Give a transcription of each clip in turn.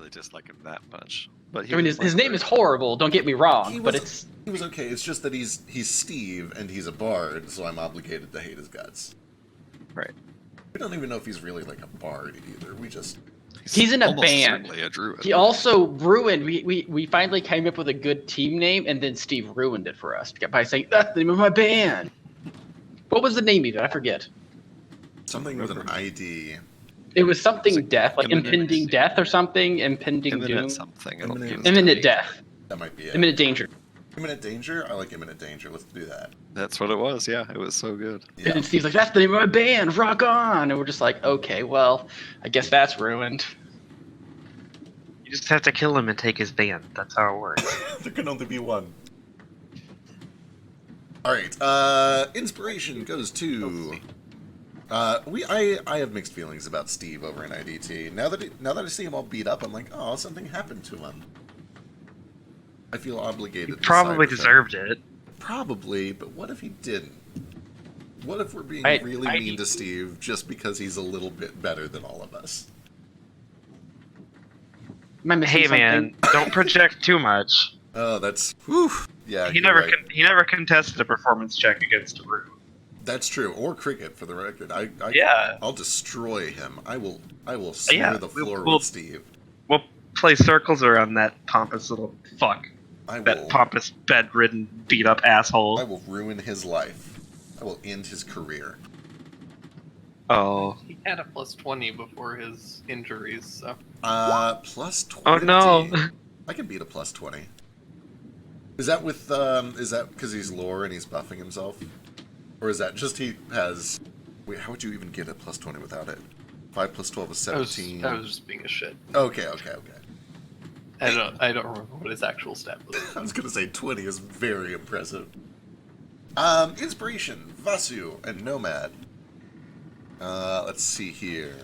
really dislike him that much. But I mean, his name is horrible. Don't get me wrong, but it's he was okay. It's just that he's Steve and he's a bard, so I'm obligated to hate his guts. Right. We don't even know if he's really like a bard either. He's in a almost band. certainly a druid. He also ruined. We finally came up with a good team name, and then Steve ruined it for us by saying that's the name of my band. What was the name even? I forget. Something with an ID. It was something Like death, like imminent- impending death or something. Impending doom. Imminent something. Imminent death. That might be it. Imminent danger. Imminent danger? I like imminent danger. Let's do that. That's what it was. Yeah, it was so good. Yeah. And then Steve's like, "That's the name of my band. Rock on!" And we're just like, "Okay, well, I guess that's ruined." You just have to kill him and take his band. That's how it works. There can only be one. Alright, inspiration goes to... I have mixed feelings about Steve over in IDT. Now that I see him all beat up, I'm like, oh, something happened to him. I feel obligated. He to probably side with him. deserved it. Probably, but what if he didn't? What if we're being really mean to Steve just because he's a little bit better than all of us? Am I missing Hey something? man, don't project too much. Oh, that's... Whew. Yeah, He you're never right. he never contested a performance check against a room. That's true. Or cricket, for the record. Yeah. I'll destroy him. I will smear the floor we'll- with Steve. We'll play circles around that pompous little fuck. I will. That pompous, bedridden, beat-up asshole. I will ruin his life. I will end his career. Oh. He had a plus 20 before his injuries, so. Plus 20. Oh no. I can beat a plus 20. Is that with, is that because he's lore and he's buffing himself? Or is that just he has... Wait, how would you even get a plus 20 without it? 5 plus 12 is 17. I was just being a shit. Okay. I don't remember what his actual stat was. I was gonna say 20 is very impressive. Inspiration, Vasu, and Nomad. Let's see here.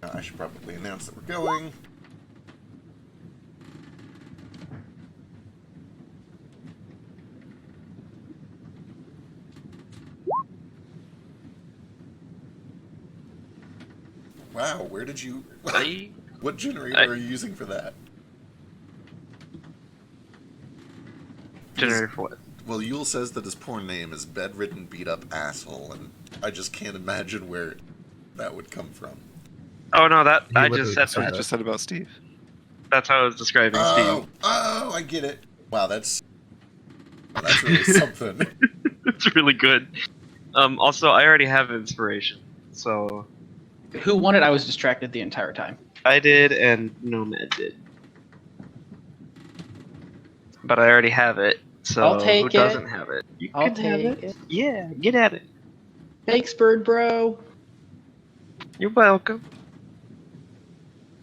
I should probably announce that we're going. Wow, where did you... What generator are you using for that? Generator for what? Well, Yule says that his porn name is Bedridden Beat Up Asshole, and I just can't imagine where that would come from. Oh no, that You I literally just said said I that. that. just said about Steve. That's how I was describing Steve. Oh, I get it. Wow, that's really something. It's really good. Also, I already have inspiration, so Who won it? I was distracted the entire time. I did and Nomad did. But I already have it, so I'll take who it. doesn't have it? You I'll can have take it. Yeah, get at it. Thanks, Bird Bro. You're welcome.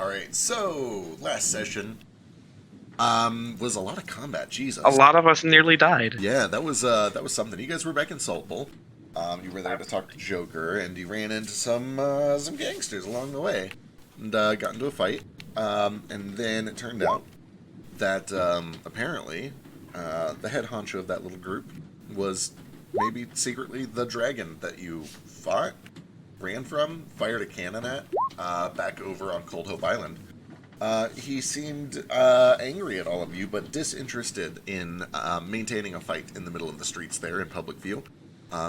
Alright, so, last session was a lot of combat, Jesus. A lot of us nearly died. Yeah, that was something. You guys were back in Salt Bowl. You were there to talk to Joker, and you ran into some gangsters along the way, and got into a fight. And then it turned out that apparently the head honcho of that little group was maybe secretly the dragon that you fought, ran from, fired a cannon at, back over on Cold Hope Island. He seemed angry at all of you, but disinterested in maintaining a fight in the middle of the streets there in public view.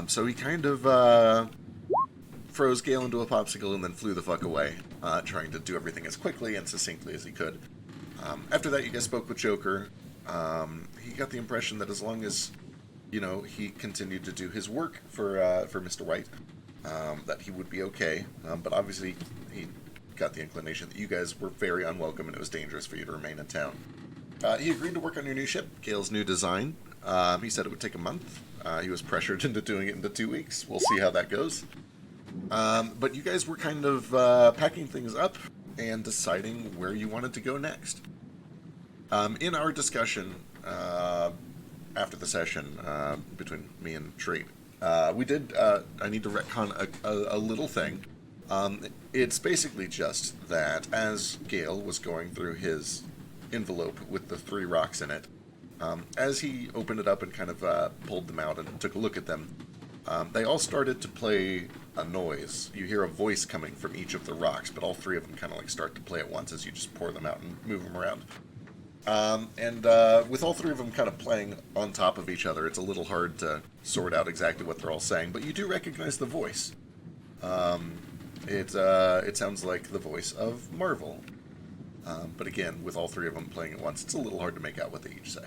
So he kind of froze Gale into a popsicle and then flew the fuck away, trying to do everything as quickly and succinctly as he could. After that, you guys spoke with Joker. He got the impression that as long as, you know, he continued to do his work for Mr. White, that he would be okay. But obviously, he got the inclination that you guys were very unwelcome and it was dangerous for you to remain in town. He agreed to work on your new ship, Gale's new design. He said it would take a month. He was pressured into doing it into 2 weeks. We'll see how that goes. But you guys were kind of packing things up and deciding where you wanted to go next. In our discussion after the session between me and Treat, we did, I need to retcon a little thing. It's basically just that as Gale was going through his envelope with the 3 rocks in it, as he opened it up and kind of pulled them out and took a look at them, they all started to play a noise. You hear a voice coming from each of the rocks, but all three of them kind of like start to play at once as you just pour them out and move them around. With all three of them kind of playing on top of each other, it's a little hard to sort out exactly what they're all saying, but you do recognize the voice. It sounds like the voice of Marvel. But again, with all three of them playing at once, it's a little hard to make out what they each say.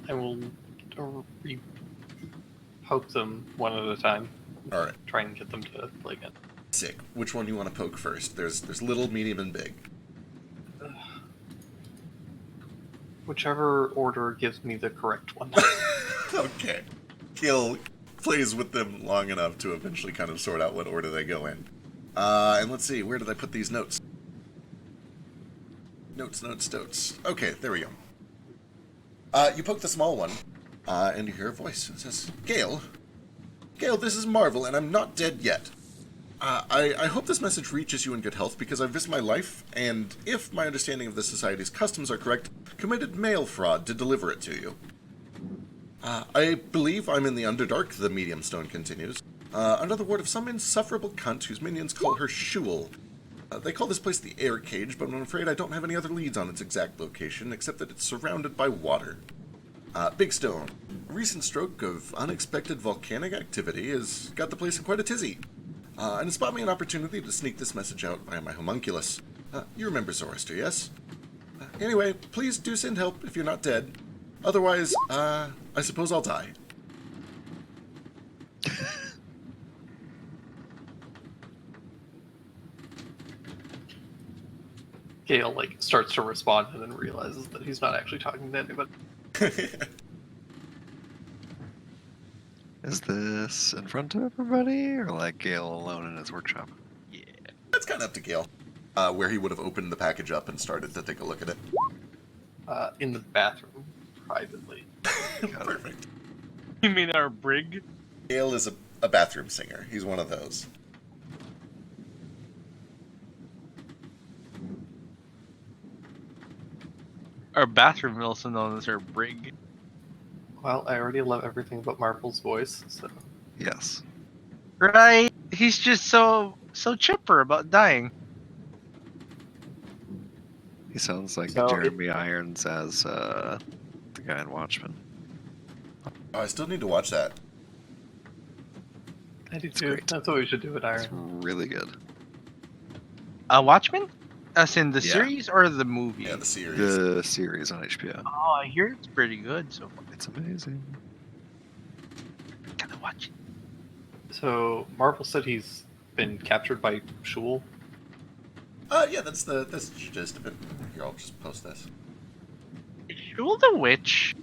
I will poke them one at a time. All right. Try and get them to play again. Sick. Which one do you want to poke first? There's little, medium, and big. Whichever order gives me the correct one. Okay. Gil plays with them long enough to eventually kind of sort out what order they go in. And let's see, where did I put these notes? Notes. Okay, there we go. You poke the small one, and you hear a voice. It says, Gale, this is Marvel, and I'm not dead yet. I hope this message reaches you in good health because I've risked my life, and if my understanding of the Society's customs are correct, committed mail fraud to deliver it to you. I believe I'm in the Underdark, the medium stone continues, under the ward of some insufferable cunt whose minions call her Shul. They call this place the Air Cage, but I'm afraid I don't have any other leads on its exact location, except that it's surrounded by water. Big Stone. A recent stroke of unexpected volcanic activity has got the place in quite a tizzy. And it's bought me an opportunity to sneak this message out via my homunculus. You remember Zoroaster, yes? Anyway, please do send help if you're not dead. Otherwise, I suppose I'll die. Gale starts to respond and then realizes that he's not actually talking to anybody. Is this in front of everybody, or like Gale alone in his workshop? Yeah. That's kind of up to Gale. Where he would have opened the package up and started to take a look at it. In the bathroom, privately. Perfect. You mean our brig? Gale is a bathroom singer. He's one of those. Our bathroom, also known as our brig. Well, I already love everything about Marvel's voice, so... Yes. Right? He's just so chipper about dying. He sounds like So Jeremy Irons as the guy in Watchmen. Oh, I still need to watch that. I do It's too. great. That's what we should do with It's Iron. really good. Watchmen? As in the Yeah. series or the movie? Yeah, the series. The series on HBO. Oh, I hear it's pretty good so far. It's amazing. Gotta watch it. So, Marvel said he's been captured by Shul. Yeah, that's the gist of it. Here, I'll just post this. Shul the Witch.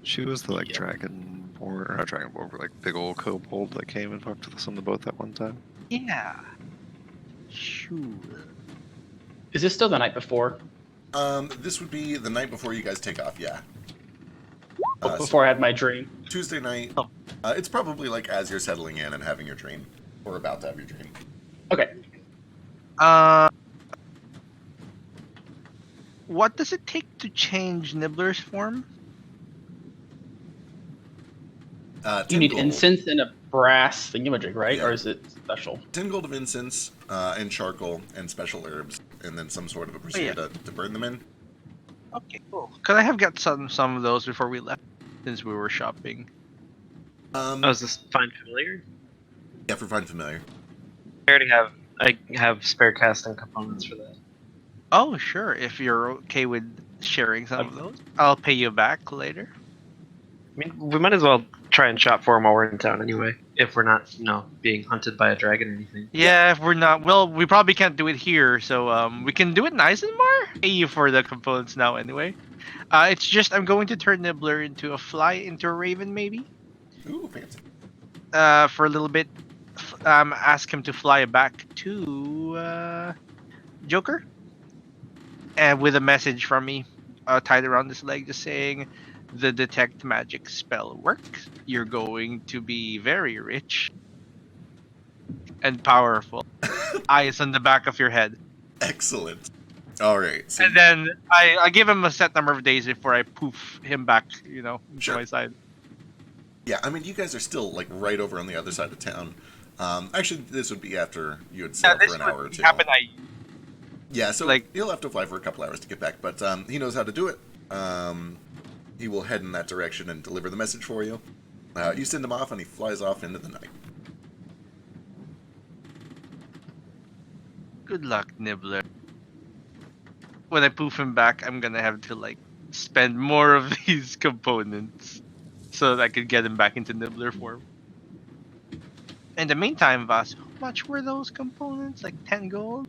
She was the Yeah. dragonborn, or not dragonborn, but big old kobold that came and fucked with us on the boat that one time. Yeah. Shul. Is this still the night before? This would be the night before you guys take off, yeah. Before I had my dream. Tuesday night. Oh. It's probably like as you're settling in and having your dream. Or about to have your dream. Okay. What does it take to change Nibbler's form? You 10 need gold. incense and a brass thingamajig, right? Yeah. Or is it special? 10 gold of incense, and charcoal, and special herbs, and then some sort of a procedure yeah. to burn them in. Okay, cool. Cause I have got some of those before we left, since we were shopping. Is this Find Familiar? Yeah, for Find Familiar. I have spare casting components for that. Oh, sure. If you're okay with sharing some of those, I'll pay you back later. I mean, we might as well try and shop for them while we're in town anyway. If we're not, being hunted by a dragon or anything. Yeah, if we're not, well, we probably can't do it here, so we can do it in Eisenmar. Pay you for the components now anyway. It's just I'm going to turn Nibbler into a raven maybe. Ooh, fancy. For a little bit. Ask him to fly back to Joker, and with a message from me tied around his leg, just saying, "The detect magic spell works. You're going to be very rich and powerful. Eyes on the back of your head." Excellent. All right. So And then I give him a set number of days before I poof him back, to Sure. my side. yeah, I mean, you guys are still like right over on the other side of town. Actually, this would be after you had set up this for an hour or would two. happen. Yeah, so like- he'll have to fly for a couple hours to get back, but he knows how to do it. He will head in that direction and deliver the message for you. You send him off, and he flies off into the night. Good luck, Nibbler. When I poof him back, I'm gonna have to spend more of these components so that I could get him back into Nibbler form. In the meantime, Vas, how much were those components? Like 10 gold?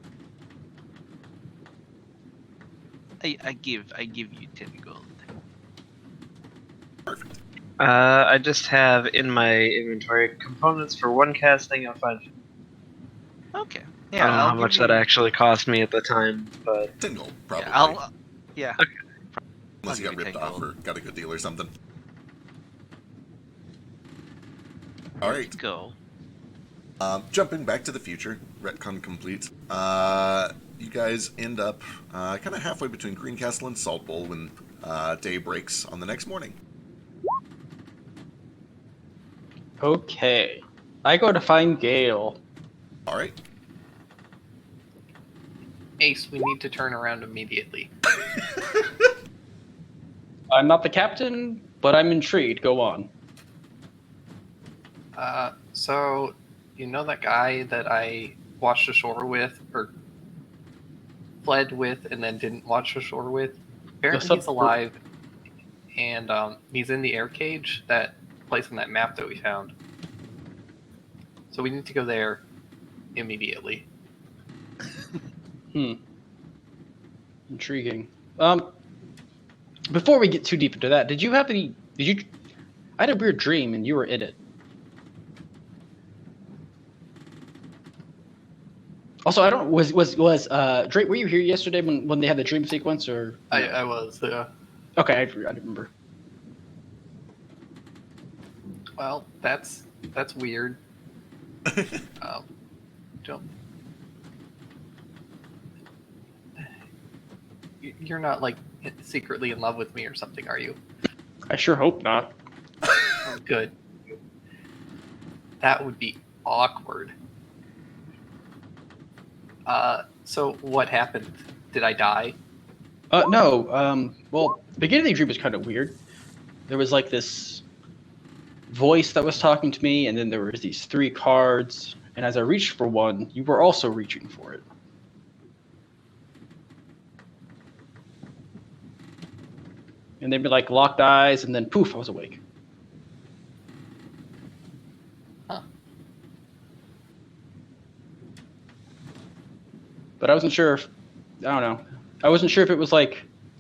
I give you 10 gold. Perfect. I just have in my inventory components for one casting of 5. Okay. I Yeah, don't know I'll how give much you- that actually cost me at the time, but 10 gold, probably. Yeah. Unless you I'll got give you ripped 10 off gold. or got a good deal or something. All Let's right. go. Jumping back to the future, retcon complete. You guys end up kind of halfway between Greencastle and Salt Bowl when day breaks on the next morning. Okay. I go to find Gale. All right. Ace, we need to turn around immediately. I'm not the captain, but I'm intrigued. Go on. So, you know that guy that I watched ashore with, or fled with, and then didn't watch ashore with? Apparently sub- he's alive, and he's in the air cage, that place on that map that we found. So we need to go there immediately. Intriguing. Before we get too deep into that, did you? I had a weird dream and you were in it. Also, I don't was Drake. Were you here yesterday when they had the dream sequence or? No? I was. Okay, I remember. Well, that's weird. Don't. You're not secretly in love with me or something, are you? I sure hope not. Oh, good. That would be awkward. So what happened? Did I die? No. Well, the beginning of the dream was kind of weird. There was this voice that was talking to me, and then there was these 3 cards. And as I reached for one, you were also reaching for it. And they'd be locked eyes, and then poof, I was awake. Huh. But I wasn't sure if, I don't know. I wasn't sure if it was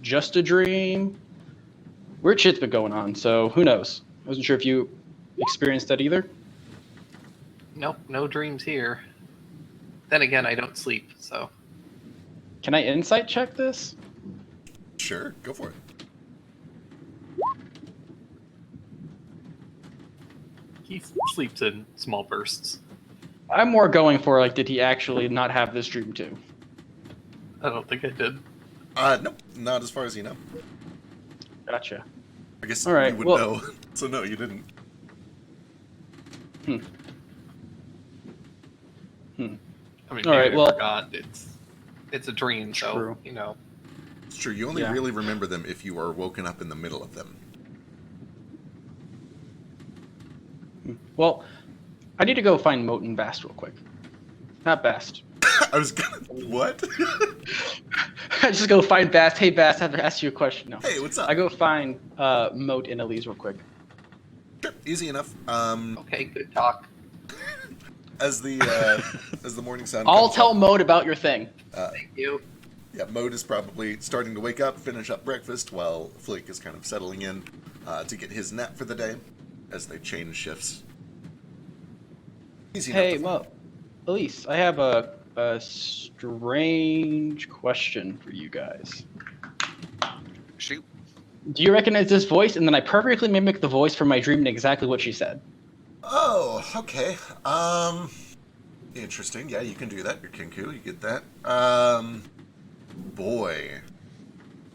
just a dream. Weird shit's been going on, so who knows? I wasn't sure if you experienced that either. Nope, no dreams here. Then again, I don't sleep, so. Can I insight check this? Sure, go for it. He sleeps in small bursts. I'm more going for did he actually not have this dream too? I don't think I did. Nope, not as far as you know. Gotcha. I guess All right, you would well- know. So no, you didn't. I mean, All maybe right, I well- forgot. It's a dream, so True. It's true. You only Yeah. really remember them if you are woken up in the middle of them. Well, I need to go find Moat and Bast real quick. Not Bast. I was gonna. What? I just go find Bast. Hey, Bast, I have to ask you a question. No. Hey, what's up? I go find Moat and Elise real quick. Sure, easy enough. Okay, good talk. As the morning sun. I'll comes tell up, Moat about your thing. Thank you. Yeah, Mode is probably starting to wake up, finish up breakfast, while Flake is kind of settling in to get his nap for the day as they change shifts. Easy enough Hey, to Moat. Elise, I have a strange question for you guys. Shoot. Do you recognize this voice? And then I perfectly mimic the voice from my dream and exactly what she said. Oh, okay. Interesting. Yeah, you can do that. You're Kinku. You get that. Boy.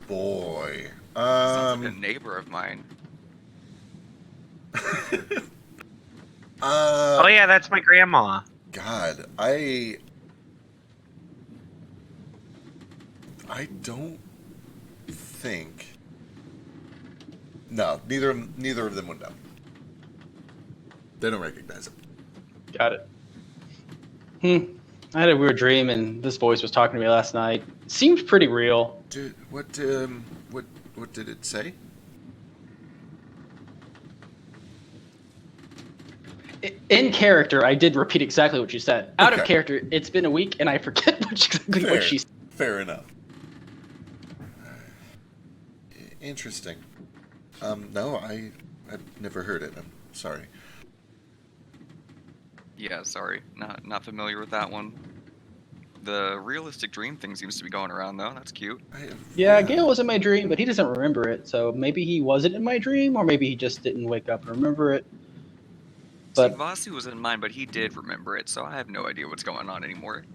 Sounds like a neighbor of mine. Oh yeah, that's my grandma. God, I don't think. No, neither of them would know. They don't recognize it. Got it. I had a weird dream, and this voice was talking to me last night. It seemed pretty real. What did it say? In character, I did repeat exactly what you said. Out of Okay. character, it's been a week, and I forget exactly what she said. Fair enough. Interesting. No, I've never heard it. I'm sorry. Yeah, sorry, not familiar with that one. The realistic dream thing seems to be going around though. That's cute. Yeah, Gale was in my dream, but he doesn't remember it. So maybe he wasn't in my dream, or maybe he just didn't wake up and remember it. But See, Vasu was in mine, but he did remember it, so I have no idea what's going on anymore.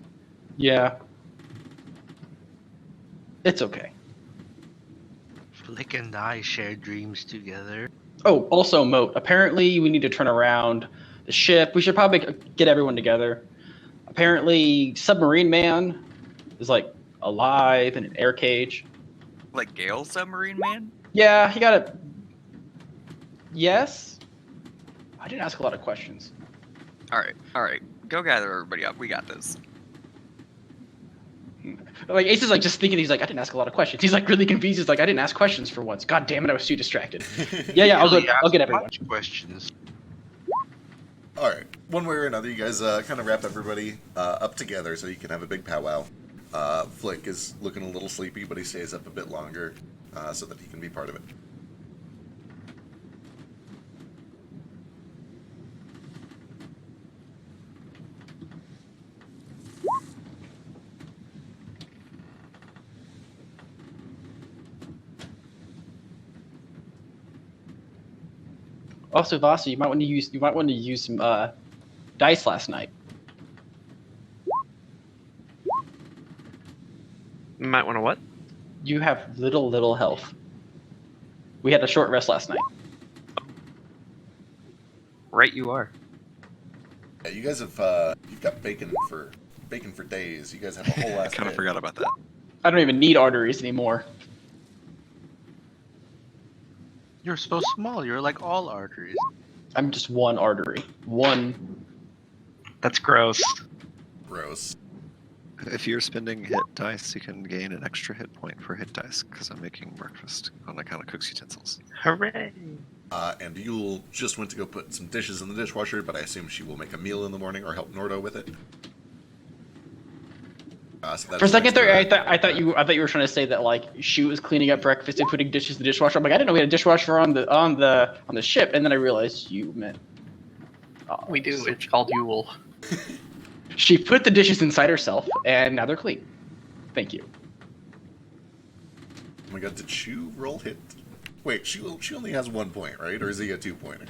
yeah, it's okay. Flick and I share dreams together. Oh, also, Moat. Apparently, we need to turn around the ship. We should probably get everyone together. Apparently, Submarine Man is like alive in an air cage. Like Gale Submarine Man? Yeah, he got a. Yes. I didn't ask a lot of questions. Alright. Go gather everybody up. We got this. Like Ace is like just thinking. He's like, I didn't ask a lot of questions. He's like really confused. He's like, I didn't ask questions for once. God damn it, I was too distracted. Yeah, I'll get everyone. Bunch of questions. All right. One way or another, you guys kind of wrap everybody up together so you can have a big powwow. Flick is looking a little sleepy, but he stays up a bit longer so that he can be part of it. Also, Vasu, you might want to use some dice last night. Might want to what? You have little health. We had a short rest last night. Right, you are. Yeah, you guys have you've got bacon for days. You guys have a whole I ass. kind of forgot about that. I don't even need arteries anymore. You're so small. You're like all arteries. I'm just one artery. One. That's gross. Gross. If you're spending hit dice, you can gain an extra hit point for hit dice, because I'm making breakfast on account of cook's utensils. Hooray! And Yule just went to go put some dishes in the dishwasher, but I assume she will make a meal in the morning or help Nordo with it. So For a second there, I thought you were trying to say that like she was cleaning up breakfast and putting dishes in the dishwasher. I'm like, I didn't know we had a dishwasher on the ship, and then I realized you meant. We do. It's called Yule. She put the dishes inside herself, and now they're clean. Thank you. Oh my god, did Shu roll hit? Wait, she only has 1 point, right? Or is he a 2-pointer?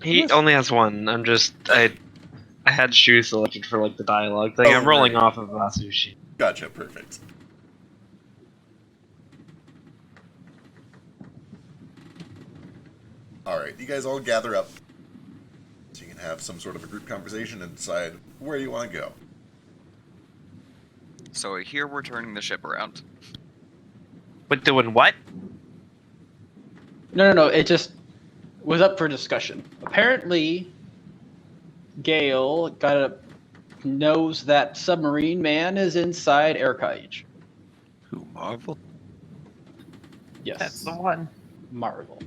He only has one. I had Shu selected for like the dialogue thing. Oh, I'm rolling right. off of Vasushi. Gotcha, perfect. Alright, you guys all gather up so you can have some sort of a group conversation and decide where you want to go. So here we're turning the ship around. But doing what? No. It just was up for discussion. Apparently, Gale knows that Submarine Man is inside Air Cage. Who, Marvel? Yes. That's the one. Marvel.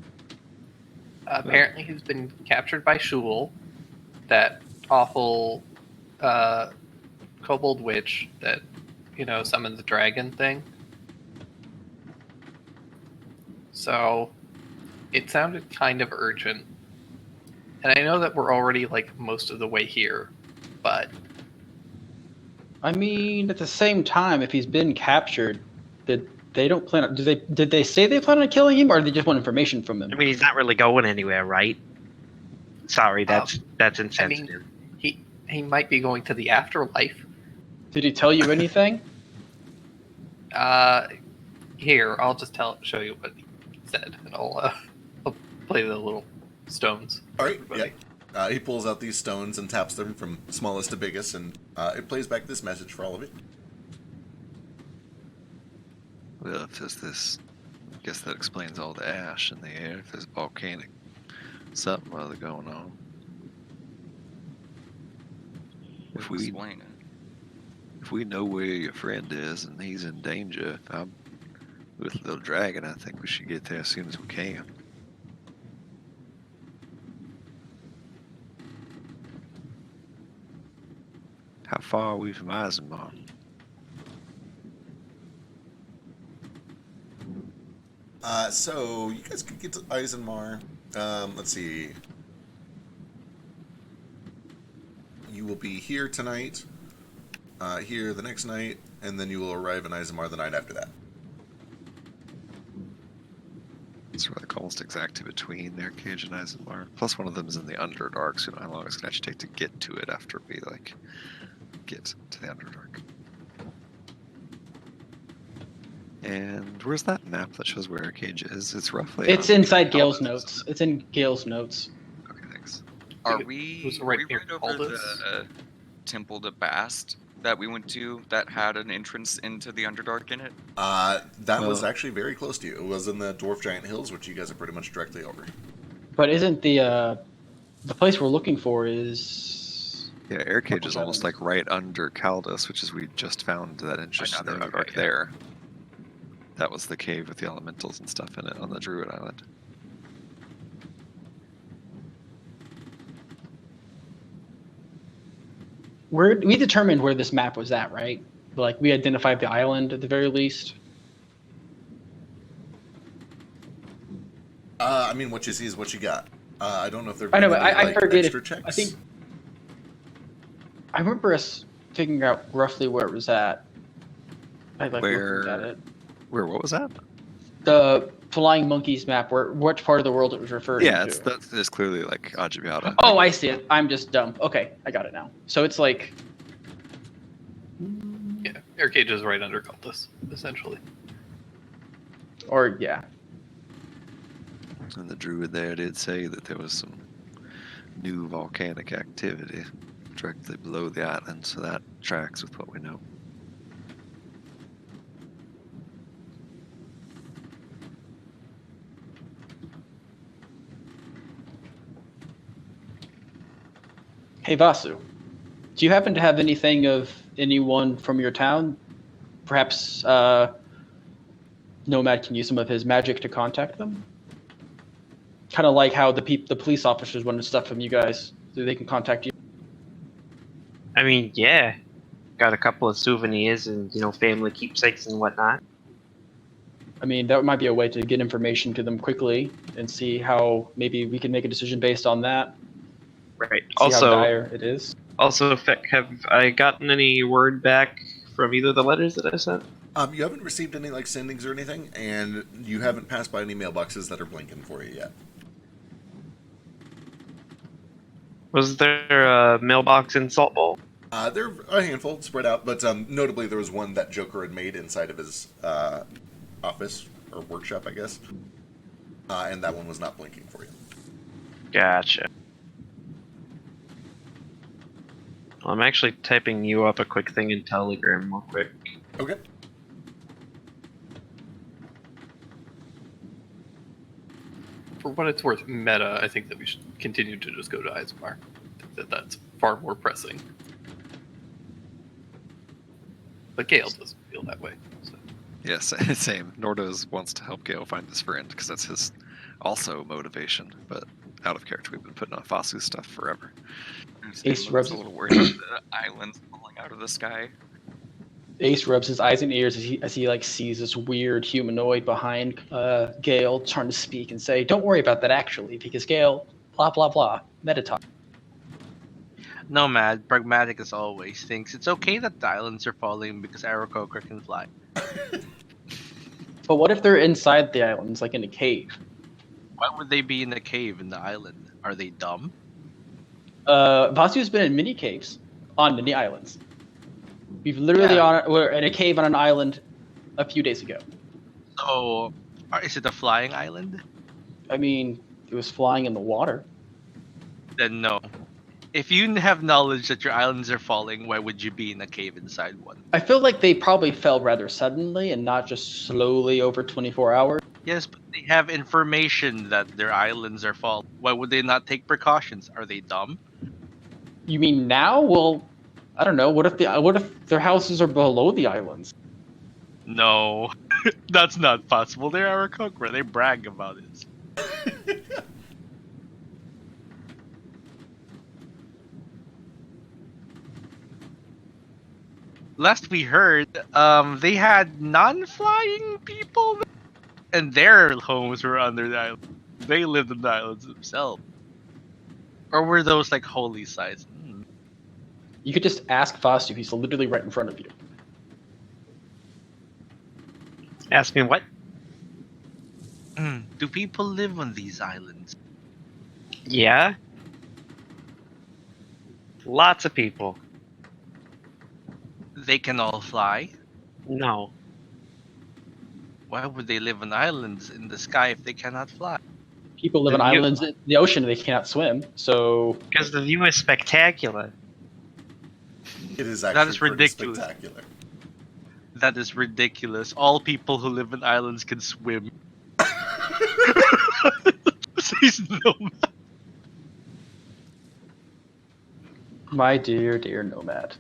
Apparently, he's been captured by Shul, that awful kobold witch that, summons the dragon thing. So, it sounded kind of urgent. And I know that we're already, like, most of the way here, but... I mean, at the same time, if he's been captured, did they say they plan on killing him, or did they just want information from him? I mean, he's not really going anywhere, right? Sorry, that's insensitive. He might be going to the afterlife. Did he tell you anything? Here, I'll just show you what he said, and I'll play the little stones. All right, Everybody. yeah. He pulls out these stones and taps them from smallest to biggest, and it plays back this message for all of you. Well, if there's this, I guess that explains all the ash in the air. If there's volcanic something or other going on. If we Explain it. if we know where your friend is and he's in danger, if I'm with Little Dragon, I think we should get there as soon as we can. How far are we from Eisenmar? So you guys could get to Eisenmar. Let's see. You will be here tonight, here the next night, and then you will arrive in Eisenmar the night after that. It's like almost exactly between their cage and Eisenmar. Plus one of them is in the Underdark, so you know how long it's gonna actually take to get to it after we like get to the Underdark. And where's that map that shows where our cage is? It's roughly. It's on inside Gale's Calvin's. notes. It's in Gale's notes. Okay, thanks. Are It we, was are right we near right over Aldous. the Temple to Bast that we went to that had an entrance into the Underdark in it? That was Well- actually very close to you. It was in the Dwarf Giant Hills, which you guys are pretty much directly over. But isn't the place we're looking for is? Yeah, air cage is Seven. almost like right under Caldus, which is we just found that entrance to the that, okay, Underdark yeah. there. That was the cave with the elementals and stuff in it on the Druid Island. We determined where this map was at, right? Like we identified the island at the very least. I mean, what you see is what you got. I don't know if there. I know, been but any, I forget extra if checks. I think I remember us figuring out roughly where it was at. I like looking at it. What was that? The Flying Monkeys map, where which part of the world it was referring Yeah, to. it's clearly like Ajabiata. Oh, I see it. I'm just dumb. Okay, I got it now. So it's like Yeah, air cage is right under Cultus, essentially. or yeah. And the Druid there did say that there was some new volcanic activity directly below the island, so that tracks with what we know. Hey Vasu, do you happen to have anything of anyone from your town? Perhaps Nomad can use some of his magic to contact them? Kind of like how the police officers wanted stuff from you guys, so they can contact you. I mean, yeah. Got a couple of souvenirs and, family keepsakes and whatnot. I mean, that might be a way to get information to them quickly and see how maybe we can make a decision based on that. Right. See how Also, dire it is. have I gotten any word back from either of the letters that I sent? You haven't received any like sendings or anything, and you haven't passed by any mailboxes that are blinking for you yet. Was there a mailbox in Salt Bowl? They're a handful spread out, but notably there was one that Joker had made inside of his office or workshop, I guess, and that one was not blinking for you. Gotcha. Well, I'm actually typing you up a quick thing in Telegram real quick. Okay. For what it's worth, meta, I think that we should continue to just go to Eisenmar. I think that's far more pressing. But Gale doesn't feel that way. So. Yes, same. Nordos wants to help Gale find his friend because that's his also motivation. But out of character, we've been putting on Fasu stuff forever. Ace I rubs was a his- little worried about the islands falling out of the sky. Ace rubs his eyes and ears as he like sees this weird humanoid behind Gale trying to speak and say, "Don't worry about that actually, because Gale, blah blah blah, meta talk." Nomad, pragmatic as always, thinks it's okay that the islands are falling because Aarakocra can fly. But what if they're inside the islands, like in a cave? Why would they be in the cave in the island? Are they dumb? Vasu's been in many caves on many islands. We've literally we're in a cave on an island a few days ago. So, is it a flying island? I mean, it was flying in the water. Then no. If you have knowledge that your islands are falling, why would you be in a cave inside one? I feel like they probably fell rather suddenly and not just slowly over 24 hours. Yes, but they have information that their islands are falling. Why would they not take precautions? Are they dumb? You mean now? Well, I don't know. What if their houses are below the islands? No, that's not possible. They are a conqueror. They brag about it. Last we heard, they had non-flying people, and their homes were under the island. They lived on the islands themselves. Or were those like holy sites? You could just ask Fastu. He's literally right in front of you. Ask me what? Do people live on these islands? Yeah. Lots of people. They can all fly. No. Why would they live on islands in the sky if they cannot fly? People live on Then you- islands in the ocean and they cannot swim. So Because the view is spectacular. It is actually is pretty ridiculous. spectacular. That is ridiculous. All people who live on islands can swim. Says no. my dear, dear nomad.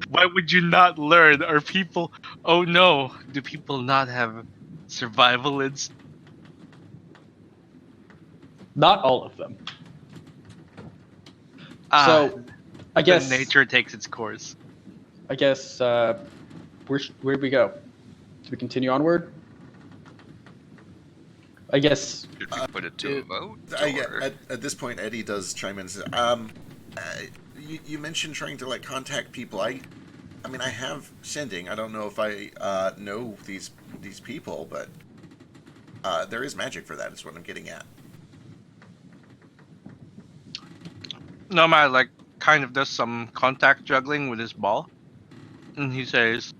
Why would you not learn? Are people? Oh no! Do people not have survival instincts? Not all of them. Ah, So, I guess nature takes its course. I guess where'd we go? Do we continue onward? I guess Should we put it to a vote? Yeah, or- at this point, Eddie does chime in and says, you mentioned trying to like contact people. I mean, I have sending. I don't know if I know these people, but there is magic for that. Is what I'm getting at. Nomad like kind of does some contact juggling with his ball, and he says,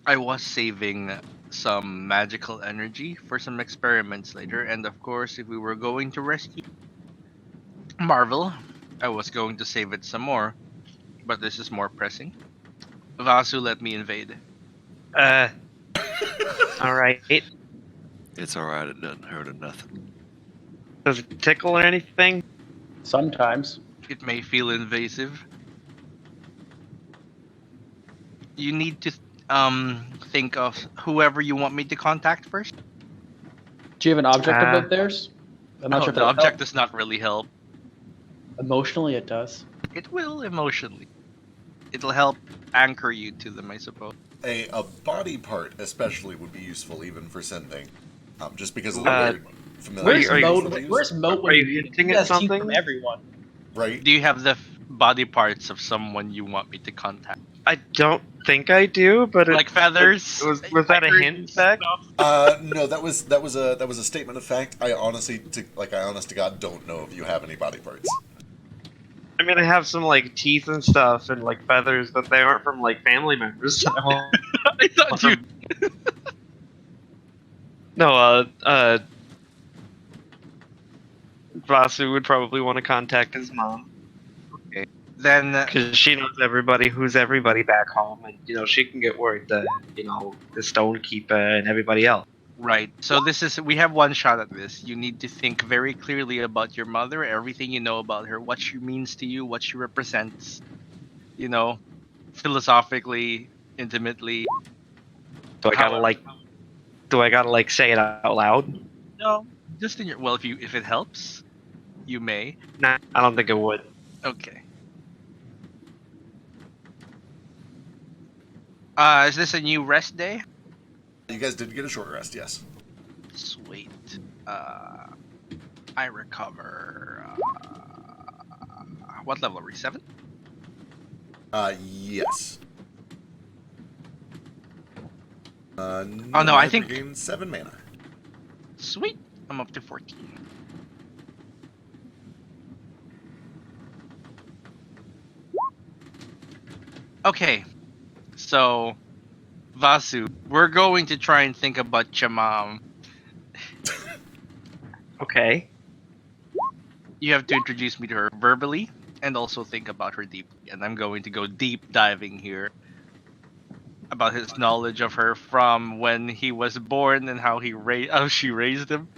"I was saving some magical energy for some experiments later, and of course, if we were going to rescue Marvel, I was going to save it some more, but this is more pressing. Vasu let me invade. Alright. It's alright, it doesn't hurt or nothing. Does it tickle or anything? sometimes. It may feel invasive. You need to think of whoever you want me to contact first. Do you have an object of theirs? I'm not sure if the that'll object help. does not really help. Emotionally, it does. It will emotionally. It'll help anchor you to them, I suppose. A body part especially would be useful even for sending, just because of the Uh, weird familiarity. Where's you- Moat? with these, Where's Moat? Are you hinting at something? From everyone. right? Do you have the body parts of someone you want me to contact? I don't think I do, but Like feathers? Was that a hint, Zach? No, that was a statement of fact. I honest to God don't know if you have any body parts. I mean, I have some like teeth and stuff and like feathers, but they aren't from like family members. So. I thought you. No, Vasu would probably want to contact his mom Then because she knows who's everybody back home, and you know she can get word to the Stonekeeper and everybody else. right. So we have one shot at this. You need to think very clearly about your mother, everything you know about her, what she means to you, what she represents. Philosophically, intimately. Do I gotta like say it out loud? No, just in your. Well, if it helps, you may. Nah, I don't think it would. Okay. Is this a new rest day? You guys did get a short rest, yes. Sweet. I recover. What level are we? 7? Yes. no, I think- gain 7 mana. Sweet. I'm up to 14. Okay. So, Vasu, we're going to try and think about your mom. Okay. You have to introduce me to her verbally and also think about her deeply. And I'm going to go deep diving here about his knowledge of her from when he was born and how she raised him.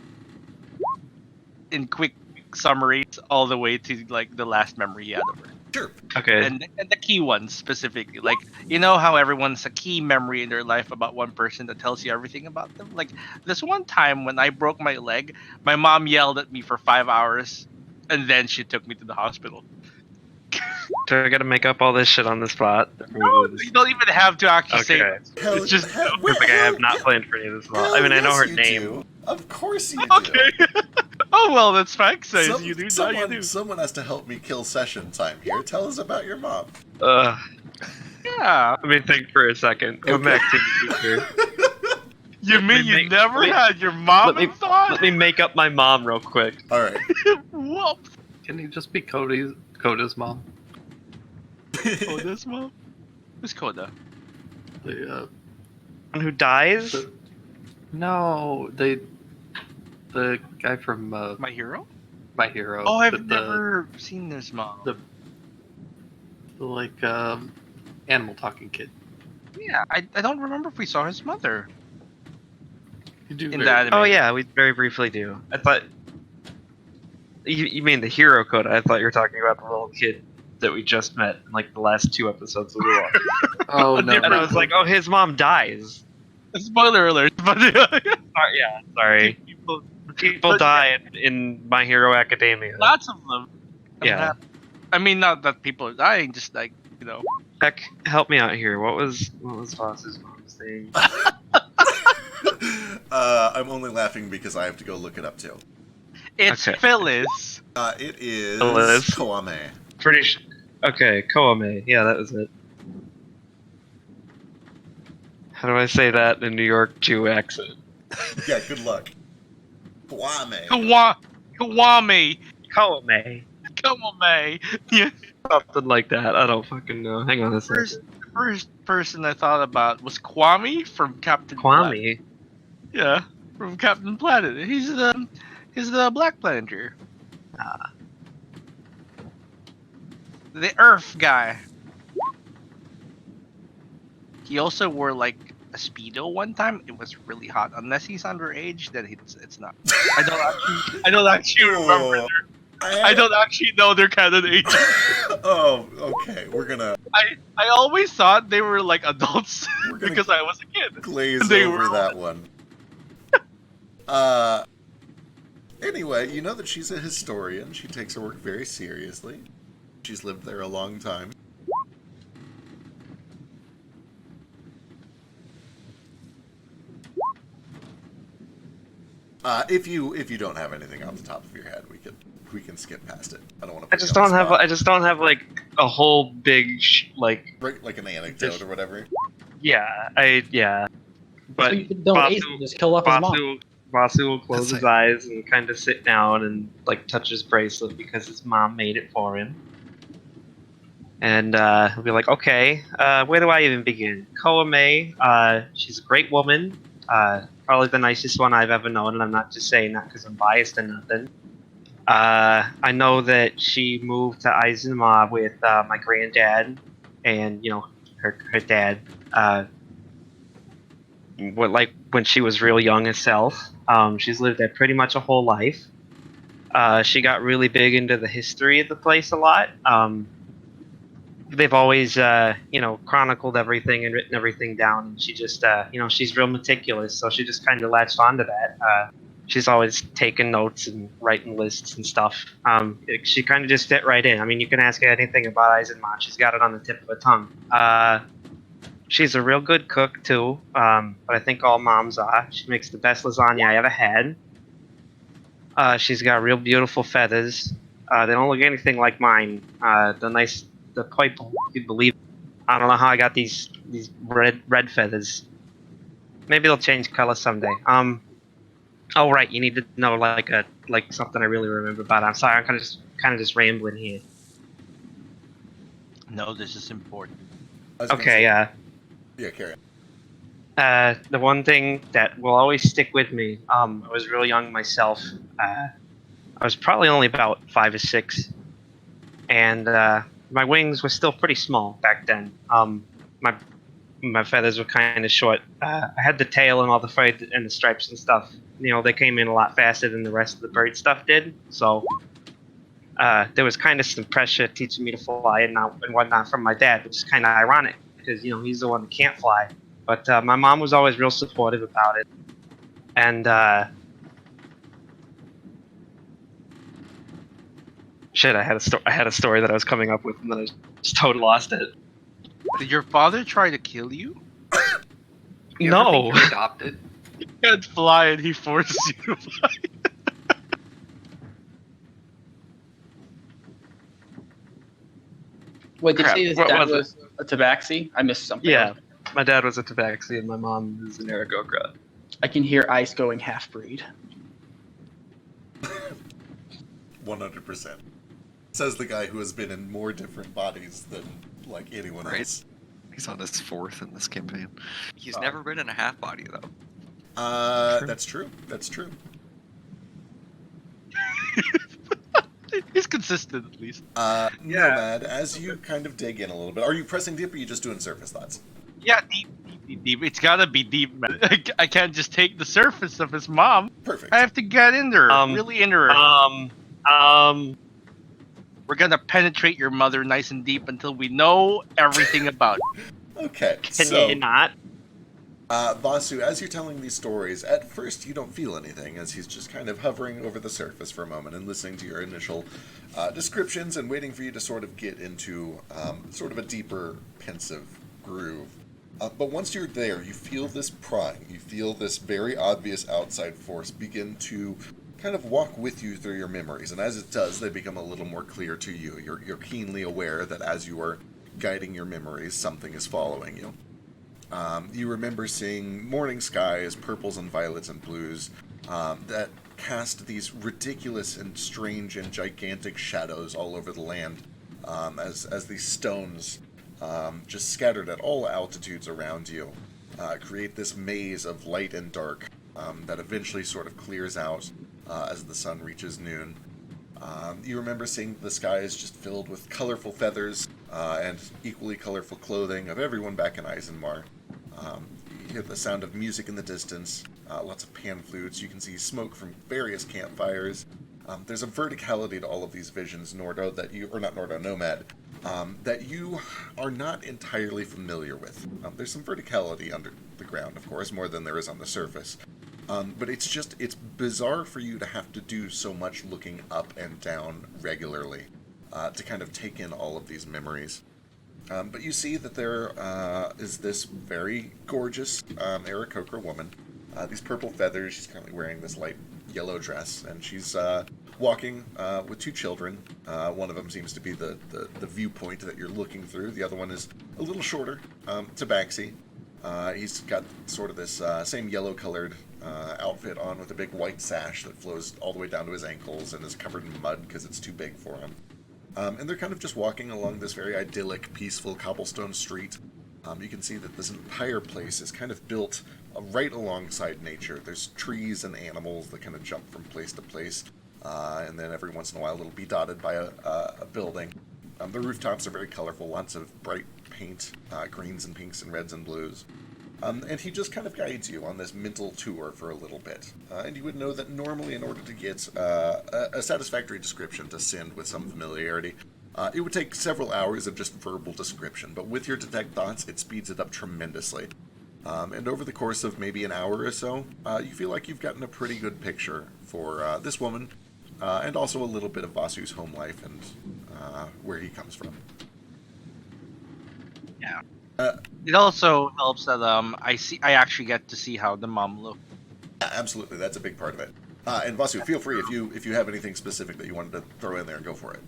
In quick summaries, all the way to like the last memory he had of her. Sure. Okay. And the key ones specifically, like you know how everyone's a key memory in their life about one person that tells you everything about them. Like this one time when I broke my leg, my mom yelled at me for 5 hours, and then she took me to the hospital. Do I gotta make up all this shit on the spot? No, you don't even have to actually say Okay. it. Hell, It's just hell, It's like I have not yeah, planned for any of this at all. hell I mean, I know yes her you name. do. Of course you do. okay. Oh well, that's fine. Says you do. Now you do. Someone has to help me kill session time here. Tell us about your mom. Yeah. Let me think for a second. Come Okay. back to the future. You mean you make- never wait, had your mom Let me inside? let me make up my mom real quick. All right. Whoops. Can he just be Coda's mom? Coda's mom? Who's Coda? The One who dies? no, the guy from My hero? My Hero. Oh, I've but never seen this mom. the like animal talking kid. Yeah, I don't remember if we saw his mother You do in very- the anime. Oh yeah, we very briefly do. I thought you mean the hero Coda. I thought you were talking about the little kid that we just met in like the last 2 episodes that we watched. Oh no! And I was like, oh, his mom dies. Spoiler alert. But Yeah, sorry. People But- die in My Hero Academia. lots of them. Yeah. I mean, not that people are dying, just like, you know. Heck, help me out here. What was Voss's mom's name? I'm only laughing because I have to go look it up too. It's Okay. Phyllis. It is Liz. Koame. Pretty sure. Okay, Koame. Yeah, that was it. How do I say that in a New York Jew accent? Yeah, good luck. Koame. Kawame. Koame. Kawame. Yeah. Something like that. I don't fucking know. Hang on a second. First person I thought about was Kwame from Captain Planet. Kwame. Yeah, from Captain Planet. He's the Black Planeter. The Earth guy. He also wore like a speedo one time. It was really hot. Unless he's underage, then it's not. I don't actually remember. I don't actually know their canon age. Oh, okay. We're gonna I always thought they were like adults We're gonna because I was a kid. glaze They over were- that one. Anyway, you know that she's a historian. She takes her work very seriously. She's lived there a long time. If you don't have anything off the top of your head, we can skip past it. I don't want to. I just don't have like a whole big like like an anecdote or whatever. yeah. But So you don't Vasu- ace him, just kill off his mom. Vasu will close That's his eyes and kind of sit down and like touch his bracelet because his mom made it for him. And he'll be like, okay, where do I even begin? Koame, she's a great woman. Probably the nicest one I've ever known, and I'm not just saying that because I'm biased or nothing. I know that she moved to Aizenma with my granddad and, you know, her dad. When she was real young herself. She's lived there pretty much a whole life. She got really big into the history of the place a lot. They've always, chronicled everything and written everything down. And she just, she's real meticulous, so she just kind of latched onto that. She's always taking notes and writing lists and stuff. She kind of just fit right in. I mean, you can ask her anything about Eisenman. She's got it on the tip of her tongue. She's a real good cook, too, but I think all moms are. She makes the best lasagna I ever had. She's got real beautiful feathers. They don't look anything like mine. The purple, you'd believe. I don't know how I got these red feathers. Maybe they'll change color someday. Oh right, you need to know like something I really remember about it. I'm sorry, I'm kind of just rambling here. No, this is important. I was gonna Okay, say, yeah. Yeah, carry on. The one thing that will always stick with me, I was real young myself. I was probably only about 5 or 6, and my wings were still pretty small back then. My feathers were kind of short. I had the tail and all the fur and the stripes and stuff. They came in a lot faster than the rest of the bird stuff did. So there was kind of some pressure teaching me to fly and whatnot from my dad, which is kind of ironic because he's the one that can't fly. But my mom was always real supportive about it, and shit, I had a story that I was coming up with, and then I just totally lost it. Did your father try to kill you? You No. ever think you're adopted? You can't fly and he forces you to fly. Wait, did you Crap, say his what dad was it? was a tabaxi? I missed something. Yeah, my dad was a tabaxi, and my mom is an Aarakocra. I can hear Ice going half-breed. 100%. Says the guy who has been in more different bodies than like anyone Right. else. He's on his 4th in this campaign. He's never been in a half body though. True. That's true. That's true. He's consistent at least. Nomad, as you kind of dig in a little bit, are you pressing deep or are you just doing surface thoughts? Yeah, deep. It's gotta be deep, man. I can't just take the surface of his mom. Perfect. I have to get in there, really in her. We're gonna penetrate your mother nice and deep until we know everything about it. Okay, Can so you not? Vasu, as you're telling these stories, at first you don't feel anything, as he's just kind of hovering over the surface for a moment and listening to your initial descriptions and waiting for you to sort of get into sort of a deeper, pensive groove. But once you're there, you feel this prying, you feel this very obvious outside force begin to kind of walk with you through your memories, and as it does, they become a little more clear to you. You're keenly aware that as you are guiding your memories, something is following you. You remember seeing morning skies, purples and violets and blues, that cast these ridiculous and strange and gigantic shadows all over the land, as these stones, just scattered at all altitudes around you, create this maze of light and dark that eventually sort of clears out as the sun reaches noon. You remember seeing the skies just filled with colorful feathers and equally colorful clothing of everyone back in Eisenmar. You hear the sound of music in the distance, lots of pan flutes. You can see smoke from various campfires. There's a verticality to all of these visions, Nomad, that you are not entirely familiar with. There's some verticality under the ground, of course, more than there is on the surface. But it's bizarre for you to have to do so much looking up and down regularly to kind of take in all of these memories. But you see that there is this very gorgeous Aarakocra woman. These purple feathers, she's currently wearing this light yellow dress, and she's walking with 2 children. One of them seems to be the viewpoint that you're looking through. The other one is a little shorter, Tabaxi. He's got sort of this same yellow-colored outfit on with a big white sash that flows all the way down to his ankles and is covered in mud because it's too big for him. And they're kind of just walking along this very idyllic, peaceful cobblestone street. You can see that this entire place is kind of built right alongside nature. There's trees and animals that kind of jump from place to place, and then every once in a while it'll be dotted by a building. The rooftops are very colorful, lots of bright paint, greens and pinks and reds and blues. And he just kind of guides you on this mental tour for a little bit. And you would know that normally in order to get a satisfactory description to send with some familiarity, it would take several hours of just verbal description, but with your detect thoughts, it speeds it up tremendously. And over the course of maybe an hour or so, you feel like you've gotten a pretty good picture for this woman, and also a little bit of Vasu's home life and where he comes from. Yeah. It also helps that I actually get to see how the mom looks. Yeah, absolutely, that's a big part of it. And Vasu, feel free if you have anything specific that you wanted to throw in there and go for it.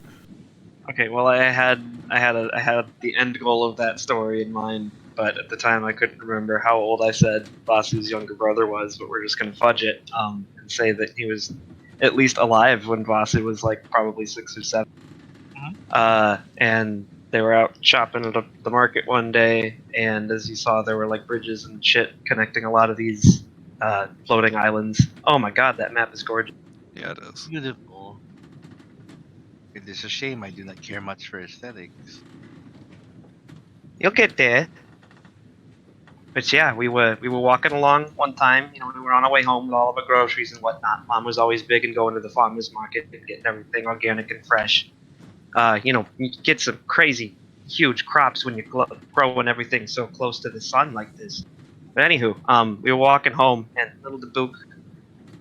Okay, well, I had the end goal of that story in mind, but at the time I couldn't remember how old I said Vasu's younger brother was. But we're just gonna fudge it and say that he was at least alive when Vasu was like probably 6 or 7. Mm-hmm. And They were out shopping at the market one day, and as you saw, there were like bridges and shit connecting a lot of these floating islands. Oh my god, that map is gorgeous. Yeah, it is. Beautiful. It is a shame I do not care much for aesthetics. You'll get there. But yeah, we were walking along one time. You know, we were on our way home with all of our groceries and whatnot. Mom was always big in going to the farmers market and getting everything organic and fresh. You know, you get some crazy, huge crops when you're growing everything so close to the sun like this. But anywho, we were walking home, and little Dubuque,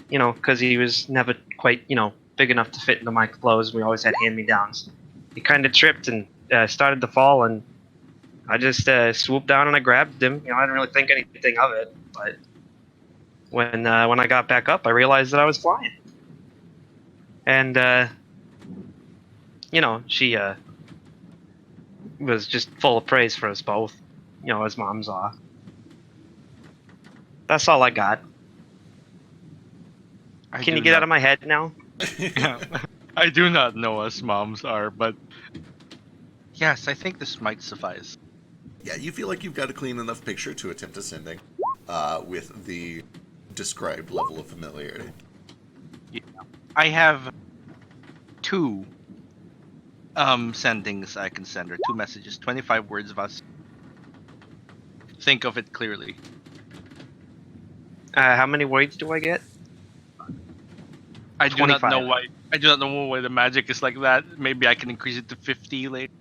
you know, because he was never quite, you know, big enough to fit into my clothes. We always had hand-me-downs. He kind of tripped and started to fall, and I just swooped down and I grabbed him. You know, I didn't really think anything of it, but when I got back up, I realized that I was flying. And you know, she was just full of praise for us both. You know, as moms are. That's all I got. Can you get out of my head now? Yeah. I do not know as moms are, but yes, I think this might suffice. Yeah, you feel like you've got a clean enough picture to attempt ascending with the described level of familiarity. Yeah. I have 2 sendings I can send, or 2 messages, 25 words of us. Think of it clearly. How many words do I get? I do not 25. know why. I do not know why the magic is like that. Maybe I can increase it to 50 later.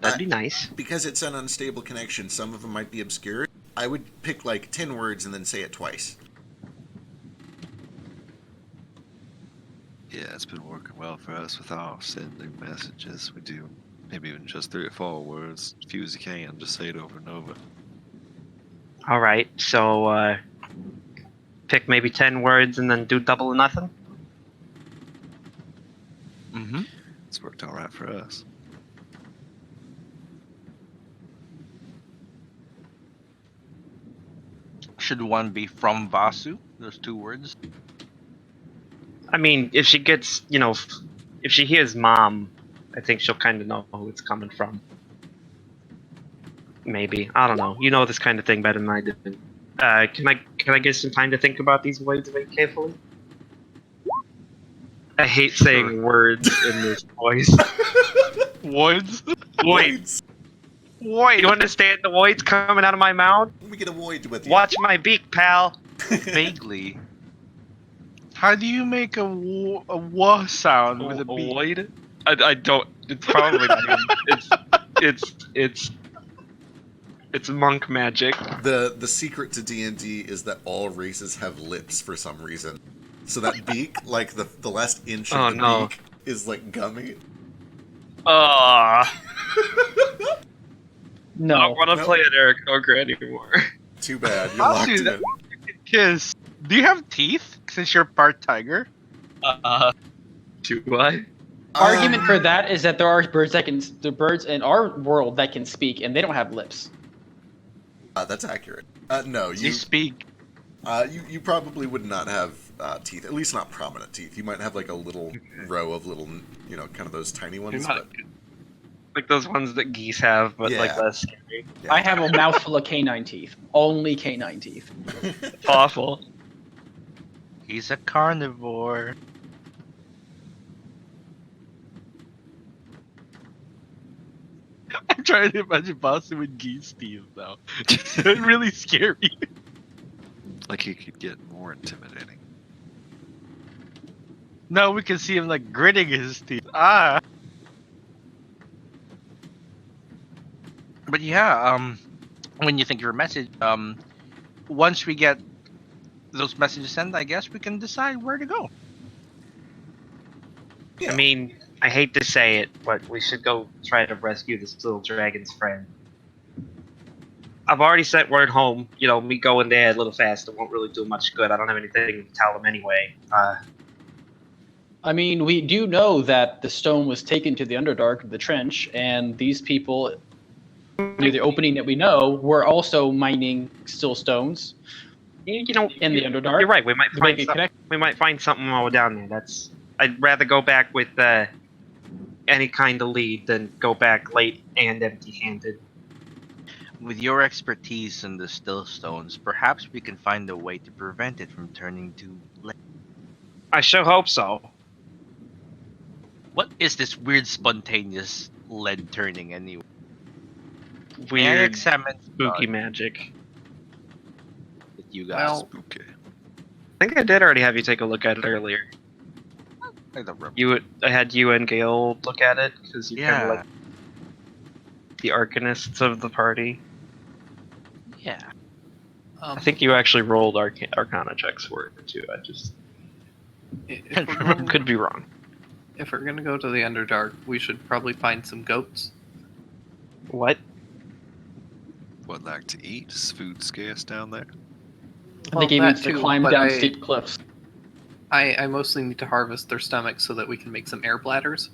That'd be nice. Because it's an unstable connection, some of them might be obscure. I would pick like 10 words and then say it twice. Yeah, it's been working well for us with our sending messages. We do maybe even just 3 or 4 words, as few as you can, just say it over and over. All right, so pick maybe 10 words and then do double or nothing. Mm-hmm. It's worked all right for us. Should one be from Vasu? Those 2 words. I mean, if she gets, you know, if she hears mom, I think she'll kind of know who it's coming from. Maybe. I don't know. You know this kind of thing better than I do. Can I get some time to think about these words very carefully? I hate saying words in this voice. Words? Voids! Wait. You understand the words coming out of my mouth? We get a void with you. Watch my beak, pal. Vaguely. How do you make a wah sound with a beat? void? I don't. It's probably not. It's monk magic. The secret to D&D is that all races have lips for some reason. So that beak, like the last inch of the beak, is like gummy. No. I don't want to Nope. play at Eric Ogre anymore. Too bad, you're I'll locked do that. in. Kiss. Do you have teeth? Since you're part tiger. Do I? Argument for that is that there are birds in our world that can speak, and they don't have lips. That's accurate. No, You you speak. you probably would not have teeth, at least not prominent teeth. You might have like a little row of little, you know, kind of those tiny ones. Not- But Like those ones that geese have, but like Yeah. less scary. yeah. I have a mouthful of canine teeth. Only canine teeth. Awful. He's a carnivore. I'm trying to imagine Boston with geese teeth now. It's really scary. Like he could get more intimidating. Now we can see him like gritting his teeth. Ah. But yeah, when you think of your message, once we get those messages sent, I guess we can decide where to go. Yeah. I mean, I hate to say it, but we should go try to rescue this little dragon's friend. I've already sent word home. You know, me going there a little faster won't really do much good. I don't have anything to tell him anyway. I mean, we do know that the stone was taken to the Underdark of the trench, and these people near the opening that we know were also mining still stones You know, in the Underdark. you're right. We might To find make a something. connection. We might find something while we're down there. I'd rather go back with, any kind of lead than go back late and empty-handed. With your expertise in the still stones, perhaps we can find a way to prevent it from turning to lead. I sure hope so. What is this weird spontaneous lead turning anyway? May I Weird, examine spooky magic. with you guys? Well, Spooky. I think I did already have you take a look at it earlier. I don't remember. I had you and Gale look at it because you kind Yeah. of like the arcanists of the party. Yeah. I think you actually rolled Arcana checks for it too. I just if we're going, could be wrong. if we're gonna go to the Underdark, we should probably find some goats. What? What, like to eat? Is food scarce down there? I think he means to too, climb but down steep cliffs. I mostly need to harvest their stomachs so that we can make some air bladders.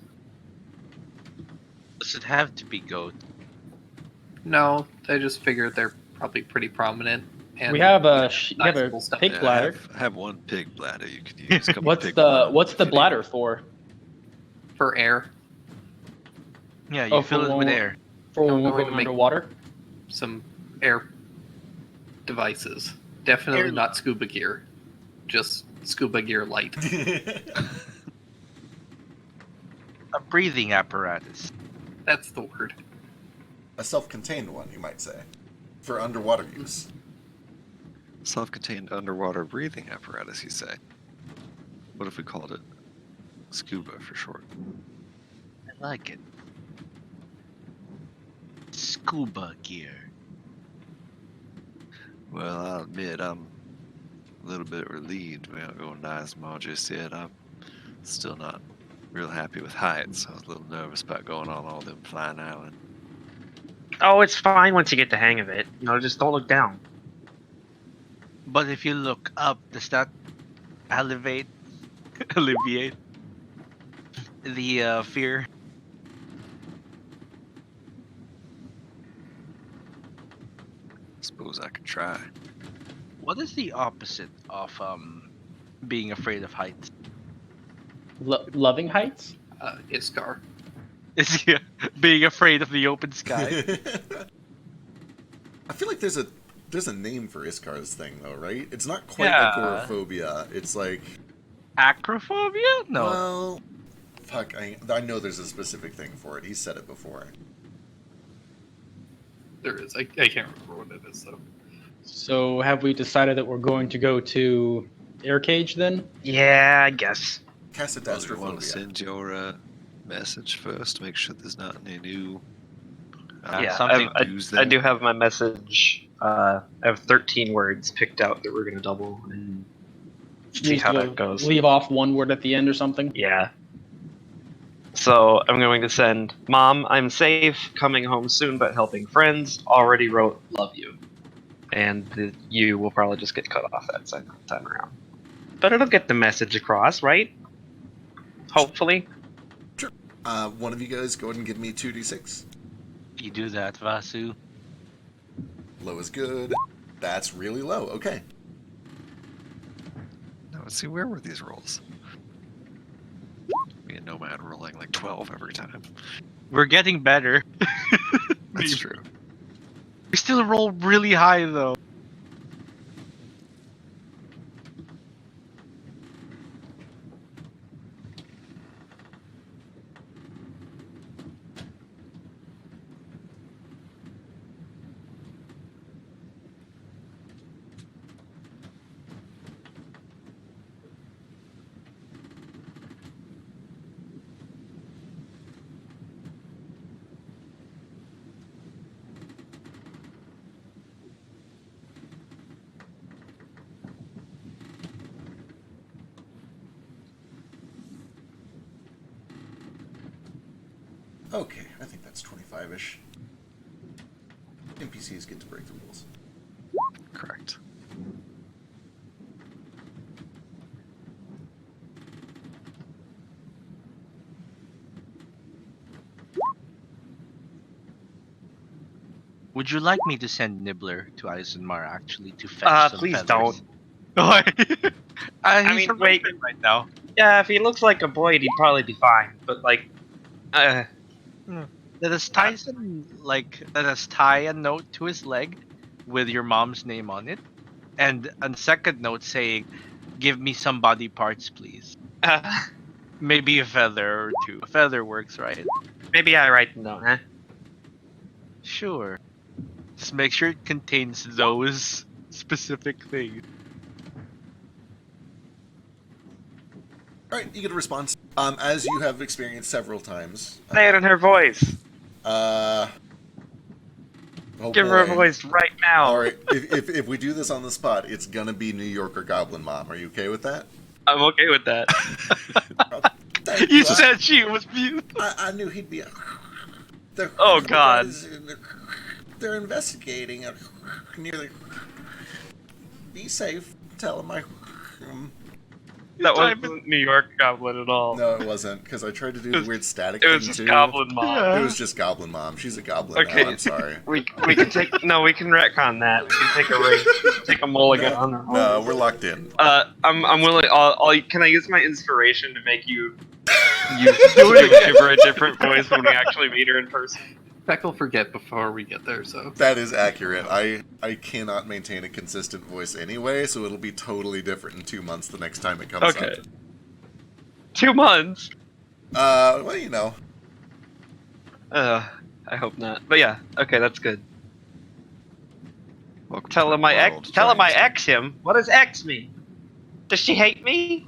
Does it have to be goat? No, I just figured they're probably pretty prominent. And We have a sizable stomach. pig Yeah, bladder. I have one pig bladder you could use. Couple What's pig the ones if you need bladder it. for? For air, Yeah, you Oh, fill for it with when- air. For when No, we're no, going we make- underwater? some air devices. Definitely Air- not scuba gear. Just scuba gear light. A breathing apparatus. That's the word. A self-contained one, you might say, for underwater use. Self-contained underwater breathing apparatus, you say? What if we called it scuba for short? I like it. Scuba gear. Well, I'll admit I'm a little bit relieved we aren't going to Nismore just yet. I'm still not real happy with heights. I was a little nervous about going on all them flying island. Oh, it's fine once you get the hang of it. Just don't look down. But if you look up, does that alleviate the fear? Suppose I could try. What is the opposite of being afraid of heights? Loving heights? Iskar. Is he being afraid of the open sky? I feel like there's a name for Iskar's thing though, right? It's not quite Yeah. agoraphobia. It's like, Acrophobia? No. well, fuck. I know there's a specific thing for it. He said it before. There is. I can't remember what it is though. So have we decided that we're going to go to Air Cage then? Yeah, I guess. Do you want to Cassidastrophobia. send your message first? Make sure there's not any new. Yeah, something I do have my message. I have 13 words picked out that we're gonna double and see how that goes. Leave off one word at the end or something? Yeah. So I'm going to send, Mom, I'm safe, coming home soon, but helping friends. Already wrote, love you. And the you will probably just get cut off that second time around. But it'll get the message across, right? Hopefully. Sure. One of you guys go ahead and give me 2d6. You do that, Vasu. Low is good. That's really low. Okay. Now, let's see, where were these rolls? Me and Nomad rolling like 12 every time. We're getting better. That's true. We still roll really high though. Okay, I think that's 25-ish. NPCs get to break the rules. Correct. Would you like me to send Nibbler to Eisenmar actually to fetch some Please feathers? don't. He's mean, a wait. raven right now. Yeah, if he looks like a boy, he'd probably be fine. But, like, Let us tie a note to his leg with your mom's name on it, and a second note saying, "Give me some body parts, please." Maybe a feather or two. A feather works, right? maybe I write the note, huh? Sure. Just make sure it contains those specific things. All right, you get a response. As you have experienced several times. Say it in her voice. Oh Give her a boy. voice right now. All right, if we do this on the spot, it's gonna be New Yorker Goblin Mom. Are you okay with that? I'm okay with that. Thank You said she was beautiful. I knew he'd be. Oh, God. They're investigating. Nearly. Be safe. Tell him I. That wasn't New York Goblin at all. No, it wasn't, because I tried to do the weird static It was thing just too. Goblin Mom. It was just Goblin Mom. She's a goblin Okay. now. I'm sorry. We can take we can retcon that. We can take a race, take a mulligan on her. No, we're locked in. I'm willing. Can I use my inspiration to make you give her a different voice when we actually meet her in person? Beck will forget before we get there, so. That is accurate. I cannot maintain a consistent voice anyway, so it'll be totally different in 2 months the next time it comes Okay. up. 2 months. Well, you know. I hope not. But yeah, okay, that's good. Welcome Tell to him the I world, tell him I giants. X him. What does X mean? Does she hate me?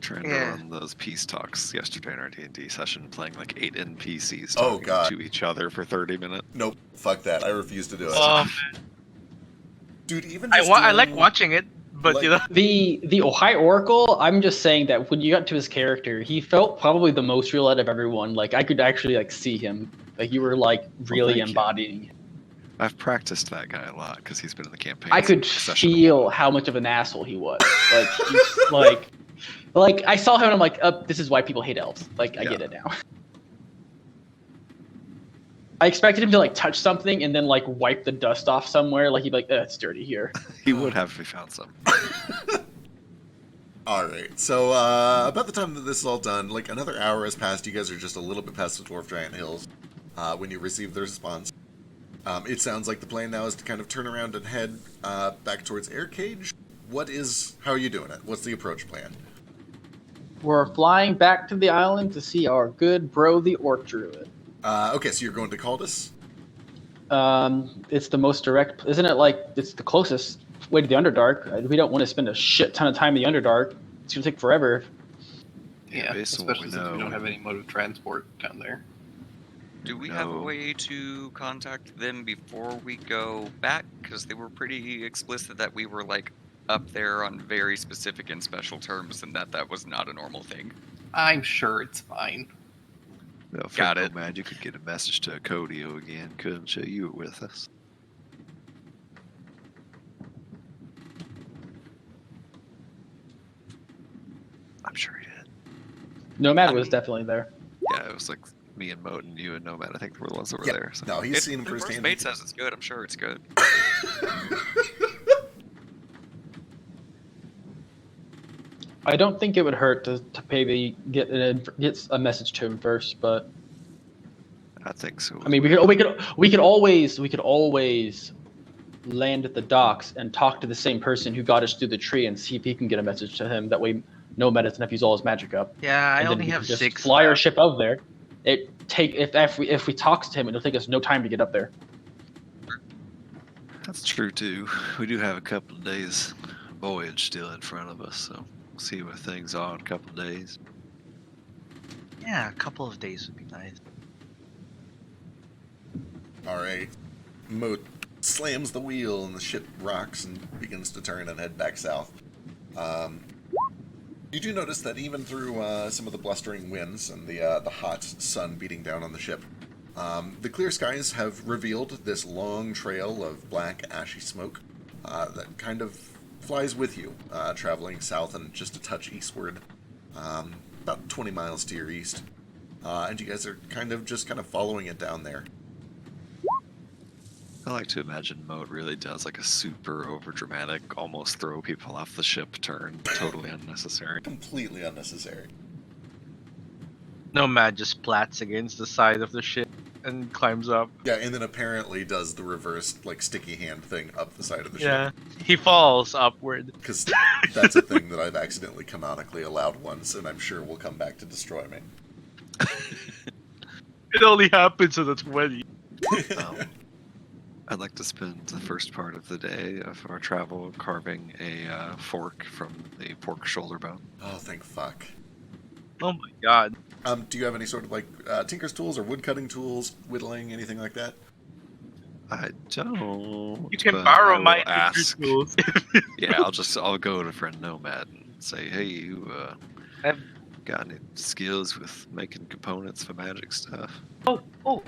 Trying to run those peace talks yesterday in our D&D session, playing like 8 NPCs Oh, talking God. to each other for 30 minutes. Nope. Fuck that. I refuse to do it. Dude, even I just like doing- watching it, but like- you know. The Ohio Oracle, I'm just saying that when you got to his character, he felt probably the most real out of everyone. Like, I could actually, like, see him. Like, you were, like, really thank you. embodying him. I've practiced that guy a lot because he's been in the campaign. I could session. feel how much of an asshole he was. Like, he's, like, I saw him and I'm like, this is why people hate elves. Like, I get it now. I expected him to, like, touch something and then, like, wipe the dust off somewhere. Like, he'd be like, it's dirty here. He would have if he found some. Alright, so about the time that this is all done, like another hour has passed. You guys are just a little bit past the Dwarf Giant Hills when you receive the response. It sounds like the plan now is to kind of turn around and head back towards Air Cage. How are you doing it? What's the approach plan? We're flying back to the island to see our good bro, the Orc Druid. Okay, so you're going to Caldus? It's the most direct, isn't it? Like, it's the closest way to the Underdark. We don't want to spend a shit ton of time in the Underdark. It's gonna take forever. Yeah, based on what especially we since we know. don't have any mode of transport down there. Do we have a No. way to contact them before we go back? Because they were pretty explicit that we were like up there on very specific and special terms, and that was not a normal thing. I'm sure it's fine. No, if Got you're it. Mad, you could get a message to Codio again, couldn't you? You were with us. I'm sure he did. Nomad was definitely there. Yeah, it was like me and Moat and you and Nomad. I think were the ones that were Yeah. there. So. No, he's If seen him the first firsthand. mate says it's good, I'm sure it's good. I don't think it would hurt to maybe get a message to him first, but I think so. I mean, we could always land at the docks and talk to the same person who got us through the tree and see if he can get a message to him. That way, Nomad doesn't have to use all his magic up. Yeah, I And then only we have can just 6. fly our left. ship out there. If we talk to him, it'll take us no time to get up there. That's true too. We do have a couple of days voyage still in front of us, so we'll see where things are in a couple of days. Yeah, a couple of days would be nice. Alright. Moat slams the wheel and the ship rocks and begins to turn and head back south. You do notice that even through some of the blustering winds and the hot sun beating down on the ship, the clear skies have revealed this long trail of black, ashy smoke that kind of flies with you, traveling south and just a touch eastward, about 20 miles to your east. And you guys are kind of following it down there. I like to imagine Moat really does like a super overdramatic, almost throw people off the ship turn. Totally unnecessary. Completely unnecessary. Nomad just plats against the side of the ship and climbs up. Yeah, and then apparently does the reverse, like, sticky hand thing up the side of the Yeah, ship. he falls upward. Because that's a thing that I've accidentally canonically allowed once, and I'm sure will come back to destroy me. It only happens in the 20. I'd like to spend the first part of the day of our travel carving a fork from the pork shoulder bone. Oh, thank fuck. Oh my god. Do you have any sort of, like, tinker's tools or woodcutting tools, whittling, anything like that? I don't. You can but borrow I will my ask. tools. Yeah, I'll go to friend Nomad and say, hey, you I've- got any skills with making components for magic stuff? Oh,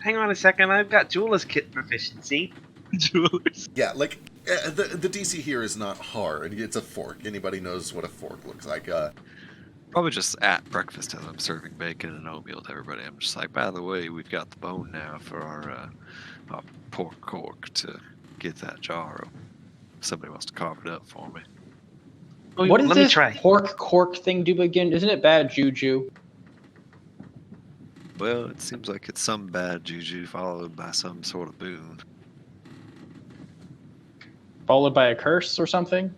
hang on a second. I've got jeweler's kit proficiency. Jewelers. Yeah, like, the DC here is not hard. It's a fork. Anybody knows what a fork looks like. Probably just at breakfast as I'm serving bacon and oatmeal to everybody. I'm just like, by the way, we've got the bone now for our pork cork to get that jar open. Somebody wants to carve it up for me. What does Let me this try. pork cork thing do again? Isn't it bad juju? Well, it seems like it's some bad juju followed by some sort of boon. Followed by a curse or something?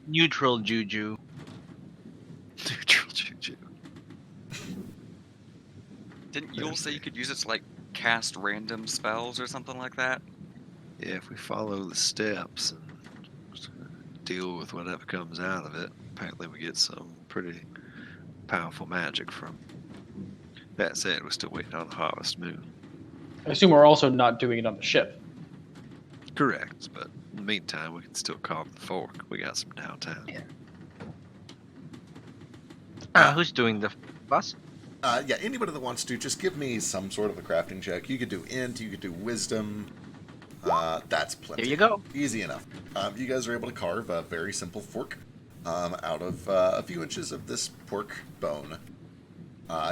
Neutral juju. Neutral juju. Didn't Yule say you could use it to like cast random spells or something like that? Yeah, if we follow the steps and deal with whatever comes out of it, apparently we get some pretty powerful magic from. That said, we're still waiting on the harvest moon. I assume we're also not doing it on the ship. Correct, but in the meantime, we can still carve the fork. We got some downtime. Who's doing the bus? Yeah, anybody that wants to, just give me some sort of a crafting check. You could do int, you could do wisdom. That's plenty. There you go. Easy enough. You guys are able to carve a very simple fork out of a few inches of this pork bone.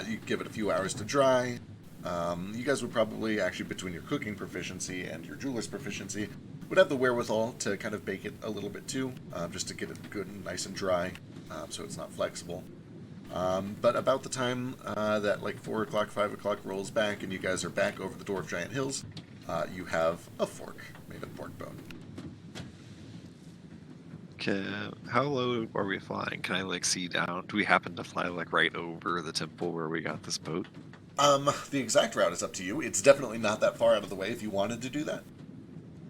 You give it a few hours to dry. You guys would probably, actually, between your cooking proficiency and your jeweler's proficiency, would have the wherewithal to kind of bake it a little bit too, just to get it good and nice and dry, so it's not flexible. But about the time that like 4 o'clock, 5 o'clock rolls back and you guys are back over the Dwarf Giant Hills, you have a fork made of pork bone. How low are we flying? Can I like see down? Do we happen to fly like right over the temple where we got this boat? The exact route is up to you. It's definitely not that far out of the way if you wanted to do that.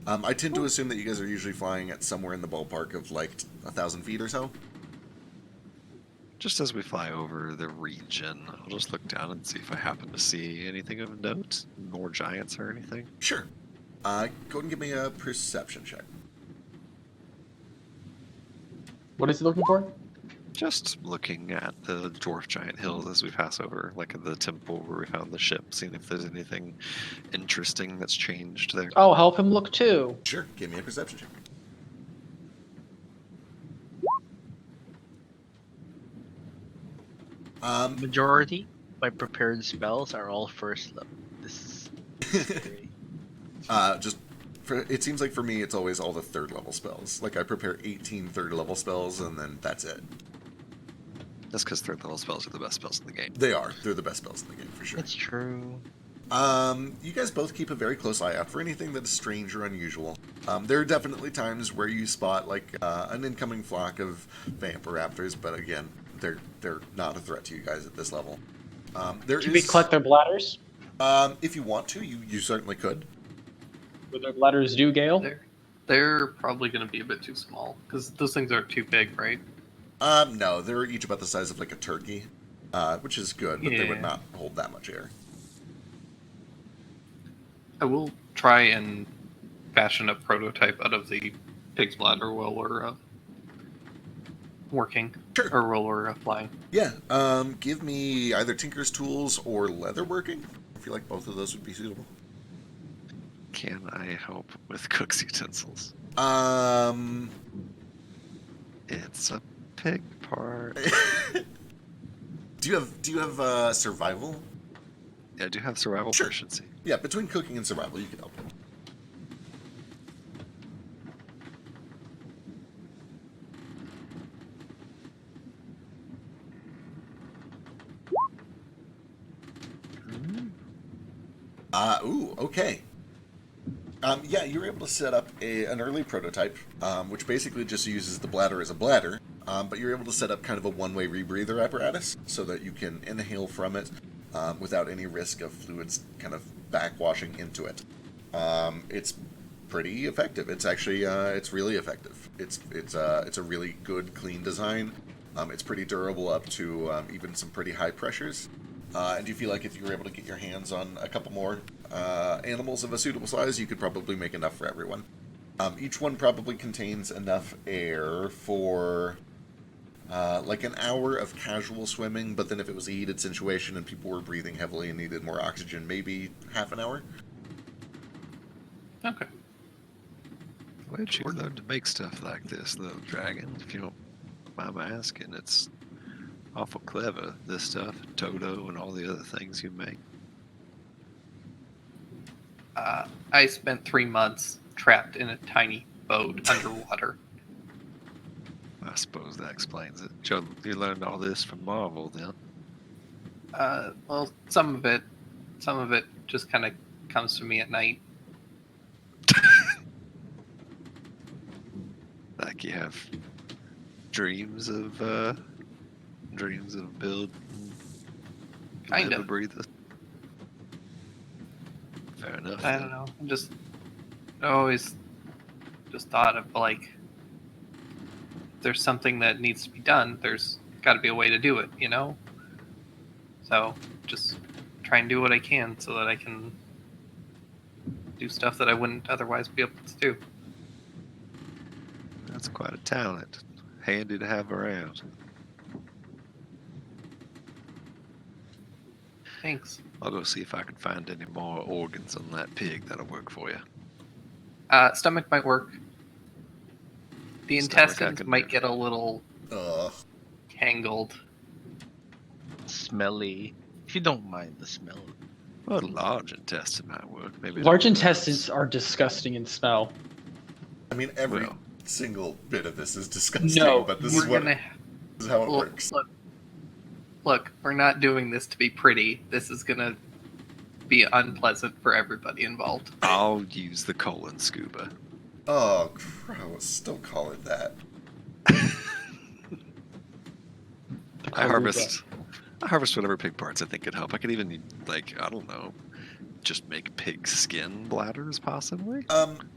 I tend to assume that you guys are usually flying at somewhere in the ballpark of like 1,000 feet or so. Just as we fly over the region, I'll just look down and see if I happen to see anything of note, more giants or anything. Sure. Go ahead and give me a perception check. What is he looking for? Just looking at the Dwarf Giant Hills as we pass over, like the temple where we found the ship, seeing if there's anything interesting that's changed there. I'll help him look too. Sure. Give me a perception check. Majority of my prepared spells are all first level. This is scary. It seems like for me, it's always all the third level spells. Like I prepare 18 third level spells, and then that's it. That's because third level spells are the best spells in the game. They are. They're the best spells in the game for sure. It's true. You guys both keep a very close eye out for anything that is strange or unusual. There are definitely times where you spot like an incoming flock of vamporaptors, but again, they're not a threat to you guys at this level. Should we collect their bladders? If you want to, you certainly could. Would their bladders do, Gale? They're probably going to be a bit too small because those things aren't too big, right? No, they're each about the size of like a turkey, which is good, but they would not hold that much air. I will try and fashion a prototype out of the pig's bladder while we're working. Sure. Or while we're flying. Yeah, give me either tinker's tools or leatherworking. I feel like both of those would be suitable. Can I help with cook's utensils? It's a pig part. Do you have survival? Yeah, I do have survival Sure. proficiency. Yeah, between cooking and survival, you can help. Ooh, okay. Yeah, you're able to set up an early prototype, which basically just uses the bladder as a bladder, but you're able to set up kind of a one-way rebreather apparatus so that you can inhale from it without any risk of fluids kind of backwashing into it. It's pretty effective. It's actually it's really effective. It's a really good, clean design. It's pretty durable up to even some pretty high pressures. And you feel like if you were able to get your hands on a couple more animals of a suitable size, you could probably make enough for everyone. Each one probably contains enough air for like an hour of casual swimming, but then if it was a heated situation and people were breathing heavily and needed more oxygen, maybe half an hour. Okay. Where'd you learn to make stuff like this, little dragon? If you don't mind my asking, it's awful clever, this stuff, Toto and all the other things you make. I spent 3 months trapped in a tiny boat underwater. I suppose that explains it. You learned all this from Marvel, then? Well, some of it just kind of comes to me at night. Like you have dreams of build Kind of. breathers. Fair enough. I don't know. I always just thought of like, if there's something that needs to be done, there's got to be a way to do it, you know? So just try and do what I can so that I can do stuff that I wouldn't otherwise be able to do. That's quite a talent. Handy to have around. Thanks. I'll go see if I can find any more organs on that pig that'll work for you. Stomach might work. The Stomach I intestines can might do. get a little tangled. Smelly. If you don't mind the smell. Well, a large intestine might work. Maybe Large not. intestines are disgusting in smell. I mean, every Well. single bit of this is disgusting, No, but this is how it works. Look, we're not doing this to be pretty. This is gonna be unpleasant for everybody involved. I'll use the colon scuba. Oh, gross. Don't call it that. I harvest whatever pig parts I think could help. I could even, like, I don't know, just make pig skin bladders, possibly?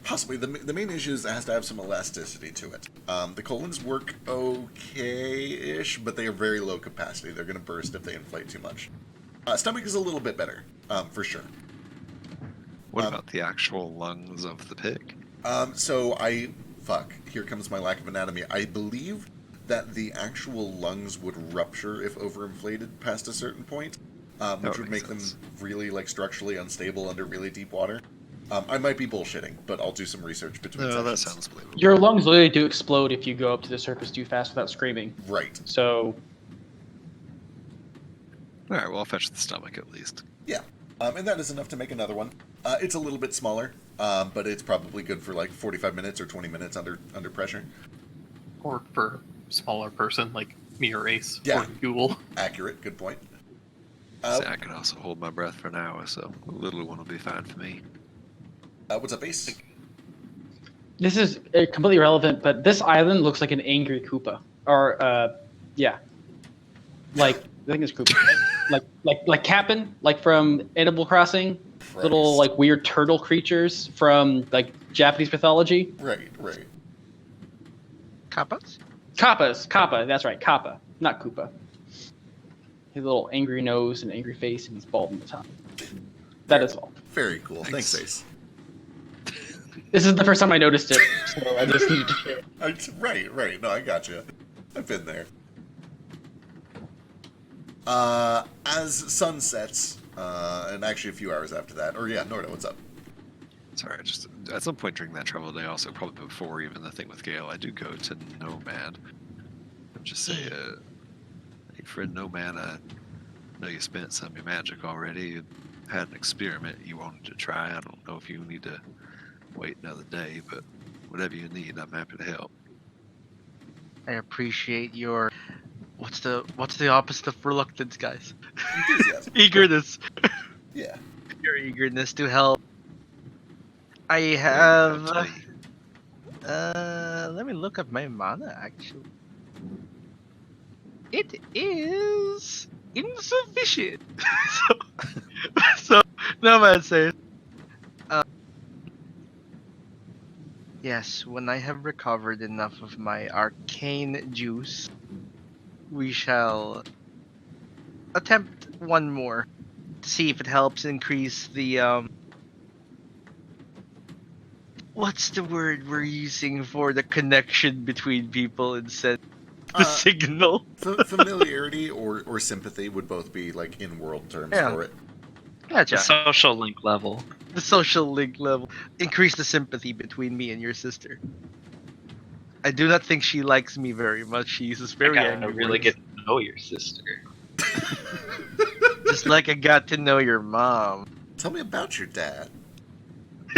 Possibly. The main issue is it has to have some elasticity to it. The colons work okay-ish, but they are very low capacity. They're going to burst if they inflate too much. Stomach is a little bit better, for sure. What about the actual lungs of the pig? Here comes my lack of anatomy. I believe that the actual lungs would rupture if overinflated past a certain point, which would make them really, like, structurally unstable under really deep water. I might be bullshitting, but I'll do some research between sessions. That sounds believable. Your lungs literally do explode if you go up to the surface too fast without screaming. Right. So, Alright, well, I'll fetch the stomach at least. Yeah. And that is enough to make another one. It's a little bit smaller, but it's probably good for, like, 45 minutes or 20 minutes under pressure. Or for a smaller person like me or Ace Yeah. or Yule. Accurate. Good point. See, I can also hold my breath for an hour, so a little one will be fine for me. What's up, Ace? this is completely irrelevant, but this island looks like an angry Koopa. Or, yeah. Like, I think it's Koopa. like Cap'n, like from Animal Crossing. Christ. Little, like, weird turtle creatures from, like, Japanese mythology. Right. Kappas? Kappa, that's right, Kappa, not Koopa. His little angry nose and angry face, and he's bald on the top. That is all. Very cool. Thanks, Ace. This is the first time I noticed it, so I just needed to share. Right. No, I got you. I've been there. As sun sets, and actually a few hours after that, Norda, what's up? Sorry, just at some point during that travel day, also probably before even the thing with Gale, I do go to Nomad. And just say, hey, friend Nomad, I know you spent some of your magic already. You had an experiment you wanted to try. I don't know if you need to wait another day, but whatever you need, I'm happy to help. I appreciate your what's the opposite of reluctance, guys? Enthusiasm. Eagerness. Yeah. your eagerness to help. I Very have. touchy. Let me look up my mana. Actually, it is insufficient. so Nomad says, yes, when I have recovered enough of my arcane juice, we shall attempt one more to see if it helps increase the what's the word we're using for the connection between people and send the signal? Familiarity or sympathy would both be like in world terms Yeah. for it. The Gotcha. social link level. The social link level. Increase the sympathy between me and your sister. I do not think she likes me very much. She uses I very gotta angry really words. get to know your sister. Just like I got to know your mom. Tell me about your dad.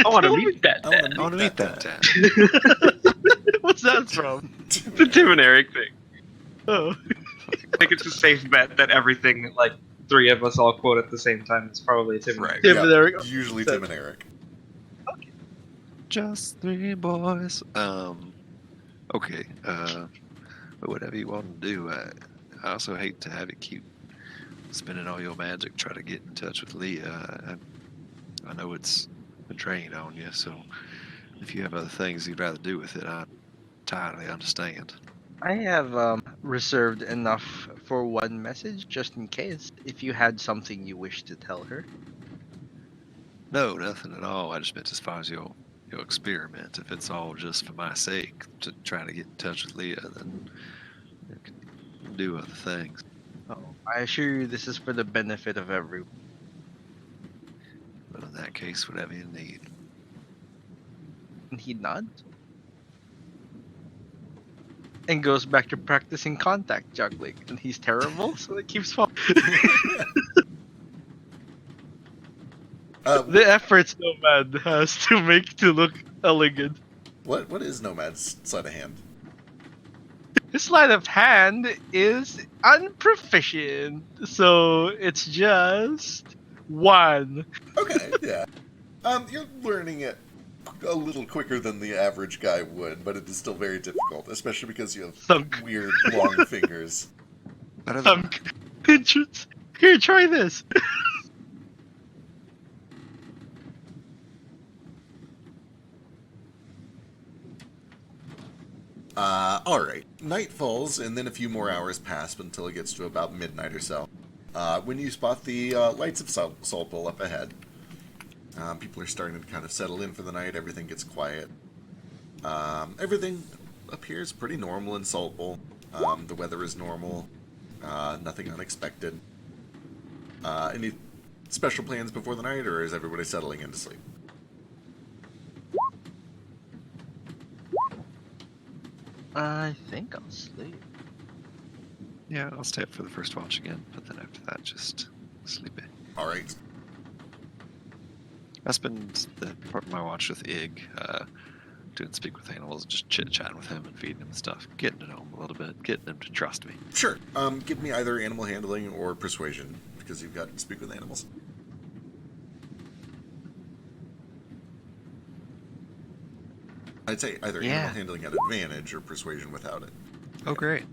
I want to Tell meet that. I want dad. to I want to meet that dad. dad. What's that from? The Tim and Eric thing. Oh. I think it's a safe bet that everything like three of us all quote at the same time is probably Tim and Right. Eric. Tim Yeah, and Eric. usually So- Tim and Eric. Just three boys. Okay. But whatever you want to do, I also hate to have you keep spending all your magic trying to get in touch with Leah. I know it's a drain on you, so if you have other things you'd rather do with it, I entirely understand. I have reserved enough for one message just in case. If you had something you wish to tell her. No, nothing at all. I just meant as far as your experiment. If it's all just for my sake to try to get in touch with Leah, then you can do other things. Oh, I assure you, this is for the benefit of everyone. But in that case, whatever you need. And he nods. And goes back to practicing contact juggling. And he's terrible, so it keeps falling. The efforts Nomad has to make to look elegant. What is Nomad's sleight of hand? His sleight of hand is unproficient, so it's just 1. Okay, yeah. You're learning it a little quicker than the average guy would, but it is still very difficult, especially because you have Thunk. weird long fingers. Better than Thunk. Here, try this. Alright. Night falls, and then a few more hours pass until it gets to about midnight or so. When you spot the lights of Salt Bowl up ahead, people are starting to kind of settle in for the night. Everything gets quiet. Everything appears pretty normal in Salt Bowl. The weather is normal. Nothing unexpected. Any special plans before the night, or is everybody settling into sleep? I think I'll sleep. Yeah, I'll stay up for the first watch again, but then after that, just sleep in. Alright. I spend the part of my watch with Ig, doing speak with animals, just chit-chatting with him and feeding him and stuff, getting to know him a little bit, getting him to trust me. Sure. Give me either animal handling or persuasion, because you've got to speak with animals. I'd say either animal handling at advantage or persuasion without it. Oh, great.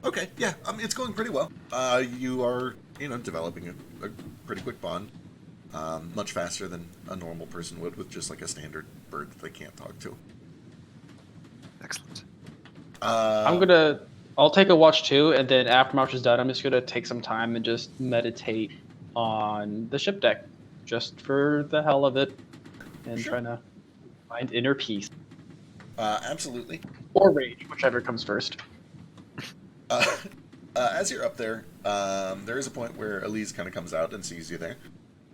Okay, yeah, it's going pretty well. You are, developing a pretty quick bond. Much faster than a normal person would with just like a standard bird that they can't talk to. Excellent. I'll take a watch too, and then after my watch is done, I'm just gonna take some time and just meditate on the ship deck, just for the hell of it, and Sure. trying to find inner peace Absolutely. or rage, whichever comes first. As you're up there, there is a point where Elise kind of comes out and sees you there.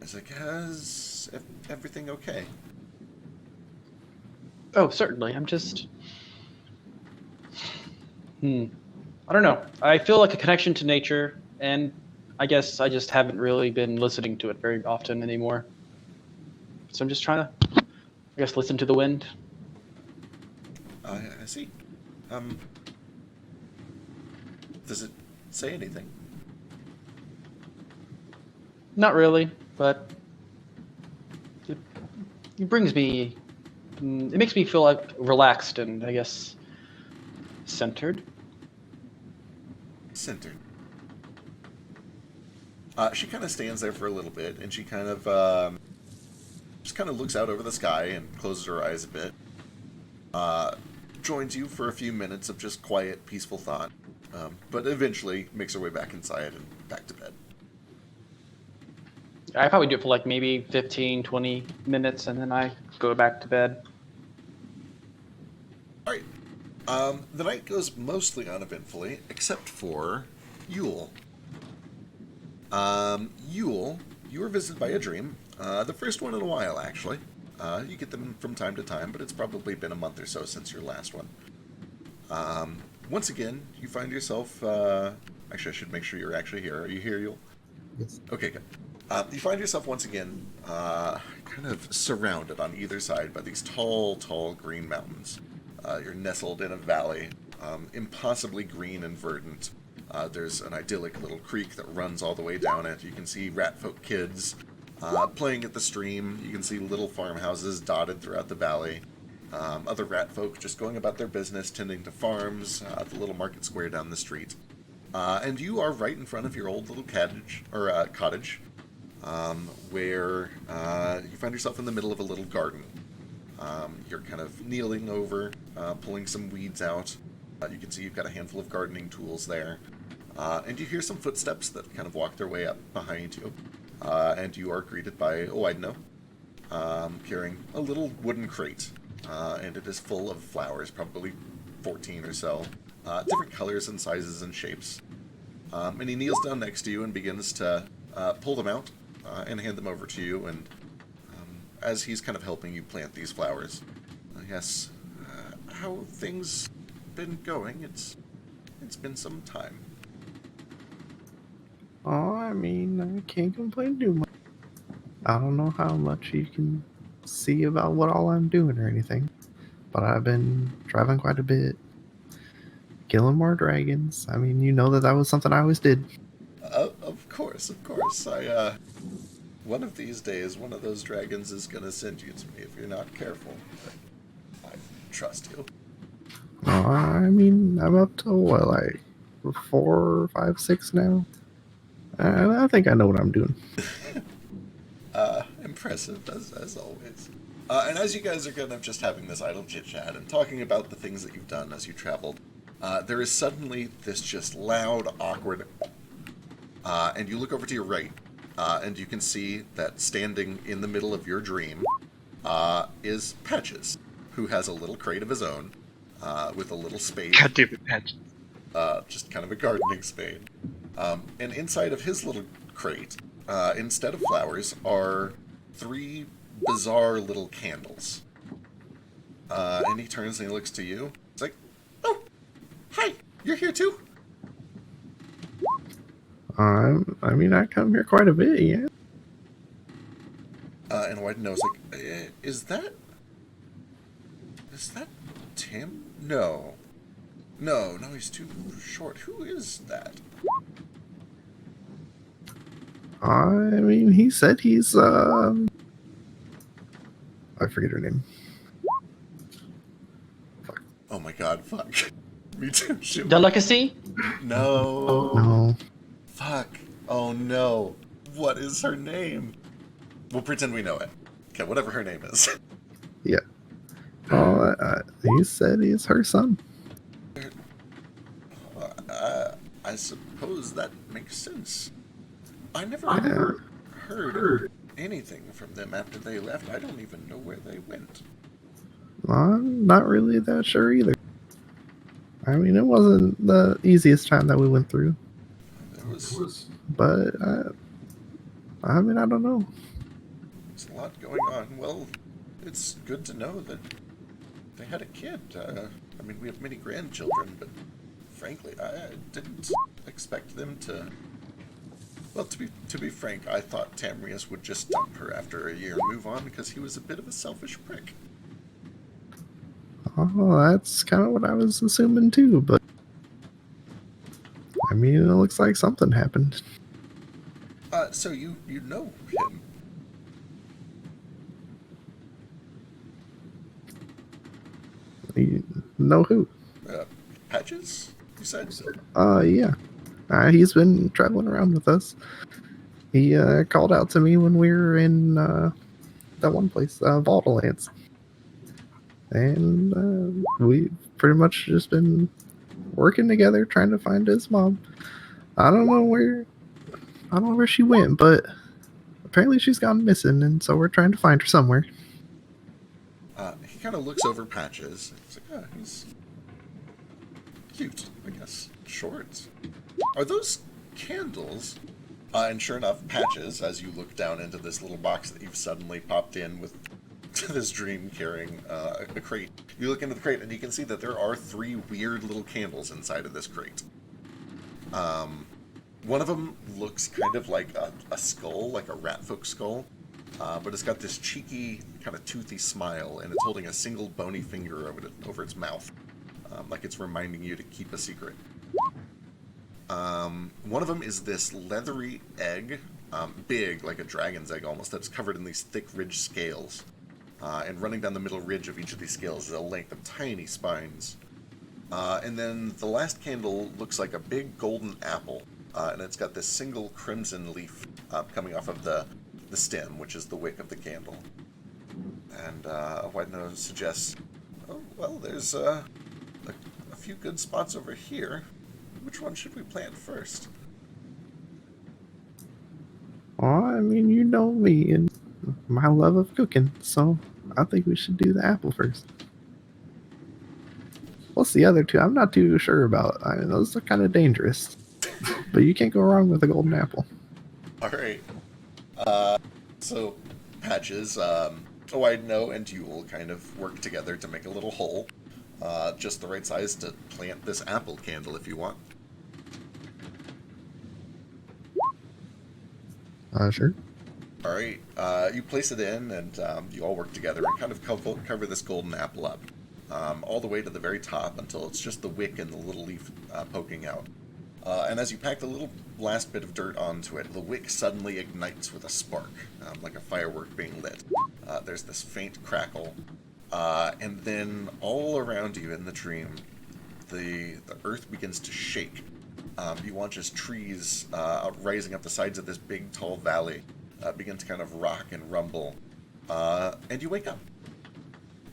It's like, is everything okay? Oh, certainly. I'm just. I don't know. I feel like a connection to nature, and I guess I just haven't really been listening to it very often anymore. So I'm just trying to, I guess, listen to the wind. I see. Does it say anything? Not really, but it brings me. It makes me feel like relaxed and I guess centered. Centered. She kind of stands there for a little bit, and she kind of just kind of looks out over the sky and closes her eyes a bit. Joins you for a few minutes of just quiet, peaceful thought, but eventually makes her way back inside and back to bed. I probably do it for like maybe 15, 20 minutes, and then I go back to bed. All right. The night goes mostly uneventfully, except for Yule. Yule, you were visited by a dream. The first one in a while, actually. You get them from time to time, but it's probably been a month or so since your last one. Once again, you find yourself... actually, I should make sure you're actually here. Are you here, Yule? Yes. Okay, good. You find yourself once again kind of surrounded on either side by these tall, tall green mountains. You're nestled in a valley, impossibly green and verdant. There's an idyllic little creek that runs all the way down it. You can see ratfolk kids playing at the stream. You can see little farmhouses dotted throughout the valley. Other ratfolk just going about their business, tending to farms, the little market square down the street. And you are right in front of your old little cottage, where you find yourself in the middle of a little garden. You're kind of kneeling over, pulling some weeds out. You can see you've got a handful of gardening tools there. And you hear some footsteps that kind of walk their way up behind you. And you are greeted by Oidno, carrying a little wooden crate. And it is full of flowers, probably 14 or so. Different colors and sizes and shapes. And he kneels down next to you and begins to pull them out and hand them over to you. And as he's kind of helping you plant these flowers, yes, how things been going? It's been some time. Oh, I mean, I can't complain too much. I don't know how much you can see about what all I'm doing or anything, but I've been traveling quite a bit, killing more dragons. I mean, you know that was something I always did. Of course. One of these days, one of those dragons is gonna send you to me if you're not careful. But I trust you. Oh, I mean, I'm up to what, like 4, 5, 6 now. I think I know what I'm doing. Impressive, as always. And as you guys are kind of just having this idle chit-chat and talking about the things that you've done as you traveled, there is suddenly this just loud, awkward... and you look over to your right, and you can see that standing in the middle of your dream is Patches, who has a little crate of his own, with a little spade. God damn it, Patches. Just kind of a gardening spade. And inside of his little crate, instead of flowers, are 3 bizarre little candles. And he turns and he looks to you. It's like, oh, hi, you're here too? I mean, I come here quite a bit, yeah. And White Nose like, is that Tim? No, he's too short. Who is that? I mean, he said he's, I forget her name. Oh my god, fuck. Me too. Shoot. Delicacy? No. No. Fuck. Oh no. What is her name? We'll pretend we know it. Okay, whatever her name is. Yeah. Oh, he said he's her son. I suppose that makes sense. I never heard anything from them after they left. I don't even know where they went. I'm not really that sure either. I mean, it wasn't the easiest time that we went through. There was... But, I mean, I don't know. There's a lot going on. Well, it's good to know that they had a kid. I mean, we have many grandchildren, but frankly, I didn't expect them to... Well, to be frank, I thought Tamrius would just dump her after a year and move on because he was a bit of a selfish prick. Oh, that's kind of what I was assuming too, but... I mean, it looks like something happened. So you know him. You know who? Patches, you said? Yeah. He's been traveling around with us. He called out to me when we were in that one place, Valdalands. And we've pretty much just been working together trying to find his mom. I don't know where she went, but apparently she's gone missing, and so we're trying to find her somewhere. He kind of looks over Patches. He's like, he's cute, I guess. Short. Are those candles? And sure enough, Patches, as you look down into this little box that you've suddenly popped in with this dream carrying a crate, you look into the crate and you can see that there are 3 weird little candles inside of this crate. One of them looks kind of like a skull, like a rat folk skull, but it's got this cheeky, kind of toothy smile, and it's holding a single bony finger over its mouth, like it's reminding you to keep a secret. One of them is this leathery egg, big, like a dragon's egg almost, that's covered in these thick ridged scales. And running down the middle ridge of each of these scales is a length of tiny spines. And then the last candle looks like a big golden apple, and it's got this single crimson leaf coming off of the stem, which is the wick of the candle. And a white nose suggests, oh, well, there's a few good spots over here. Which one should we plant first? Well, I mean, you know me and my love of cooking, so I think we should do the apple first. What's the other two? I'm not too sure about. I mean, those are kind of dangerous. But you can't go wrong with a golden apple. Alright. So, Patches, Oidno and you will kind of work together to make a little hole. Just the right size to plant this apple candle if you want. Sure. Alright, you place it in, and you all work together and kind of cover this golden apple up. All the way to the very top until it's just the wick and the little leaf poking out. And as you pack the little last bit of dirt onto it, the wick suddenly ignites with a spark, like a firework being lit. There's this faint crackle, and then all around you in the dream, the earth begins to shake. You watch as trees rising up the sides of this big, tall valley begin to kind of rock and rumble, and you wake up.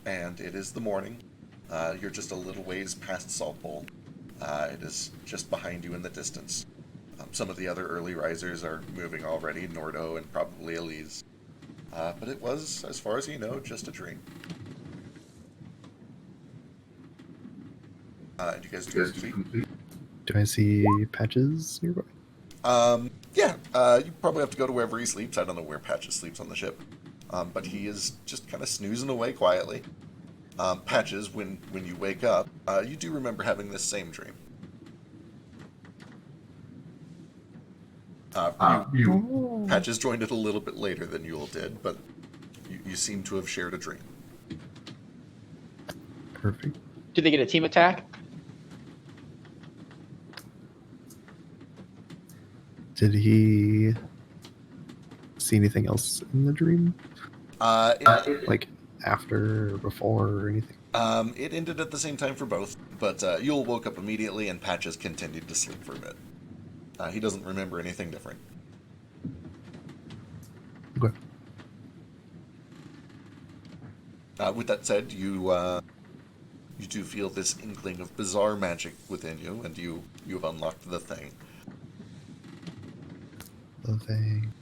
And it is the morning. You're just a little ways past Salt Bowl. It is just behind you in the distance. Some of the other early risers are moving already, Nordo and probably Elise. But it was, as far as you know, just a dream. And you guys do complete? Do I see Patches nearby? Yeah, you probably have to go to wherever he sleeps. I don't know where Patches sleeps on the ship. But he is just kind of snoozing away quietly. Patches, when you wake up, you do remember having this same dream. Patches joined it a little bit later than you all did, but you seem to have shared a dream. Perfect. Did they get a team attack? Did he see anything else in the dream? Like after or before or anything? It ended at the same time for both, but Yule woke up immediately and Patches continued to sleep for a bit. He doesn't remember anything different. Okay. With that said, you do feel this inkling of bizarre magic within you, and you have unlocked the thing. The thing.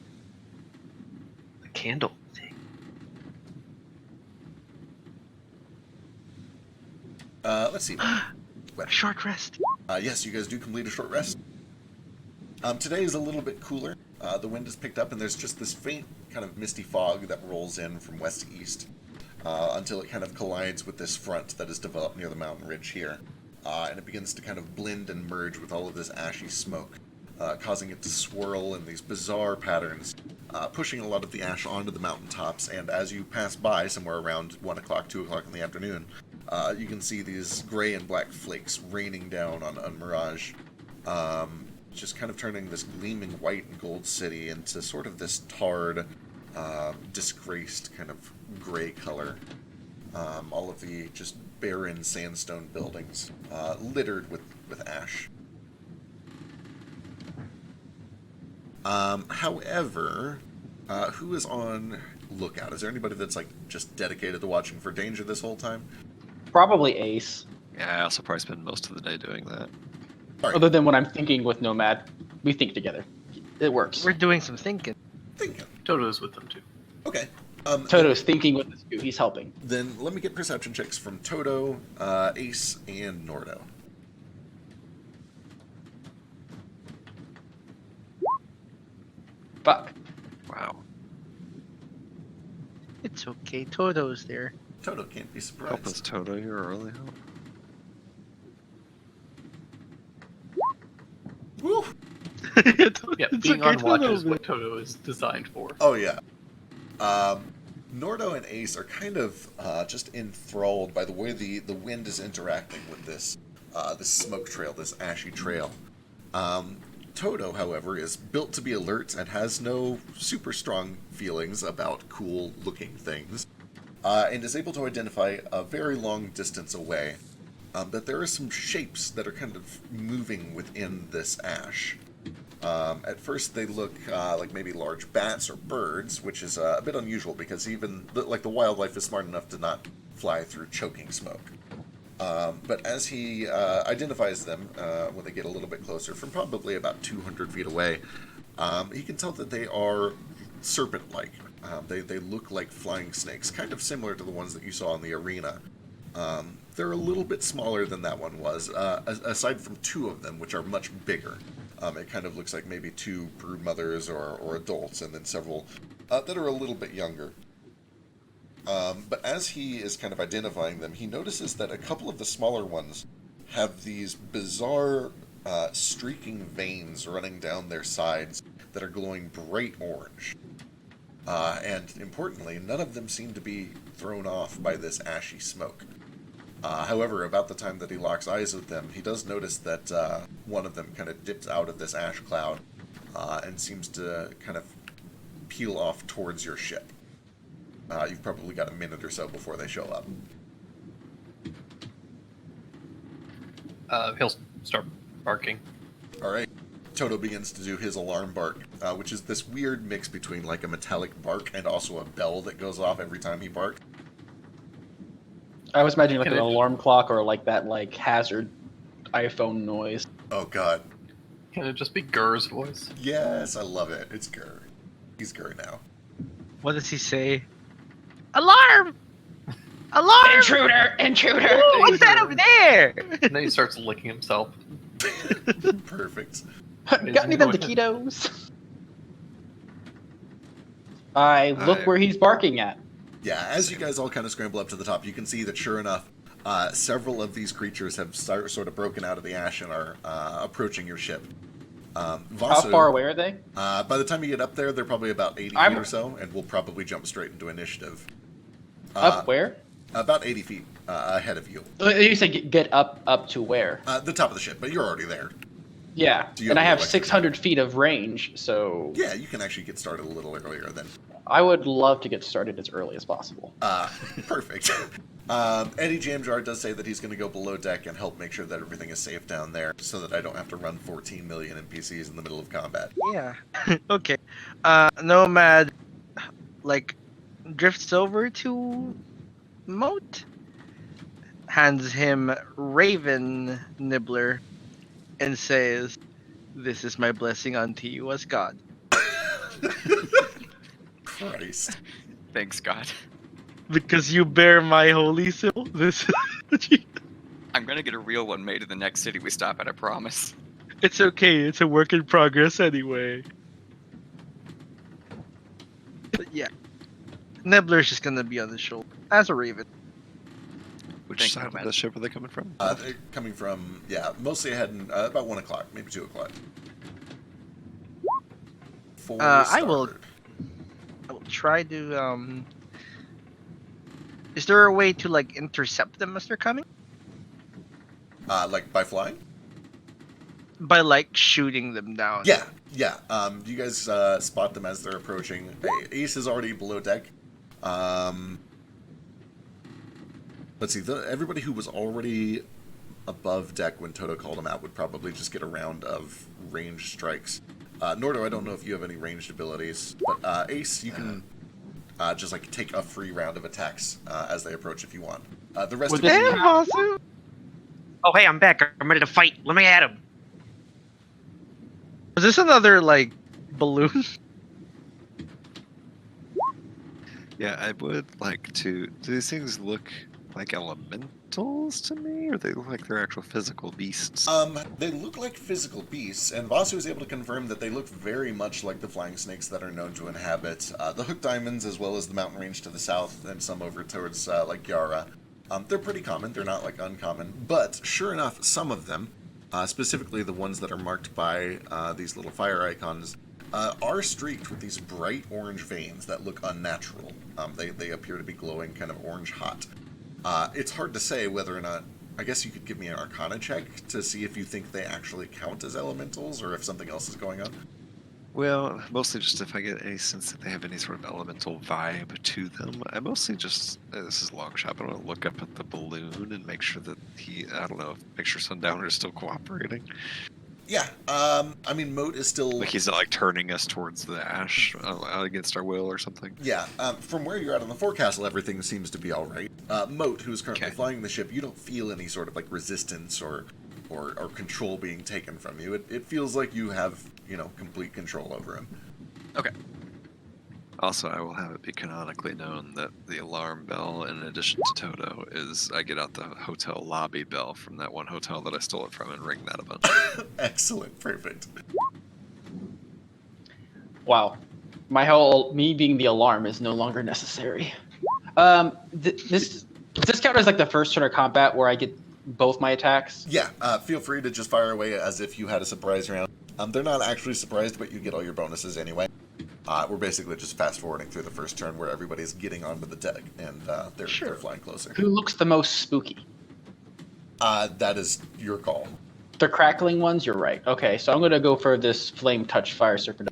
The candle thing. Let's see. A short rest. Yes, you guys do complete a short rest. Today is a little bit cooler. The wind has picked up, and there's just this faint kind of misty fog that rolls in from west to east until it kind of collides with this front that is developed near the mountain ridge here. And it begins to kind of blend and merge with all of this ashy smoke, causing it to swirl in these bizarre patterns, pushing a lot of the ash onto the mountaintops. And as you pass by, somewhere around 1 o'clock, 2 o'clock in the afternoon, you can see these gray and black flakes raining down on Mirage. just kind of turning this gleaming white and gold city into sort of this tarred, disgraced kind of gray color. All of the just barren sandstone buildings littered with ash. However, who is on lookout? Is there anybody that's like just dedicated to watching for danger this whole time? Probably Ace. Yeah, I also probably spend most of the day doing that. All right. Other than when I'm thinking with Nomad, we think together. It works. We're doing some thinking. Thinking. Toto's with them too. Okay. Toto's thinking with the scoot. He's helping. Then let me get perception checks from Toto, Ace, and Nordo. Fuck. Wow. It's okay. Toto's there. Toto can't be surprised. Help us, Toto. You're early help. Woo! Yeah, being on watch is what Toto is designed for. Oh yeah. Nordo and Ace are kind of just enthralled by the way the wind is interacting with this smoke trail, this ashy trail. Toto, however, is built to be alert and has no super strong feelings about cool-looking things, and is able to identify a very long distance away that there are some shapes that are kind of moving within this ash. At first, they look like maybe large bats or birds, which is a bit unusual because even the wildlife is smart enough to not fly through choking smoke. But as he identifies them when they get a little bit closer, from probably about 200 feet away, he can tell that they are serpent-like. They look like flying snakes, kind of similar to the ones that you saw in the arena. They're a little bit smaller than that one was, aside from two of them, which are much bigger. It kind of looks like maybe two brood mothers or adults, and then several that are a little bit younger. But as he is kind of identifying them, he notices that a couple of the smaller ones have these bizarre streaking veins running down their sides that are glowing bright orange. And importantly, none of them seem to be thrown off by this ashy smoke. However, about the time that he locks eyes with them, he does notice that one of them kind of dips out of this ash cloud and seems to kind of peel off towards your ship. You've probably got a minute or so before they show up. He'll start barking. All right. Toto begins to do his alarm bark, which is this weird mix between like a metallic bark and also a bell that goes off every time he barks. I was imagining like Can an it- alarm clock or like that like hazard iPhone noise. Oh god. Can it just be Gur's voice? Yes, I love it. It's Gur. He's Gur now. What does he say? Alarm! Alarm! Intruder! Intruder! Ooh, what's that up there? And then he starts licking himself. Perfect. Got me them taquitos. I look where he's barking at. Yeah, as you guys all kind of scramble up to the top, you can see that sure enough, several of these creatures have sort of broken out of the ash and are approaching your ship. How Vasu, far away are they? by the time you get up there, they're probably about 80 I'm- feet or so, and we'll probably jump straight into initiative. Up where? About 80 feet ahead of you. You said get up to where? The top of the ship, but you're already there. Yeah, Do you and I have have the 600 feet of range, so Yeah, you can actually get started a little earlier then. I would love to get started as early as possible. Perfect. Eddie Jamjar does say that he's going to go below deck and help make sure that everything is safe down there so that I don't have to run 14 million NPCs in the middle of combat. Yeah. Okay. Nomad, like, drifts over to Moat, hands him Raven Nibbler, and says, "This is my blessing unto you as God." Christ. Thanks, God. Because you bear my holy symbol. This. I'm gonna get a real one made in the next city we stop at, I promise. It's okay. It's a work in progress anyway. But yeah, Nibbler's just gonna be on the shoulder as a Raven. Which Thank side you, of man. the ship are they coming from? They're coming from, mostly ahead in about 1 o'clock, maybe 2 o'clock. I will try to. Is there a way to like intercept them as they're coming? Like by flying? by like shooting them down. Yeah. You guys spot them as they're approaching. Ace is already below deck. Let's see. Everybody who was already above deck when Toto called him out would probably just get a round of ranged strikes. Nordo, I don't know if you have any ranged abilities, but Ace, you can just like take a free round of attacks as they approach if you want. The rest of you, Oh, hey, I'm back. I'm ready to fight. Let me at him. Was this another like balloon? Yeah, I would like to. Do these things look like elementals to me, or they look like they're actual physical beasts? they look like physical beasts, and Vasu is able to confirm that they look very much like the flying snakes that are known to inhabit the hook diamonds, as well as the mountain range to the south, and some over towards like Yara. They're pretty common. They're not like uncommon, but sure enough, some of them, specifically the ones that are marked by these little fire icons, are streaked with these bright orange veins that look unnatural. They appear to be glowing kind of orange hot. It's hard to say whether or not. I guess you could give me an Arcana check to see if you think they actually count as elementals or if something else is going on. Well, mostly just if I get a sense that they have any sort of elemental vibe to them. I mostly just, this is a long shot, but I want to look up at the balloon and make sure that make sure Sundowner is still cooperating. Yeah, I mean, Moat is still... Like he's not like turning us towards the ash against our will or something. Yeah, from where you're at on the forecastle, everything seems to be alright. Moat, who's currently flying the ship, you don't feel any sort of like resistance or control being taken from you. It feels like you have, complete control over him. Okay. Also, I will have it be canonically known that the alarm bell, in addition to Toto, is I get out the hotel lobby bell from that one hotel that I stole it from and ring that a bunch. Excellent, perfect. Wow, me being the alarm is no longer necessary. This count as like the first turn of combat where I get both my attacks? Yeah, feel free to just fire away as if you had a surprise round. They're not actually surprised, but you get all your bonuses anyway. We're basically just fast-forwarding through the first turn where everybody's getting onto the deck, and they're flying closer. Who looks the most spooky? That is your call. The crackling ones? You're right. Okay, so I'm going to go for this Flame Touch Fire Serpent.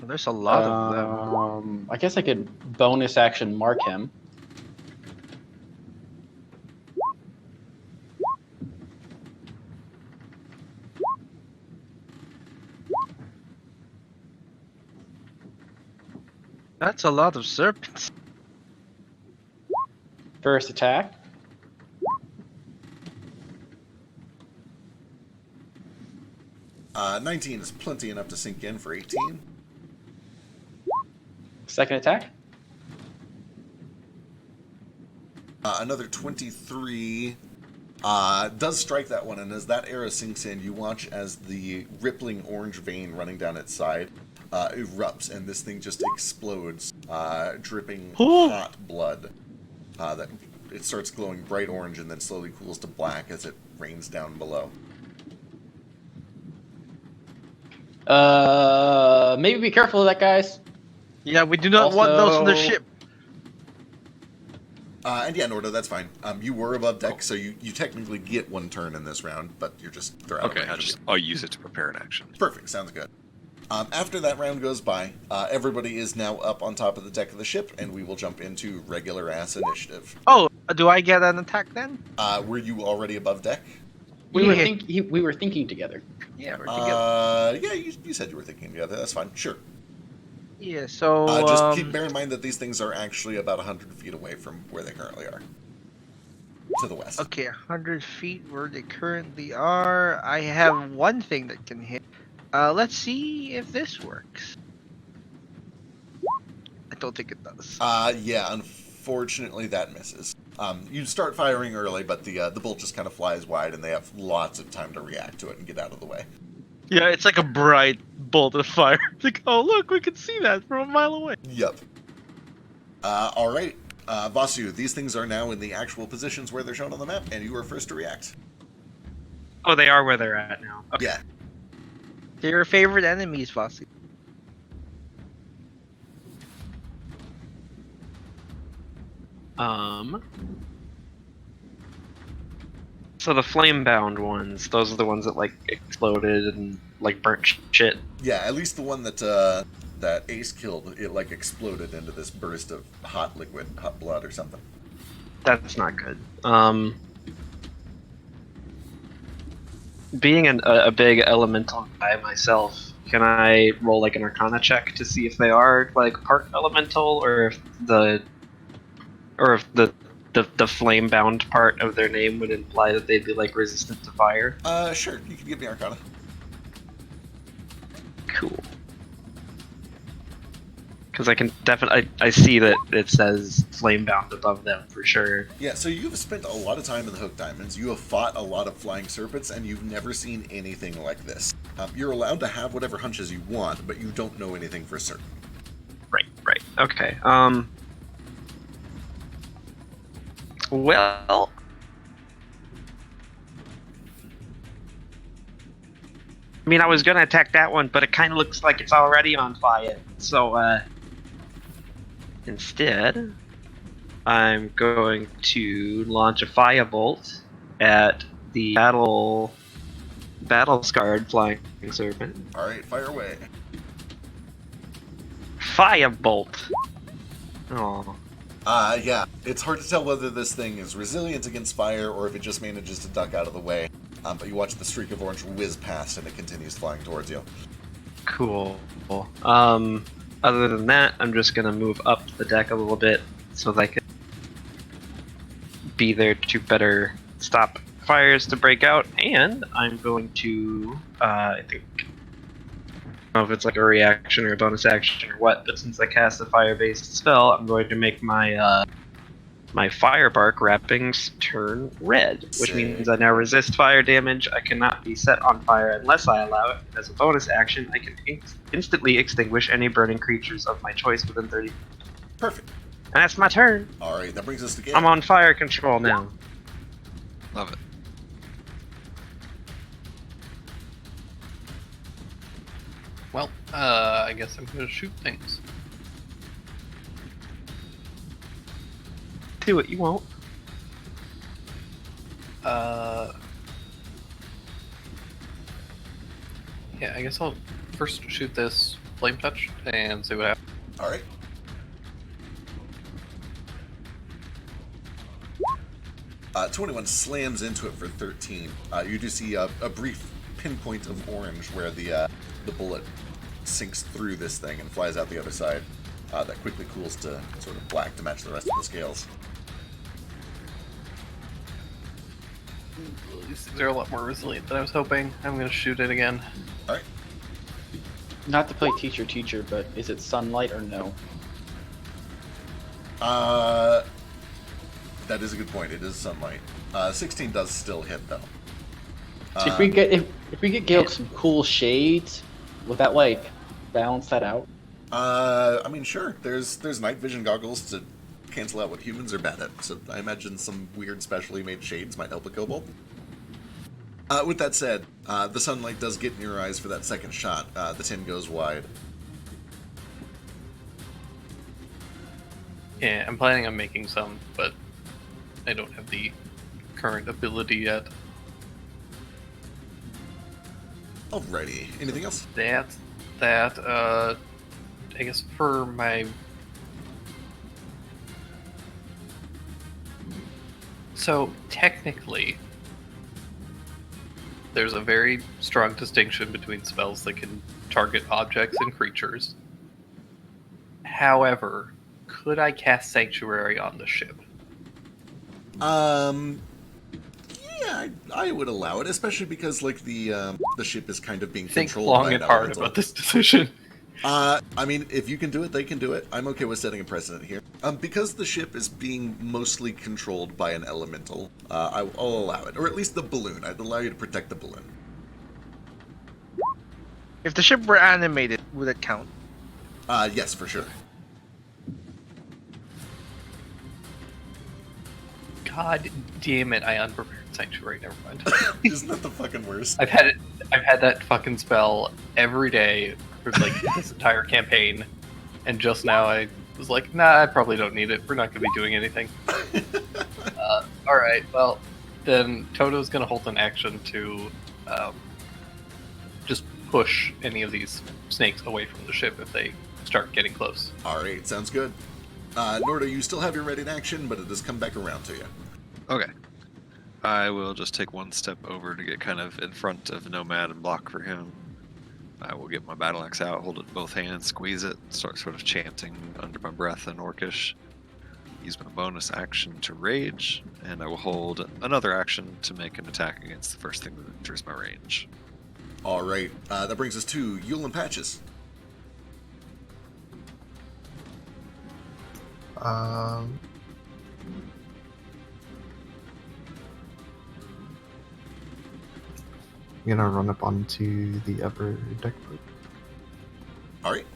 There's a lot of them. I guess I could bonus action mark him. That's a lot of serpents. First attack. Uh, 19 is plenty enough to sink in for 18. Second attack. Another 23 does strike that one, and as that arrow sinks in, you watch as the rippling orange vein running down its side erupts, and this thing just explodes, dripping hot blood. That it starts glowing bright orange and then slowly cools to black as it rains down below. Maybe be careful of that, guys. Yeah, we do not want those on the ship. And yeah, Nordo, that's fine. You were above deck, so you technically get one turn in this round, but they're out of range. I'll use it to prepare an action. Perfect, sounds good. After that round goes by, everybody is now up on top of the deck of the ship, and we will jump into regular ass initiative. Oh, do I get an attack then? Were you already above deck? We were thinking together. Yeah, we're together. Yeah, you said you were thinking together. That's fine. Sure. Yeah, so just bear in mind that these things are actually about 100 feet away from where they currently are. To the west. Okay, 100 feet where they currently are. I have one thing that can hit. Let's see if this works. I don't think it does. Yeah, unfortunately that misses. You start firing early, but the bolt just kind of flies wide, and they have lots of time to react to it and get out of the way. Yeah, it's like a bright bolt of fire. It's like, oh look, we can see that from a mile away. Yep. Alright. Vasu, these things are now in the actual positions where they're shown on the map, and you are first to react. Oh, they are where they're at now. Okay. Yeah. They're your favorite enemies, Vasi. So the flame-bound ones, those are the ones that like exploded and like burnt shit. Yeah, at least the one that that Ace killed, it like exploded into this burst of hot liquid, hot blood or something. That's not good. Being a big elemental guy myself, can I roll like an Arcana check to see if they are like part elemental, or if the flame bound part of their name would imply that they'd be like resistant to fire? Sure, you can give me Arcana. Cool. Because I can definitely I see that it says flame bound above them for sure. Yeah, so you've spent a lot of time in the Hook Diamonds. You have fought a lot of flying serpents, and you've never seen anything like this. You're allowed to have whatever hunches you want, but you don't know anything for certain. Right. Okay. Well, I mean, I was gonna attack that one, but it kind of looks like it's already on fire. So, instead, I'm going to launch a firebolt at the battle-scarred flying serpent. All right, fire away. Firebolt. Oh. Yeah, it's hard to tell whether this thing is resilient against fire or if it just manages to duck out of the way. But you watch the streak of orange whiz past and it continues flying towards you. Cool. Other than that, I'm just gonna move up the deck a little bit so that I can be there to better stop fires to break out, and I'm going to, I think, I don't know if it's like a reaction or a bonus action or what, but since I cast a fire-based spell, I'm going to make my my fire bark wrappings turn red, which means I now resist fire damage. I cannot be set on fire unless I allow it. As a bonus action, I can instantly extinguish any burning creatures of my choice within 30. Perfect. And that's my turn. All right, that brings us to game. I'm on fire control now. Love it. Well, I guess I'm gonna shoot things. Do it, you won't. Yeah, I guess I'll first shoot this flame touch and see what happens. All right. Uh, 21 slams into it for 13. You do see a brief pinpoint of orange where the bullet sinks through this thing and flies out the other side. That quickly cools to sort of black to match the rest of the scales. These things are a lot more resilient than I was hoping. I'm gonna shoot it again. All right. Not to play teacher, but is it sunlight or no? That is a good point. It is sunlight. 16 does still hit though. So if we get Gale some cool shades, will that like balance that out? I mean, sure. There's night vision goggles to cancel out what humans are bad at. So I imagine some weird specially made shades might help a kobold. With that said, the sunlight does get in your eyes for that second shot. The tin goes wide. Yeah, I'm planning on making some, but I don't have the current ability yet. Alrighty. Anything else? I guess for my... So, technically, there's a very strong distinction between spells that can target objects and creatures. However, could I cast Sanctuary on the ship? Yeah, I would allow it, especially because like the ship is kind of being Think controlled long by and an hard elemental. about this decision. I mean, if you can do it, they can do it. I'm okay with setting a precedent here. Because the ship is being mostly controlled by an elemental, I'll allow it. Or at least the balloon. I'd allow you to protect the balloon. If the ship were animated, would it count? Yes, for sure. God damn it! I unprepared Sanctuary. Never mind. Isn't that the fucking worst? I've had that fucking spell every day for like this entire campaign, and just now I was like, nah, I probably don't need it. We're not gonna be doing anything. All right, well, then Toto's going to hold an action to just push any of these snakes away from the ship if they start getting close. Alright, sounds good. Nordo, you still have your ready in action, but it does come back around to you. Okay. I will just take one step over to get kind of in front of Nomad and block for him. I will get my battle axe out, hold it in both hands, squeeze it, start sort of chanting under my breath in Orcish. Use my bonus action to rage, and I will hold another action to make an attack against the first thing that enters my range. Alright, that brings us to Yule and Patches. I'm gonna run up onto the upper deck. Alright.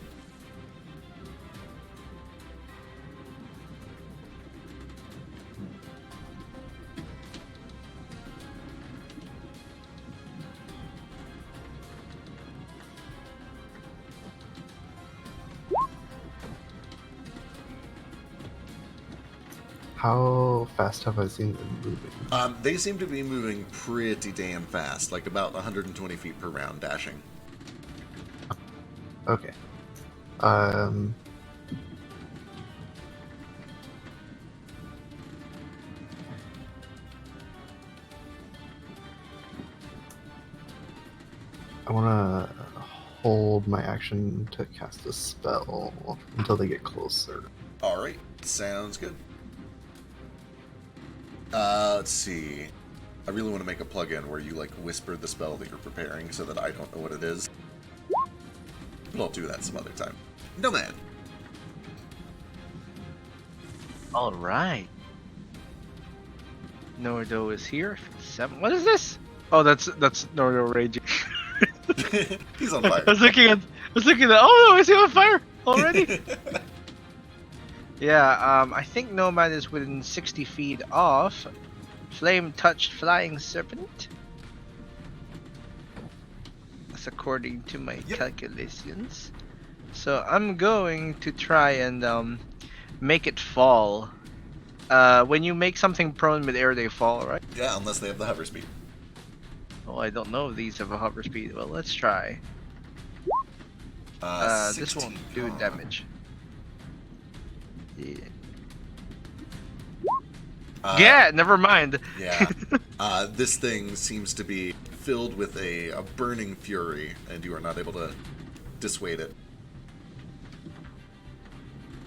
How fast have I seen them moving? They seem to be moving pretty damn fast, like about 120 feet per round dashing. Okay. I want to hold my action to cast a spell until they get closer. Alright, sounds good. Let's see. I really want to make a plugin where you like whisper the spell that you're preparing so that I don't know what it is. But I'll do that some other time. No man. All right. Nordo is here. 7. What is this? Oh, that's Nordo raging. He's on fire. I was looking at. Oh no! Is he on fire already? Yeah. I think Nomad is within 60 feet of flame-touched flying serpent. That's according to my calculations. So I'm going to try and make it fall. When you make something prone mid-air, they fall, right? Yeah, unless they have the hover speed. Oh, I don't know if these have a hover speed. Well, let's try. This won't do damage. Yeah. Yeah, never mind. Yeah. This thing seems to be filled with a burning fury, and you are not able to dissuade it.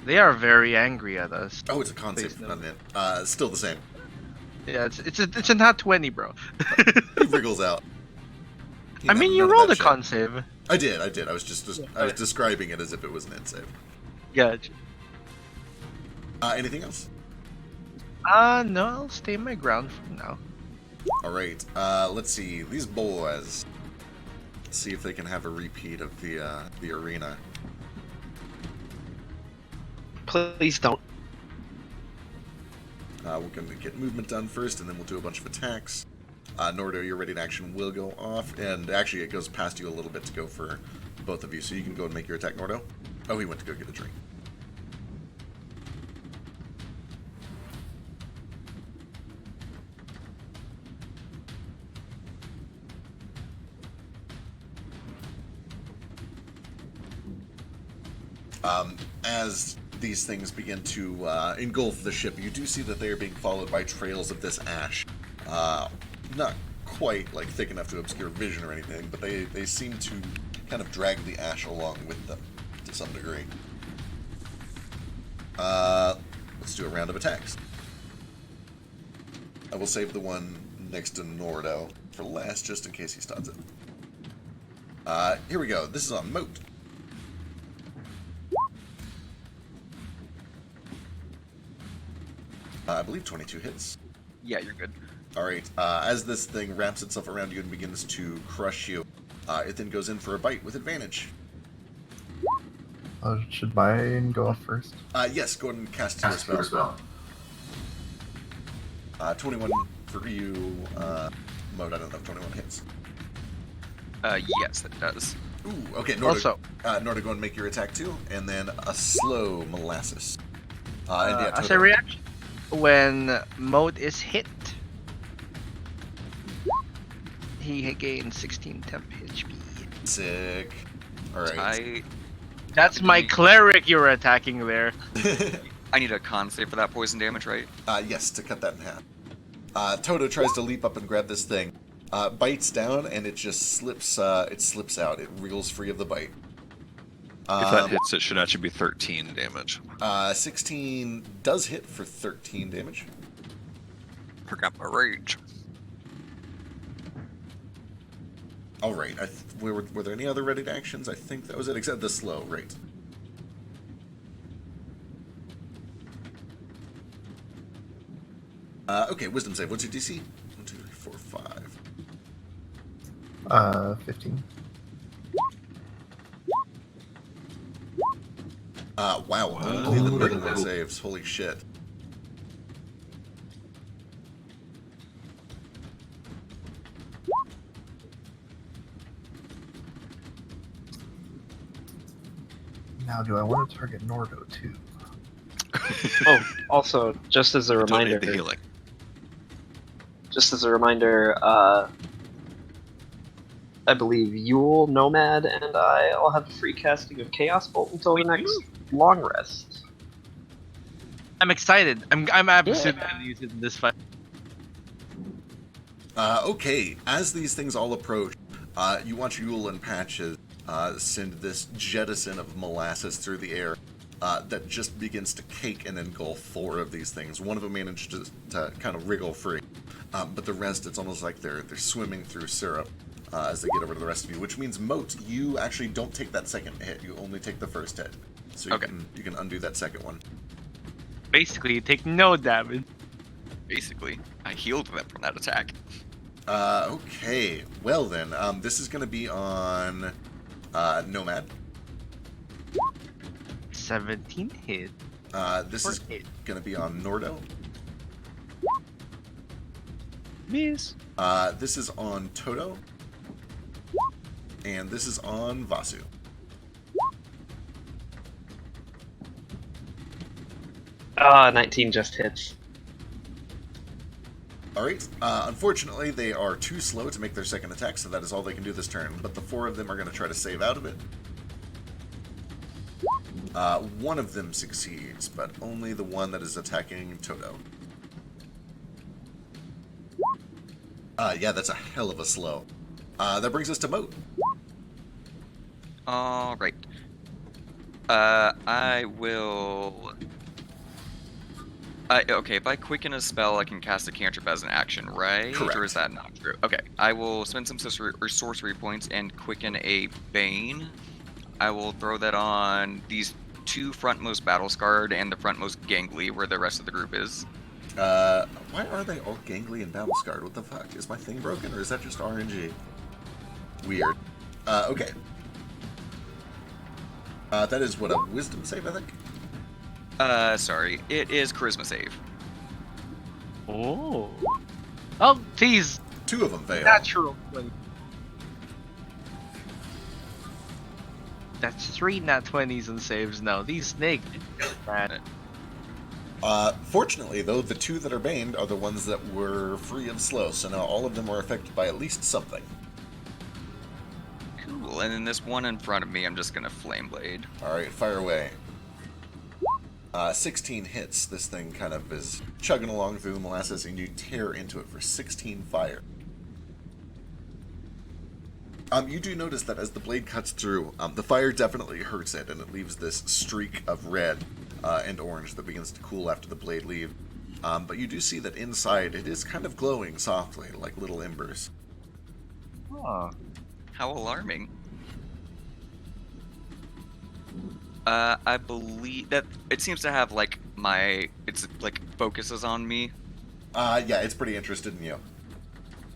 They are very angry at us. Oh, it's a con save, not it. Still the same. Yeah, it's a nat 20, bro. He wriggles out. I mean, you rolled a con save. I did. I was just I was describing it as if it was an int save. Gotcha. Anything else? No, I'll stay my ground for now. Alright, let's see. These boys. Let's see if they can have a repeat of the arena. Please don't. We're going to get movement done first, and then we'll do a bunch of attacks. Nordo, your ready in action will go off, and actually it goes past you a little bit to go for both of you, so you can go and make your attack, Nordo. Oh, he went to go get a drink. As these things begin to engulf the ship, you do see that they are being followed by trails of this ash. Not quite like thick enough to obscure vision or anything, but they seem to kind of drag the ash along with them to some degree. Let's do a round of attacks. I will save the one next to Nordo for last, just in case he stuns it. Here we go. This is on Moat. I believe 22 hits. Yeah, you're good. Alright, as this thing wraps itself around you and begins to crush you, it then goes in for a bite with advantage. Should Bayern go off first? Yes, go ahead and cast your spell. 21 for you, Mode, I don't know if 21 hits. Yes, it does. Ooh, okay, Nordo, Also, Nordo, go and make your attack too, and then a slow molasses. as a reaction, when Mode is hit, He gained 16 temp HP. Sick. All right. That's my cleric you're attacking there. I need a con save for that poison damage, right? Yes, to cut that in half. Toto tries to leap up and grab this thing, bites down, and it just slips. It slips out. It reels free of the bite. If that hits, it should actually be 13 damage. 16 does hit for 13 damage. Forgot my rage. All right. Were there any other ready actions? I think that was it, except the slow. Right. Okay, wisdom save. What's your DC? 1, 2, 3, 4, 5. 15. Wow. Only the minimum saves. Holy shit. Now, do I want to target Nordo too? Oh, also, just as a Don't reminder, need the healing. I believe Yule, Nomad, and I all have free casting of Chaos Bolt until the next long rest. I'm excited. I'm absolutely gonna use it in this fight. Okay, as these things all approach, you watch Yule and Patches send this jettison of molasses through the air that just begins to cake and engulf 4 of these things. One of them managed to kind of wriggle free, but the rest, it's almost like they're swimming through syrup as they get over to the rest of you, which means, Moat, you actually don't take that second hit. You only take the first hit. So you can undo that second one. Basically, you take no damage. Basically, I healed them from that attack. Okay. Well then, this is going to be on Nomad. 17 hit. This is going to be on Nordo. Miss. This is on Toto. And this is on Vasu. 19 just hits. Alright, unfortunately they are too slow to make their second attack, so that is all they can do this turn, but the 4 of them are going to try to save out of it. One of them succeeds, but only the one that is attacking Toto. Yeah, that's a hell of a slow. That brings us to Moat. Alright. I will... okay, if I quicken a spell, I can cast a cantrip as an action, right? Correct. Or is that not true? Okay, I will spend some sorcery points and quicken a Bane. I will throw that on these 2 frontmost battle scarred and the frontmost gangly, where the rest of the group is. Why are they all gangly and battle scarred? What the fuck? Is my thing broken, or is that just RNG? Weird. Okay. That is what, a wisdom save, I think? Sorry. It is charisma save. Oh. Oh, geez. 2 of them fail. Natural 20. That's 3 nat 20s and saves now. These snakes. Fortunately, though, the 2 that are baned are the ones that were free of slow, so now all of them are affected by at least something. Cool, and then this one in front of me, I'm just gonna Flame Blade. Alright, fire away. 16 hits. This thing kind of is chugging along through the molasses, and you tear into it for 16 fire. You do notice that as the blade cuts through, the fire definitely hurts it, and it leaves this streak of red and orange that begins to cool after the blade leaves. But you do see that inside it is kind of glowing softly, like little embers. Oh. How alarming. I believe that it seems to have like it's like focuses on me. Yeah, it's pretty interested in you.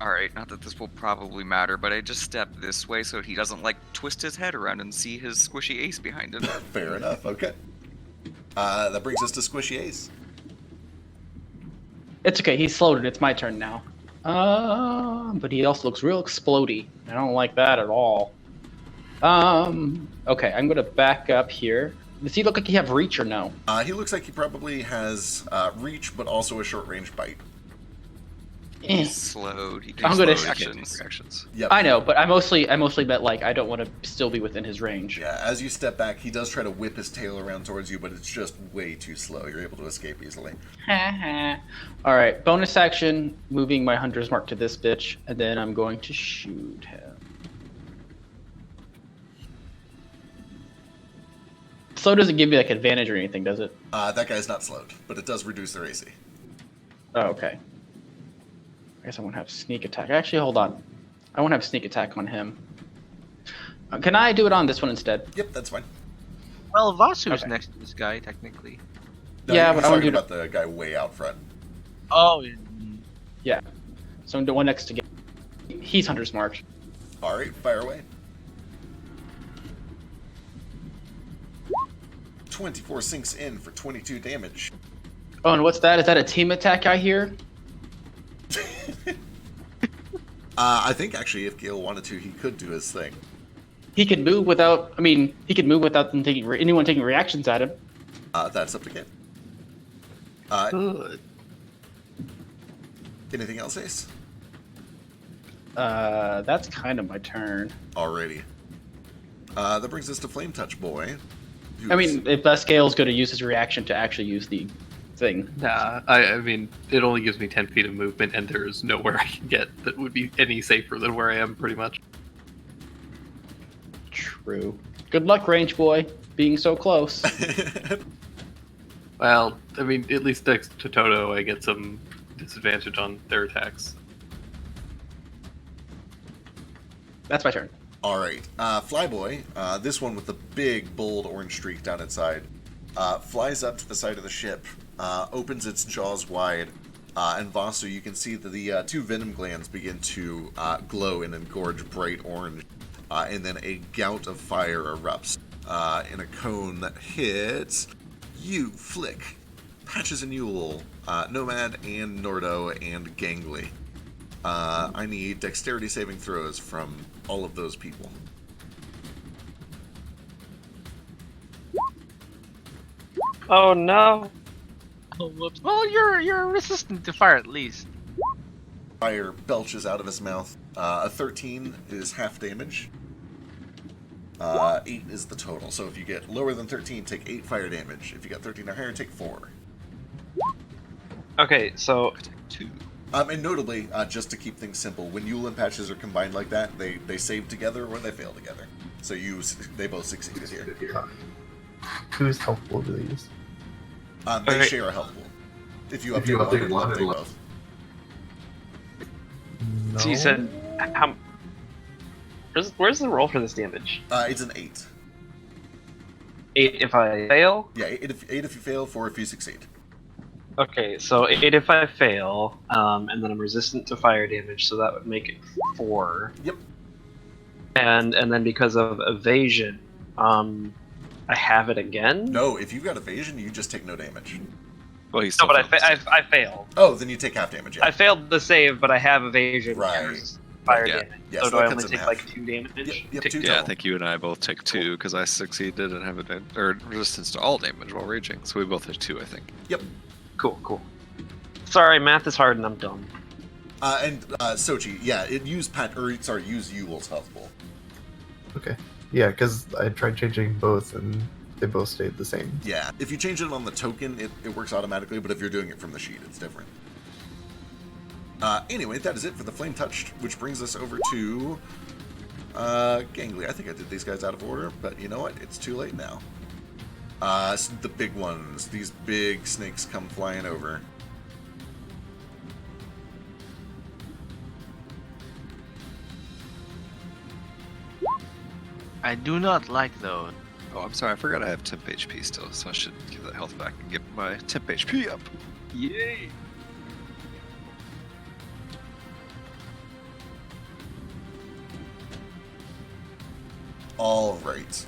Alright, not that this will probably matter, but I just step this way so he doesn't like twist his head around and see his squishy ace behind him. Fair enough, okay. That brings us to Squishy Ace. It's okay, he's slowed and it's my turn now. But he also looks real explodey. I don't like that at all. Okay, I'm gonna back up here. Does he look like he have reach or no? He looks like he probably has reach, but also a short-range bite. Eh. Slowed. He I'm can gonna- slow He can't actions. take reactions. Yep. I know, but I mostly meant like I don't want to still be within his range. Yeah, as you step back, he does try to whip his tail around towards you, but it's just way too slow. You're able to escape easily. All right, bonus action, moving my hunter's mark to this bitch, and then I'm going to shoot him. Slow doesn't give me like advantage or anything, does it? That guy's not slowed, but it does reduce their AC. Oh, okay. I guess I won't have sneak attack. Actually, hold on. I won't have sneak attack on him. Can I do it on this one instead? Yep, that's fine. Well, Vasu's Okay. next to this guy, technically. No, Yeah, he's but I wanna talking do about the guy way out front. Oh, Yeah. So I'm the one next to get. He's hunter's marked. All right, fire away. 24 sinks in for 22 damage. Oh, and what's that? Is that a team attack I hear? I think actually, if Gale wanted to, he could do his thing. He could move without. I mean, he could move without them taking anyone taking reactions at him. That's up to Gale. Good. Anything else, Ace? That's kind of my turn. Alrighty. That brings us to Flame Touch Boy. I mean, if Scale's going to use his reaction to actually use the thing. Nah, I mean, it only gives me 10 feet of movement, and there's nowhere I can get that would be any safer than where I am, pretty much. True. Good luck, range boy, being so close. Well, I mean, at least next to Toto, I get some disadvantage on their attacks. That's my turn. Alright, Flyboy, this one with the big, bold orange streak down its side, flies up to the side of the ship, opens its jaws wide, and Vasu, you can see that the two venom glands begin to glow and engorge bright orange, and then a gout of fire erupts in a cone that hits you, Flick, Patches and Yule, Nomad, and Nordo, and Gangly. I need dexterity saving throws from all of those people. Oh no! oh, whoops. Well, you're resistant to fire at least. Fire belches out of his mouth. A 13 is half damage. 8 is the total. So if you get lower than 13, take 8 fire damage. If you got 13 or higher, take 4. Okay, so Two. And notably, just to keep things simple, when Yule and Patches are combined like that, they save together or they fail together. So they both succeeded here. Who's helpful to these? They Okay. share a health pool. If you update one, it'll update both. No. so you said how? Where's the roll for this damage? It's an 8. 8 if I fail. Yeah, 8 if you fail, 4 if you succeed. Okay, so 8 if I fail, and then I'm resistant to fire damage, so that would make it 4. Yep. And then because of evasion, I have it again. No, if you've got evasion, you just take no damage. Well, he's No, still but I failed. Oh, then you take half damage, yeah. I failed the save, but I have evasion. Right. and resist Fire Yeah. damage. Yeah, so so do that I cuts only it in take half. like 2 damage? Yep, Take 2 Yeah, I total. think you and I both take 2 because I succeeded and have resistance to all damage while raging. So we both had 2, I think. Yep. Cool. Sorry, math is hard and I'm dumb. And Sochi, yeah, use Yule's health pool. Okay. Yeah, because I tried changing both and they both stayed the same. Yeah, if you change it on the token, it works automatically, but if you're doing it from the sheet, it's different. Anyway, that is it for the Flame Touched, which brings us over to Gangly. I think I did these guys out of order, but you know what? It's too late now. The big ones. These big snakes come flying over. I do not like those. Oh, I'm sorry. I forgot I have temp HP still, so I should give that health back and get my temp HP up. Yay! All right.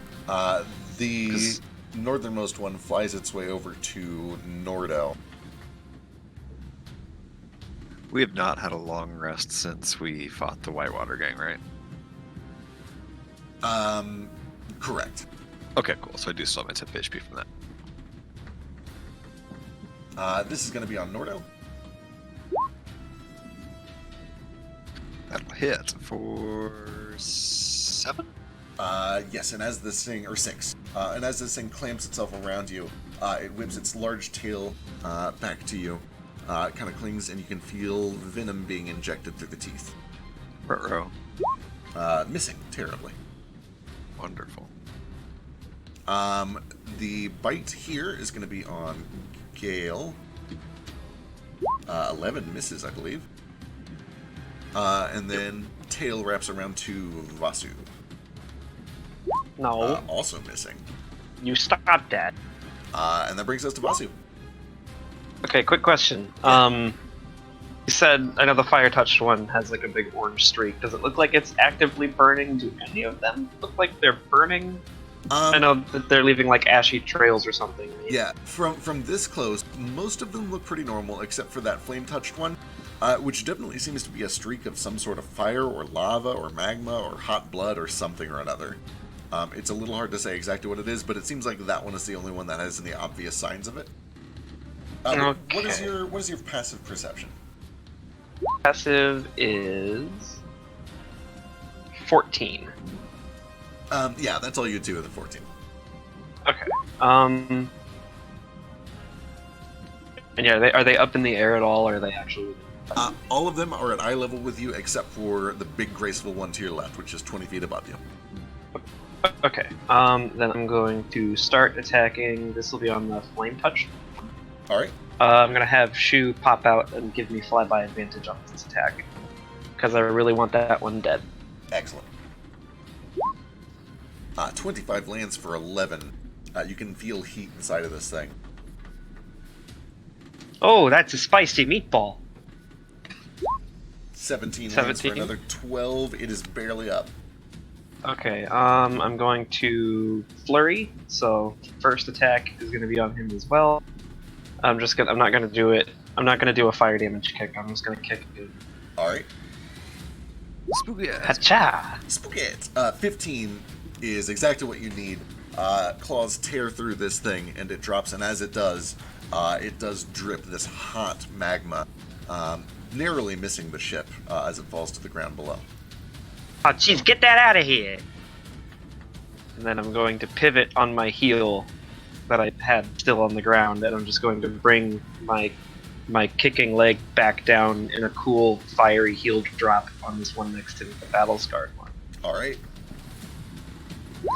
The 'Cause- northernmost one flies its way over to Nordo. We have not had a long rest since we fought the Whitewater gang, right? Correct. Okay, cool. So I do still have my temp HP from that. This is going to be on Nordo. That'll hit for 7. Yes, and as this thing, or 6, and as this thing clamps itself around you, it whips its large tail back to you. It kind of clings, and you can feel venom being injected through the teeth. Ruh-roh. Missing terribly. Wonderful. The bite here is going to be on Gale. 11 misses, I believe. And then tail wraps around to Vasu. No, Also missing. you stopped that. And that brings us to Vasu. Okay, quick question. You said, I know the fire-touched one has like a big orange streak. Does it look like it's actively burning? Do any of them look like they're burning? I know that they're leaving like ashy trails or something. Yeah, from this close, most of them look pretty normal, except for that flame-touched one, which definitely seems to be a streak of some sort of fire or lava or magma or hot blood or something or another. It's a little hard to say exactly what it is, but it seems like that one is the only one that has any obvious signs of it. What is your passive perception? Passive is 14. Yeah, that's all you do with the 14. Okay. And yeah, are they up in the air at all, or are they actually? All of them are at eye level with you, except for the big graceful one to your left, which is 20 feet above you. Okay. Then I'm going to start attacking. This will be on the flame touch. All right. I'm gonna have Shu pop out and give me flyby advantage on this attack, because I really want that one dead. Excellent. 25 lands for 11. You can feel heat inside of this thing. Oh, that's a spicy meatball. 17 lands for another 12. It is barely up. Okay, I'm going to flurry, so first attack is gonna be on him as well. I'm not gonna do it. I'm not gonna do a fire damage kick. I'm just gonna kick it. All right. Spooky ass. Hacha! Spooky. 15 is exactly what you need. Claws tear through this thing, and it drops. And as it does drip this hot magma, narrowly missing the ship as it falls to the ground below. Oh, jeez, get that out of here! And then I'm going to pivot on my heel that I had still on the ground, and I'm just going to bring my kicking leg back down in a cool, fiery heel drop on this one next to the battle scarred one. All right.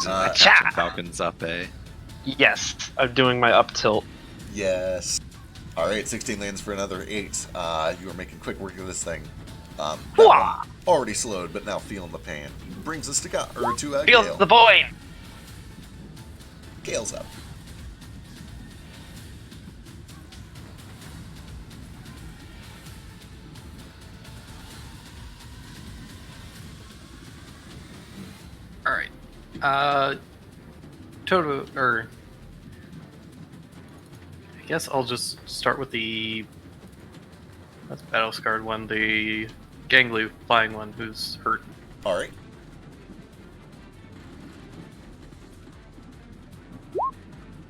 Captain Falcon's up, eh? Yes, I'm doing my up tilt. Yes. All right, 16 lands for another 8. You are making quick work of this thing. That one already slowed, but now feeling the pain. Brings us to Feel Gale. the void! Gale's up. All right. Toto, or I guess I'll just start with that's battle scarred one, the gangly flying one who's hurt. All right.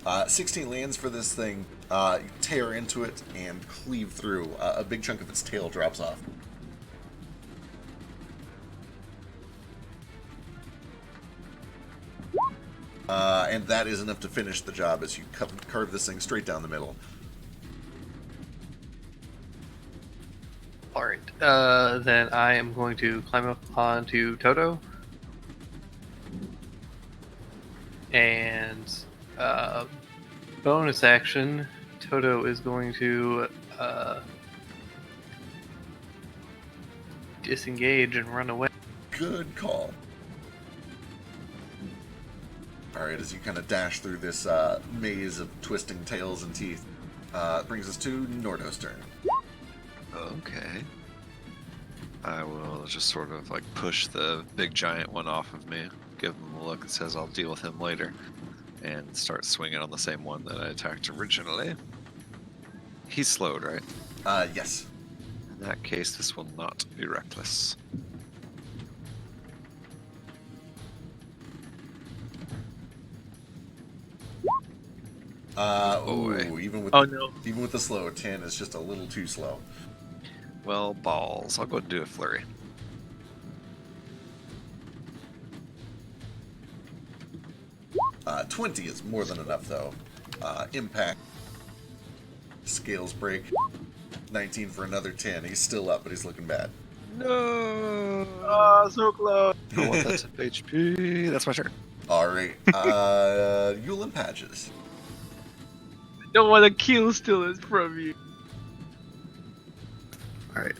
Uh, 16 lands for this thing. You tear into it and cleave through. A big chunk of its tail drops off. And that is enough to finish the job as you carve this thing straight down the middle. All right. Then I am going to climb up onto Toto. And bonus action, Toto is going to disengage and run away. Good call. Alright, as you kind of dash through this maze of twisting tails and teeth, brings us to Nordo's turn. Okay. I will just sort of like push the big giant one off of me, give him a look that says I'll deal with him later, and start swinging on the same one that I attacked originally. He's slowed, right? Yes. In that case, this will not be reckless. Even with even with the slow, 10 is just a little too slow. Well, balls. I'll go do a flurry. 20 is more than enough, though. Impact. Scales break. 19 for another 10. He's still up, but he's looking bad. No. Oh, so close. I want that tip HP. That's my turn. Alright. Yulin Patches. Don't want to kill steal it from you. Alright,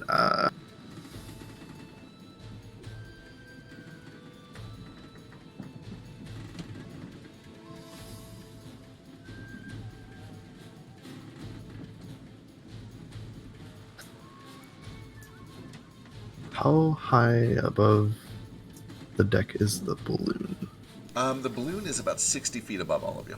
how high above the deck is the balloon? The balloon is about 60 feet above all of you.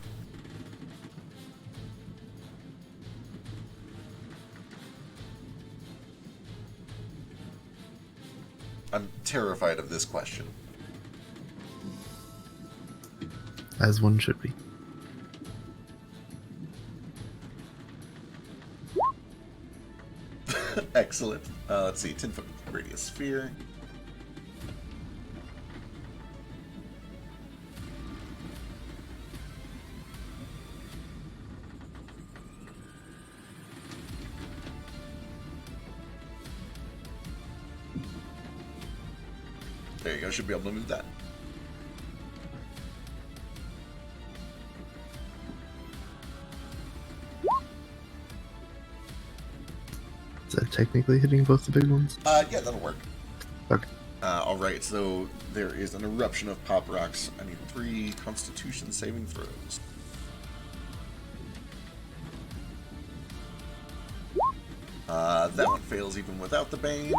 I'm terrified of this question. As one should be. Excellent. Let's see, 10-foot radius sphere. There you go, should be able to move that. Is that technically hitting both the big ones? Yeah, that'll work. Okay. Alright, so there is an eruption of pop rocks. I need 3 constitution saving throws. That one fails even without the Bane.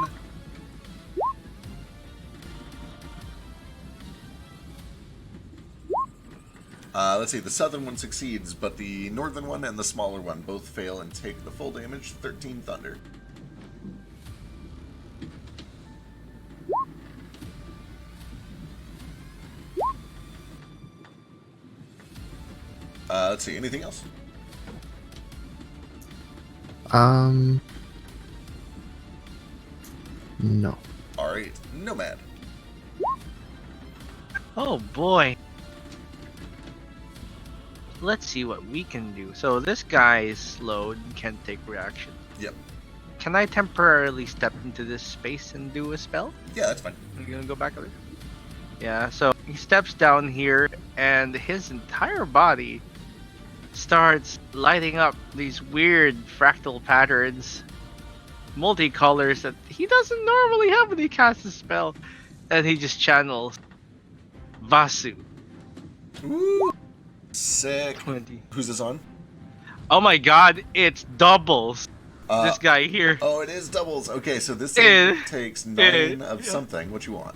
Let's see, the southern one succeeds, but the northern one and the smaller one both fail and take the full damage, 13 thunder. Let's see, anything else? No. Alright, Nomad. Oh boy. Let's see what we can do. So this guy is slowed and can't take reaction. Yep. Can I temporarily step into this space and do a spell? Yeah, that's fine. Are you gonna go back over? Yeah, so he steps down here and his entire body starts lighting up these weird fractal patterns, multicolors that he doesn't normally have when he casts a spell. And he just channels Vasu. Ooh, sick. 20. Who's this on? Oh my god, it's doubles. This guy here. Oh, it is doubles. Okay, so this thing takes 9 of something. What you want?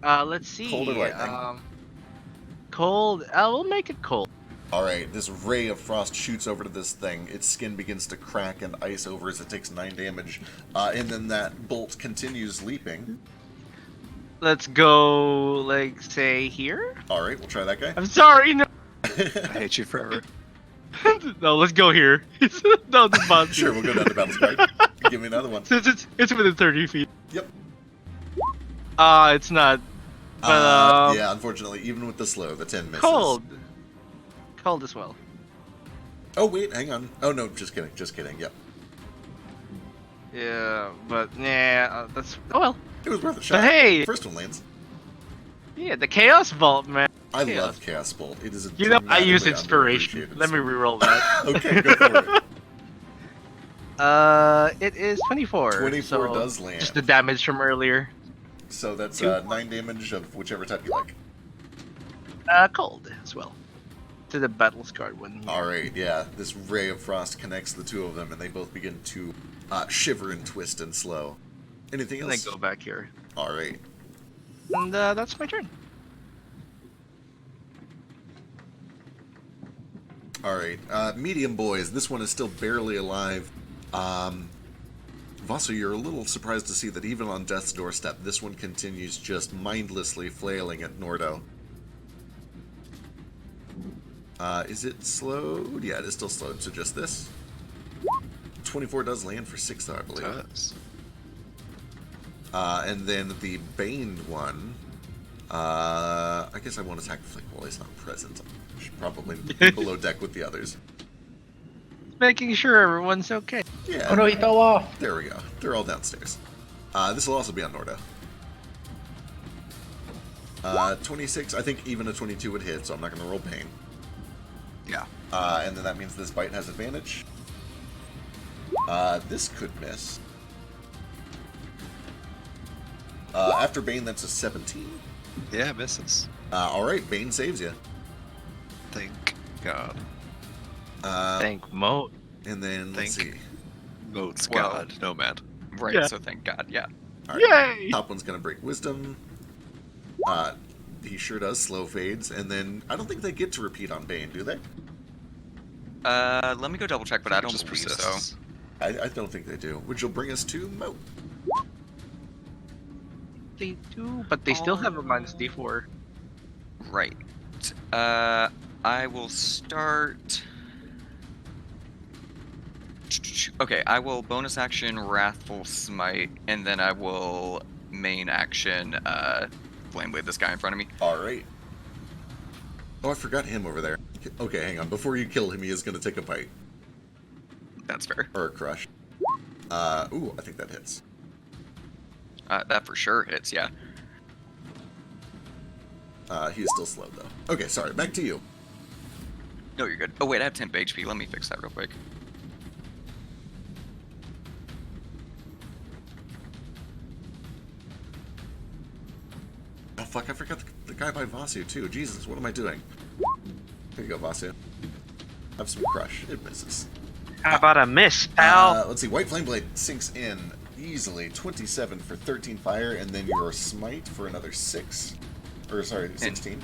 Let's see. Cold or lightning? Cold. We'll make it cold. Alright, this ray of frost shoots over to this thing. Its skin begins to crack and ice over as it takes 9 damage. And then that bolt continues leaping. Let's go, like, say here? Alright, we'll try that guy. I'm sorry, no. I hate you forever. No, let's go here. No, the boss. Sure, we'll go down to Battle Sky. Give me another one. Since it's within 30 feet. Yep. It's not. But, yeah, unfortunately, even with the slow, the 10 misses. Cold. Cold as well. Oh, wait, hang on. Oh, no, just kidding, yep. Yeah, but, nah, that's... Oh, well. It was worth a shot. But hey! First one lands. Yeah, the Chaos Vault, man. I love Chaos Bolt. It is a You know, I use dramatically inspiration. underappreciated Let me reroll that. Okay, go for it. It is 24. 24 so does land. Just the damage from earlier. So that's 9 damage of whichever type you like. Cold as well. To the battle scarred one. Alright, yeah. This ray of frost connects the two of them, and they both begin to shiver and twist and slow. Anything And else? I go back here. Alright. And that's my turn. Alright. Medium boys. This one is still barely alive. Vasu, you're a little surprised to see that even on death's doorstep, this one continues just mindlessly flailing at Nordo. Is it slowed? Yeah, it is still slowed, so just this. 24 does land for 6, though, I believe. It does. And then the Baned one I guess I won't attack Flick while he's not present. I should probably be below deck with the others. Making sure everyone's okay. Yeah. Oh no, he fell off. There we go. They're all downstairs. This will also be on Nordo. 26, I think even a 22 would hit, so I'm not going to roll Bane. Yeah. And then that means this bite has advantage. This could miss. After Bane, that's a 17. Yeah, misses. Alright, Bane saves you. Thank God. Thank Mo. And then, let's see. Moat's Well, God, Nomad. Right, Yeah. so thank God, yeah. Alright, Yay! top one's going to break Wisdom. He sure does, slow fades. And then, I don't think they get to repeat on Bane, do they? Let me go double check, but I don't Just believe so. persists. I don't think they do. Which will bring us to Moat. They do, but they still have a minus D4. Right. I will start. Okay, I will bonus action Wrathful Smite, and then I will main action Flame Blade this guy in front of me. Alright. Oh, I forgot him over there. Okay, hang on. Before you kill him, he is going to take a bite. That's fair. Or a crush. Ooh, I think that hits. That for sure hits, yeah. He is still slow, though. Okay, sorry. Back to you. No, you're good. Oh, wait, I have 10 HP. Let me fix that real quick. Oh, fuck. I forgot the guy by Vasu, too. Jesus, what am I doing? Here you go, Vasu. Have some crush. It misses. How about a miss, pal? Let's see. White Flame Blade sinks in easily. 27 for 13 fire, and then your smite for another 6. Or, sorry, 16.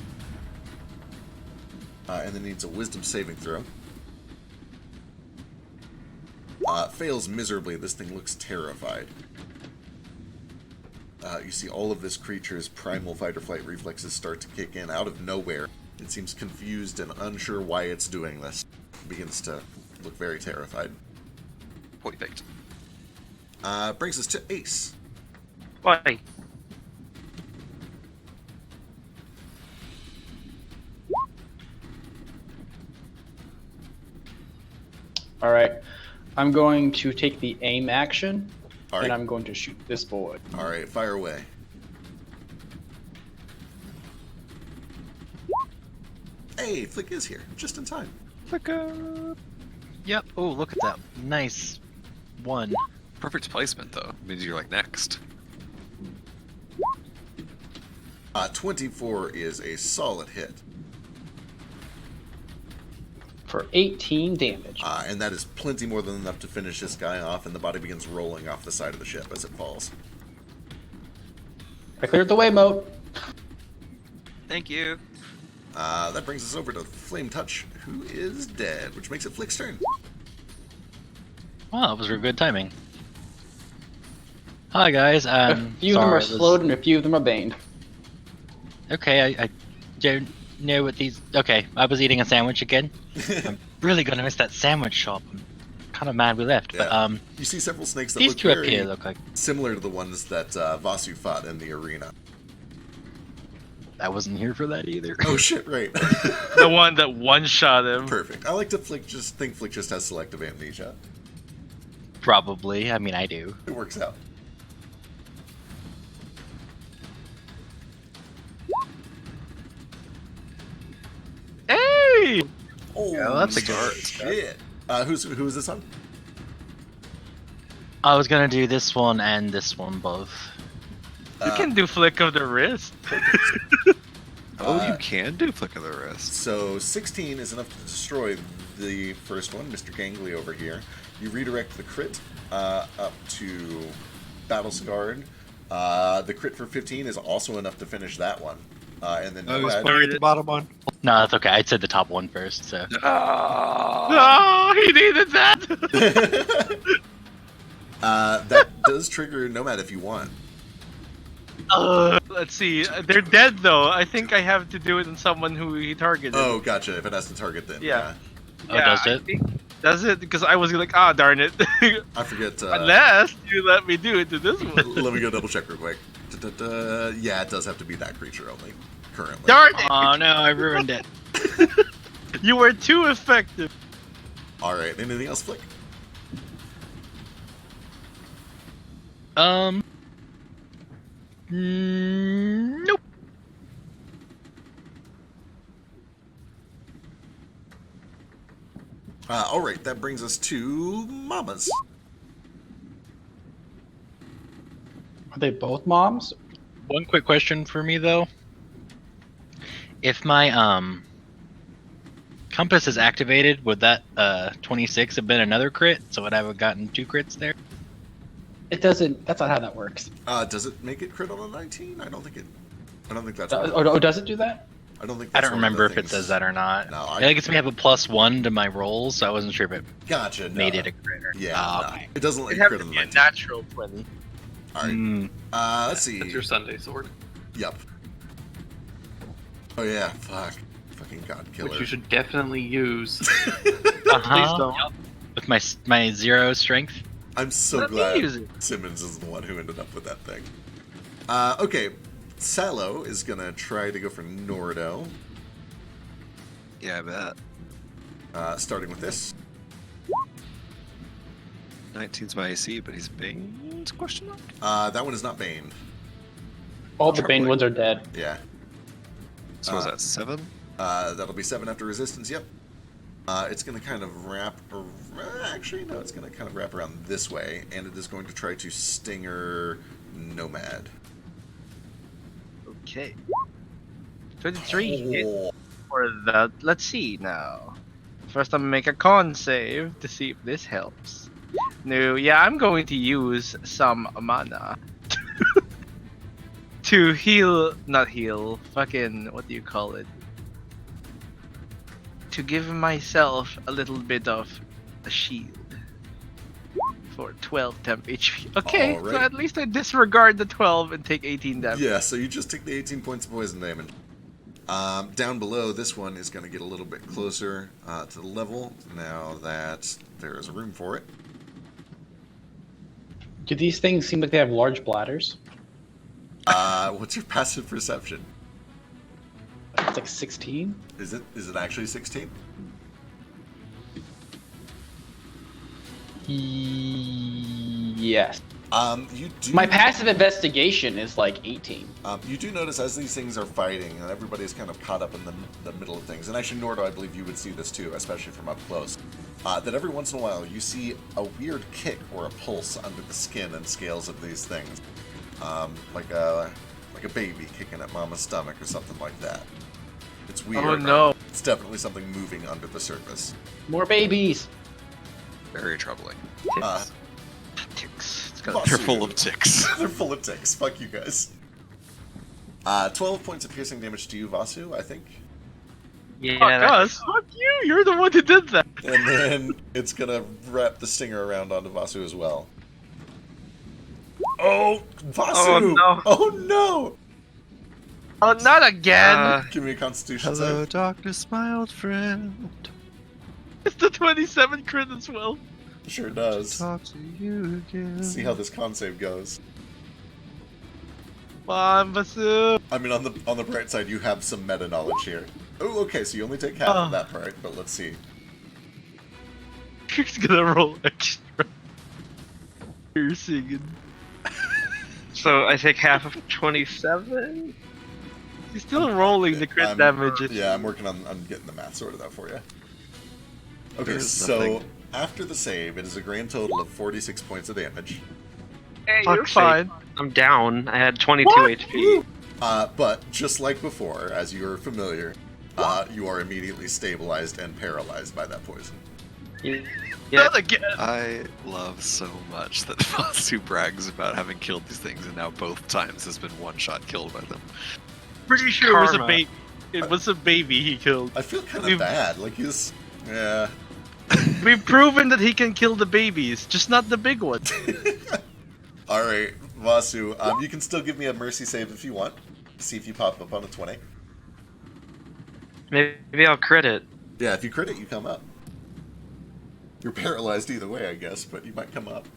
And then needs a wisdom saving throw. Fails miserably. This thing looks terrified. You see all of this creature's primal fight or flight reflexes start to kick in out of nowhere. It seems confused and unsure why it's doing this. It begins to look very terrified. Perfect. Brings us to Ace. Why? All right, I'm going to take the aim action, All and right. I'm going to shoot this boy. All right, fire away. Hey, Flick is here, just in time. Flick up. Yep. Oh, look at that. Nice one. Perfect placement, though. Means you're like next. 24 is a solid hit. For 18 damage. And that is plenty more than enough to finish this guy off, and the body begins rolling off the side of the ship as it falls. I cleared the way, Moat. Thank you. That brings us over to Flame Touch, who is dead, which makes it Flick's turn. Wow, that was real good timing. Hi guys. A few of them are slowed and a few of them are baned. Okay, I don't know what these. Okay, I was eating a sandwich again. I'm really gonna miss that sandwich shop. I'm kind of mad we left. Yeah. But You see several snakes that these look two up very here look like similar to the ones that Vasu fought in the arena. I wasn't here for that either. Oh shit, right. The one that one-shot him. Perfect. I like to think Flick just has selective amnesia. Probably. I mean, I do. It works out. Hey! Oh, Yeah, that's a good shit. Who is this on? I was gonna do this one and this one both. You can do flick of the wrist. Oh, you can do flick of the wrist. So 16 is enough to destroy the first one, Mr. Gangly over here. You redirect the crit up to Battle Scarred. The crit for 15 is also enough to finish that one. And then Oh, he's Nomad- pointing at the bottom one. No, that's okay. I said the top one first. So Oh, he needed that. that does trigger Nomad if you want. Let's see. They're dead though. I think I have to do it on someone who he targeted. Oh, gotcha. If it has to target, then Yeah. Oh, does it? I think- Does it? Because I was like, darn it. I forget. Unless you let me do it to this one. Let me go double check real quick to Yeah, it does have to be that creature only, currently. Darn it! Oh no, I ruined it. You were too effective. Alright, anything else, Flick? Nope. Alright, that brings us to Mamas. Are they both moms? One quick question for me though. If my compass is activated, would that 26 have been another crit? So would I have gotten 2 crits there? It doesn't. That's not how that works. Does it make it crit on a 19? I don't think that's Does it do that? I don't think I that's don't one of the remember if it things. does that or not. No, I think it's me have a +1 to my rolls, so I wasn't sure if it Gotcha. made no. it a crit or Yeah, Oh, no. okay. It doesn't let It you has crit to on the be a 19. natural 20. Alright. Mm. Let's see. That's your Sunday sword, Yep. Oh yeah, fuck. Fucking God Killer. which you should definitely use. Uh-huh. don't. Yep. With my 0 strength. I'm so Let me glad use it. Simmons is the one who ended up with that thing. Okay, Salo is gonna try to go for Nordo, Yeah, I bet. starting with this. 19's my AC, but he's Bane's question mark? That one is not Bane. All the Bane ones are dead. Yeah. So was that 7? That'll be 7 after resistance, yep. It's going to kind of wrap... Actually, no, it's going to kind of wrap around this way, and it is going to try to Stinger Nomad. Okay. 23 hit Oh, for the. Let's see now. First, I'm gonna make a con save to see if this helps. No, yeah, I'm going to use some mana to heal. Not heal. Fucking. What do you call it? To give myself a little bit of a shield. For 12 temp HP. Okay, so Alright. at least I disregard the 12 and take 18 damage. yeah, so you just take the 18 points of poison damage. Down below, this one is going to get a little bit closer to the level, now that there is room for it. Do these things seem like they have large bladders? What's your passive perception? It's like 16. Is it actually 16? Yes. You do. My passive investigation is like 18. You do notice as these things are fighting, and everybody's kind of caught up in the middle of things, and actually, Nordo, I believe you would see this too, especially from up close, that every once in a while you see a weird kick or a pulse under the skin and scales of these things, like a baby kicking at mama's stomach or something like that. It's weird. Oh no. It's definitely something moving under the surface. More babies. Very troubling. Ticks. They're full of ticks. They're full of ticks. Fuck you guys. 12 points of piercing damage to you, Vasu, I think. Yeah, Fuck us. Fuck you. You're the one who did that. And then it's gonna wrap the stinger around onto Vasu as well. Oh, Vasu! Oh, no. Oh no! Oh, not again. Give me a Constitution Hello, save. darkness, my old friend. It's the 27 crit as well. Sure does. Talk to you again. See how this con save goes. Come on, Basu. I mean, on the bright side, you have some meta knowledge here. Oh, okay, so you only take half of that part, but let's see. He's gonna roll extra. You're singing. So I take half of 27. He's still rolling the crit damage. Yeah, I'm working on getting the math sorted out for you. Okay, There's so nothing. after the save, it is a grand total of 46 points of damage. Hey, you're Fuck's sake. fine. I'm down. I had 22 HP. But just like before, as you are familiar, you are immediately stabilized and paralyzed by that poison. Yeah. Not again. I love so much that Vasu brags about having killed these things, and now both times has been one-shot killed by them. Pretty sure it was a Karma. baby. It was a baby he killed. I feel kind of We've- bad. Like, he's... Yeah. We've proven that he can kill the babies, just not the big ones. Alright, Vasu, you can still give me a mercy save if you want. See if you pop up on a 20. Maybe I'll crit it. Yeah, if you crit it, you come up. You're paralyzed either way, I guess, but you might come up.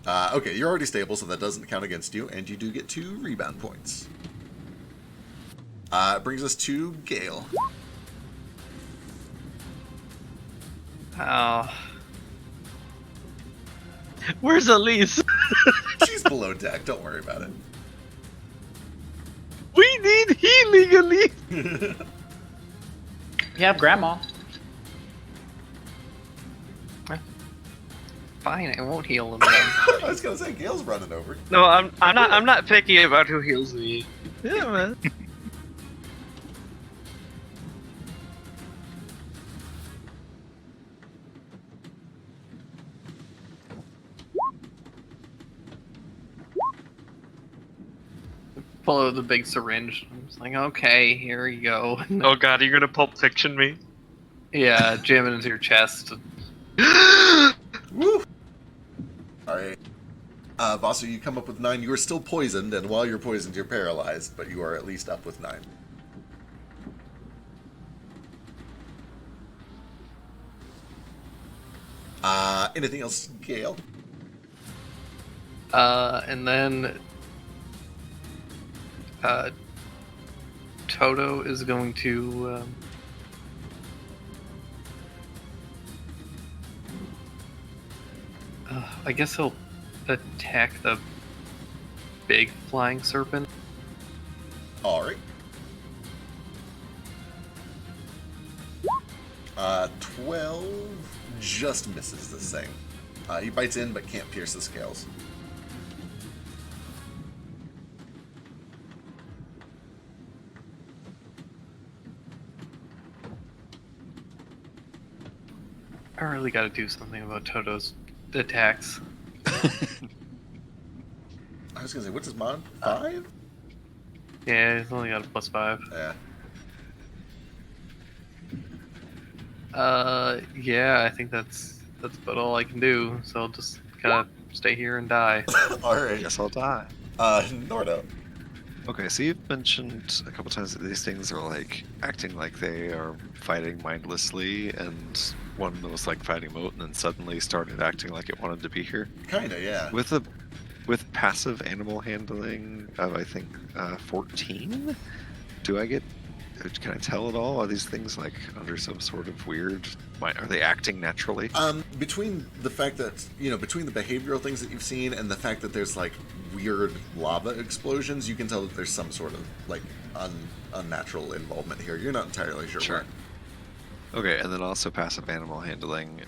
Okay, you're already stable, so that doesn't count against you, and you do get 2 rebound points. It brings us to Gale. Oh, Where's Elise? She's below deck, don't worry about it. We need healing, Elise. You have Grandma. fine. I won't heal him then. I was gonna say Gale's running over. No, I'm not picky about who heals me. Yeah, man. Pull out the big syringe. I'm just like, okay, here you go. Oh god, you're gonna Pulp Fiction me? Yeah, jam it into your chest. Woo! Alright. Vasu, you come up with 9. You are still poisoned, and while you're poisoned, you're paralyzed, but you are at least up with 9. Anything else, Gale? And then Toto is going to I guess he'll attack the big flying serpent. Alright. 12 just misses this thing. He bites in but can't pierce the scales. I really got to do something about Toto's attacks. I was gonna say, what's his mod? 5? Yeah, he's only got a +5. Yeah. Yeah, I think that's about all I can do. So I'll just gotta stay here and die. Alright. Guess I'll die. Nordo. Okay, so you've mentioned a couple times that these things are like acting like they are fighting mindlessly, and one was like fighting Moat, and then suddenly started acting like it wanted to be here. Kinda, yeah. With passive animal handling of I think 14. Can I tell at all? Are these things like under some sort of weird? Are they acting naturally? Between the fact that, between the behavioral things that you've seen and the fact that there's like weird lava explosions, you can tell that there's some sort of like unnatural involvement here. You're not entirely sure. Sure. Okay, and then also passive animal handling.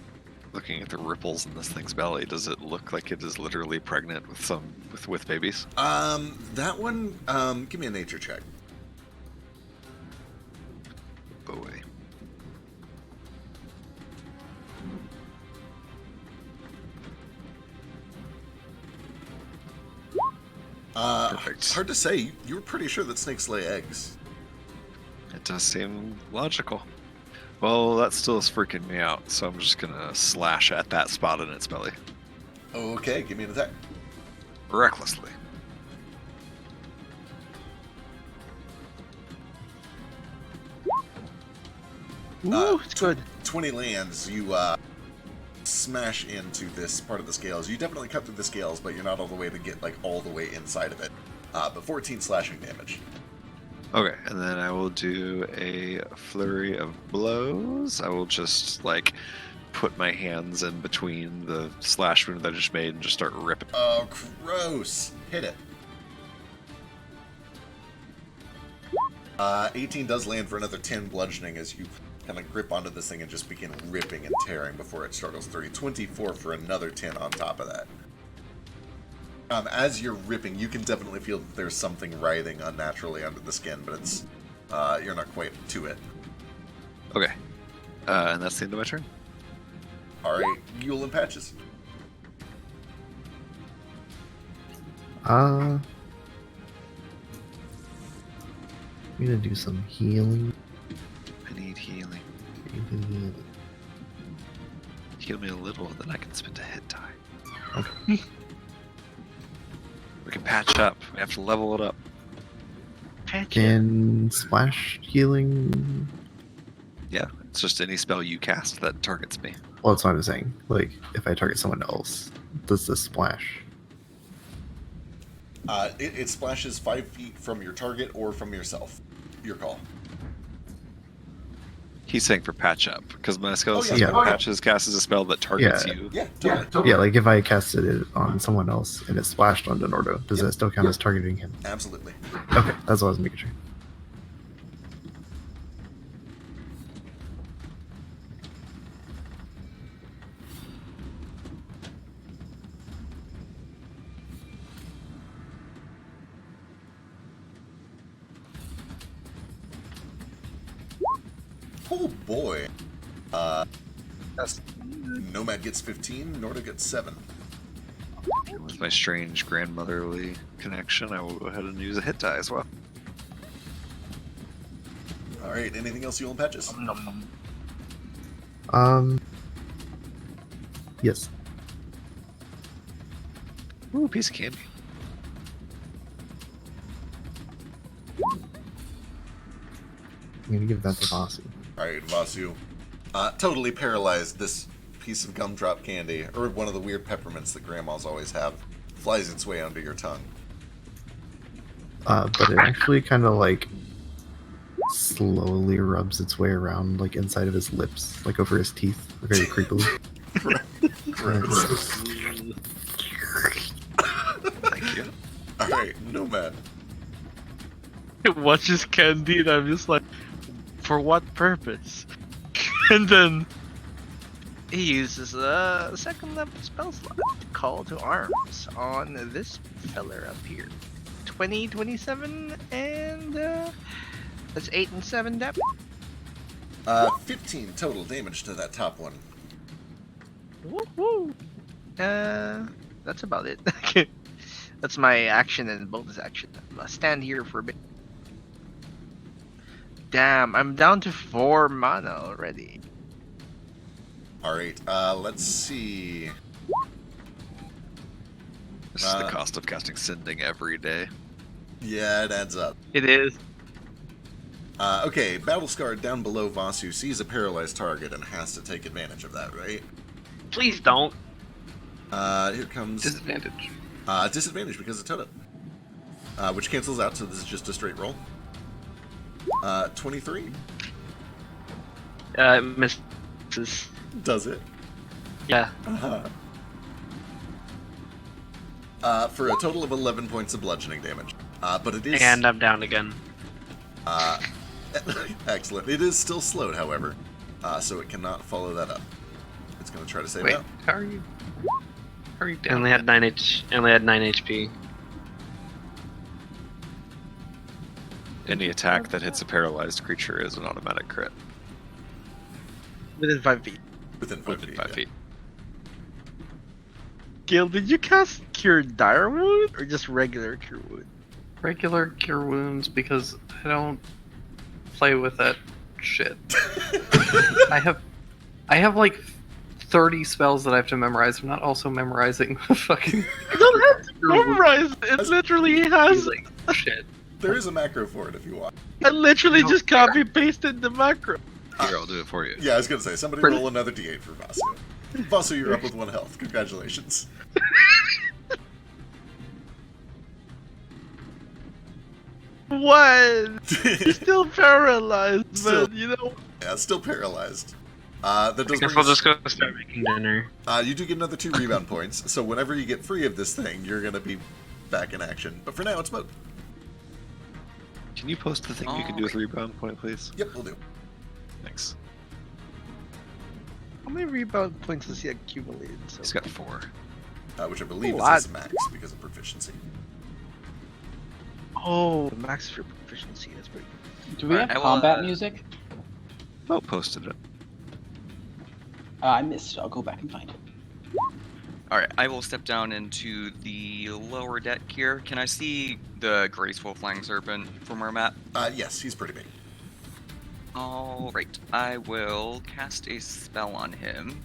Looking at the ripples in this thing's belly, does it look like it is literally pregnant with babies? That one. Give me a nature check. Boy. Perfect. Hard to say. You were pretty sure that snakes lay eggs. It does seem logical. Well, that still is freaking me out, so I'm just gonna slash at that spot in its belly. Okay, give me an attack. Recklessly. Ooh, it's good. 20 lands. You smash into this part of the scales. You definitely cut through the scales, but you're not all the way to get like all the way inside of it. But 14 slashing damage. Okay, and then I will do a flurry of blows. I will just like put my hands in between the slash wound that I just made and just start ripping. Oh, gross! Hit it. 18 does land for another 10 bludgeoning as you kind of grip onto this thing and just begin ripping and tearing before it struggles 30. 24 for another 10 on top of that. As you're ripping, you can definitely feel that there's something writhing unnaturally under the skin, but it's you're not quite to it. Okay, and that's the end of my turn. Alright, Yule and Patches. I'm gonna do some healing. I need healing. Healing. Heal me a little, and then I can spend a hit die. Okay. We can patch up. We have to level it up. Can splash healing? Yeah, it's just any spell you cast that targets me. Well, that's what I'm saying. Like, if I target someone else, does this splash It splashes 5 feet from your target or from yourself. Your call. He's saying for patch up, because my spell Oh, says yeah. when patches casts a spell that targets Yeah. you. Yeah, totally. Yeah, like if I casted it on someone else and it splashed on Denordo, does that still count as targeting him? Absolutely. Okay, that's what I was making sure. Oh boy. Nomad gets 15, Norda gets 7. With my strange grandmotherly connection, I will go ahead and use a hit die as well. Alright, anything else you want, Patches? Yes. Ooh, piece of candy. I'm gonna give that to Vasu. Alright, Vasu. Totally paralyzed, this piece of gumdrop candy, or one of the weird peppermints that grandmas always have, flies its way under your tongue. But it actually kind of like slowly rubs its way around, like inside of his lips, like over his teeth, very creepily. Thank you. Alright, Nomad. It watches Candy and I'm just like, for what purpose? And then he uses a second level spell slot to call to arms on this feller up here. 20, 27, and that's 8 and 7 damage. 15 total damage to that top one. Woo-hoo. That's about it. That's my action and bonus action. I'll stand here for a bit. Damn, I'm down to 4 mana already. Alright, let's see. This is the cost of casting Sending every day. Yeah, it adds up. It is. Okay, Battlescarred down below Vasu sees a paralyzed target and has to take advantage of that, right? Please don't. Here comes... Disadvantage. Disadvantage because of Totem. Which cancels out, so this is just a straight roll. 23. Misses. Does it? Yeah. For a total of 11 points of bludgeoning damage. But it is... And I'm down again. Excellent. It is still slowed, however. So it cannot follow that up. It's going to try to save Wait, it. how are you? How are you down? Only had 9 HP. Any attack that hits a paralyzed creature is an automatic crit. Within 5 feet. Within 5 Within feet. 5 yeah. feet. Gil, did you cast Cure Dire Wound or just regular Cure Wound? Regular cure wounds because I don't play with that shit. I have like 30 spells that I have to memorize. I'm not also memorizing the fucking. You don't have to memorize it. It literally has. like shit. There is a macro for it if you want. I literally just copy pasted the macro. Here, I'll do it for you. Yeah, I was going to say, somebody roll another d8 for Vasu. Vasu, you're up with 1 health. Congratulations. What? You're still paralyzed, Still- man. You know. Yeah, still paralyzed. That does I guess bring we'll us- just go start making dinner. You do get another 2 rebound points, so whenever you get free of this thing, you're going to be back in action. But for now, it's both. Can you post the thing you can do with rebound point, please? Yep, we'll do. Thanks. How many rebound points has he accumulated? So He's got 4. Which I believe A is lot. his max because of proficiency. Oh, max for proficiency. That's pretty good. Do we have I will, combat music? Mo posted it. I missed it. I'll go back and find it. Alright, I will step down into the lower deck here. Can I see the graceful flying serpent from our map? Yes, he's pretty big. Alright, I will cast a spell on him.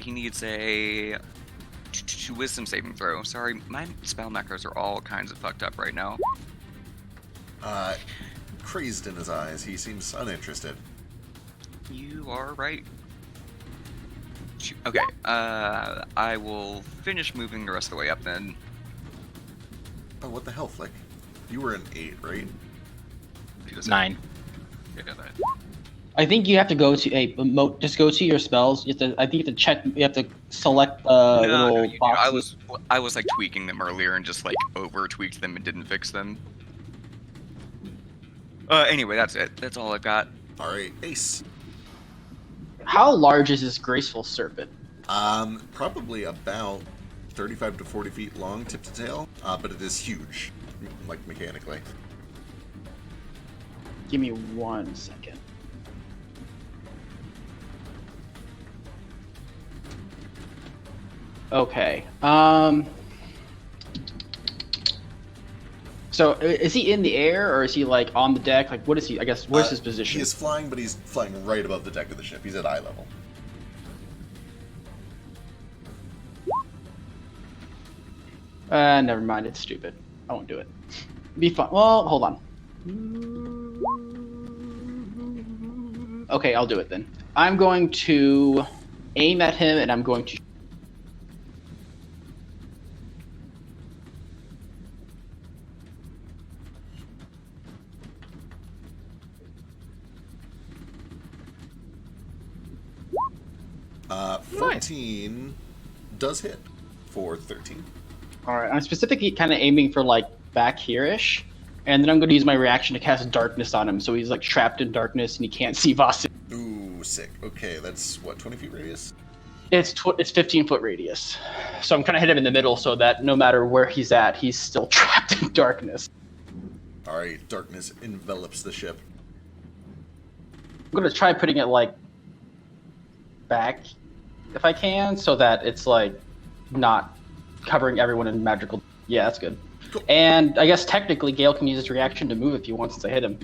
He needs a wisdom saving throw. Sorry, my spell macros are all kinds of fucked up right now. Crazed in his eyes, he seems uninterested. You are right. Okay, I will finish moving the rest of the way up then. Oh, what the hell, Flick? You were an 8, right? He was 9. Yeah, 9. I think you have to go to just go to your spells. I think you have to check. You have to select the little boxes. I was like tweaking them earlier and just like over tweaked them and didn't fix them. Anyway, that's it. That's all I got. All right, Ace. How large is this graceful serpent? Probably about 35 to 40 feet long, tip to tail, but it is huge, like mechanically. Give me 1 second. Okay. So is he in the air or is he like on the deck? Like, what is he? I guess where's his position? He is flying, but he's flying right above the deck of the ship. He's at eye level. Never mind. It's stupid. I won't do it. Be fun. Well, hold on. Okay, I'll do it then. I'm going to aim at him, and I'm going to. Uh, 14 does hit for 13. All right, I'm specifically kind of aiming for like back here-ish, and then I'm going to use my reaction to cast darkness on him, so he's like trapped in darkness and he can't see Vasu. Ooh, sick. Okay, that's what, 20 feet radius? It's 15-foot radius, so I'm kind of hit him in the middle, so that no matter where he's at, he's still trapped in darkness. All right, darkness envelops the ship. I'm going to try putting it like back, if I can, so that it's like not covering everyone in magical. Yeah, that's good. Cool. And I guess technically Gale can use his reaction to move if he wants to hit him.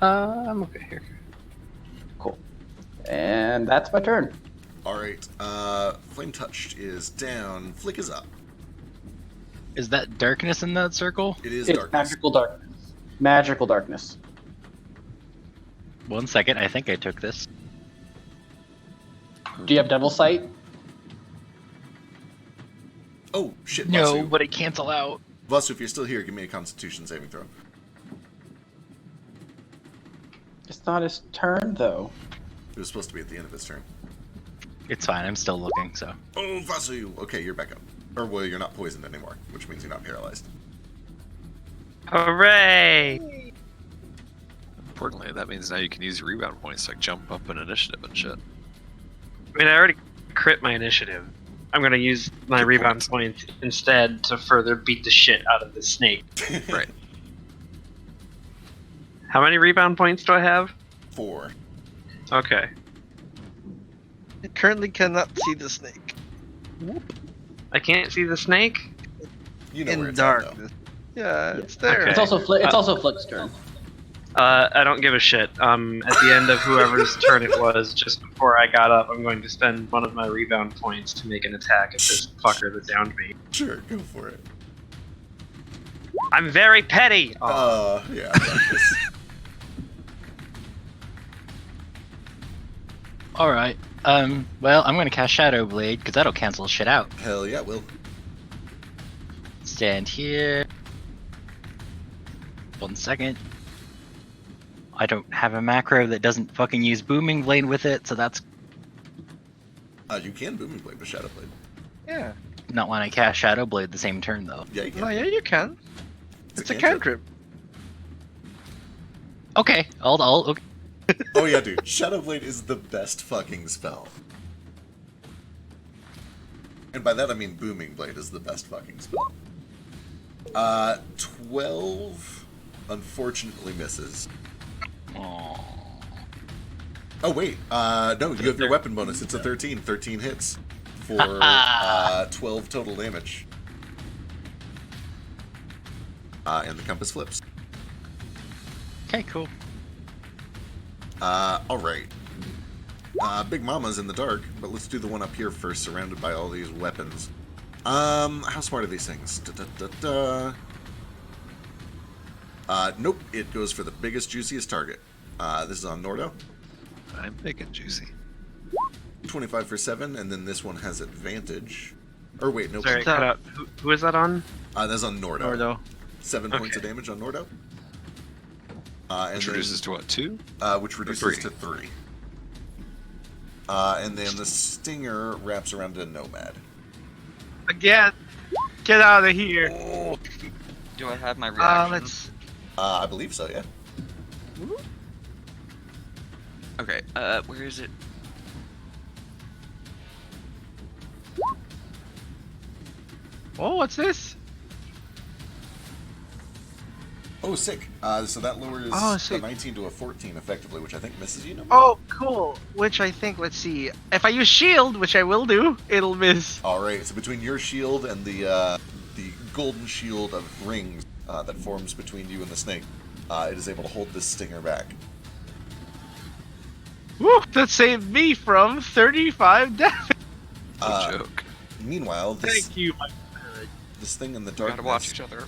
I'm okay here. Cool. And that's my turn. All right, Flame Touched is down. Flick is up. Is that darkness in that circle? It is It's darkness. magical darkness. Magical darkness. 1 second, I think I took this. Do you have Devil Sight? Oh, shit, No, Vasu. but it cancel out. Vasu, if you're still here, give me a Constitution saving throw. It's not his turn, though. It was supposed to be at the end of his turn. It's fine, I'm still looking, so. Oh, Vasu! Okay, you're back up. Or, well, you're not poisoned anymore, which means you're not paralyzed. Hooray! Importantly, that means now you can use your rebound points to like jump up in initiative and shit. I mean, I already crit my initiative. I'm gonna use my Good rebound point. point instead to further beat the shit out of the snake. Right. How many rebound points do I have? 4. Okay. I currently cannot see the snake. I can't see the snake? You know where In it's at, though. darkness. Yeah, it's there. Okay. It's also Flick's turn. I don't give a shit. At the end of whoever's turn it was, just before I got up, I'm going to spend one of my rebound points to make an attack at this fucker that downed me. Sure, go for it. I'm very petty! Yeah, darkness. Alright, well, I'm gonna cast Shadow Blade, because that'll cancel shit out. Hell yeah, Will. Stand here. 1 second. I don't have a macro that doesn't fucking use Booming Blade with it, so that's You can Booming Blade with Shadow Blade. Yeah. not when I cast Shadow Blade the same turn, though. Yeah, you can. No, yeah, you can. It's a cantrip. cantrip. Okay, okay. Oh yeah, dude. Shadow Blade is the best fucking spell. And by that I mean Booming Blade is the best fucking spell. 12 unfortunately misses. Aw. Oh wait, no, you have your weapon bonus. It's a 13. 13 hits for 12 total damage. And the compass flips. Okay, cool. Alright. Big Mama's in the dark, but let's do the one up here first, surrounded by all these weapons. How smart are these things? Nope, it goes for the biggest, juiciest target. This is on Nordo. I'm making juicy. 25 for 7, and then this one has advantage. Or wait, no. Sorry, cut out. Who is that on? That's on Nordo. Nordo. 7 points of damage on Nordo. Which reduces to what, 2? Which reduces to 3. And then the stinger wraps around a nomad. Again, get out of here. Oh. Do I have my reaction? Let's. I believe so, yeah. Okay, where is it? Oh, what's this? Oh, sick. So that lowers Oh, the sick. 19 to a 14 effectively, which I think misses you. No? Oh, cool. Which I think, let's see. If I use shield, which I will do, it'll miss. All right. So between your shield and the golden shield of rings that forms between you and the snake, it is able to hold this stinger back. Woo, that saved me from 35 damage. No joke. Meanwhile, this Thank you. this thing in the We darkness. gotta watch each other.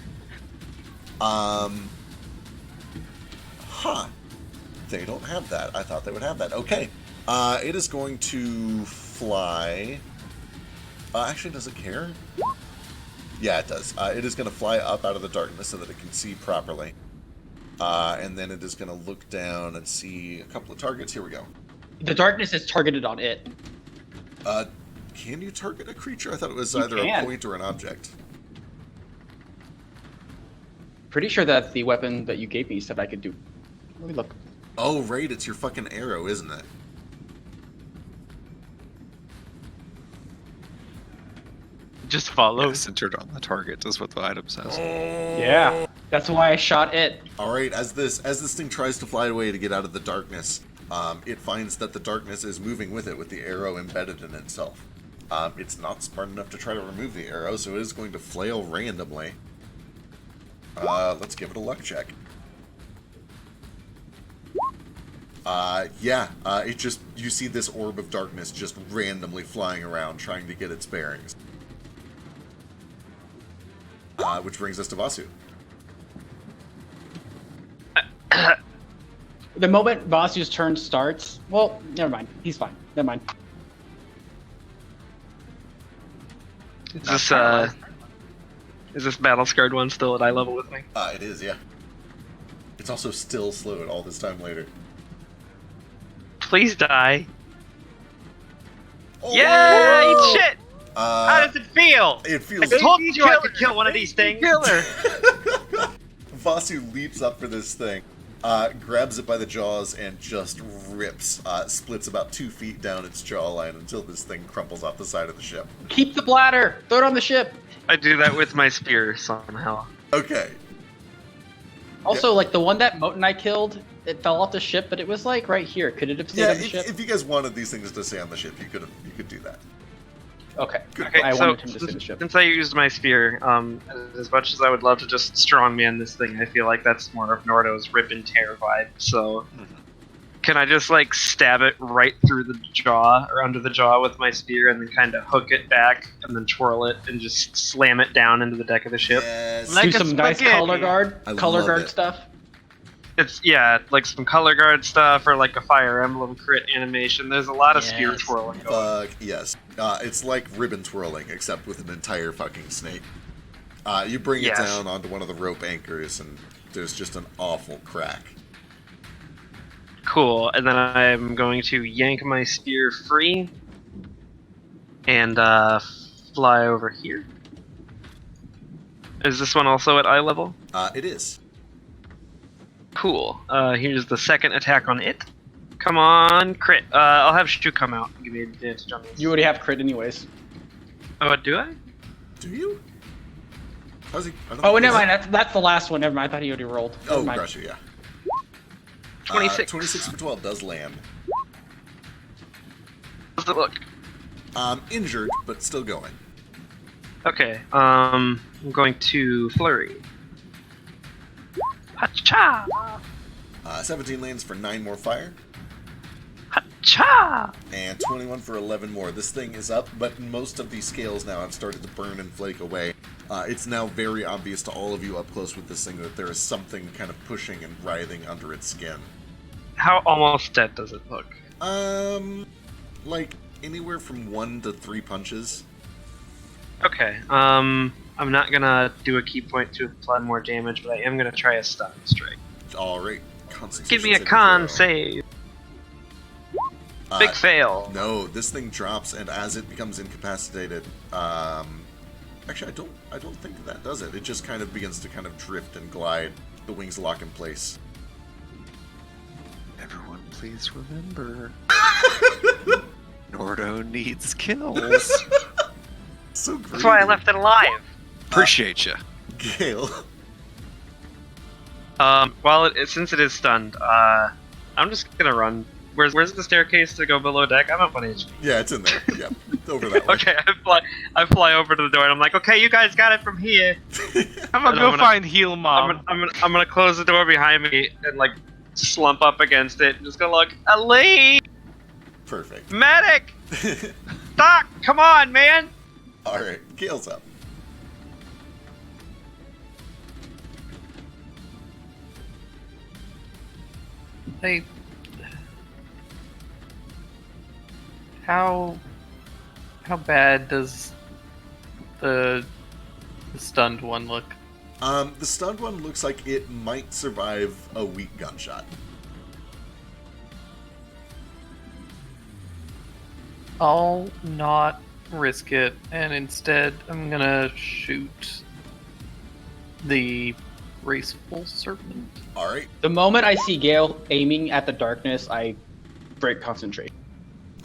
They don't have that. I thought they would have that. Okay. It is going to fly. Actually, does it care? Yeah, it does. It is going to fly up out of the darkness so that it can see properly. And then it is going to look down and see a couple of targets. Here we go. The darkness is targeted on it. Can you target a creature? I thought it was You either can. a point or an object. Pretty sure that the weapon that you gave me said I could do. Let me look. Oh, right. It's your fucking arrow, isn't it? Just follow. Yeah, centered on the target is what the item says. Yeah, that's why I shot it. All right. As this thing tries to fly away to get out of the darkness, it finds that the darkness is moving with it, with the arrow embedded in itself. It's not smart enough to try to remove the arrow, so it is going to flail randomly. Let's give it a luck check. It just, you see this orb of darkness just randomly flying around trying to get its bearings. Which brings us to Vasu. The moment Vasu's turn starts, well, never mind. He's fine. Never mind. Is this battle scarred one still at eye level with me? It is, yeah. It's also still slowed all this time later. Please die. Oh! Yeah, eat shit. How does it feel? It feels. I told you I could kill one of these things. Vasu leaps up for this thing, grabs it by the jaws, and just rips, splits about 2 feet down its jawline until this thing crumples off the side of the ship. Keep the bladder. Throw it on the ship. I do that with my spear somehow. Okay. Also, like the one that Moat and I killed, it fell off the ship, but it was like right here. Could it have stayed Yeah, on the ship? if you guys wanted these things to stay on the ship, you could do that. Okay. Okay, I so wanted him to stay on the ship. since I used my spear, as much as I would love to just strongman this thing, I feel like that's more of Nordo's rip and tear vibe. So, can I just like stab it right through the jaw or under the jaw with my spear, and then kind of hook it back, and then twirl it, and just slam it down into the deck of the ship? Yes. Like Do a some nice spaghetti. color I guard love it. stuff. It's like some color guard stuff or like a Fire Emblem crit animation. There's a lot of spear Yes. twirling going. Fuck yes. It's like ribbon twirling, except with an entire fucking snake. You bring it Yes. down onto one of the rope anchors, and there's just an awful crack. Cool, and then I'm going to yank my spear free and fly over here. Is this one also at eye level? It is. Cool. Here's the second attack on it. Come on, crit. I'll have Shu come out and give me advantage on this. You already have crit anyways. Oh, do I? Do you? How's he? I don't Oh, think never he- mind. That's the last one. Never mind. I thought he already rolled. Never Oh, mind. gotcha, yeah. 26. 26 for 12 does land. How's it look? Injured, but still going. Okay, I'm going to flurry. Hacha! 17 lands for 9 more fire, Hacha! and 21 for 11 more. This thing is up, but most of these scales now have started to burn and flake away. It's now very obvious to all of you up close with this thing that there is something kind of pushing and writhing under its skin. How almost dead does it look? Like anywhere from 1 to 3 punches. Okay. I'm not gonna do a key point to apply more damage, but I am gonna try a stun strike. All right. Constitution Give me a saving con throw. save. Big fail. No, this thing drops, and as it becomes incapacitated, actually, I don't think that does it. It just kind of begins to kind of drift and glide. The wings lock in place. Everyone, please remember, Nordo needs kills. So greedy. That's why I left it alive. Appreciate you. Gale. Since it is stunned, I'm just gonna run. Where's the staircase to go below deck? I'm at 1 HP. Yeah, it's in there. Yeah, over that way. Okay, I fly over to the door and I'm like, okay, you guys got it from here. I'm gonna go find Heal Mom. I'm gonna close the door behind me and like slump up against it and just go look. Ali, Perfect. medic, Doc, come on, man. All right, Gale's up. Hey, how bad does the stunned one look? The stunned one looks like it might survive a weak gunshot. I'll not risk it, and instead I'm gonna shoot the graceful serpent. All right. The moment I see Gale aiming at the darkness, I break concentration.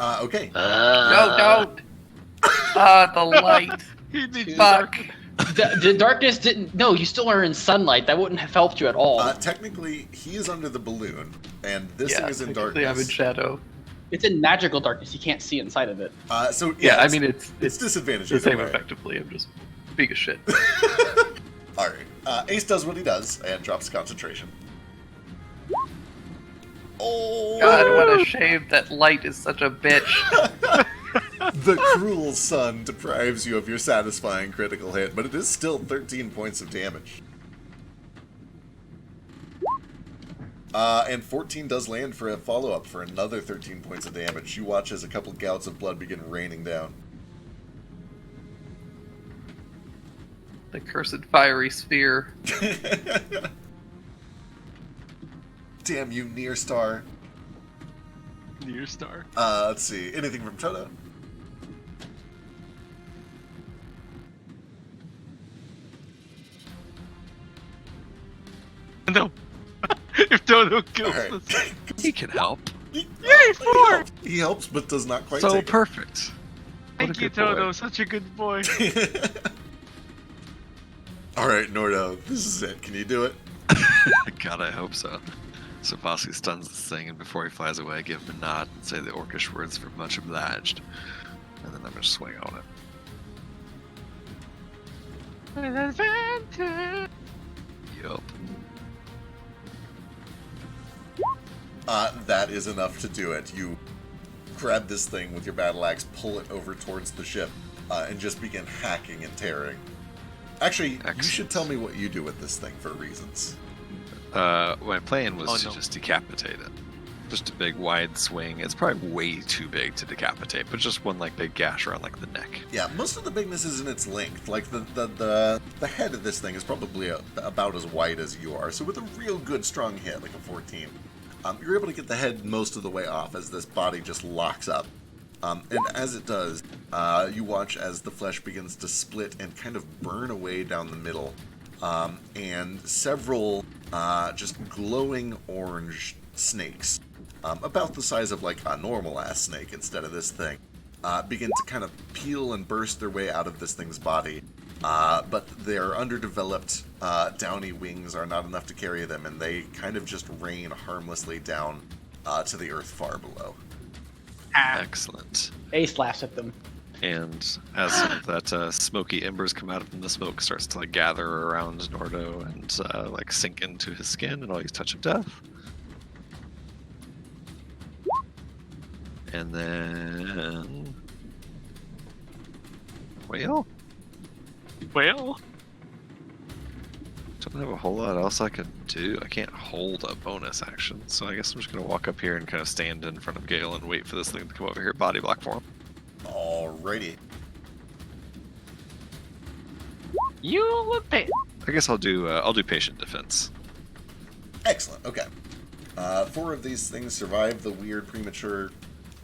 Okay. No, don't! The light. Fuck. The darkness didn't. No, you still are in sunlight. That wouldn't have helped you at all. Technically, he is under the balloon, and this Yeah, thing is in technically I'm in darkness. shadow. It's in magical darkness. You can't see inside of it. So Yeah, I it's- mean it's it's disadvantage the either same way. effectively. I'm just being a shit. All right. Ace does what he does and drops concentration. Oh! God, what a shame that light is such a bitch. The cruel sun deprives you of your satisfying critical hit, but it is still 13 points of damage. And 14 does land for a follow-up for another 13 points of damage. You watch as a couple gouts of blood begin raining down. The cursed fiery sphere. Damn you, Near Star. Near star. Let's see. Anything from Toto? No. If Dodo kills Alright. us. He can help. Yay, four! He helps, but does not quite So take it. perfect. What Thank a you, good boy. Toto. Such a good boy. Alright, Nordo, this is it. Can you do it? God, I hope so. So Bossy stuns this thing, and before he flies away, I give him a nod and say the orcish words for much obliged. And then I'm gonna swing on it. Yup. That is enough to do it. You grab this thing with your battle axe, pull it over towards the ship, and just begin hacking and tearing. Actually, you Excellent. should tell me what you do with this thing for reasons. My plan was Oh, to no. just decapitate it. Just a big wide swing. It's probably way too big to decapitate, but just one like big gash around like the neck. Yeah, most of the bigness is in its length. Like the head of this thing is probably about as wide as you are. So with a real good strong hit, like a 14, you're able to get the head most of the way off as this body just locks up. And as it does, you watch as the flesh begins to split and kind of burn away down the middle. And several just glowing orange snakes, about the size of like a normal ass snake instead of this thing, begin to kind of peel and burst their way out of this thing's body. But their underdeveloped downy wings are not enough to carry them, and they kind of just rain harmlessly down to the earth far below. Excellent. Ace laughs at them. And as some of that smoky embers come out from the smoke, starts to like gather around Nordo and like sink into his skin, and all use touch of death. And then well, don't have a whole lot else I can do. I can't hold a bonus action, so I guess I'm just gonna walk up here and kind of stand in front of Gale and wait for this thing to come over here, body block for him. Alrighty. You will pay. I guess I'll do patient defense. Excellent. Okay. 4 of these things survive the weird premature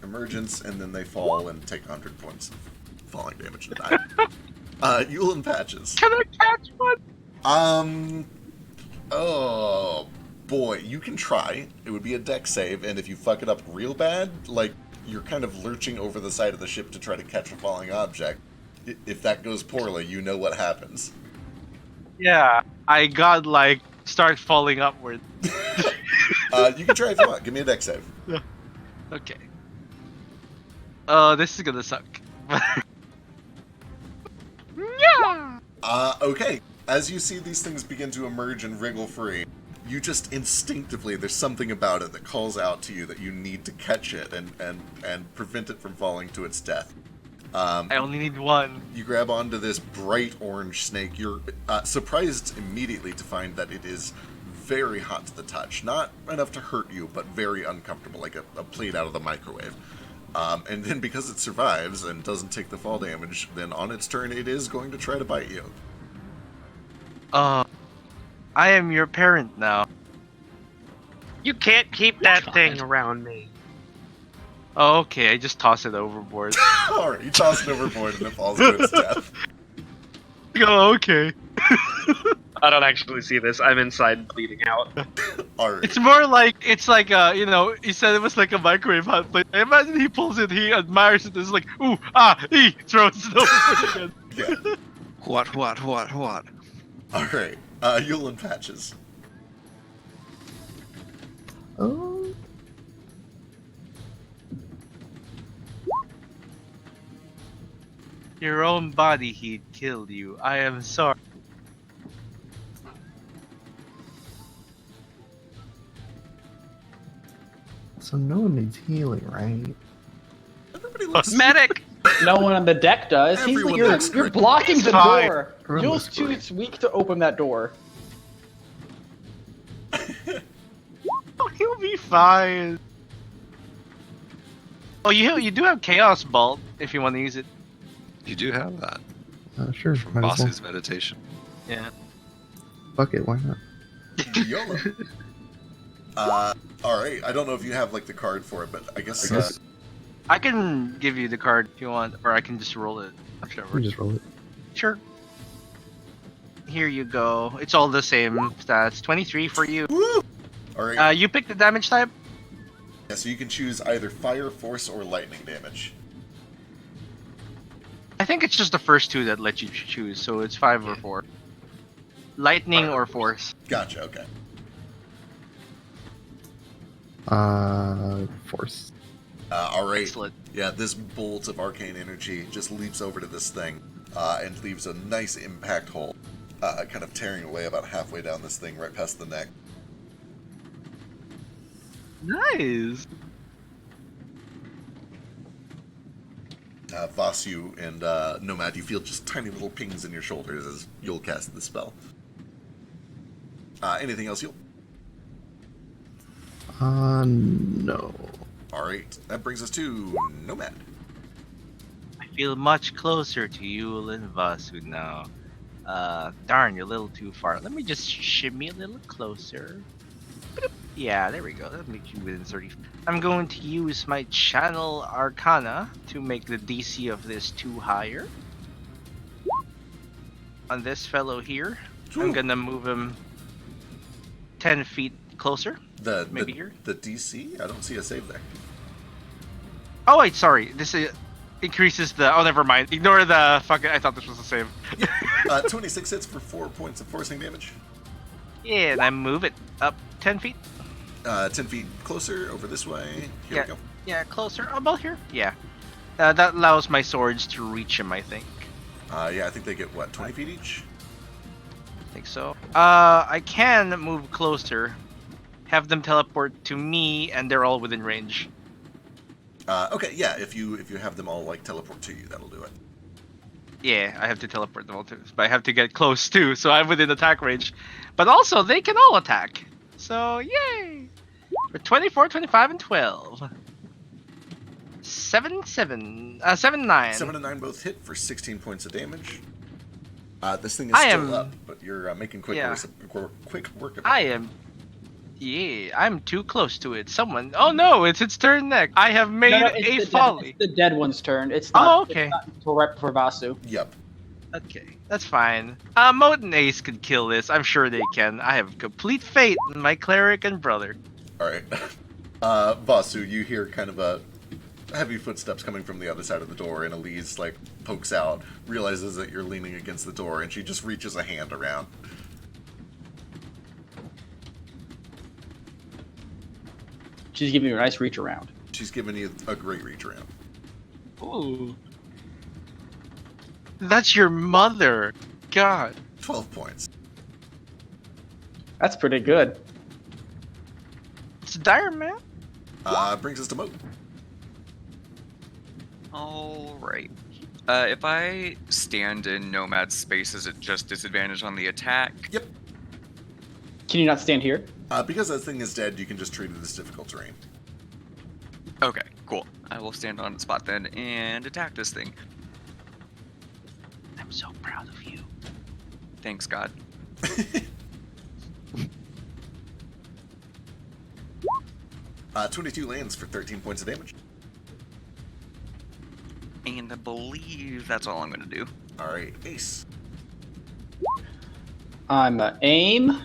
emergence, and then they fall and take 100 points of falling damage and die. Yule and Patches. Can I catch one? Oh boy, you can try. It would be a deck save, and if you fuck it up real bad, like you're kind of lurching over the side of the ship to try to catch a falling object. If that goes poorly, you know what happens. Yeah, I got like start falling upward. You can try if you want. Give me a deck save. Okay. This is gonna suck. Yeah. Okay. As you see these things begin to emerge and wriggle free, you just instinctively, there's something about it that calls out to you that you need to catch it and prevent it from falling to its death. I only need one. You grab onto this bright orange snake. You're surprised immediately to find that it is very hot to the touch. Not enough to hurt you, but very uncomfortable, like a plate out of the microwave. And then because it survives and doesn't take the fall damage, then on its turn it is going to try to bite you. I am your parent now. You can't keep that thing around me. Oh, okay, I just toss it overboard. Alright, you toss it overboard and it falls to its death. Oh, okay. I don't actually see this. I'm inside bleeding out. Alright. It's more like, it's like, he said it was like a microwave hot plate. I imagine he pulls it, he admires it, it's like, ooh, throws it overboard again. Yeah. What? Alright. Yule and Patches. Oh, Your own body heat killed you. I am sorry. so no one needs healing, right? Everybody looks... Medic! No one on the deck does. Everyone You're looks great. blocking the fine. door. Everyone Jules looks too great. weak to open that door. Oh, he'll be fine. Oh, you do have Chaos Bolt if you want to use it. You do have that Sure, from might as well. Bossy's meditation. Yeah. Fuck it, why not? YOLO. Alright. I don't know if you have, like, the card for it, but I guess... I can give you the card if you want, or I can just roll it. Whichever. We just roll it. Sure. Here you go. It's all the same stats. 23 for you. Woo! Alright. You pick the damage type. Yeah, so you can choose either fire, force, or lightning damage. I think it's just the first two that let you choose, so it's 5 or 4. Lightning or force. Gotcha, okay. Force. Alright. Excellent. Yeah, this bolt of arcane energy just leaps over to this thing and leaves a nice impact hole, kind of tearing away about halfway down this thing, right past the neck. Nice. Vasu and Nomad, you feel just tiny little pings in your shoulders as you'll cast the spell. Anything else, Yule? No. Alright, that brings us to Nomad. I feel much closer to you and Vasu now. Darn, you're a little too far. Let me just shimmy a little closer. Boop. Yeah, there we go. That makes you within 30. I'm going to use my Channel Arcana to make the DC of this 2 higher. On this fellow here, I'm gonna move him 10 feet closer. Maybe here. The DC? I don't see a save there. Oh wait, sorry. This increases the. Oh, never mind. Ignore the. Fuck it. I thought this was the same. 26 hits for 4 points of forcing damage. Yeah, and I move it up 10 feet. 10 feet closer, over this way. Here we go. Yeah, closer. About here. Yeah. That allows my swords to reach him, I think. Yeah, I think they get, what, 20 feet each? I think so. I can move closer, have them teleport to me, and they're all within range. Okay, yeah, if you have them all, like, teleport to you, that'll do it. Yeah, I have to teleport them all too, but I have to get close too, so I'm within attack range. But also, they can all attack. So, yay! For 24, 25, and 12. 7, 9. 7 and 9 both hit for 16 points of damage. This thing is I still am- up, but you're making quick, Yeah. quick work of it. I am. Yeah, I'm too close to it. Someone. Oh no, it's its turn next. I have made a folly. It's the dead one's turn. It's Oh, not. okay. It's not until right before Vasu. Yep. Okay, that's fine. Moat and Ace could kill this. I'm sure they can. I have complete faith in my cleric and brother. All right. Vasu, you hear kind of a heavy footsteps coming from the other side of the door, and Elise like pokes out, realizes that you're leaning against the door, and she just reaches a hand around. She's giving you a nice reach around. She's giving you a great reach around. Ooh. That's your mother. God. 12 points. That's pretty good. It's dire, man. Brings us to Moat. All right. If I stand in Nomad space, is it just disadvantage on the attack? Yep. Can you not stand here? Because that thing is dead, you can just treat it as difficult terrain. Okay, cool. I will stand on the spot then and attack this thing. I'm so proud of you. Thanks, God. 22 lands for 13 points of damage. And I believe that's all I'm going to do. All right, Ace. I'm aim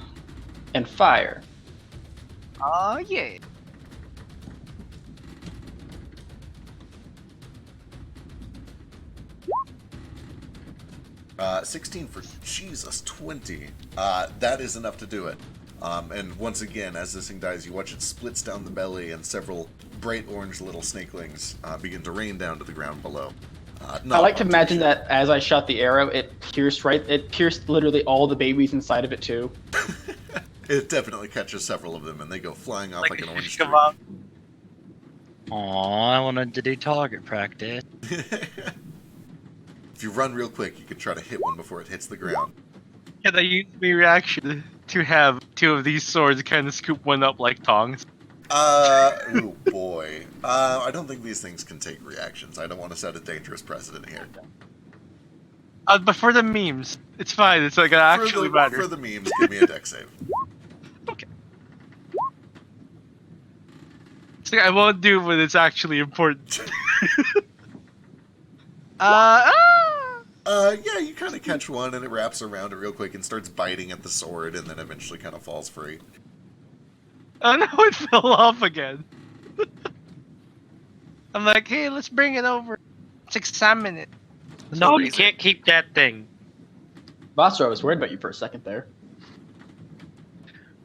and fire. Oh, yeah. Uh, 16 for Jesus, 20. That is enough to do it. And once again, as this thing dies, you watch it splits down the belly, and several bright orange little snakelings begin to rain down to the ground below. I like to imagine that as I shot the arrow, it pierced literally all the babies inside of it too. It definitely catches several of them, and they go flying off like an orange tree. Come on. Aw, I wanted to do target practice. If you run real quick, you can try to hit one before it hits the ground. Can I use my reaction to have two of these swords kind of scoop one up like tongs? Oh boy. I don't think these things can take reactions. I don't want to set a dangerous precedent here. But for the memes, it's fine. It's like actually matter. For the memes, give me a deck save. Okay. It's like I won't do it when it's actually important. Yeah, you kind of catch one, and it wraps around it real quick and starts biting at the sword, and then eventually kind of falls free. Oh no, it fell off again. I'm like, hey, let's bring it over. Let's examine it. No, you can't keep that thing. Vastra, I was worried about you for a second there.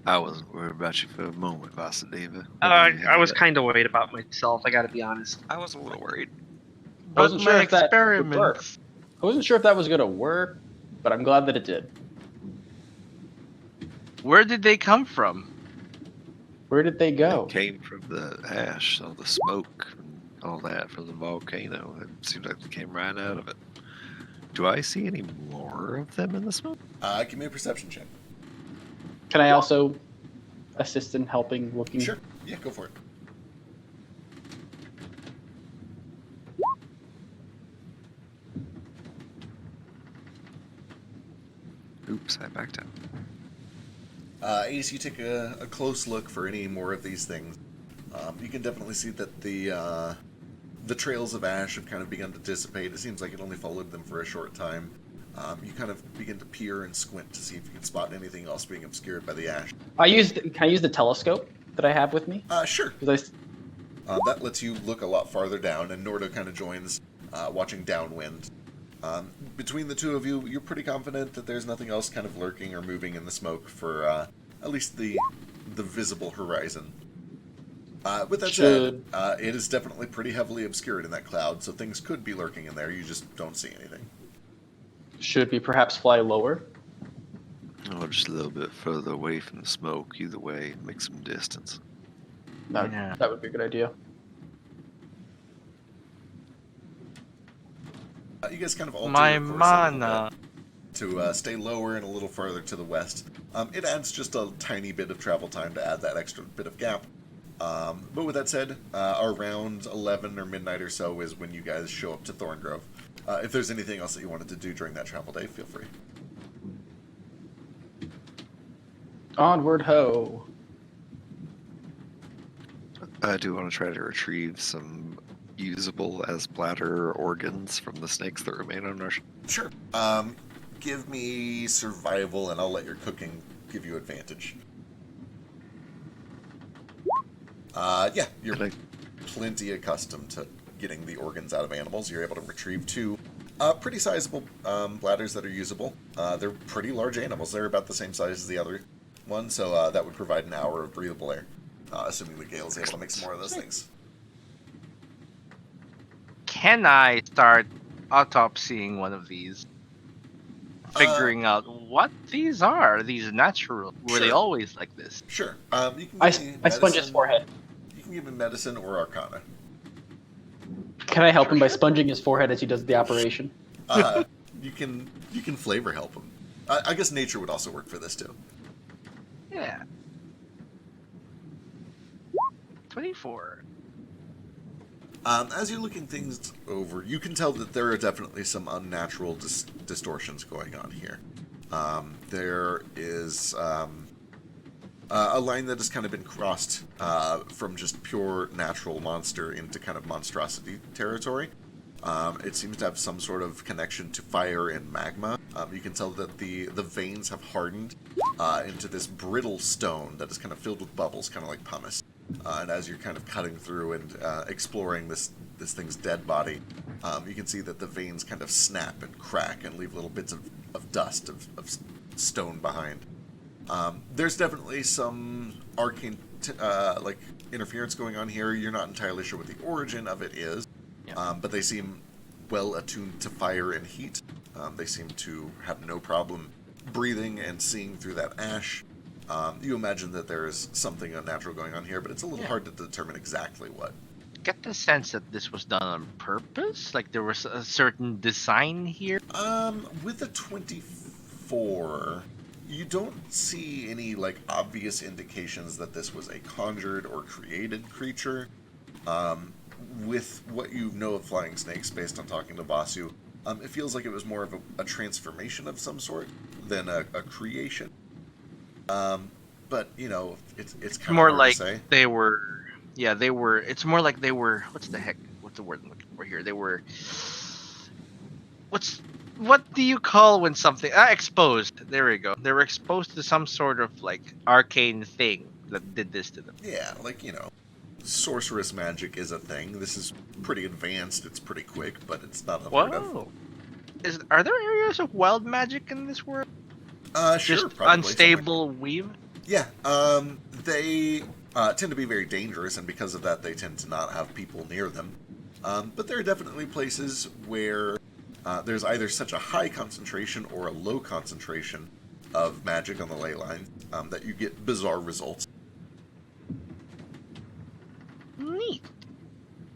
I wasn't worried about you for a moment, Vasudeva. I was kind of worried about myself, I gotta be honest. I was a little worried. I wasn't sure if that would work. experiments. I wasn't sure if that was going to work, but I'm glad that it did. Where did they come from? Where did they go? It came from the ash, all the smoke, and all that from the volcano. It seems like they came right out of it. Do I see any more of them in the smoke? Give me a perception check. Can I also assist in helping looking? Sure. Yeah, go for it. Oops, I backed out. Ace, you take a close look for any more of these things. You can definitely see that the trails of ash have kind of begun to dissipate. It seems like it only followed them for a short time. You kind of begin to peer and squint to see if you can spot anything else being obscured by the ash. Can I use the telescope that I have with me? Sure. 'Cause That lets you look a lot farther down, and Nordo kind of joins, watching downwind. Between the two of you, you're pretty confident that there's nothing else kind of lurking or moving in the smoke for at least the visible horizon. With that said, it is definitely pretty heavily obscured in that cloud, so things could be lurking in there. You just don't see anything. Should we perhaps fly lower? Oh, just a little bit further away from the smoke. Either way, make some distance. That would be a good idea. You guys kind of alter My your course a little mana. bit to stay lower and a little farther to the west. It adds just a tiny bit of travel time to add that extra bit of gap. But with that said, around 11 or midnight or so is when you guys show up to Thorngrove. If there's anything else that you wanted to do during that travel day, feel free. Onward ho. I do want to try to retrieve some usable as bladder organs from the snakes that remain on our ship. Sure. Give me survival, and I'll let your cooking give you advantage. Yeah, you're plenty accustomed to getting the organs out of animals. You're able to retrieve 2 pretty sizable bladders that are usable. They're pretty large animals. They're about the same size as the other one, so that would provide an hour of breathable air, assuming the Gale is able to make some more of those things. Can I start autopsying one of these? Figuring out what these are. These natural. Were they Sure. always like this? Sure. You can I give me sponge his medicine. forehead. You can give me medicine or arcana. Can I help him by sponging his forehead as he does the operation? You can flavor help him. I guess nature would also work for this too. Yeah. 24. As you're looking things over, you can tell that there are definitely some unnatural distortions going on here. There is a line that has kind of been crossed from just pure natural monster into kind of monstrosity territory. It seems to have some sort of connection to fire and magma. You can tell that the veins have hardened into this brittle stone that is kind of filled with bubbles, kind of like pumice. And as you're kind of cutting through and exploring this thing's dead body, you can see that the veins kind of snap and crack and leave little bits of dust, of stone behind. There's definitely some arcane like interference going on here. You're not entirely sure what the origin of it is, but they seem well attuned to fire and heat. They seem to have no problem breathing and seeing through that ash. You imagine that there is something unnatural going on here, but it's a little hard to determine exactly what. Get the sense that this was done on purpose? Like there was a certain design here? With a 24, you don't see any, like, obvious indications that this was a conjured or created creature. With what you know of flying snakes, based on talking to Vasu, it feels like it was more of a transformation of some sort than a creation. But, you know, it's kind More of hard like to say. they were... Yeah, they were... It's more like they were... What's the heck? What's the word I'm looking for here? They were... What do you call when something... exposed. There we go. They were exposed to some sort of, like, arcane thing that did this to them. Yeah, like, you know, sorceress magic is a thing. This is pretty advanced, it's pretty quick, but it's not unheard of. Whoa. Are there areas of wild magic in this world? Sure, Just probably unstable weave? Yeah, they tend to be very dangerous, and because of that, they tend to not have people near them. But there are definitely places where there's either such a high concentration or a low concentration of magic on the ley line that you get bizarre results. Neat.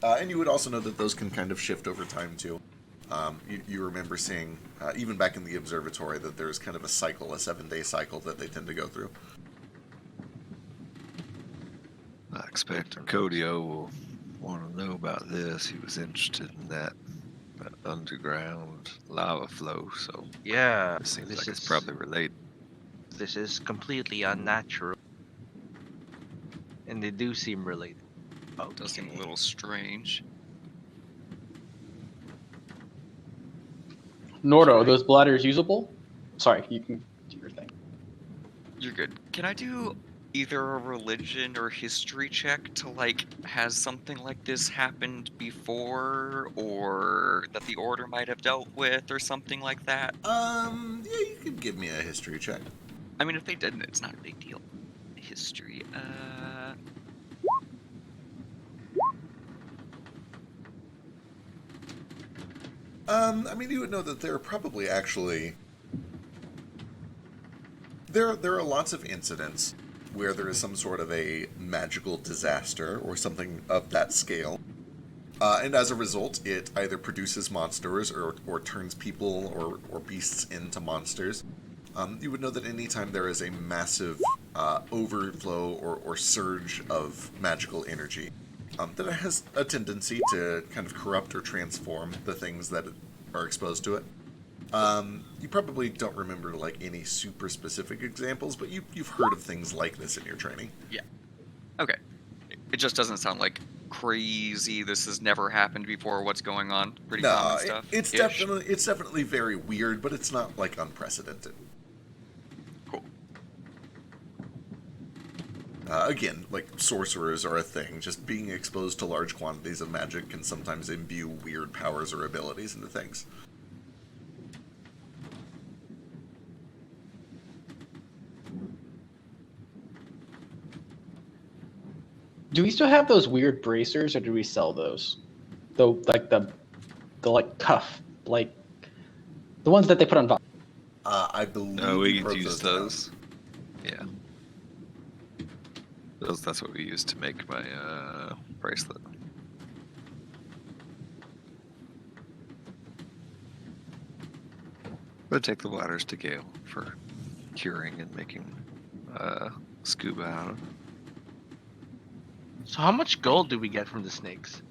And you would also know that those can kind of shift over time, too. You remember seeing, even back in the observatory, that there's kind of a cycle, a 7-day cycle that they tend to go through. I expect Codio will want to know about this. He was interested in that underground lava flow, so Yeah, it seems this like it's is- probably related. This is completely unnatural. And they do seem related. It does seem a little strange. Nordo, are those bladders usable? Sorry, you can do your thing. You're good. Can I do either a religion or history check to, like, has something like this happened before, or that the Order might have dealt with, or something like that? Yeah, you could give me a history check. I mean, if they didn't, it's not a big deal. History, I mean, you would know that there are probably actually... There are lots of incidents where there is some sort of a magical disaster or something of that scale. And as a result, it either produces monsters or turns people or beasts into monsters. You would know that anytime there is a massive overflow or surge of magical energy, that it has a tendency to kind of corrupt or transform the things that are exposed to it. You probably don't remember like any super specific examples, but you've heard of things like this in your training. Okay. It just doesn't sound like crazy. This has never happened before. What's going on? Pretty common stuff. It's definitely very weird, but it's not like unprecedented. Cool. Again, like sorcerers are a thing. Just being exposed to large quantities of magic can sometimes imbue weird powers or abilities into things. Do we still have those weird bracers, or do we sell those? The like cuff, like the ones that they put on. I believe No, we you broke can use down. those. Yeah. That's what we use to make my bracelet. But take the ladders to Gale for curing and making scuba out of. So how much gold do we get from the snakes?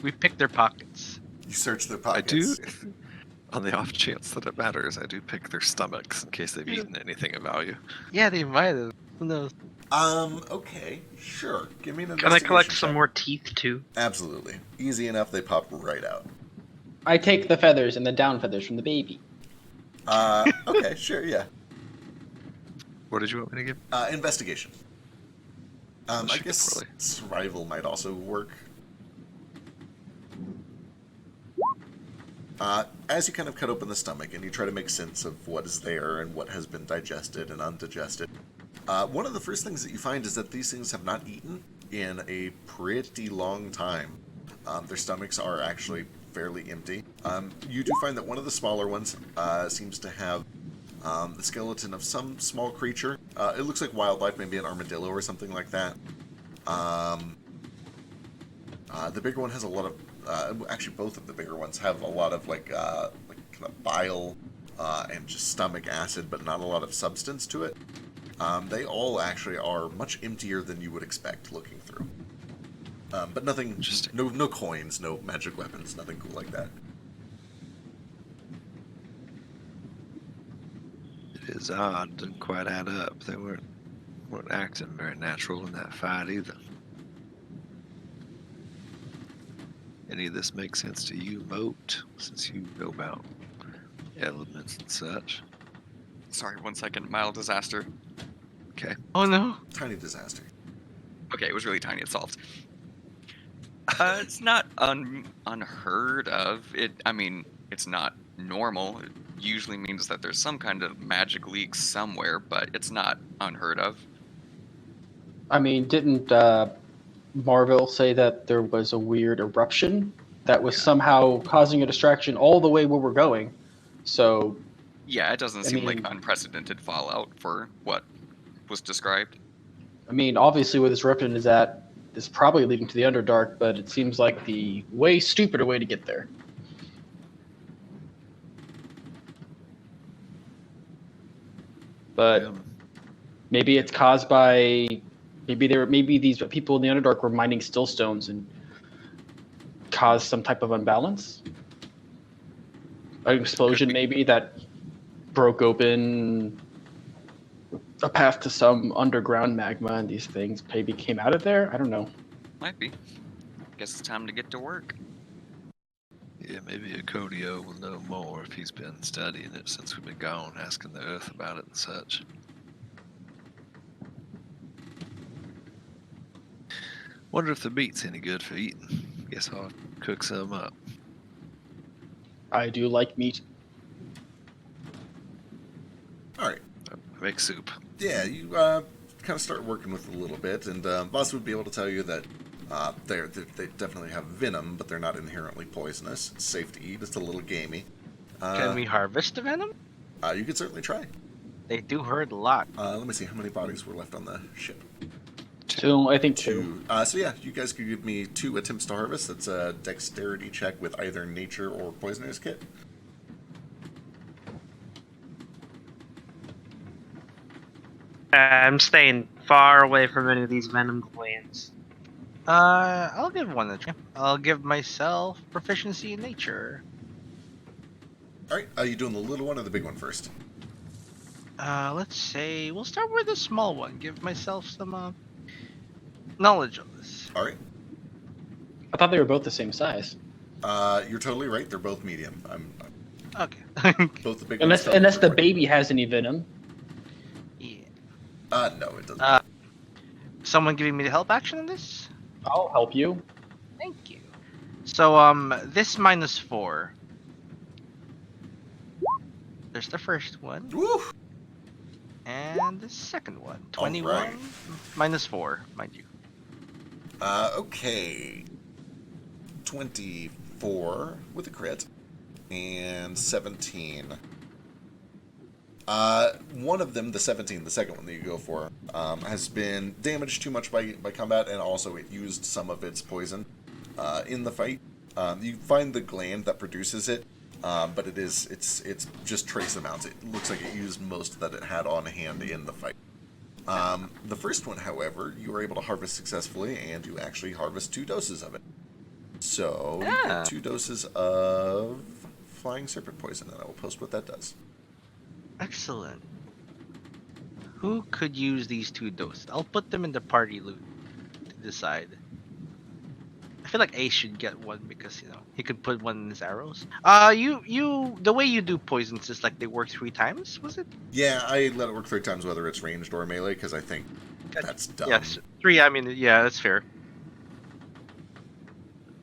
We pick their pockets. You search their I pockets. do, on the off chance that it matters, I do pick their stomachs in case they've eaten anything of value. Yeah, they might have. Who knows? Okay, sure. Give me an Can I collect investigation some check. more teeth too? Absolutely. Easy enough, they pop right out. I take the feathers and the down feathers from the baby. Okay, sure, yeah. What did you want me to give? Investigation. I Should guess poorly. survival might also work. As you kind of cut open the stomach and you try to make sense of what is there and what has been digested and undigested, one of the first things that you find is that these things have not eaten in a pretty long time. Their stomachs are actually fairly empty. You do find that one of the smaller ones seems to have the skeleton of some small creature. It looks like wildlife, maybe an armadillo or something like that. The bigger one has a lot of... actually, both of the bigger ones have a lot of like kind of bile and just stomach acid, but not a lot of substance to it. They all actually are much emptier than you would expect looking through. But nothing... Interesting. No coins, no magic weapons, nothing cool like that. It is odd, didn't quite add up. They weren't acting very natural in that fight either. Any of this make sense to you, Moat, since you know about elements and such? Sorry, 1 second. Mild disaster. Okay. Oh no. Tiny disaster. Okay, it was really tiny. It solved. It's not unheard of. I mean, it's not normal. It usually means that there's some kind of magic leak somewhere, but it's not unheard of. I mean, didn't Marvel say that there was a weird eruption that was somehow causing a distraction all the way where we're going? So, Yeah, it doesn't I seem like mean- unprecedented fallout for what was described. I mean, obviously where this eruption is at is probably leading to the Underdark, but it seems like the way stupider way to get there. But maybe it's caused by maybe these people in the Underdark were mining stillstones and caused some type of unbalance. An explosion maybe that broke open a path to some underground magma, and these things maybe came out of there. I don't know. Might be. Guess it's time to get to work. Yeah, maybe Akodio will know more if he's been studying it since we've been gone, asking the Earth about it and such. Wonder if the meat's any good for eating. Guess I'll cook some up. I do like meat. All right. Make soup. Yeah, you kind of start working with it a little bit, and Voss would be able to tell you that they definitely have venom, but they're not inherently poisonous. It's safe to eat. It's a little gamey. Can we harvest the venom? You could certainly try. They do hurt a lot. Let me see how many bodies were left on the ship. Two, I think two. So yeah, you guys could give me 2 attempts to harvest. That's a dexterity check with either nature or poisoner's kit. I'm staying far away from any of these venom glands. I'll give one a try. I'll give myself proficiency in nature. All right, are you doing the little one or the big one first? Let's say we'll start with the small one. Give myself some knowledge of this. All right. I thought they were both the same size. You're totally right. They're both medium. I'm Okay. both the big Unless ones. unless the baby has any venom. Yeah. No, it doesn't. Someone giving me the help action on this? I'll help you. Thank you. So this -4. There's the first one. Woo! And the second one. 21 Alright. -4, mind you. Okay. 24 with a crit. And 17. One of them, the 17, the second one that you go for, has been damaged too much by combat, and also it used some of its poison in the fight. You find the gland that produces it, but it's just trace amounts. It looks like it used most that it had on hand in the fight. The first one, however, you were able to harvest successfully, and you actually harvest 2 doses of it. So you get 2 doses of flying serpent poison, and I will post what that does. Excellent. Who could use these 2 doses? I'll put them in the party loot to decide. I feel like Ace should get one because, you know, he could put one in his arrows. The way you do poisons is like they work 3 times, was it? Yeah, I let it work 3 times, whether it's ranged or melee, because I think that's dumb. Yes, 3. I mean, yeah, that's fair.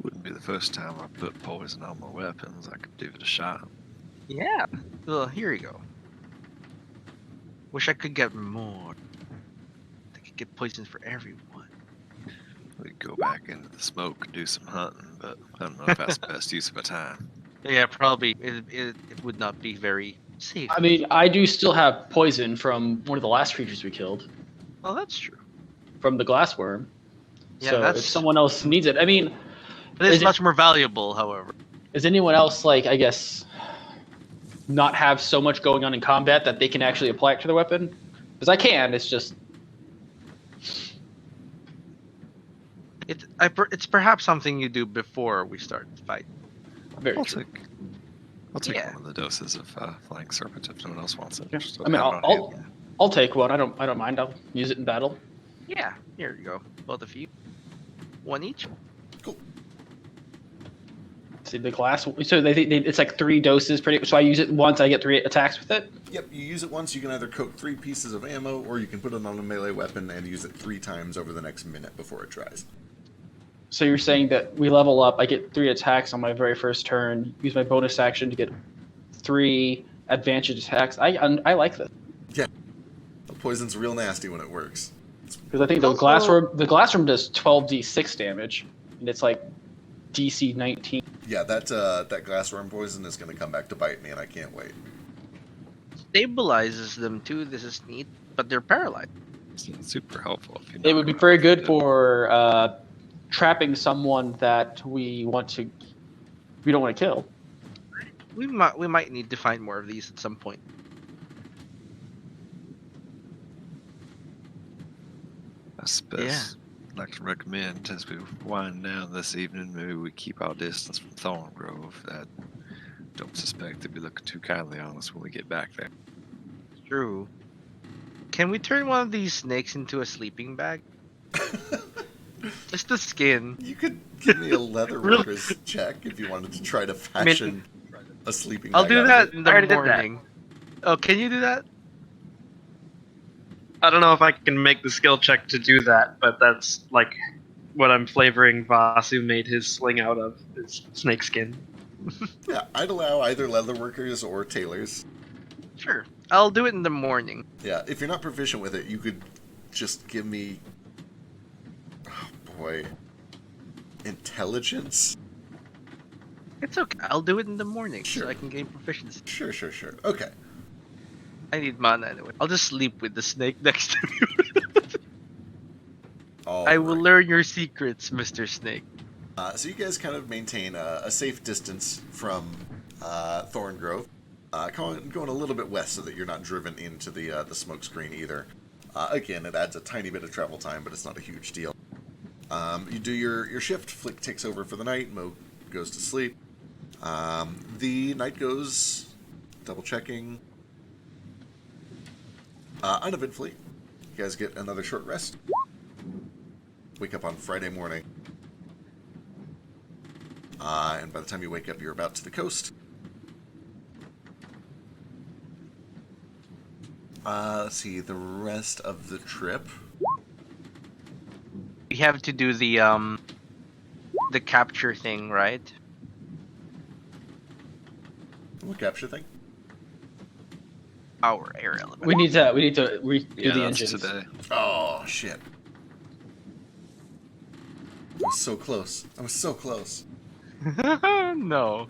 Wouldn't be the first time I put poison on my weapons. I could give it a shot. Yeah. Well, here you go. Wish I could get more. I could get poisons for everyone. We'd go back into the smoke and do some hunting, but I don't know if that's the best use of my time. Yeah, probably. It would not be very safe. I mean, I do still have poison from one of the last creatures we killed, Well, that's true. from the glassworm. Yeah, So that's. if someone else needs it, I mean, It is is it- much more valuable, however. does anyone else, like, I guess, not have so much going on in combat that they can actually apply it to their weapon? Because I can, it's just... It's perhaps something you do before we start the fight. Very I'll true. take Yeah. one of the doses of flying serpent if no one else wants it. Yeah. Just I mean, have it on hand. I'll take one. I don't mind. I'll use it in battle. Yeah, here you go. Both of you. 1 each. See the glass. So it's like 3 doses. So I use it once. I get 3 attacks with it. Yep, you use it once, you can either coat 3 pieces of ammo, or you can put it on a melee weapon and use it 3 times over the next minute before it dries. So you're saying that we level up. I get 3 attacks on my very first turn. Use my bonus action to get 3 advantage attacks. I like this The poison's real nasty when it works. because I think the glassworm does 12d6 damage, and it's like DC 19. Yeah, that glassworm poison is going to come back to bite me, and I can't wait. Stabilizes them too. This is neat, but they're paralyzed. It's not super helpful. If It would be very good for trapping someone that we don't want to kill. We might need to find more of these at some point. I suppose I'd like to recommend as we wind down this evening, maybe we keep our distance from Thorngrove. I don't suspect they'd be looking too kindly on us when we get back there. True. Can we turn one of these snakes into a sleeping bag? Just the skin. You could give me a leather worker's check if you wanted to try to fashion a sleeping bag. I'll do out of that it. in the already did that. morning. Oh, can you do that? I don't know if I can make the skill check to do that, but that's like what I'm flavoring Vasu made his sling out of, is snake skin. Yeah, I'd allow either leather workers or tailors. Sure. I'll do it in the morning. Yeah, if you're not proficient with it, you could just give me... Oh, boy. Intelligence? It's okay. I'll do it in the morning Sure. so I can gain proficiency. Sure. Okay. I need mana anyway. I'll just sleep with the snake next to me. I will learn your secrets, Mr. Snake. So you guys kind of maintain a safe distance from Thorngrove, going a little bit west so that you're not driven into the smoke screen either. Again, it adds a tiny bit of travel time, but it's not a huge deal. You do your shift. Flick takes over for the night. Mo goes to sleep. The night goes double checking. Uneventfully, you guys get another short rest. Wake up on Friday morning. And by the time you wake up, you're about to the coast. Let's see, the rest of the trip. We have to do the capture thing, right? What capture thing? Our air element. We need to redo Yeah, the that's engines. today. Oh, shit. I was so close. I was so close. No.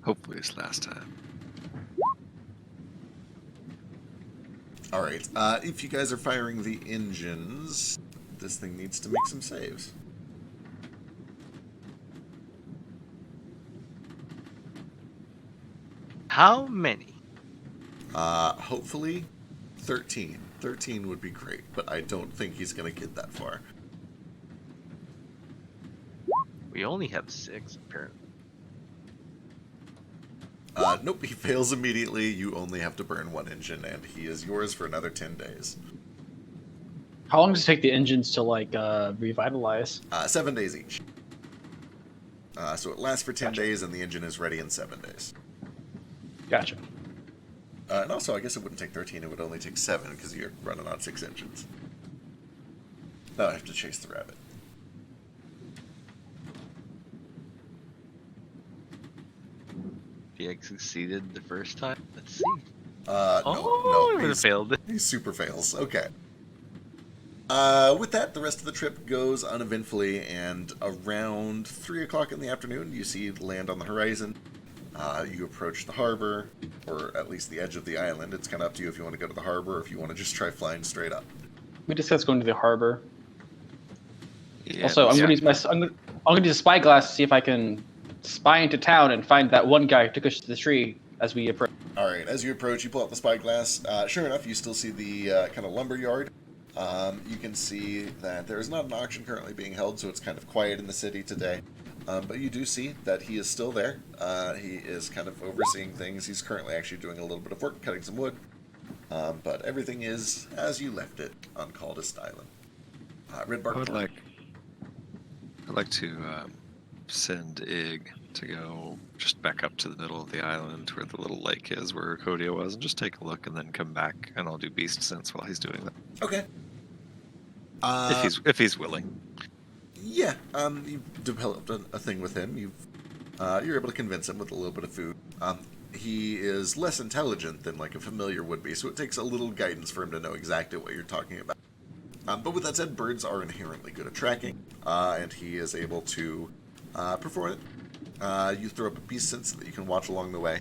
Hopefully it's last time. Alright, if you guys are firing the engines, this thing needs to make some saves. How many? Hopefully 13. 13 would be great, but I don't think he's going to get that far. We only have 6, apparently. Nope, he fails immediately. You only have to burn 1 engine, and he is yours for another 10 days. How long does it take the engines to like revitalize? 7 days each. So it lasts for 10 Gotcha. days, and the engine is ready in 7 days. Gotcha. And also, I guess it wouldn't take 13, it would only take 7, because you're running on 6 engines. Now I have to chase the rabbit. He succeeded the first time. Let's see. No, he he's, failed. he super fails. Okay. With that, the rest of the trip goes uneventfully, and around 3 o'clock in the afternoon, you see land on the horizon. You approach the harbor, or at least the edge of the island. It's kind of up to you if you want to go to the harbor or if you want to just try flying straight up. We discussed going to the harbor. Yeah, Also, I'm yeah. going to use a spyglass to see if I can spy into town and find that one guy who took us to the tree as we approach. Alright, as you approach, you pull out the spyglass. Sure enough, you still see the kind of lumber yard. You can see that there is not an auction currently being held, so it's kind of quiet in the city today. But you do see that he is still there. He is kind of overseeing things. He's currently actually doing a little bit of work, cutting some wood. But everything is as you left it on Caldist Island. Red Bark. I'd like to send Ig to go just back up to the middle of the island where the little lake is, where Kodia was, and just take a look and then come back, and I'll do beast sense while he's doing that. Okay. If he's willing. Yeah, you've developed a thing with him. You're able to convince him with a little bit of food. He is less intelligent than like a familiar would be, so it takes a little guidance for him to know exactly what you're talking about. But with that said, birds are inherently good at tracking, and he is able to perform it. You throw up a beast sense so that you can watch along the way.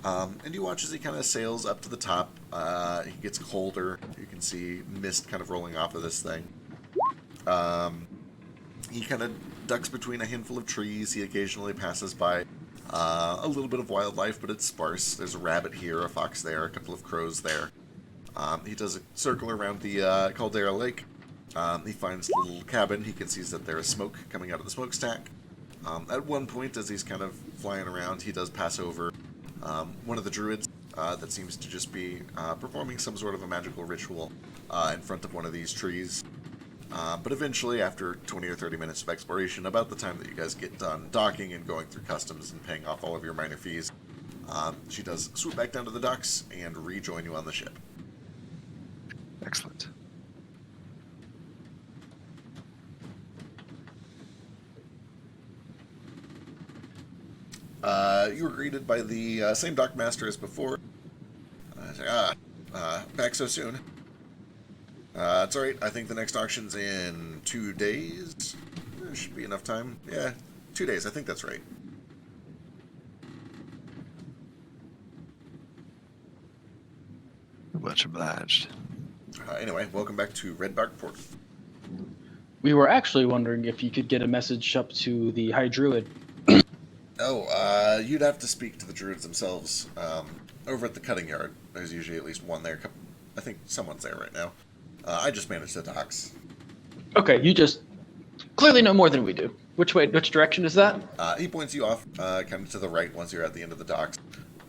And you watch as he kind of sails up to the top. He gets colder. You can see mist kind of rolling off of this thing. He kind of ducks between a handful of trees. He occasionally passes by a little bit of wildlife, but it's sparse. There's a rabbit here, a fox there, a couple of crows there. He does a circle around the Caldera Lake. He finds a little cabin. He can see that there is smoke coming out of the smokestack. At one point, as he's kind of flying around, he does pass over one of the druids that seems to just be performing some sort of a magical ritual in front of one of these trees. But eventually, after 20 or 30 minutes of exploration, about the time that you guys get done docking and going through customs and paying off all of your minor fees, she does swoop back down to the docks and rejoin you on the ship. Excellent. You were greeted by the same dockmaster as before. Back so soon. It's alright, I think the next auction's in 2 days. There should be enough time. Yeah, 2 days, I think that's right. Much obliged. Anyway, welcome back to Red Bark Port. We were actually wondering if you could get a message up to the High Druid. You'd have to speak to the druids themselves. Over at the cutting yard, there's usually at least one there. I think someone's there right now. I just managed the docks. Okay, you just clearly know more than we do. Which way? Which direction is that? He points you off, kind of to the right once you're at the end of the docks.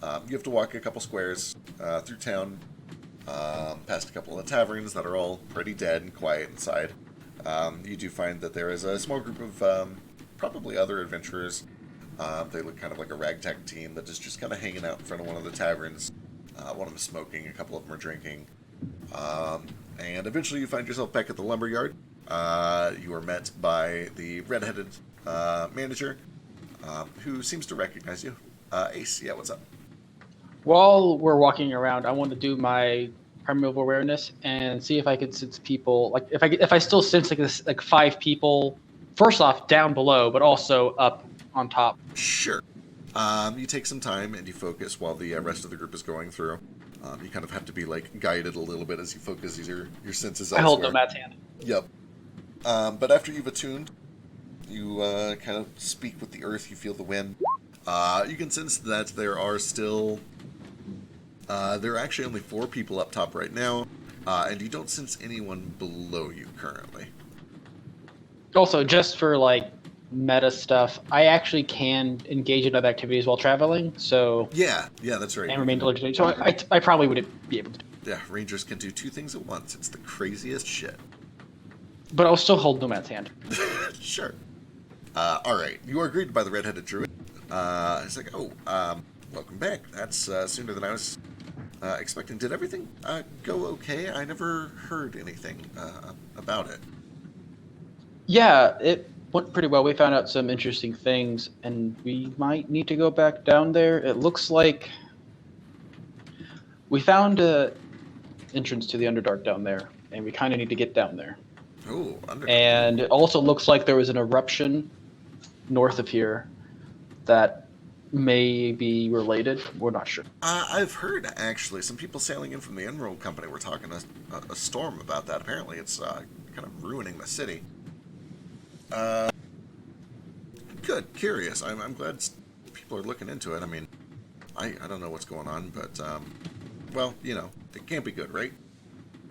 You have to walk a couple squares through town, past a couple of taverns that are all pretty dead and quiet inside. You do find that there is a small group of probably other adventurers. They look kind of like a ragtag team that is just kind of hanging out in front of one of the taverns. One of them is smoking, a couple of them are drinking. And eventually you find yourself back at the lumberyard. You are met by the red-headed manager, who seems to recognize you. Ace, yeah, what's up? While we're walking around, I want to do my primeval awareness and see if I can sense people. Like if I still sense like 5 people. First off, down below, but also up on top. Sure. You take some time and you focus while the rest of the group is going through. You kind of have to be like guided a little bit as you focus your senses elsewhere. I hold Nomad's hand. Yep. But after you've attuned, you kind of speak with the earth. You feel the wind. You can sense that there are still. There are actually only 4 people up top right now, and you don't sense anyone below you currently. Also, just for like meta stuff, I actually can engage in other activities while traveling. So Yeah, that's right. and remain diligent. So I probably wouldn't be able to. Yeah, rangers can do 2 things at once. It's the craziest shit. But I'll still hold Nomad's hand. Sure. All right. You are greeted by the red-headed druid. It's like, welcome back. That's sooner than I was expecting. Did everything go okay? I never heard anything about it. Yeah, it went pretty well. We found out some interesting things, and we might need to go back down there. It looks like we found a entrance to the Underdark down there, and we kind of need to get down there. Oh, Underdark. And it also looks like there was an eruption north of here that may be related. We're not sure. I've heard, actually, some people sailing in from the Emerald Company were talking a storm about that. Apparently, it's kind of ruining the city. Good. Curious. I'm glad people are looking into it. I mean, I don't know what's going on, but, well, you know, it can't be good, right?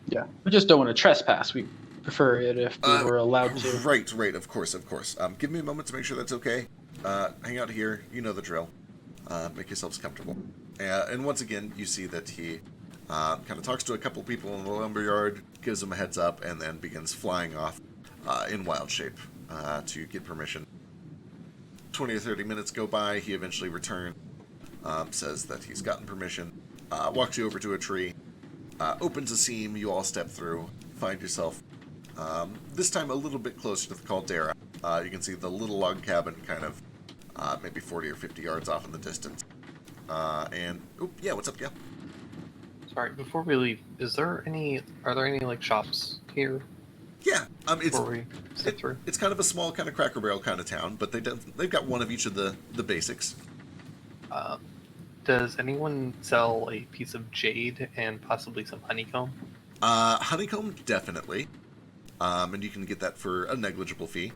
Yeah, we just don't want to trespass. We prefer it if we were allowed to. Right, of course. Give me a moment to make sure that's okay. Hang out here. You know the drill. Make yourselves comfortable. And once again, you see that he kind of talks to a couple people in the lumberyard, gives them a heads up, and then begins flying off in wild shape to get permission. 20 or 30 minutes go by. He eventually returns, says that he's gotten permission, walks you over to a tree, opens a seam. You all step through, find yourself this time a little bit closer to the caldera. You can see the little log cabin kind of maybe 40 or 50 yards off in the distance. What's up, yeah? Sorry, before we leave, are there any like shops here? Yeah, Before we sit through? it's kind of a small kind of Cracker Barrel kind of town, but they've got one of each of the basics. Does anyone sell a piece of jade and possibly some honeycomb? Honeycomb, definitely. And you can get that for a negligible fee.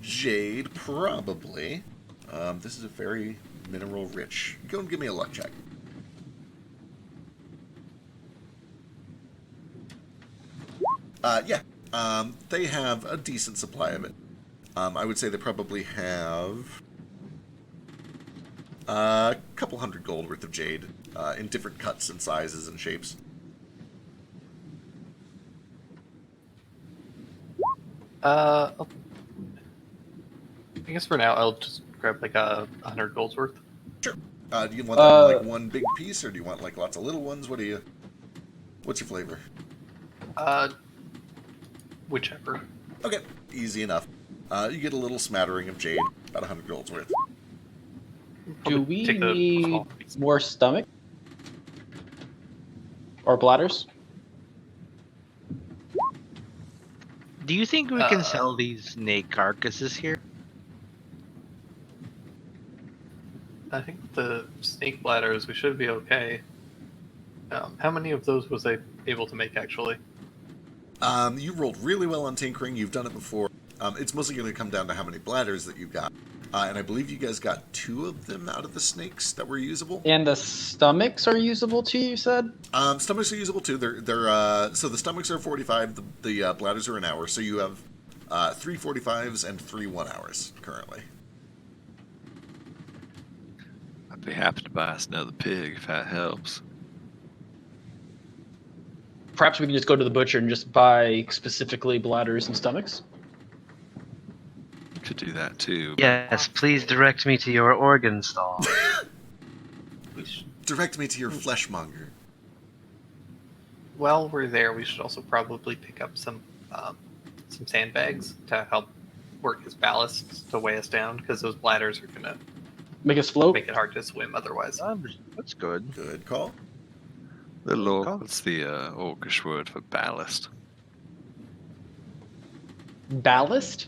Jade, probably. This is a very mineral-rich. Go and give me a luck check. They have a decent supply of it. I would say they probably have a couple hundred gold worth of jade in different cuts and sizes and shapes. I guess for now I'll just grab like 100 gold's worth. Sure. Do you want that in, like one big piece, or do you want like lots of little ones? What's your flavor? Whichever. Okay, easy enough. You get a little smattering of jade, about 100 gold's worth. Do we Take the need small piece. more stomach? Or bladders? Do you think we can sell these snake carcasses here? I think the snake bladders, we should be okay. How many of those was I able to make actually? You rolled really well on tinkering. You've done it before. It's mostly going to come down to how many bladders that you've got. and I believe you guys got 2 of them out of the snakes that were usable. And the stomachs are usable too, you said? Stomachs are usable too. So the stomachs are 45. The bladders are an hour. So you have 3 45s and 3 1 hours currently. I'd be happy to buy us another pig if that helps. Perhaps we can just go to the butcher and just buy specifically bladders and stomachs. Could do that too. But Yes, please direct me to your organ stall. Direct me to your fleshmonger. While we're there, we should also probably pick up some sandbags to help work as ballast to weigh us down, because those bladders are gonna Make us float. make it hard to swim otherwise. That's good. Good call. what's the Orcish word for ballast? Ballast?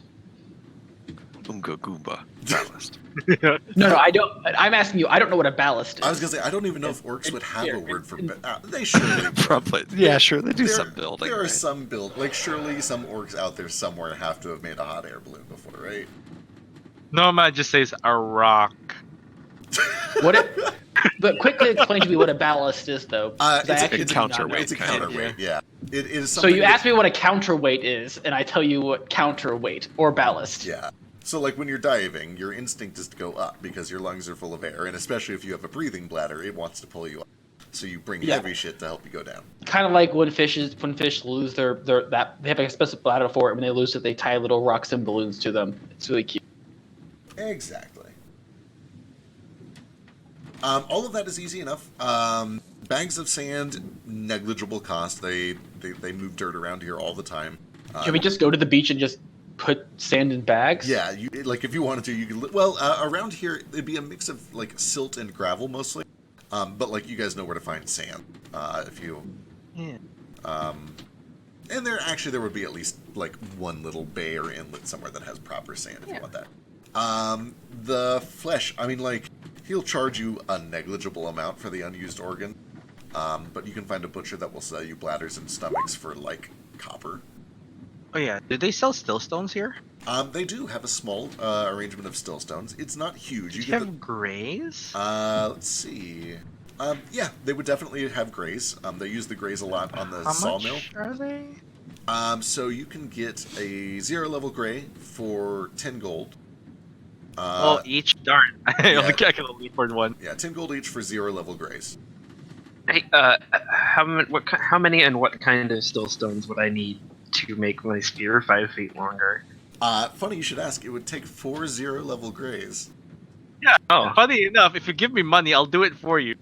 Unga Goomba. Ballast. No, I don't. I'm asking you. I don't know what a ballast is. I was gonna say I don't even know if orcs would have a word for. They surely would. Probably. Yeah, sure. They do some building. There are right? some like surely some orcs out there somewhere have to have made a hot air balloon before, right? Nomad just says a rock. But quickly explain to me what a ballast is, though. 'cause I actually it's do not know. counterweight. It's a counterweight. Yeah. It is. So Something you ask me what a counterweight is, and I tell you what counterweight or ballast. Yeah. So, like, when you're diving, your instinct is to go up because your lungs are full of air, and especially if you have a breathing bladder, it wants to pull you up. So you bring heavy shit to help you go down. Kind of like when fish lose their they have a specific bladder for it. When they lose it, they tie little rocks and balloons to them. It's really cute. Exactly. All of that is easy enough. Bags of sand, negligible cost. They move dirt around here all the time. Can we just go to the beach and just put sand in bags? Yeah, like if you wanted to, you could. Well, around here it'd be a mix of like silt and gravel mostly, but like you guys know where to find sand if you. Yeah. And there would be at least like one little bay or inlet somewhere that has proper sand if you want that. The flesh, I mean, like he'll charge you a negligible amount for the unused organ, but you can find a butcher that will sell you bladders and stomachs for like copper. Oh yeah, do they sell still stones here? They do have a small arrangement of still stones. It's not huge. Do you have grays? Let's see. Yeah, they would definitely have grays. They use the grays a lot on the sawmill. How much are they? So you can get a 0 level gray for 10 gold. Each? Darn. I can only afford one. Yeah, 10 gold each for 0 level grays. Hey, how many and what kind of still stones would I need to make my spear 5 feet longer? Funny you should ask. It would take 4 0 level grays. Yeah. Oh. Funny enough, if you give me money, I'll do it for you.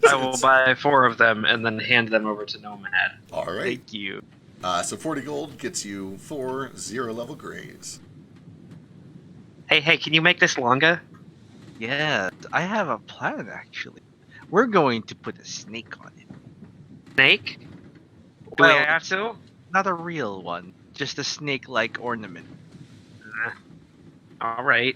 I will buy 4 of them and then hand them over to Nomad. All right. Thank you. So 40 gold gets you 4 0 level grays. Hey, can you make this longer? Yeah, I have a plan actually. We're going to put a snake on it. Snake? Do Well, we have to? Not a real one, just a snake-like ornament. Alright.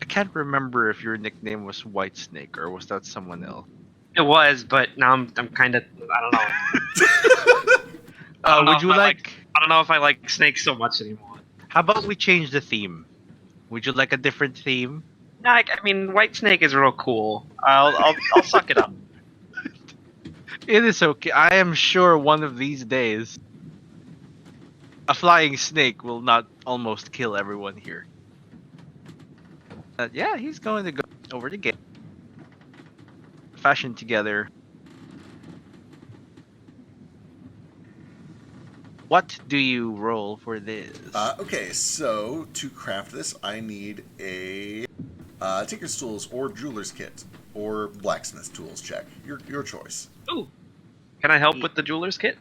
I can't remember if your nickname was White Snake or was that someone else. It was, but now I'm kind of, I don't know. I don't know Would you if like? I don't know if I like snakes so much anymore. How about we change the theme? Would you like a different theme? No, I mean, White Snake is real cool. I'll suck it up. It is okay. I am sure one of these days, a flying snake will not almost kill everyone here. Yeah, he's going to go over the gate. Fashion together. What do you roll for this? Okay, so to craft this, I need a tinker's tools or jeweler's kit or blacksmith tools check. Your choice. Ooh. Can I help with the jeweler's kit?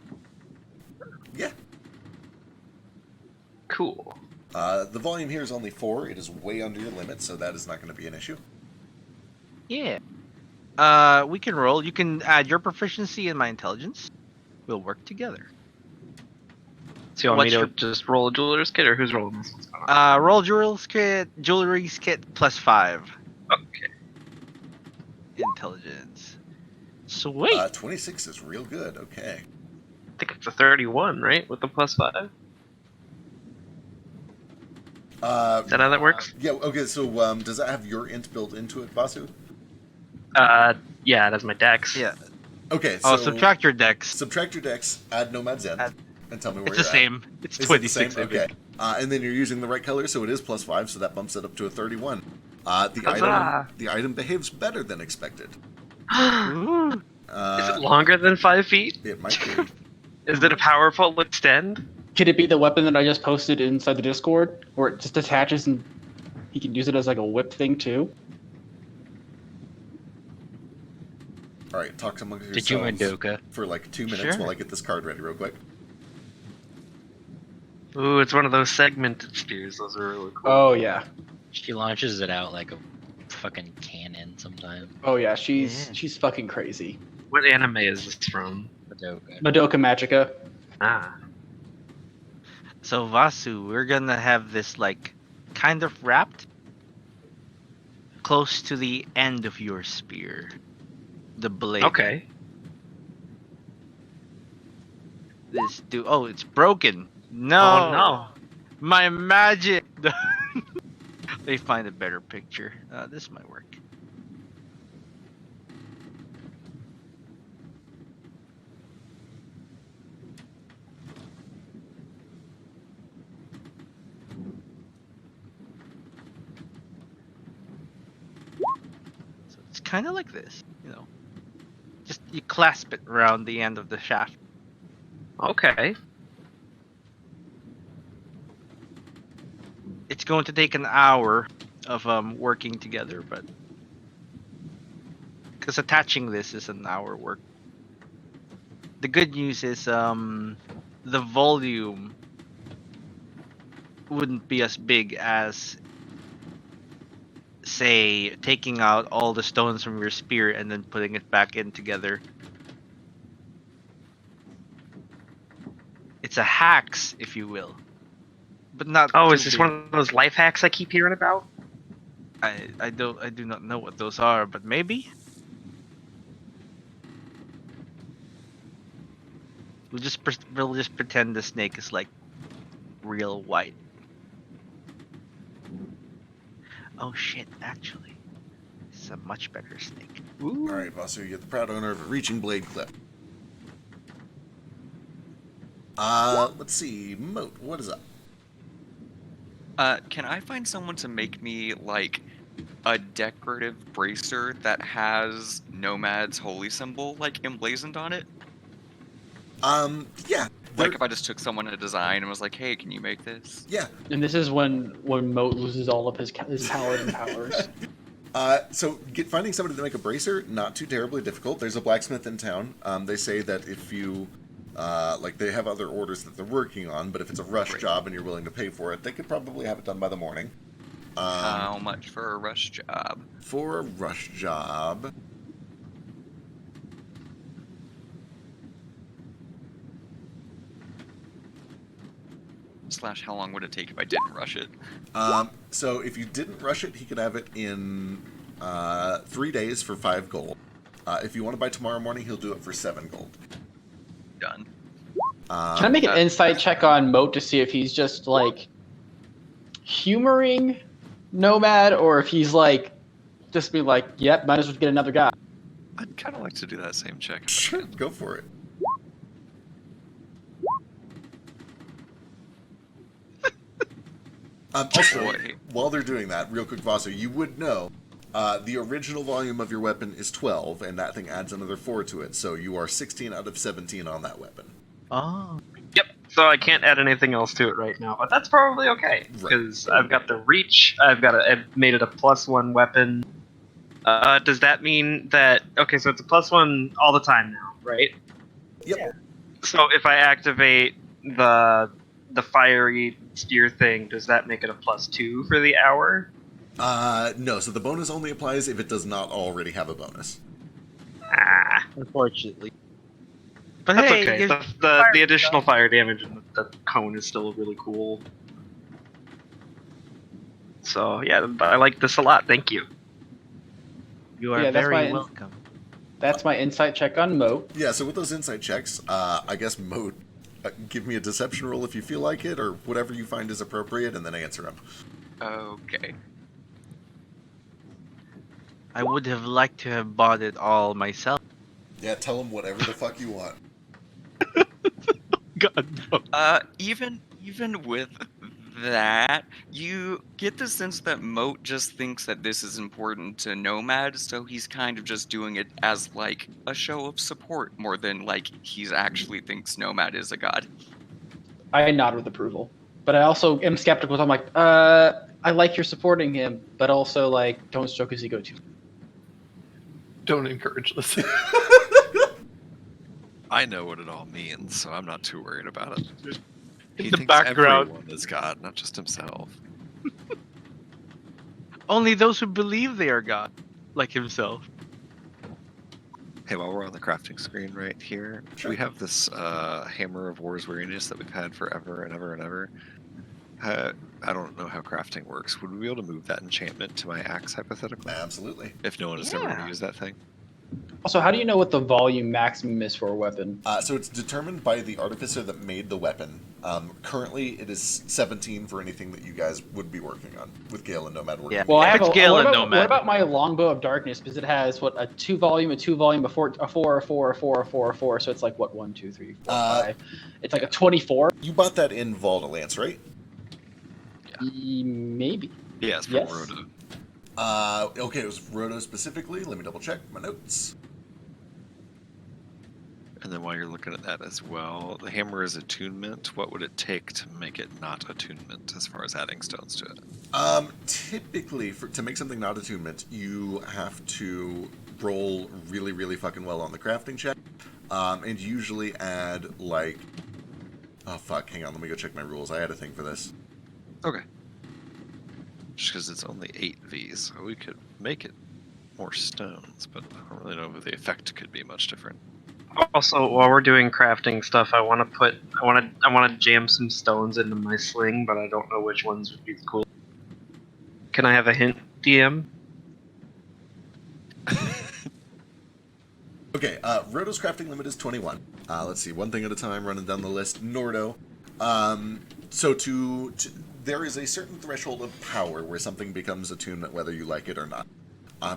Yeah. Cool. The volume here is only 4. It is way under your limit, so that is not going to be an issue. Yeah. We can roll. You can add your proficiency and my intelligence. We'll work together. So you want me to just roll a jeweler's kit, or who's rolling this? Roll jewelry's kit plus 5. Okay. Intelligence. Sweet. 26 is real good. Okay. I think it's a 31, right? With the plus 5? Is that how that works? Yeah. Okay. So does that have your int built into it, Vasu? Yeah, that's my dex. Yeah. Okay. So Subtract your dex. subtract your dex, add Nomad's End, Add- and tell me where It's you're the at. same. It's Is it the 26, same? I think. Okay. And then you're using the right color, so it is +5, so that bumps it up to a 31. The Huzzah! item behaves better than expected. Ooh. Is it longer than 5 feet? It might be. Is it a powerful extend? Could it be the weapon that I just posted inside the Discord, where it just attaches and he can use it as like a whip thing too? All right, talk amongst Did you yourselves Madoka? for like 2 minutes Sure. while I get this card ready real quick. Ooh, it's one of those segmented spears. Those are really cool. Oh yeah, She launches it out like a fucking cannon sometimes. oh yeah. She's fucking crazy. What anime is this from? Madoka. Madoka Magica. Ah. So Vasu, we're gonna have this like kind of wrapped close to the end of your spear. The blade. Okay. This do oh, it's broken. No. Oh no. My magic. They find a better picture. This might work. So it's kind of like this, you know. Just you clasp it around the end of the shaft. Okay. It's going to take an hour of working together, but because attaching this is an hour work. The good news is the volume wouldn't be as big as, say, taking out all the stones from your spear and then putting it back in together. It's a hacks, if you will, but not. Oh, too is this big. one of those life hacks I keep hearing about? I do not know what those are, but maybe. We'll just pretend the snake is like real white. Oh shit! Actually, it's a much better snake. All right, Vasu, you get the proud owner of a reaching blade clip. Let's see, Moat, what is up? Can I find someone to make me like a decorative bracer that has Nomad's holy symbol like emblazoned on it? Yeah. Like if I just took someone a design and was like, "Hey, can you make this?" Yeah. And this is when Moat loses all of his paladin powers. So finding somebody to make a bracer, not too terribly difficult. There's a blacksmith in town. They say that if you, they have other orders that they're working on, but if it's a rush job and you're willing to pay for it, they could probably have it done by the morning. How much for a rush job? For a rush job... / how long would it take if I didn't rush it? So if you didn't rush it, he could have it in 3 days for 5 gold. If you want to buy tomorrow morning, he'll do it for 7 gold. Done. Can I make an insight check on Moat to see if he's just like humoring Nomad, or if he's like just be like, "Yep, might as well get another guy." I'd kind of like to do that same check. Sure, go for it. Also, Boy. while they're doing that, real quick, Vasu, you would know the original volume of your weapon is 12, and that thing adds another 4 to it, so you are 16 out of 17 on that weapon. Oh. Yep. So I can't add anything else to it right now, but that's probably okay because I've got the reach. I've made it a +1 weapon. Does that mean that okay? So it's a +1 all the time now, right? Yep. So if I activate the fiery spear thing, does that make it a +2 for the hour? No, so the bonus only applies if it does not already have a bonus. Ah, Unfortunately. But that's hey, okay. you're- The additional fire damage and the cone is still really cool. So yeah, I like this a lot. Thank you. you are Yeah, that's very why welcome. That's my insight check on Moat. Yeah, so with those insight checks, I guess Moat Give me a deception roll if you feel like it, or whatever you find is appropriate, and then answer them. Okay. I would have liked to have bought it all myself. Yeah, tell them whatever the fuck you want. God, no. Even with that, you get the sense that Moat just thinks that this is important to Nomad, so he's kind of just doing it as like a show of support more than like he's actually thinks Nomad is a god. I nod with approval, but I also am skeptical. I'm like, I like you're supporting him, but also like, don't stroke his ego too. Don't encourage this. I know what it all means, so I'm not too worried about it. He In the thinks background. everyone is God, not just himself. Only those who believe they are God, like himself. Hey, while we're on the crafting screen right here, Sure. we have this Hammer of War's Weariness that we've had forever and ever and ever. I don't know how crafting works. Would we be able to move that enchantment to my axe, hypothetically? Absolutely. If no one has ever going Yeah. to use that thing? Also, how do you know what the volume maximum is for a weapon? So it's determined by the artificer that made the weapon. Currently, it is 17 for anything that you guys would be working on, with Gale and Nomad working. Yeah. Well, I If have it's a, Gale what, and about, Nomad. what about my longbow of darkness? Because it has what, a 2 volume, a 2 volume, a 4, a 4, a 4, a 4, a 4, a 4. So it's like what, 1, 2, 3, 4, 5. It's like a 24. You bought that in Valdalance, right? Maybe. Yeah, it's from Yes. Rhoda. Okay, it was Roto specifically. Let me double check my notes. And then while you're looking at that as well, the hammer is attunement. What would it take to make it not attunement as far as adding stones to it? Typically, to make something not attunement, you have to roll really, really fucking well on the crafting check, and usually add like, oh fuck, hang on, let me go check my rules. I had a thing for this. Okay. Just because it's only 8 Vs, so we could make it more stones, but I don't really know if the effect could be much different. Also, while we're doing crafting stuff, I want to jam some stones into my sling, but I don't know which ones would be cool. Can I have a hint, DM? Okay, Roto's crafting limit is 21. Let's see, one thing at a time, running down the list. Nordo. So there is a certain threshold of power where something becomes attunement whether you like it or not.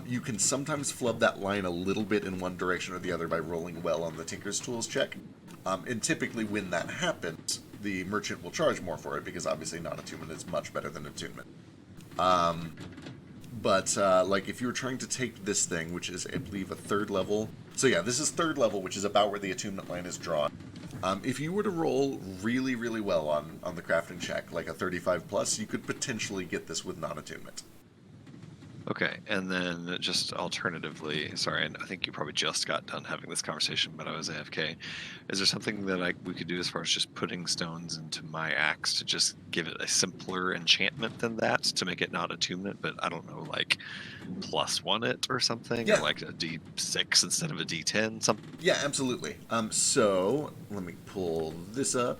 You can sometimes flub that line a little bit in one direction or the other by rolling well on the Tinker's Tools check. And typically when that happens, the merchant will charge more for it because obviously non-attunement is much better than attunement. But like if you're trying to take this thing, which is I believe a 3rd level. So yeah, this is 3rd level, which is about where the attunement line is drawn. If you were to roll really, really well on the crafting check, like a 35 plus, you could potentially get this with non-attunement. Okay, and then just alternatively, sorry, and I think you probably just got done having this conversation, but I was AFK. Is there something that we could do as far as just putting stones into my axe to just give it a simpler enchantment than that, to make it not attunement, but I don't know, like +1 it or something, Yeah. or like a D6 instead of a D10, something? Yeah, absolutely. So let me pull this up.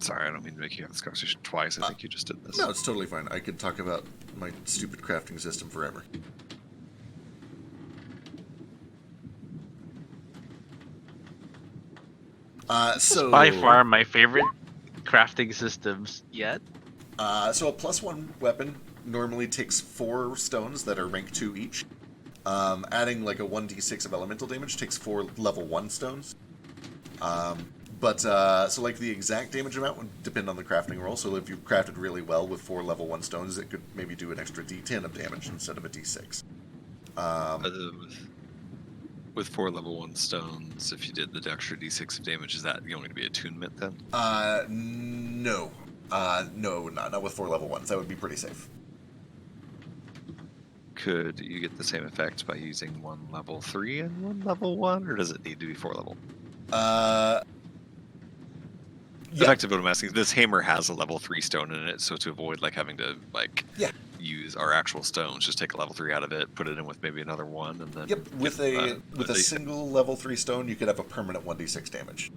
Sorry, I don't mean to make you have this conversation twice. I think you just did this. No, it's totally fine. I could talk about my stupid crafting system forever. So By far my favorite crafting systems yet. So a +1 weapon normally takes 4 stones that are rank 2 each. Adding like a 1d6 of elemental damage takes 4 level 1 stones. So like the exact damage amount would depend on the crafting roll. So if you crafted really well with 4 level 1 stones, it could maybe do an extra d10 of damage instead of a d6. With 4 level 1 stones, if you did the extra d6 of damage, is that going to be attunement then? No. No, not with 4 level 1s. That would be pretty safe. Could you get the same effect by using 1 level 3 and 1 level 1, or does it need to be 4 level? Yeah. Effectively, what I'm asking is this hammer has a level 3 stone in it, so to avoid like having to use our actual stones, just take a level 3 out of it, put it in with maybe another 1, and then Yep, with a single level 3 stone, you could have a permanent 1d6 damage.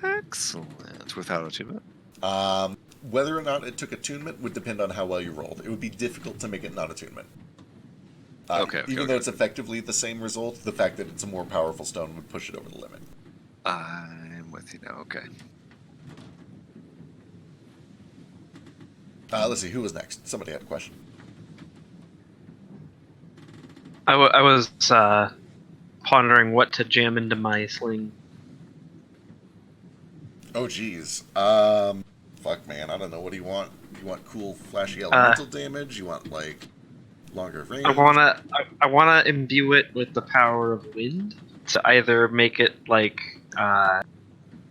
Excellent. Without attunement? Whether or not it took attunement would depend on how well you rolled. It would be difficult to make it not attunement. Even though it's effectively the same result, the fact that it's a more powerful stone would push it over the limit. I'm with you now. Okay. Let's see, who was next? Somebody had a question. I was pondering what to jam into my sling. Oh, geez. Fuck, man. I don't know. What do you want? You want cool, flashy elemental damage? You want, like, longer range? I wanna imbue it with the power of wind to either make it like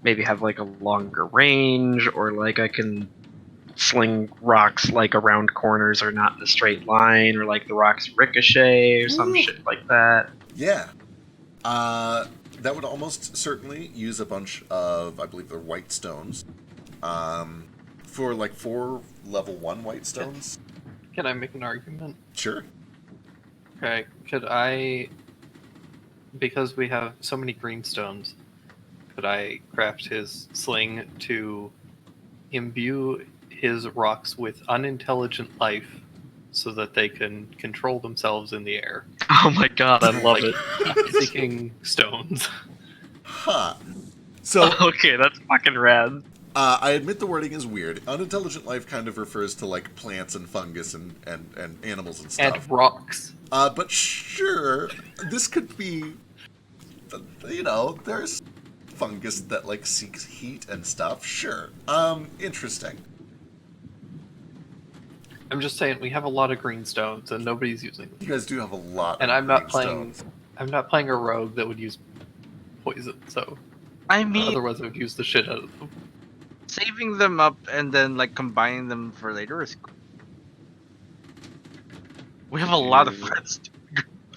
maybe have like a longer range, or like I can sling rocks like around corners or not in a straight line, or like the rocks ricochet or some shit like that. Yeah. That would almost certainly use a bunch of, I believe they're white stones. For like 4 level 1 white stones. Can I make an argument? Sure. Okay, could I, because we have so many green stones, could I craft his sling to imbue his rocks with unintelligent life so that they can control themselves in the air? Oh my god, I love it. Heat-seeking stones. Huh. So, okay, that's fucking rad. I admit the wording is weird. Unintelligent life kind of refers to like plants and fungus and animals and stuff. And rocks. But sure, this could be, you know, there's fungus that like seeks heat and stuff. Sure. Interesting. I'm just saying we have a lot of green stones and nobody's using them. You guys do have a lot. And of I'm not green playing. stones. I'm not playing a rogue that would use poison. So I mean, otherwise I would use the shit out of them. saving them up and then like combining them for later is. We have a lot of friends.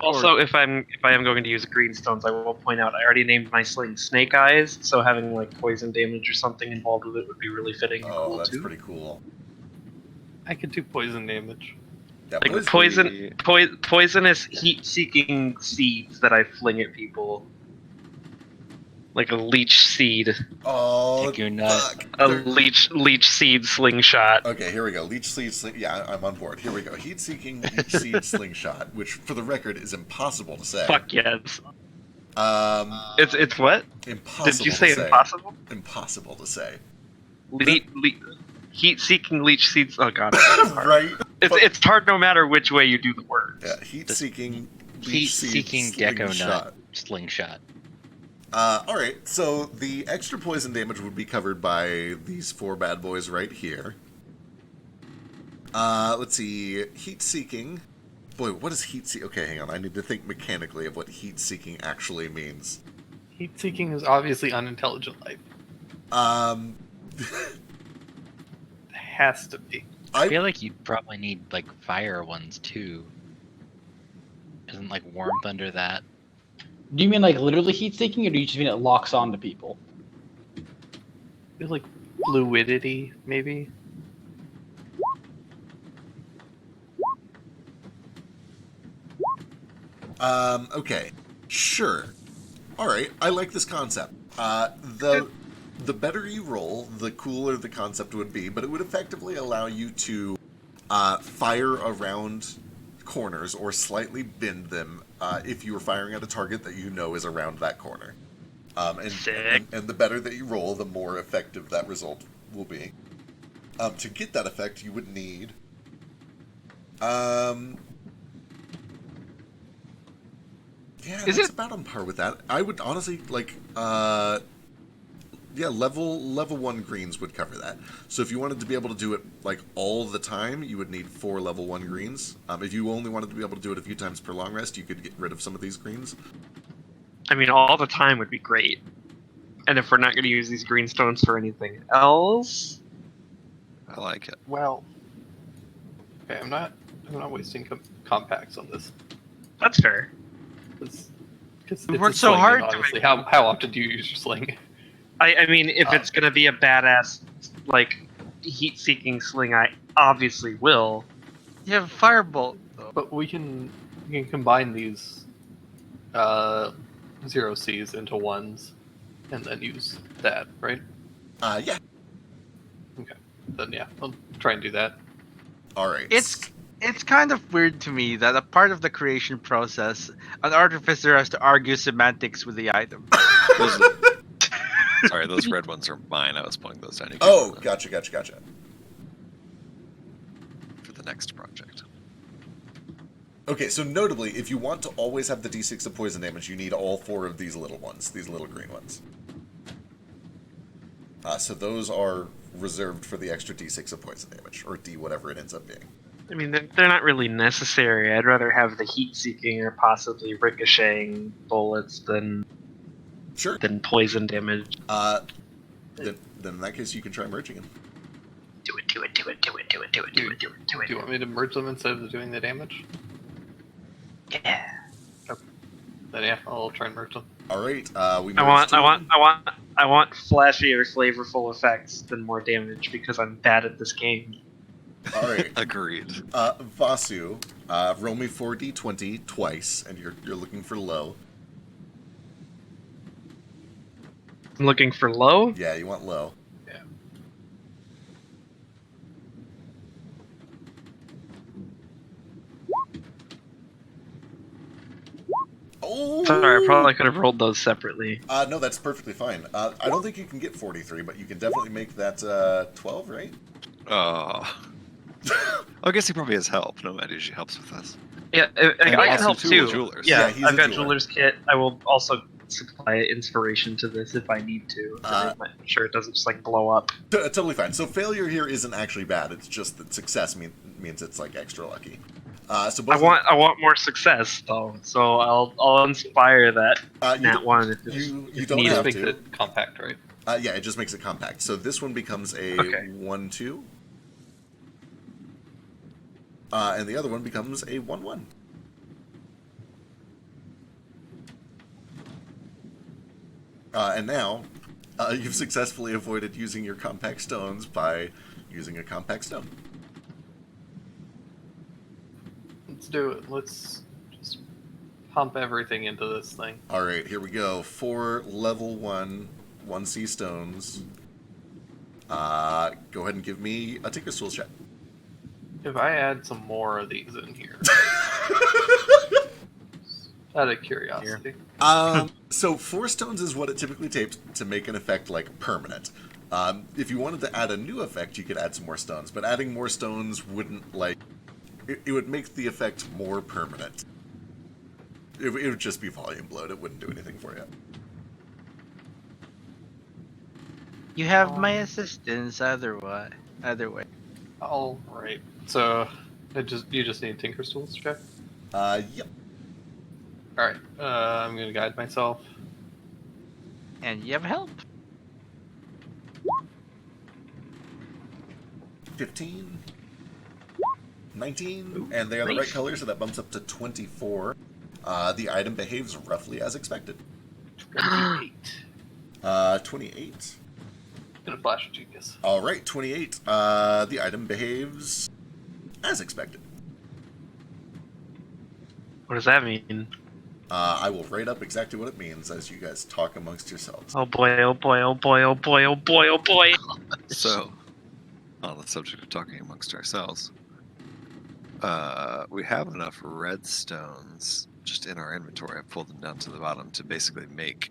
Also, if I am going to use green stones, I will point out I already named my sling Snake Eyes, so having like poison damage or something involved with it would be really fitting and Oh, cool that's too. pretty cool. I could do poison damage. Yeah, Like poison- poisonous heat-seeking seeds that I fling at people, like a leech seed, Oh, Take your nut. fuck. a There- leech seed slingshot. Okay, here we go. Leech seed sling. Yeah, I'm on board. Here we go. Heat-seeking leech seed slingshot, which, for the record, is impossible to say. Fuck yes. It's what? Impossible. Did you say to impossible? Impossible to say. Heat-seeking leech seeds. Oh god. Right. It's hard no matter which way you do the words. Yeah, heat-seeking leech seed Heat-seeking gecko slingshot. nut slingshot. Alright, so the extra poison damage would be covered by these 4 bad boys right here. Let's see. Heat-seeking. Boy, what is heat-seeking? Okay, hang on. I need to think mechanically of what heat-seeking actually means. Heat-seeking is obviously unintelligent life. It has to be. I feel like you'd probably need like fire ones too. Isn't like warmth under that? Do you mean like literally heat seeking, or do you just mean it locks on to people? It's like fluidity, maybe. Okay. Sure. Alright, I like this concept. The better you roll, the cooler the concept would be, but it would effectively allow you to fire around corners or slightly bend them if you were firing at a target that you know is around that corner. And the better that you roll, the more effective that result will be. To get that effect, you would need... Yeah, that's about on par with that. I would honestly, like, yeah, level 1 greens would cover that. So if you wanted to be able to do it, like, all the time, you would need 4 level 1 greens. If you only wanted to be able to do it a few times per long rest, you could get rid of some of these greens. I mean, all the time would be great. And if we're not going to use these green stones for anything else, I like it. Well, okay, I'm not wasting compacts on this. That's fair. Because We worked so hard to honestly, how often do you use your sling? I mean, if it's going to be a badass, like, heat-seeking sling, I obviously will. You have firebolt though. But we can combine these 0 Cs into ones, and then use that, right? Yeah. Okay. Then yeah, I'll try and do that. All right. It's It's kind of weird to me that a part of the creation process, an artificer has to argue semantics with the item. Sorry, those red ones are mine. I was pulling those down. You can Oh, do that gotcha. for the next project. Okay, so notably, if you want to always have the d6 of poison damage, you need all 4 of these little ones, these little green ones. So those are reserved for the extra d6 of poison damage, or d whatever it ends up being. I mean, they're not really necessary. I'd rather have the heat-seeking or possibly ricocheting bullets than poison damage. Then in that case, you can try merging them. Do it. Do you want me to merge them instead of doing the damage? Yeah. Then yeah, I'll try and merge them. All right. We I want flashy or flavorful effects than more damage because I'm bad at this game. All right. Agreed. Vasu, roll me 4d20 twice, and you're looking for low. I'm looking for low. Yeah, you want low. Yeah. Oh! Sorry, I probably could have rolled those separately. No, that's perfectly fine. I don't think you can get 43, but you can definitely make that 12, right? I guess he probably has help. Nomad usually helps with this. Yeah, And I can also help two too. jewelers. Yeah, he's I've a got jeweler. jeweler's kit. I will also supply inspiration to this if I need to. I'm sure it doesn't just like blow up. Totally fine. So failure here isn't actually bad. It's just that success means it's like extra lucky. So I want more success though, so I'll inspire that nat one if it's you don't needed. have Makes to. it compact, right? Yeah, it just makes it compact. So this one becomes a 1-2. And the other one becomes a 1-1. And now, you've successfully avoided using your compact stones by using a compact stone. Let's do it. Let's just pump everything into this thing. All right, here we go. 4 level 1 1C stones. Go ahead and give me a Tinker's Tools check. If I add some more of these in here, out of curiosity. So 4 stones is what it typically takes to make an effect like permanent. If you wanted to add a new effect, you could add some more stones, but adding more stones wouldn't like it would make the effect more permanent. It would just be volume bloat. It wouldn't do anything for you. You have my assistance either way. All right. So, you just need Tinker's Tools check. Yep. All right. I'm gonna guide myself. And you have help. 15, 19, and they are the right color, so that bumps up to 24. The item behaves roughly as expected. 28. 28. Gonna flash a genius. All right, 28. The item behaves as expected. What does that mean? I will write up exactly what it means as you guys talk amongst yourselves. Oh boy, oh boy, oh boy, oh boy, oh boy, oh boy. So, on the subject of talking amongst ourselves, we have enough redstones just in our inventory. I pulled them down to the bottom to basically make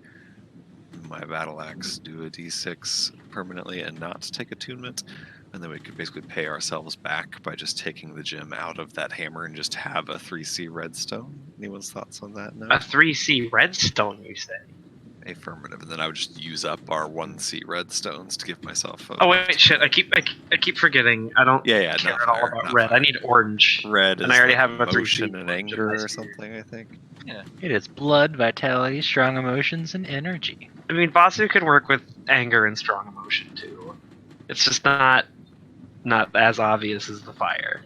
my battle axe do a d6 permanently and not take attunement, and then we could basically pay ourselves back by just taking the gem out of that hammer and just have a 3C redstone. Anyone's thoughts on that? No? A 3C redstone, you say? Affirmative, and then I would just use up our 1C redstones to give myself a... Oh wait, shit! I keep forgetting. I don't care at all about red. I need orange. Red, and I already have a emotion 3C and anger or something. I think. Yeah. It is blood, vitality, strong emotions, and energy. I mean, Vasu can work with anger and strong emotion too. It's just not as obvious as the fire.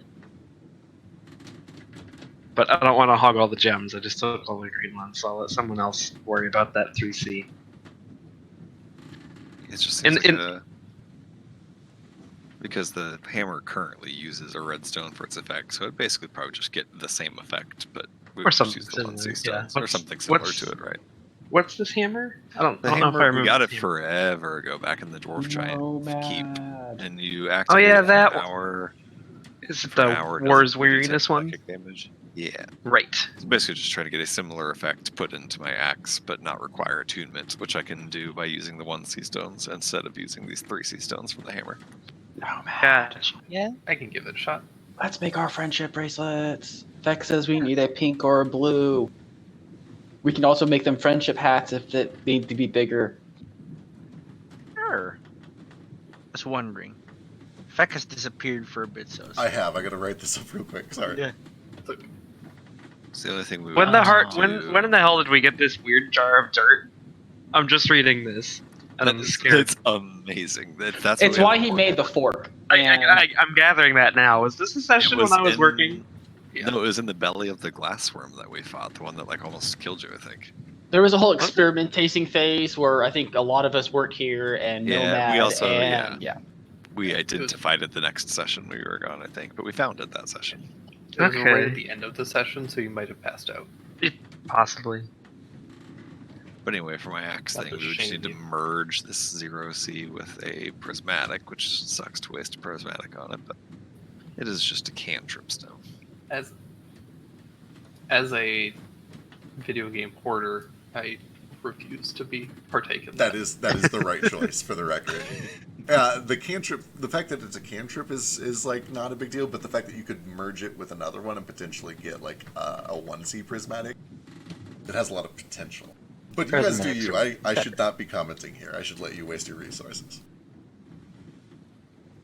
But I don't want to hog all the gems. I just took all the green ones, so I'll let someone else worry about that 3C. It just seems like because the hammer currently uses a redstone for its effect, so it basically probably just get the same effect, but we would just use the 1C stones or something similar to it, right? What's this hammer? I don't know if I hammer, remember. we got it forever ago, back in the Dwarf Giant keep, and you Oh yeah, activate that an hour. Is it For an the hour, it War's doesn't do Weariness one? psychic damage. Yeah. Right. It's basically just trying to get a similar effect put into my axe, but not require attunement, which I can do by using the 1 sea stones instead of using these 3 sea stones from the hammer. Oh man. Gotcha. Yeah, I can give it a shot. Let's make our friendship bracelets. Vex says we need a pink or a blue. We can also make them friendship hats if they need to be bigger. Sure. Just wondering. Feck has disappeared for a bit, so. I have. I gotta write this up real quick. Sorry. Yeah. It's the only thing we When would the have heart, to when do. when in the hell did we get this weird jar of dirt? I'm just reading this, and I'm scared. It's amazing. That's It's what we why have he to made work the on. fork. I'm gathering that now. Was this a session when I was working? No, it was in the belly of the glassworm that we fought, the one that like almost killed you, I think. There was a whole experimentation phase where I think a lot of us work here and Yeah, Nomad we also and we identified it the next session we were gone, I think, but we found it that session. It was right Okay. at the end of the session, so you might have passed out. Possibly. But anyway, for my axe That's thing, a we would just need to shame. merge this 0C with a prismatic, which sucks to waste a prismatic on it, but it is just a cantrip stone. As a video game hoarder, I refuse to be partake in That is the right choice for the record. The cantrip, the fact that it's a cantrip is like not a big deal, but the fact that you could merge it with another one and potentially get like a 1C prismatic, it has a lot of potential. But you guys do you. I should not be commenting here. I should let you waste your resources.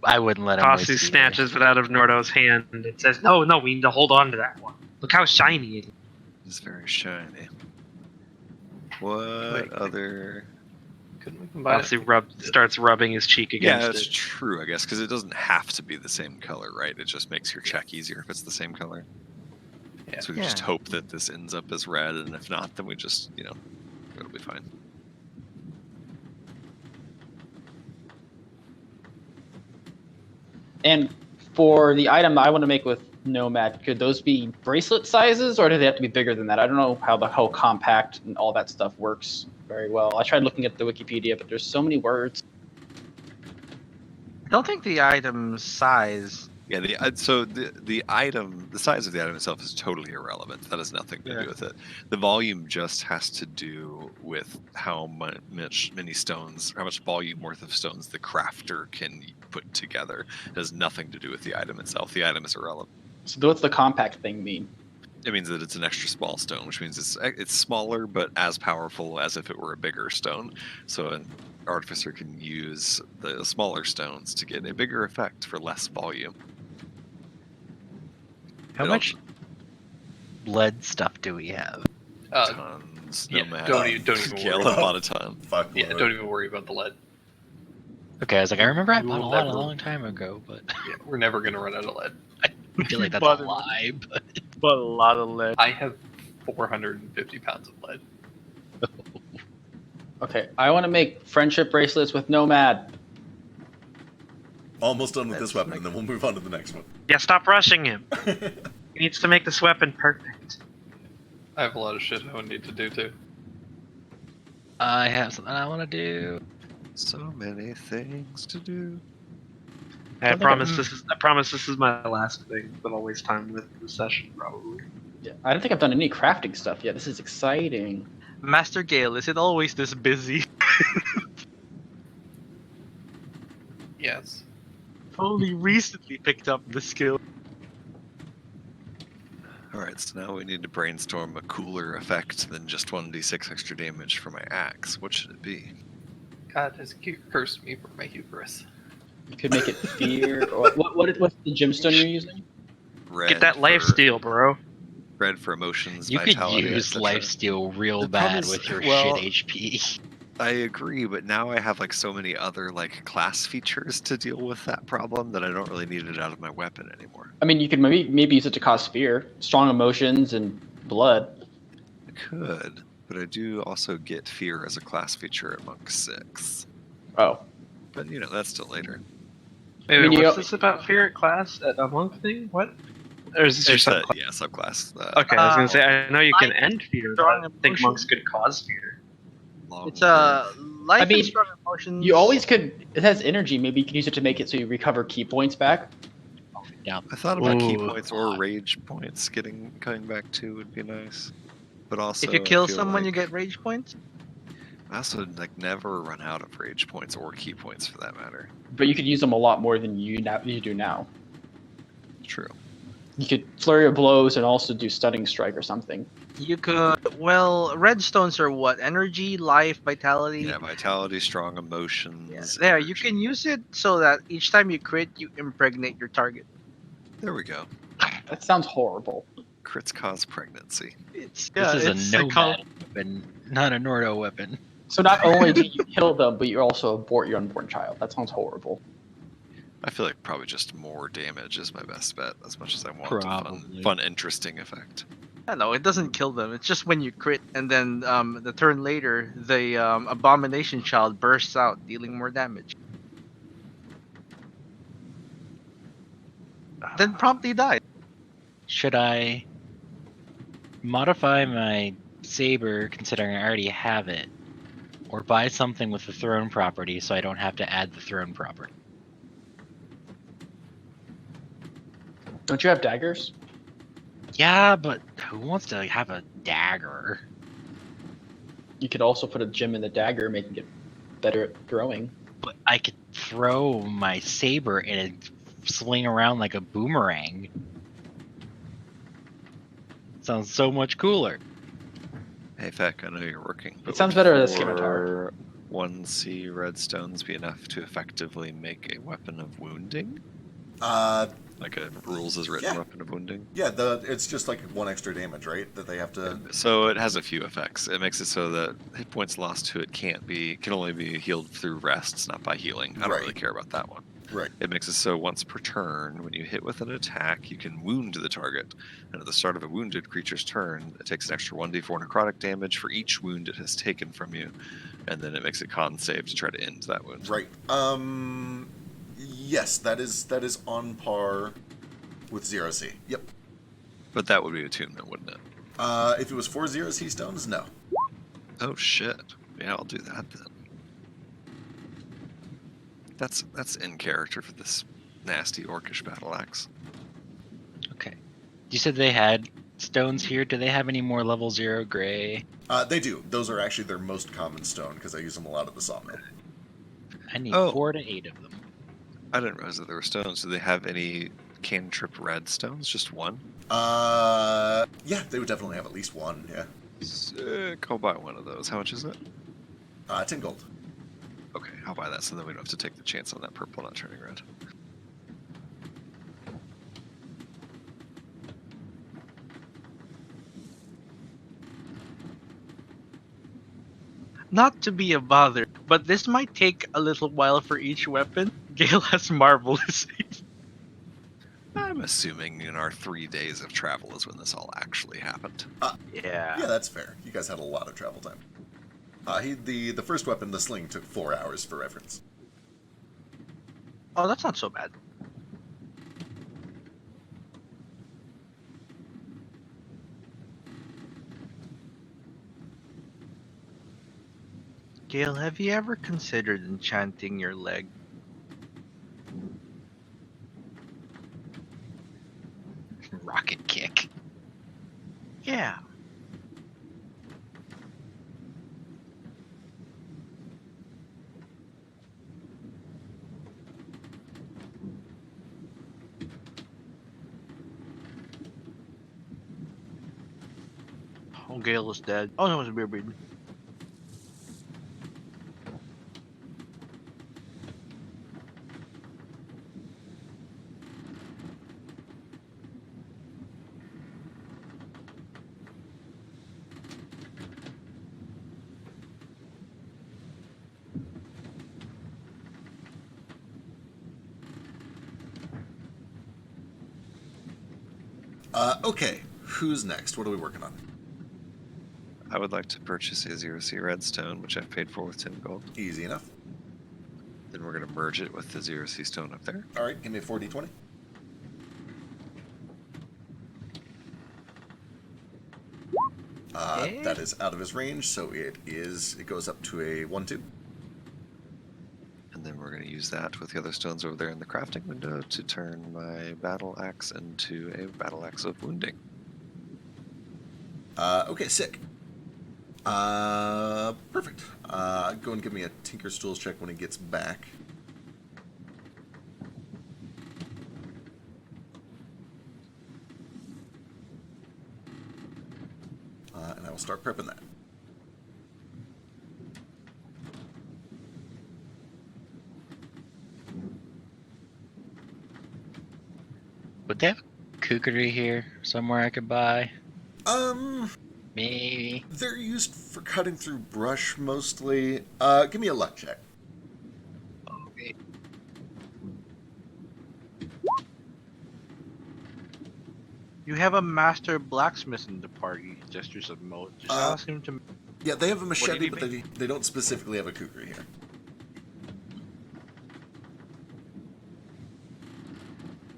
I wouldn't let him waste Posse either. snatches it out of Nordo's hand and it says, "No, we need to hold on to that one. Look how shiny it is." It's very shiny. What other... Couldn't we combine Posse it? starts rubbing his cheek Yeah, against that's it. true, I guess, because it doesn't have to be the same color, right? It just makes your check easier if it's the same color. Yeah. So we just hope that this ends up as red, and if not, then we just, it'll be fine. And for the item I want to make with Nomad, could those be bracelet sizes or do they have to be bigger than that? I don't know how the whole compact and all that stuff works very well. I tried looking at the Wikipedia, but there's so many words. I don't think the item size. Yeah, the item, the size of the item itself is totally irrelevant. That has nothing to do with it. The volume just has to do with how many stones, how much volume worth of stones the crafter can put together. It has nothing to do with the item itself. The item is irrelevant. So what's the compact thing mean? It means that it's an extra small stone, which means it's smaller but as powerful as if it were a bigger stone. So an artificer can use the smaller stones to get a bigger effect for less volume. How much lead stuff do we have? Tons. Yeah, Nomad. don't even Yeah, worry. a lot of time. Fuck. Yeah, Lord. don't even worry about the lead. Okay, I was like, I remember I We bought a will lot a never- long time ago, but Yeah, we're never gonna run out of lead. I feel like that's Bought a it. lie. But But a lot of lead. I have 450 pounds of lead. Okay, I want to make friendship bracelets with Nomad. Almost done with this weapon, and then we'll move on to the next one. Yeah, stop rushing him. He needs to make this weapon perfect. I have a lot of shit I would need to do too. I have something I want to do. So many things to do. I think promise this is my last thing that I'll waste time with this session probably. Yeah, I don't think I've done any crafting stuff yet. This is exciting. Master Gale, is it always this busy? Yes. Only recently picked up the skill. Alright, so now we need to brainstorm a cooler effect than just 1d6 extra damage for my axe. What should it be? God has cursed me for my hubris. You could make it fear. Or what's the gemstone you're using? Red Get that life for- steal, bro. Red for emotions, You could vitality, use etc. lifesteal real The problem bad is- with your well- shit HP. I agree, but now I have like so many other like class features to deal with that problem that I don't really need it out of my weapon anymore. I mean, you could maybe use it to cause fear, strong emotions, and blood. I could, but I do also get fear as a class feature at Monk 6. Oh, But that's still later. Wait, I mean, what's you- this about fear at class at a monk thing? What? Or is this your It's a, subclass? yeah, subclass. Okay, I was gonna say I know you can Life end fear, but strong I think emotion. monks could cause fear. It's a life I mean, and strong emotions. you always could. It has energy. Maybe you could use it to make it so you recover key points back. I thought about key Ooh. points or rage points coming back too would be nice. But also, If you I kill feel someone, you like get rage points. I also never run out of rage points or key points for that matter. But you could use them a lot more than you do now. True. You could flurry of blows and also do stunning strike or something. You could. Well, red stones are what? Energy, life, vitality. Yeah, vitality, strong emotions. Yeah, there, you energy. can use it so that each time you crit, you impregnate your target. There we go. That sounds horrible. Crits cause pregnancy. It's This is a it's nomad weapon, not a Nordo weapon. So not only do you kill them, but you also abort your unborn child. That sounds horrible. I feel like probably just more damage is my best bet, as much as I want a Probably. fun, interesting effect. I know it doesn't kill them. It's just when you crit, and then the turn later, the abomination child bursts out, dealing more damage. Then promptly dies. Should I modify my saber, considering I already have it, or buy something with the throne property so I don't have to add the throne property? Don't you have daggers? Yeah, but who wants to have a dagger? You could also put a gem in the dagger, making it better at throwing. But I could throw my saber and it swing around like a boomerang. Sounds so much cooler. Hey, Feck, I know you're working. But sounds would better as a scimitar. 1C redstones be enough to effectively make a weapon of wounding? Like a rules as written Yeah. weapon of wounding? Yeah, it's just like 1 extra damage, right? That they have to. So it has a few effects. It makes it so that hit points lost to it can only be healed through rests, not by healing. I don't really Right. care about that one. Right. It makes it so once per turn, when you hit with an attack, you can wound the target. And at the start of a wounded creature's turn, it takes an extra 1d4 necrotic damage for each wound it has taken from you. And then it makes a con save to try to end that wound. Right. Yes, that is on par with 0C. Yep. But that would be attunement, wouldn't it? If it was 4 0C stones, no. Oh shit. Yeah, I'll do that then. That's in character for this nasty orcish battle axe. Okay. You said they had stones here. Do they have any more level 0 gray? They do. Those are actually their most common stone because I use them a lot at the sawmill. I need Oh. 4 to 8 of them. I didn't realize that there were stones. Do they have any cantrip red stones? Just one? Yeah, they would definitely have at least one. Yeah. Sick. I'll buy one of those. How much is it? 10 gold. Okay, I'll buy that so then we don't have to take the chance on that purple not turning red. Not to be a bother, but this might take a little while for each weapon. Gale has marvelous. I'm assuming in our 3 days of travel is when this all actually happened. Yeah. Yeah, that's fair. You guys had a lot of travel time. The first weapon, the sling, took 4 hours for reference. Oh, that's not so bad. Gale, have you ever considered enchanting your leg? Rocket kick. Yeah. Oh, Gale is dead. Oh no, it's a beer breed. Okay, who's next? What are we working on? I would like to purchase a 0C redstone, which I've paid for with 10 gold. Easy enough. Then we're going to merge it with the 0C stone up there. All right, give me a 4d20. That is out of his range, so it goes up to a 1-2. And And then we're going to use that with the other stones over there in the crafting window to turn my battle axe into a battle axe of wounding. Okay, sick. Perfect. Go and give me a Tinker's Tools check when he gets back. And I will start prepping that. Would they have a kukri here somewhere I could buy? Maybe. They're used for cutting through brush mostly. Give me a luck check. Okay. You have a master blacksmith in the party. Gestures of Moat. Just ask him to. Yeah, they have a do you machete, need but they don't specifically have a kukri here.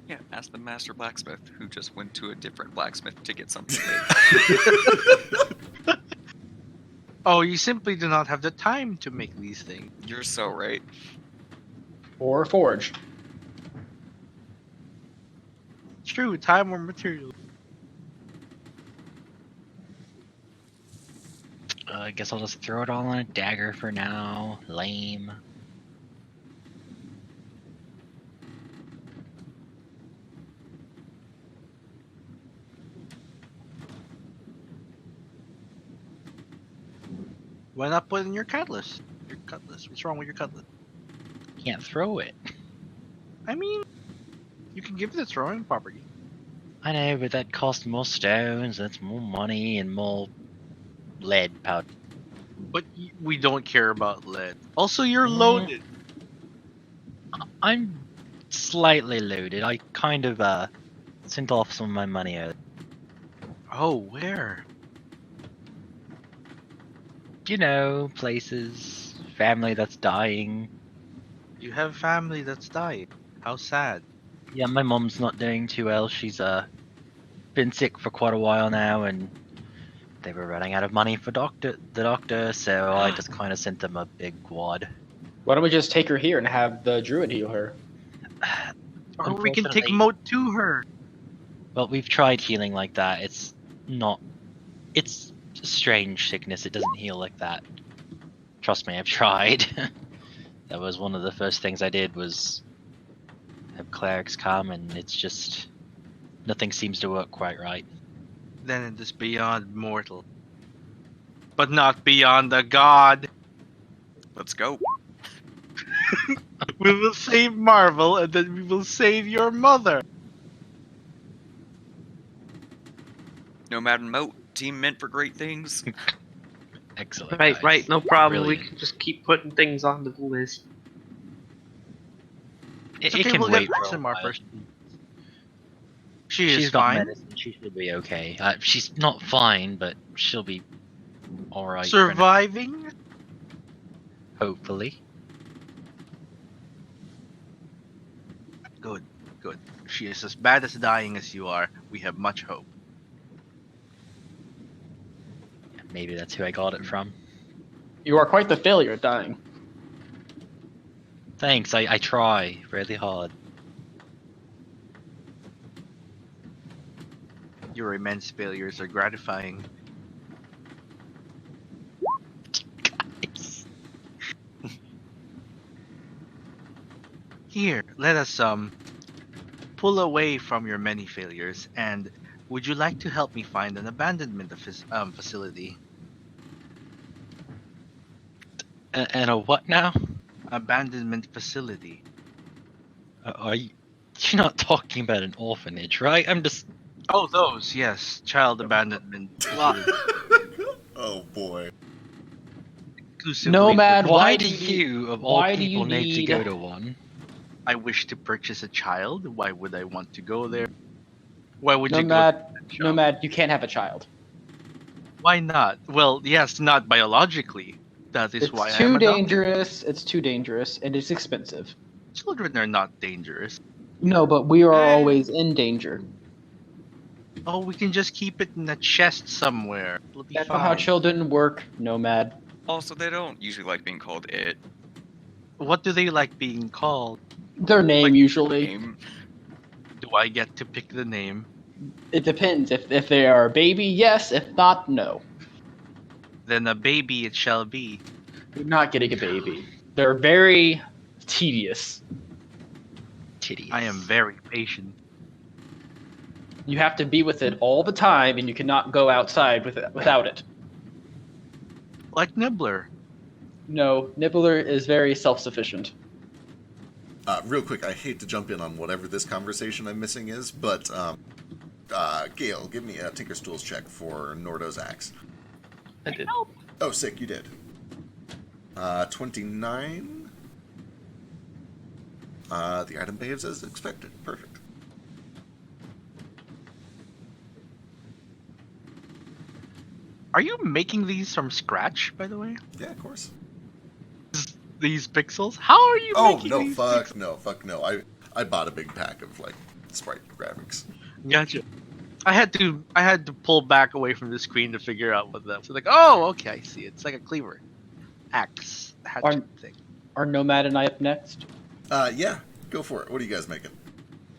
Yeah, ask the master blacksmith who just went to a different blacksmith to get something made. Oh, you simply do not have the time to make these things. You're so right. Or forge. It's true, time or material. I guess I'll just throw it all on a dagger for now. Lame. Why not put in your cutlass? Your cutlass. What's wrong with your cutlass? Can't throw it. I mean, you can give it a throwing property. I know, but that costs more stones, that's more money, and more lead powder. But we don't care about lead. Also, you're Mm. loaded. I'm slightly loaded. I kind of sent off some of my money earlier. Oh, where? You know, places, family that's dying. You have family that's died. How sad. Yeah, my mom's not doing too well. She's been sick for quite a while now, and they were running out of money for the doctor, so I just kind of sent them a big wad. Why don't we just take her here and have the druid heal her? Or we can take Unfortunately- Moat to her. Well, we've tried healing like that. It's not. It's a strange sickness. It doesn't heal like that. Trust me, I've tried. That was one of the first things I did was have clerics come, and it's just nothing seems to work quite right. Then it is beyond mortal. But not beyond the god. Let's go. We will save Marvel, and then we will save your mother. Nomad and Moat, team meant for great things. Excellent. Right, guys. right, no problem. Brilliant. We can just keep putting things onto the list. It's It okay, can we'll wait get for a Maximar while. first. She She's is got fine. medicine. She should be okay. She's not fine, but she'll be all right. for Surviving? now, hopefully. Good, good. She is as bad as dying as you are. We have much hope. Maybe that's who I got it from. You are quite the failure at dying. Thanks. I try really hard. Your immense failures are gratifying. Guys. Here, let us pull away from your many failures, and would you like to help me find an abandonment facility? And a what now? Abandonment facility. Are you? You're not talking about an orphanage, right? I'm just. Oh, those, yes. Child abandonment facility. Oh boy. Exclusively Nomad, for- Why do do you, of all why do you people, need to need- go to one? I wish to purchase a child. Why would I want to go there? Why would you go? Nomad, to Nomad, you can't have a child. Why not? Well, yes, not biologically. That is It's why I too am adopted. dangerous. It's too dangerous, and it's expensive. Children are not dangerous. No, but we are always in danger. Oh, we can just keep it in a chest somewhere. It'll be That's not how fine. children work, Nomad. Also, they don't usually like being called it. What do they like being called? Their name Like, usually. Game. Do I get to pick the name? It depends. If they are a baby, yes. If not, no. Then a baby it shall be. You're not getting a baby. They're very tedious. Titties. I am very patient. You have to be with it all the time, and you cannot go outside without it. Like Nibbler. No, Nibbler is very self-sufficient. Real quick, I hate to jump in on whatever this conversation I'm missing is, but Gale, give me a Tinker's Tools check for Nordo's axe. I did. Oh, sick, you did. 29. The item behaves as expected. Perfect. Are you making these from scratch, by the way? Yeah, of course. These pixels? How are you Oh, making no, these fuck pixels? no. I bought a big pack of, like, sprite graphics. Gotcha. I had to pull back away from the screen to figure out what that was. Like, oh, okay, I see. It's like a cleaver. Axe. Hatchet thing. Are Nomad and I up next? Yeah, go for it. What are you guys making?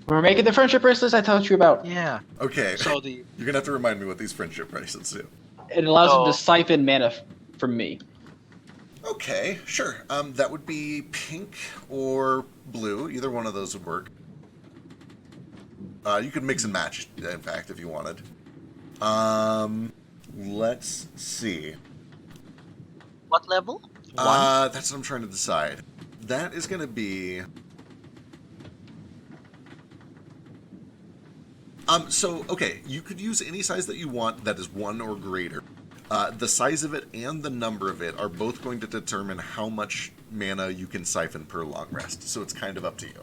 We're making the friendship bracelets I told you about. Yeah. Okay, So the you're gonna have to remind me what these friendship bracelets do. It allows them Oh. to siphon mana from me. Okay, sure. That would be pink or blue. Either one of those would work. You could mix and match, in fact, if you wanted. Let's see. what level? That's what I'm trying to decide. That is going to be... okay, you could use any size that you want that is 1 or greater. The size of it and the number of it are both going to determine how much mana you can siphon per long rest, so it's kind of up to you.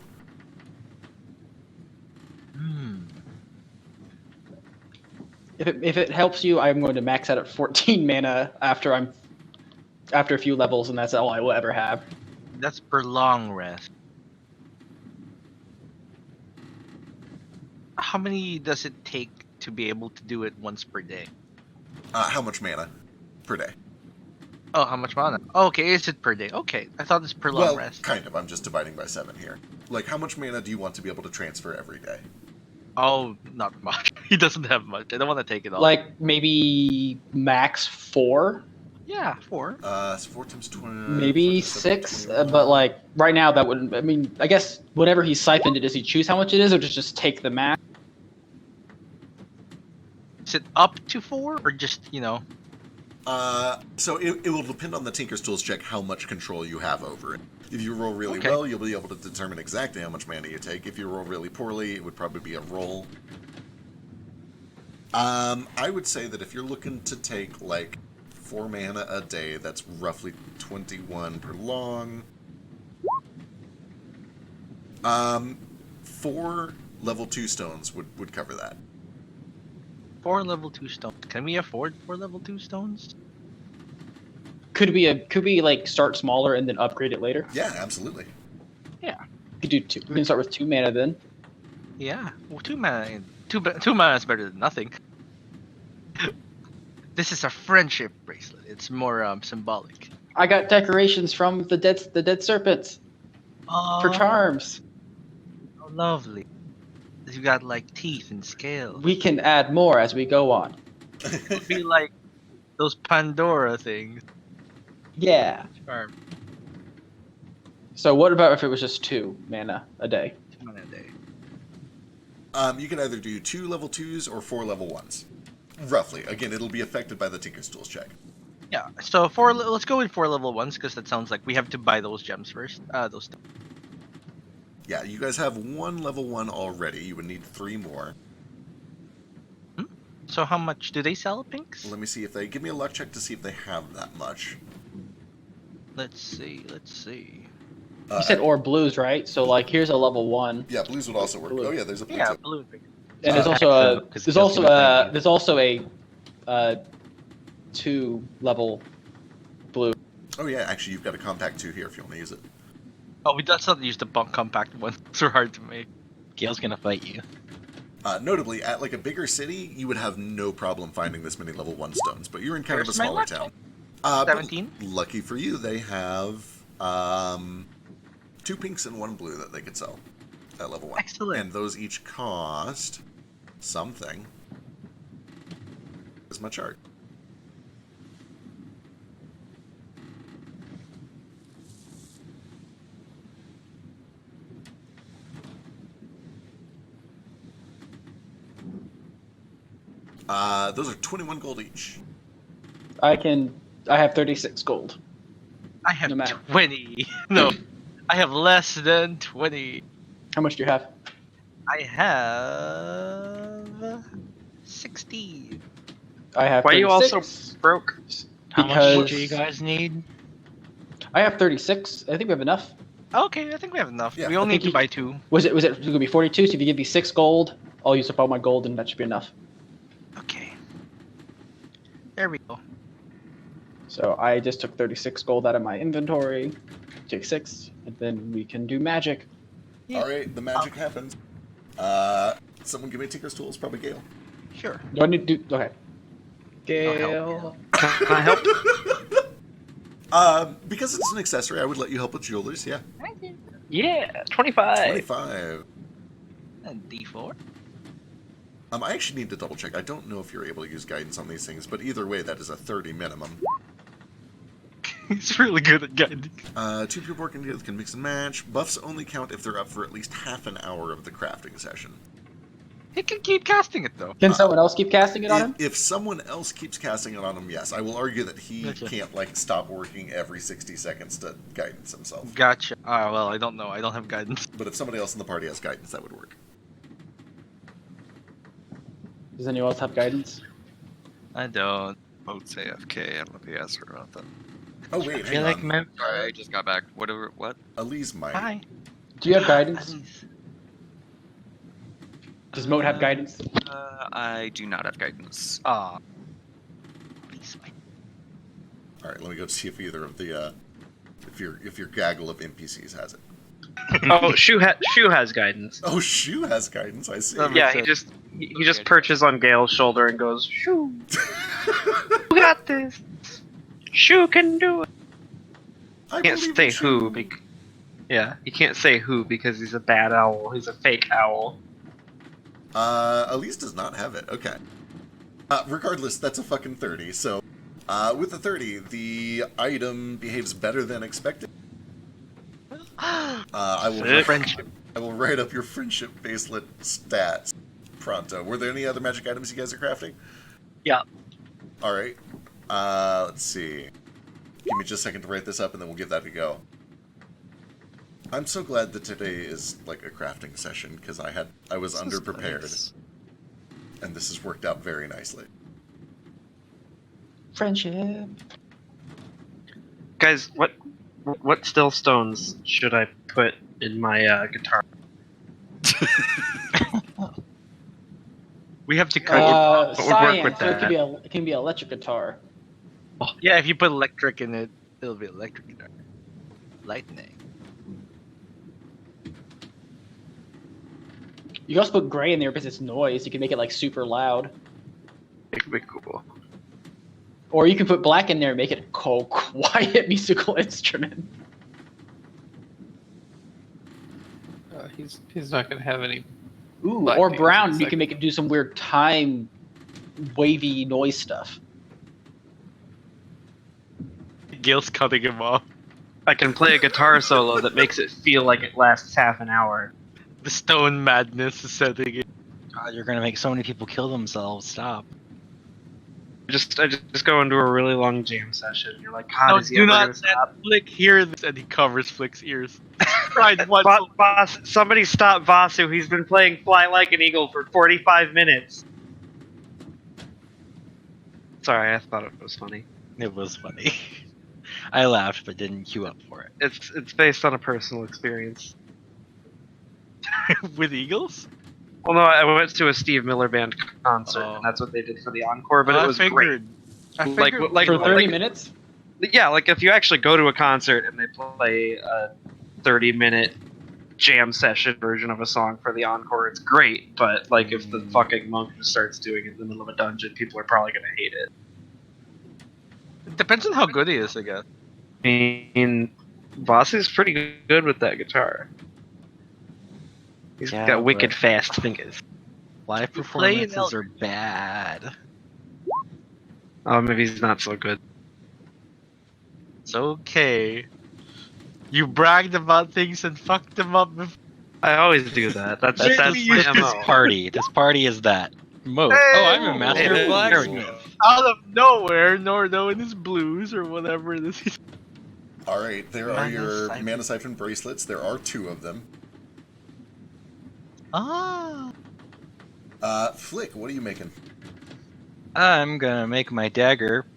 If it helps you, I'm going to max out at 14 mana after a few levels, and that's all I will ever have. That's per long rest. How many does it take to be able to do it once per day? How much mana per day? Oh, how much mana? Oh, okay, is it per day? Okay, I thought it's per long Well, rest. kind of. I'm just dividing by 7 here. Like, how much mana do you want to be able to transfer every day? Oh, not much. He doesn't have much. I don't want to take it all. Like maybe max 4, yeah, 4. So 4 times 20... maybe 4 times 7, 6. 21. But like right now, that wouldn't. I mean, I guess whenever he siphoned it, does he choose how much it is, or just take the max? Is it up to 4 or just, So it will depend on the Tinker's Tools check how much control you have over it. If you roll really Okay. well, you'll be able to determine exactly how much mana you take. If you roll really poorly, it would probably be a roll. I would say that if you're looking to take, like, 4 mana a day, that's roughly 21 per long. 4 level 2 stones would cover that. 4 level 2 stones. Can we afford 4 level 2 stones? Could we like start smaller and then upgrade it later? Yeah, absolutely. We could do 2. We can start with 2 mana then. Yeah. Well, 2 mana. 2 mana is better than nothing. This is a friendship bracelet. It's more symbolic. I got decorations from the dead serpents for charms. Oh, lovely. You got like teeth and scales. We can add more as we go on. It'd be like those Pandora things. Yeah. Charm. So what about if it was just 2 mana a day? 2 mana a day. You can either do 2 level 2s or 4 level 1s. Roughly. Again, it'll be affected by the Tinker's Tools check. Yeah. So let's go with 4 level 1s because that sounds like we have to buy those gems first. Those. Yeah, you guys have 1 level 1 already. You would need 3 more. So how much do they sell pinks? Let me see if they... Give me a luck check to see if they have that much. Let's see. You said or blues, right? So like here's a level 1. Yeah, blues would also work. Blue. Oh yeah, there's a blue Yeah, too. balloon pink. And there's also a 2 level blue. Oh yeah, actually you've got a compact 2 here if you want to use it. Oh, that's not use the compact one. Those are hard to make. Gale's gonna fight you. Notably, at like a bigger city, you would have no problem finding this many level 1 stones, but you're in kind of a Where's my smaller luck town. check? But 17? lucky for you, they have 2 pinks and 1 blue that they could sell at level 1. Excellent. And those each cost something. As much art. Those are 21 gold each. I have 36 gold. I have No matter. 20. No, I have less than 20. How much do you have? I have 60. I have Why are you also 36. broke? How much Because do you guys need? I have 36. I think we have enough. Okay, I think we have enough. Yeah. We only I need think to buy 2. Was it going to be 42? So if you give me 6 gold, I'll use up all my gold, and that should be enough. Okay. There we go. So I just took 36 gold out of my inventory. Take 6, and then we can do magic. Yeah. Alright, the magic happens. Someone give me Tinker's Tools, probably Gale. Sure. Do I need to do? Okay. I'll help Gale. Can I help? Because it's an accessory, I would let you help with jewelers, yeah. Yeah, 25. 25. And D4. I actually need to double check. I don't know if you're able to use guidance on these things, but either way, that is a 30 minimum. He's really good at guiding. 2 people working together can mix and match. Buffs only count if they're up for at least half an hour of the crafting session. He can keep casting it though. Can someone else keep casting it on him? If someone else keeps casting it on him, yes. I will argue that he Okay. can't, like, stop working every 60 seconds to guidance himself. Gotcha. Well, I don't know. I don't have guidance. But if somebody else in the party has guidance, that would work. Does anyone else have guidance? I don't. Votes AFK. I don't know if he asked her about that. Oh, I wait, feel hang like on. Sorry, I just got back. Whatever. What? Elise might. Hi. Do you have guidance? Please. Does Moat have guidance? I do not have guidance. Aw. Please, my- Alright, let me go see if either of the, if your gaggle of NPCs has it. Oh, Shu has guidance. Oh, Shu has guidance, I see. Yeah, he just perches on Gale's shoulder and goes, Shu, you got this. Shu can do it. I Can't believe say in Shu. who. Yeah, he can't say who because he's a bad owl. He's a fake owl. Elise does not have it. Okay. Regardless, that's a fucking 30. So, with the 30, the item behaves better than expected. I will write up your friendship bracelet stats pronto. Were there any other magic items you guys are crafting? Yeah. All right. Let's see. Give me just a second to write this up, and then we'll give that a go. I'm so glad that today is like a crafting session because I was underprepared, and this has worked out very nicely. Friendship. Guys, what still stones should I put in my guitar? We have to cut But we'll work Science. with So that. it can be electric guitar. it. Yeah, if you put electric in it, it'll be electric guitar. Lightning. You can also put gray in there because it's noise. You can make it like super loud. It could be cool. Or you can put black in there and make it a quiet musical instrument. He's not gonna have any. Ooh, Black or things, brown. it's You like- can make it do some weird time, wavy noise stuff. Gale's cutting him off. I can play a guitar solo that makes it feel like it lasts half an hour. The stone madness is setting in. God, you're gonna make so many people kill themselves. Stop. I just go into a really long jam session. You're like, God, No, is he do ever not gonna stop? let Flick hear this, and he covers Flick's ears. Tried once. Somebody stop Vasu. He's been playing Fly Like an Eagle for 45 minutes. Sorry, I thought it was funny. It was funny. I laughed, but didn't queue up for it. It's based on a personal experience. With eagles? Well, no, I went to a Steve Miller Band concert, Oh. and that's what they did for the encore. But I it was great. figured. I Like- figured. like- For 30 like- minutes? Yeah, like if you actually go to a concert and they play a 30-minute jam session version of a song for the encore, it's great. But like if the fucking monk just starts doing it in the middle of a dungeon, people are probably gonna hate it. It depends on how good he is, I guess. I mean, Boss is pretty good with that guitar. He's Yeah, got wicked but fast fingers. live You play an performances are bad. Maybe he's not so good. It's okay. You bragged about things and fucked them up before. I always do that. That's That's my this MO. party. This party is that mode. Oh, I'm a master Hey, blacksmith. Out of nowhere, nor knowing his blues or whatever this is. Alright, there are Mana your Siphon. Mana Siphon bracelets. There are 2 of them. Ah. Flick, what are you making? I'm gonna make my dagger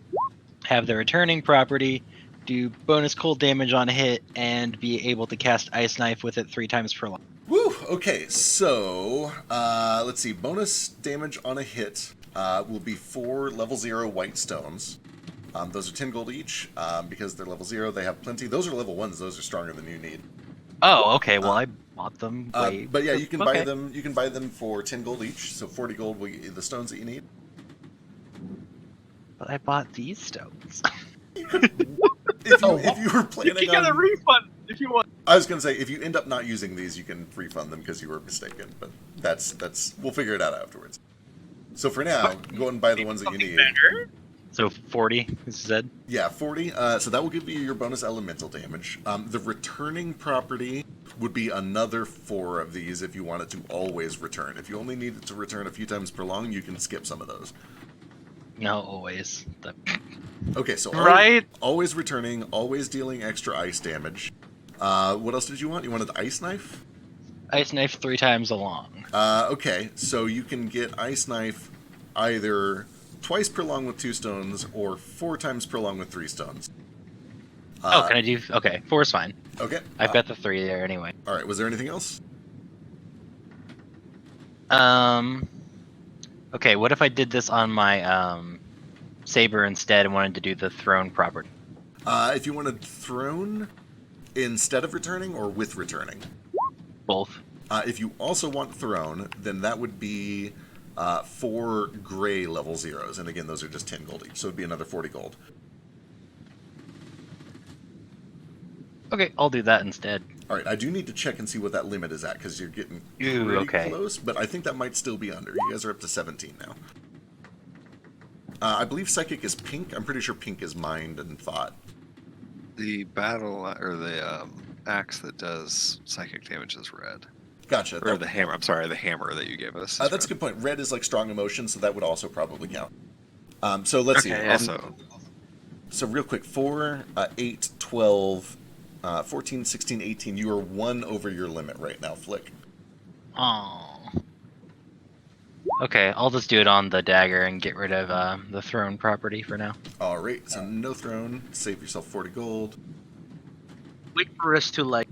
have the returning property, do bonus cold damage on hit, and be able to cast Ice Knife with it 3 times per long. Woo! Okay, so, let's see. Bonus damage on a hit will be 4 level 0 white stones. Those are 10 gold each. Because they're level 0, they have plenty. Those are level 1s. Those are stronger than you need. Oh, okay. Well, I bought them. Way But yeah, you can buy okay. them. You can buy them for 10 gold each. So 40 gold will get you the stones that you need. But I bought these stones. If you were You planning can get a on, refund if you want. I was gonna say if you end up not using these, you can refund them because you were mistaken. But that's we'll figure it out afterwards. So for now, go and buy the ones that you need. So 40, as you said. Yeah, 40. So that will give you your bonus elemental damage. The returning property would be another 4 of these if you want it to always return. If you only need it to return a few times per long, you can skip some of those. No, always. Okay, so Right? always returning, always dealing extra ice damage. What else did you want? You wanted the ice knife? Ice Knife 3 times along. Okay, so you can get ice knife either twice per long with 2 stones or 4 times per long with 3 stones. Oh, can I do? Okay, 4 is fine. Okay. I've got the 3 there anyway. All right. Was there anything else? Okay, what if I did this on my saber instead and wanted to do the throne property? If you wanted throne instead of returning or with returning? Both. If you also want throne, then that would be 4 gray level 0s. And again, those are just 10 gold each, so it would be another 40 gold. Okay, I'll do that instead. All right, I do need to check and see what that limit is at, because you're getting Ooh, pretty okay. close, but I think that might still be under. You guys are up to 17 now. I believe Psychic is pink. I'm pretty sure pink is Mind and Thought. The battle, or the axe that does psychic damage is red. Gotcha. Or the hammer, I'm sorry, the hammer that you gave us. is That's a red. good point. Red is like strong emotion, so that would also probably count. So let's see. Okay, Also, So real quick, 4, 8, 12, 14, 16, 18. You are 1 over your limit right now, Flick. Oh. Okay, I'll just do it on the dagger and get rid of the throne property for now. All right, so no throne. Save yourself 40 gold. Wait for us to like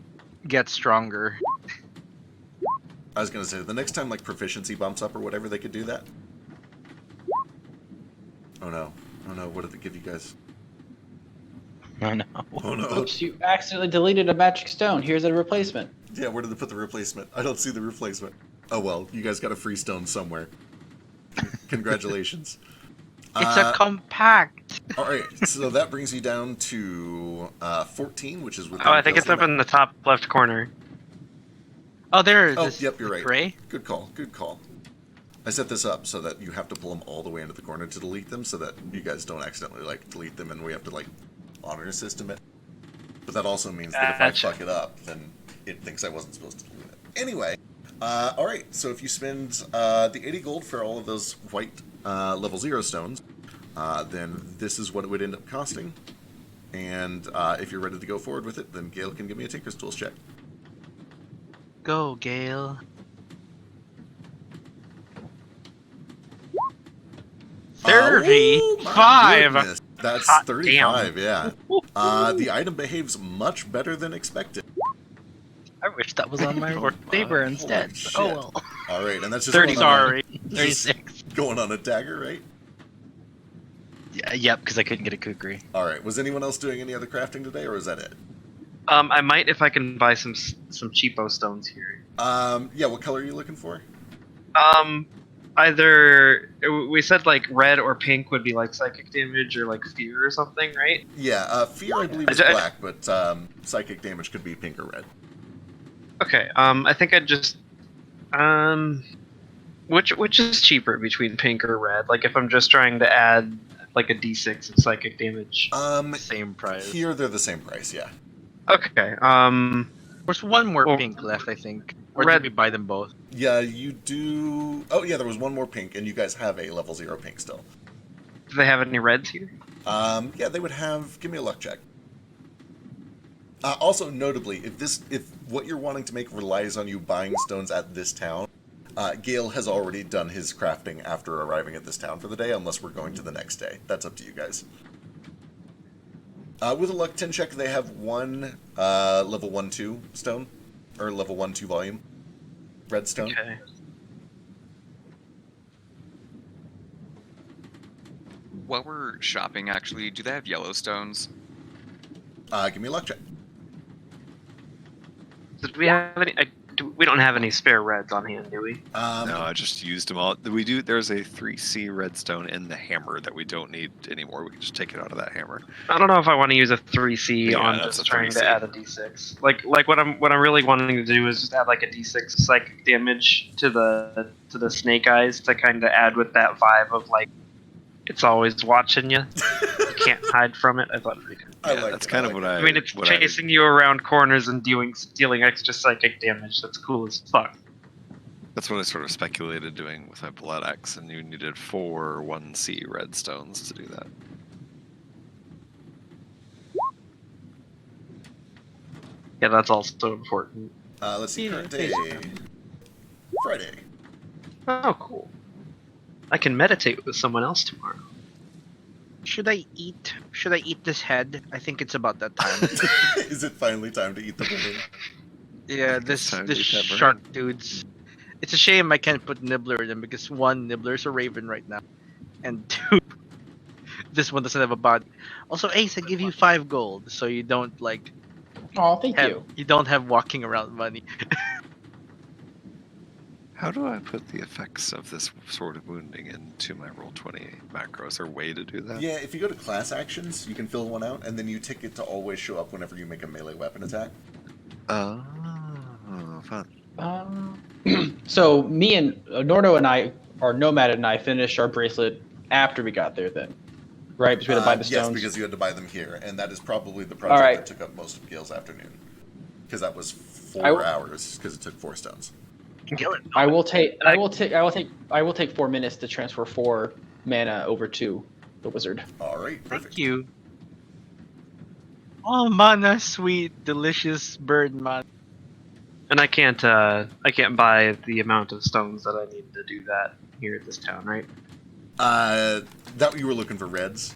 get stronger. I was gonna say the next time like proficiency bumps up or whatever, they could do that. Oh no! Oh no! What did it give you guys? Oh no. Oh no! Oops, you accidentally deleted a magic stone. Here's a replacement. Yeah, where did they put the replacement? I don't see the replacement. Oh well, you guys got a free stone somewhere. Congratulations. It's a compact. All right, so that brings you down to 14, which is with. Oh, I think it's up in the top left corner. Oh, there. Oh, this yep, you're right. Gray. Good call. Good call. I set this up so that you have to pull them all the way into the corner to delete them, so that you guys don't accidentally like delete them, and we have to like honor system it. But that also means that if I Gotcha. fuck it up, then it thinks I wasn't supposed to delete it. Anyway, all right. So if you spend the 80 gold for all of those white level 0 stones, then this is what it would end up costing. And if you're ready to go forward with it, then Gale can give me a Tinker's Tools check. Go, Gale. Oh, my 35. goodness. That's Hot 35, yeah. The item behaves much better than expected. I wish that was on my saber instead. Holy shit. Oh well. All right, and that's just 30, going on Sorry. this is 36. going on a dagger, right? Yeah, yep, because I couldn't get a kukri. All right. Was anyone else doing any other crafting today, or is that it? I might if I can buy some cheapo stones here. Yeah. What color are you looking for? either we said like red or pink would be like psychic damage or like fear or something, right? Yeah, fear I believe is I- black, but psychic damage could be pink or red. Okay. I think I'd just which is cheaper between pink or red? Like if I'm just trying to add like a d6 of psychic damage. Same price. Here they're the same price, yeah. Okay. There's one more Well, pink left, I think. Or red- did we buy them both? Yeah, you do. Oh, yeah, there was one more pink, and you guys have a level 0 pink still. Do they have any reds here? Yeah, they would have. Give me a luck check. Also, notably, if what you're wanting to make relies on you buying stones at this town, Gale has already done his crafting after arriving at this town for the day, unless we're going to the next day. That's up to you guys. With a luck 10 check, they have one level 1-2 stone, or level 1-2 volume redstone. Okay. While we're shopping, actually, do they have yellow stones? Give me a luck check. So do we have any? We don't have any spare reds on hand, do we? No, I just used them all. We do. There's a 3C redstone in the hammer that we don't need anymore. We can just take it out of that hammer. I don't know if I want to use a 3C Yeah, on that's just a trying 3C. to add a d6. Like what I'm really wanting to do is just add like a d6 psychic damage to the snake eyes to kind of add with that vibe of like it's always watching you. You can't hide from it. I thought it'd be good. I Yeah, like that's it, kind I of like what it. I mean, it's what chasing you around corners and dealing extra psychic damage. That's cool as fuck. That's what I sort of speculated doing with my Blood Axe, and you needed 4 1C redstones to do that. Yeah, that's also important. Let's see, current day. Friday. Oh, cool. I can meditate with someone else tomorrow. Should I eat this head? I think it's about that time. Is it finally time to eat the brain? Yeah, think it's this time to eat that brain. shark dudes. It's a shame I can't put Nibbler in them because one, Nibbler's a raven right now, and two, this one doesn't have a body. Also, Ace, I give you 5 gold, so you don't like Oh, thank you. you don't have walking around money. How do I put the effects of this sort of wounding into my Roll20 macro? Is there a way to do that? Yeah, if you go to class actions, you can fill one out, and then you tick it to always show up whenever you make a melee weapon attack. Oh, fun. So me and Nordo and I, or Nomad and I, finished our bracelet after we got there. Then, right? Because we had to buy the Yes, stones. because you had to buy them here, and that is probably the project Alright. that took up most of Gale's afternoon. Because that was 4 I- hours, because it took 4 stones. Kill it. I will take 4 minutes to transfer 4 mana over to the wizard. Alright, perfect. Thank you. Oh, mana, sweet, delicious bird mana. And I can't buy the amount of stones that I need to do that here at this town, right? That you were looking for reds?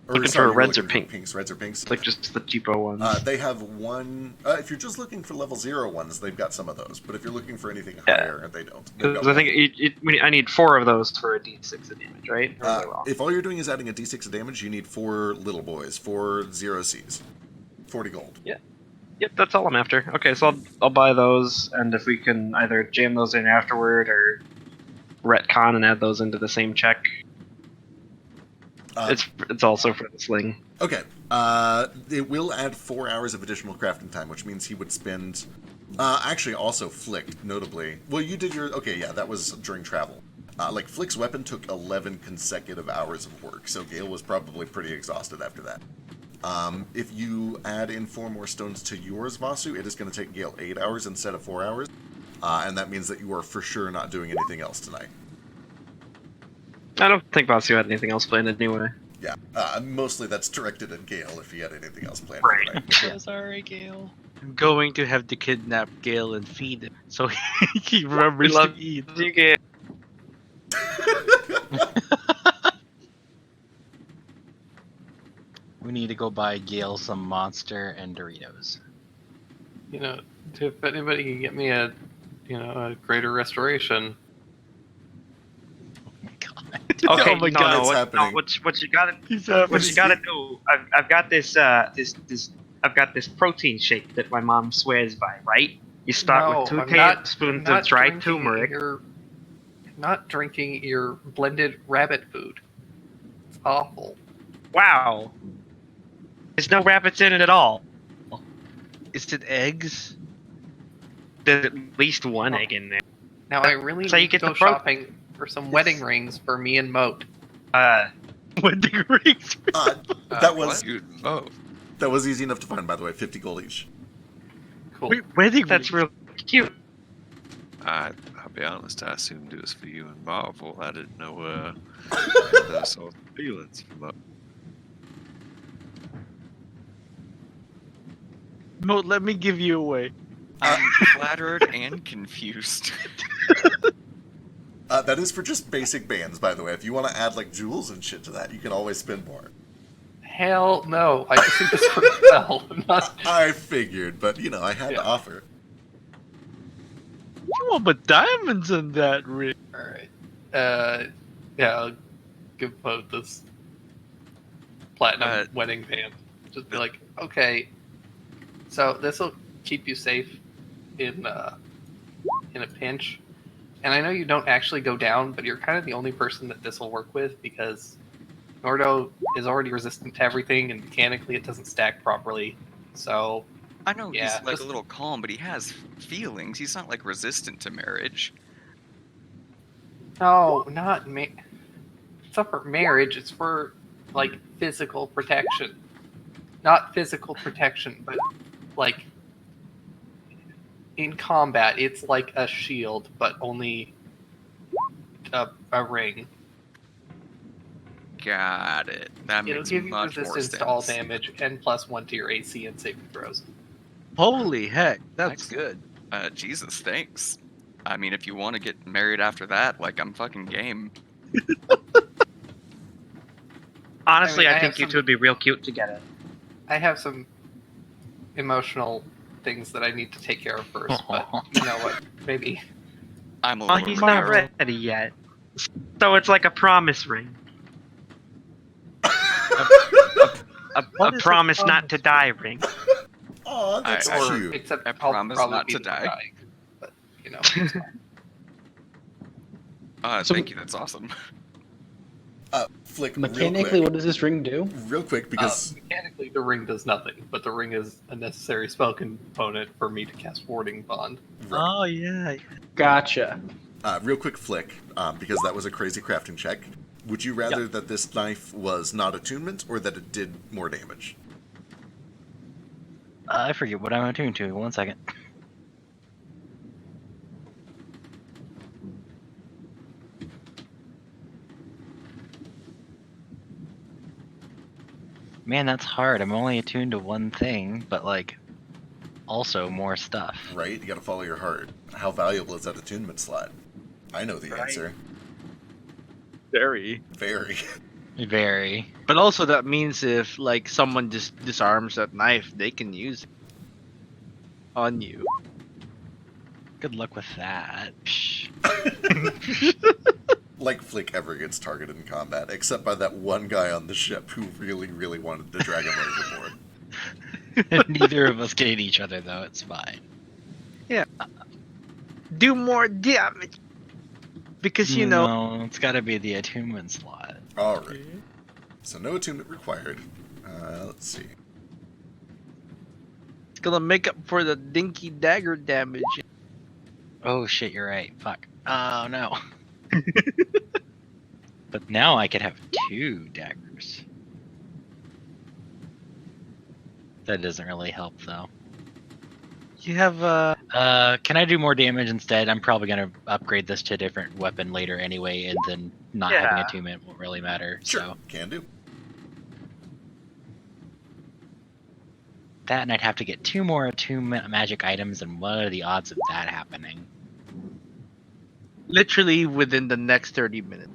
Looking sorry, for you were reds or looking for pink? Pinks, reds or pinks? It's like just the cheapo ones. They have one. If you're just looking for level 0 ones, they've got some of those. But if you're looking for anything Yeah. higher, they don't. They've got Because I think one. I need 4 of those for a d6 of damage, right? Or am I wrong? If all you're doing is adding a d6 of damage, you need 4 little boys, 4 0Cs. 40 gold. Yep, that's all I'm after. Okay, so I'll buy those, and if we can either jam those in afterward or retcon and add those into the same check, it's also for the sling. Okay. It will add 4 hours of additional crafting time, which means he would spend. Actually, also Flick, notably. Well, you did your. Okay, yeah, that was during travel. Like Flick's weapon took 11 consecutive hours of work, so Gale was probably pretty exhausted after that. If you add in 4 more stones to yours, Vasu, it is going to take Gale 8 hours instead of 4 hours. And that means that you are for sure not doing anything else tonight. I don't think Vasu had anything else planned anyway. Yeah, mostly that's directed at Gale if he had anything else planned Right. for tonight. So sorry, Gale. I'm going to have to kidnap Gale and feed him so he remembers love to eat. You get We need to go buy Gale some Monster and Doritos. You know, if anybody can get me a greater restoration. okay. Oh my no, God, no, it's what, happening. no, what you gotta He's what you gotta do? I've got this I've got this protein shake that my mom swears by. Right? You start with 2 tablespoons of dried turmeric. not drinking your blended rabbit food. It's awful. Wow. There's no rabbits in it at all. Is it eggs? There's at least one egg in there. Now I really So you need to get go the pro- shopping for some wedding rings for me and Moat. Wedding rings. That was You both. that was easy enough to find, by the way. 50 gold each. Cool. Wait, wedding That's rings. real cute. I'll be honest, I assumed it was for you and Marvel. I didn't know those sort of feelings. Moat, let me give you away. I'm flattered and confused. That is for just basic bands, by the way. If you want to add like jewels and shit to that, you can always spend more. Hell no! I just think this for a spell. I'm not. I figured, but I had to offer. You want put diamonds in that ring? All right. Yeah, I'll give Moat this platinum wedding band. Just be like, okay, so this will keep you safe in a pinch. And I know you don't actually go down, but you're kind of the only person that this will work with because Nordo is already resistant to everything, and mechanically it doesn't stack properly. So I know yeah, he's like just- a little calm, but he has feelings. He's not like resistant to marriage. no, not it's not for marriage. It's for like physical protection, not physical protection, but like in combat, it's like a shield, but only a ring. Got it. That It'll makes give you much more resistance sense. to all damage and +1 to your AC and saving throws. Holy heck, that's Excellent. good. Jesus, thanks. I mean, if you want to get married after that, like, I'm fucking game. Honestly, I I, have think you some- two would be real cute together. I have some emotional things that I need to take care of first, but you know what? Maybe. I'm a Oh, little he's not embarrassed. ready yet. So it's like a promise ring. A What is a promise not to promise die ring. Aw, that's I- cute. Except I I'll promise probably not be to the one die. dying, but you know. it's fine. So- Thank you, that's awesome. Flick, Mechanically, what does this ring do? real quick, because Mechanically, the ring does nothing, but the ring is a necessary spell component for me to cast Warding Bond. Oh yeah. Gotcha. real quick, Flick, because that was a crazy crafting check. Would you rather that this knife was not attunement or that it did more damage? I forget what I'm attuned to. 1 second. Man, that's hard. I'm only attuned to one thing, but like, also more stuff. Right? You gotta follow your heart. How valuable is that attunement slot? I know the answer. Very. Very. Very. But also that means if like someone just disarms that knife, they can use it on you. Good luck with that. Psh. Like Flick ever gets targeted in combat, except by that one guy on the ship who really, really wanted to drag him overboard. Neither of us hate each other, though. It's fine. Do more damage. Because No, it's got to be the attunement slot. Alright. So no attunement required. Let's see. it's gonna make up for the dinky dagger damage. Oh shit, you're right. Fuck. Oh no. But now I could have 2 daggers. That doesn't really help though. You have Can I do more damage instead? I'm probably gonna upgrade this to a different weapon later anyway, and then not having Yeah. attunement won't really matter. Sure, So can do. that, and I'd have to get 2 more attunement magic items, and what are the odds of that happening? literally within the next 30 minutes.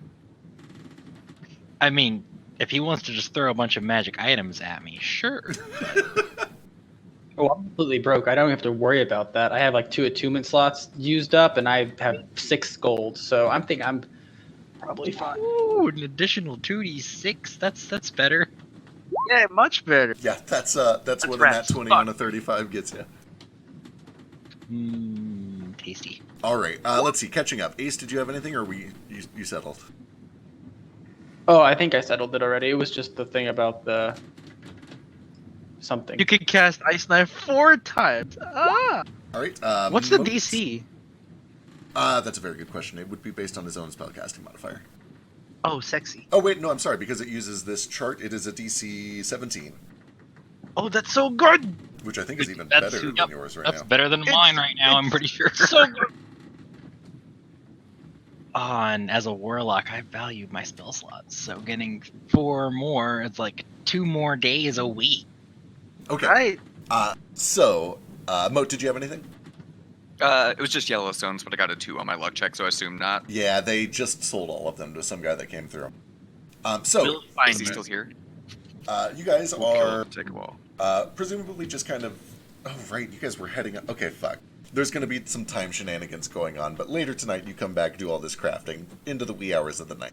I mean, if he wants to just throw a bunch of magic items at me, sure. Oh, I'm completely broke. I don't have to worry about that. I have like 2 attunement slots used up, and I have 6 gold, so I'm thinking I'm probably fine. Ooh, an additional 2d6. That's better. Yeah, much better. Yeah, that's what a nat rats. 20 on a 35 gets you. tasty. All right. Let's see. Catching up. Ace, did you have anything, or you settled? Oh, I think I settled it already. It was just the thing about the something. You can cast Ice Knife 4 times. Ah! All right. What's the Moat. DC? That's a very good question. It would be based on his own spellcasting modifier. Oh, sexy. Oh wait, no, I'm sorry. Because it uses this chart, it is a DC 17, Oh, that's so good! which I think is even That's- better than yep, yours right That's now. better than mine right now, I'm pretty sure. So good. And as a warlock, I valued my spell slots, so getting 4 more, it's like 2 more days a week. Okay. Right. So, Moat, did you have anything? It was just Yellowstones, but I got a 2 on my luck check, so I assume not. Yeah, they just sold all of them to some guy that came through. So, We'll find Is he it. still here? you guys We'll kill are him, take a while. presumably just kind of... Oh, right, you guys were heading... Okay, fuck. There's going to be some time shenanigans going on, but later tonight you come back, do all this crafting into the wee hours of the night.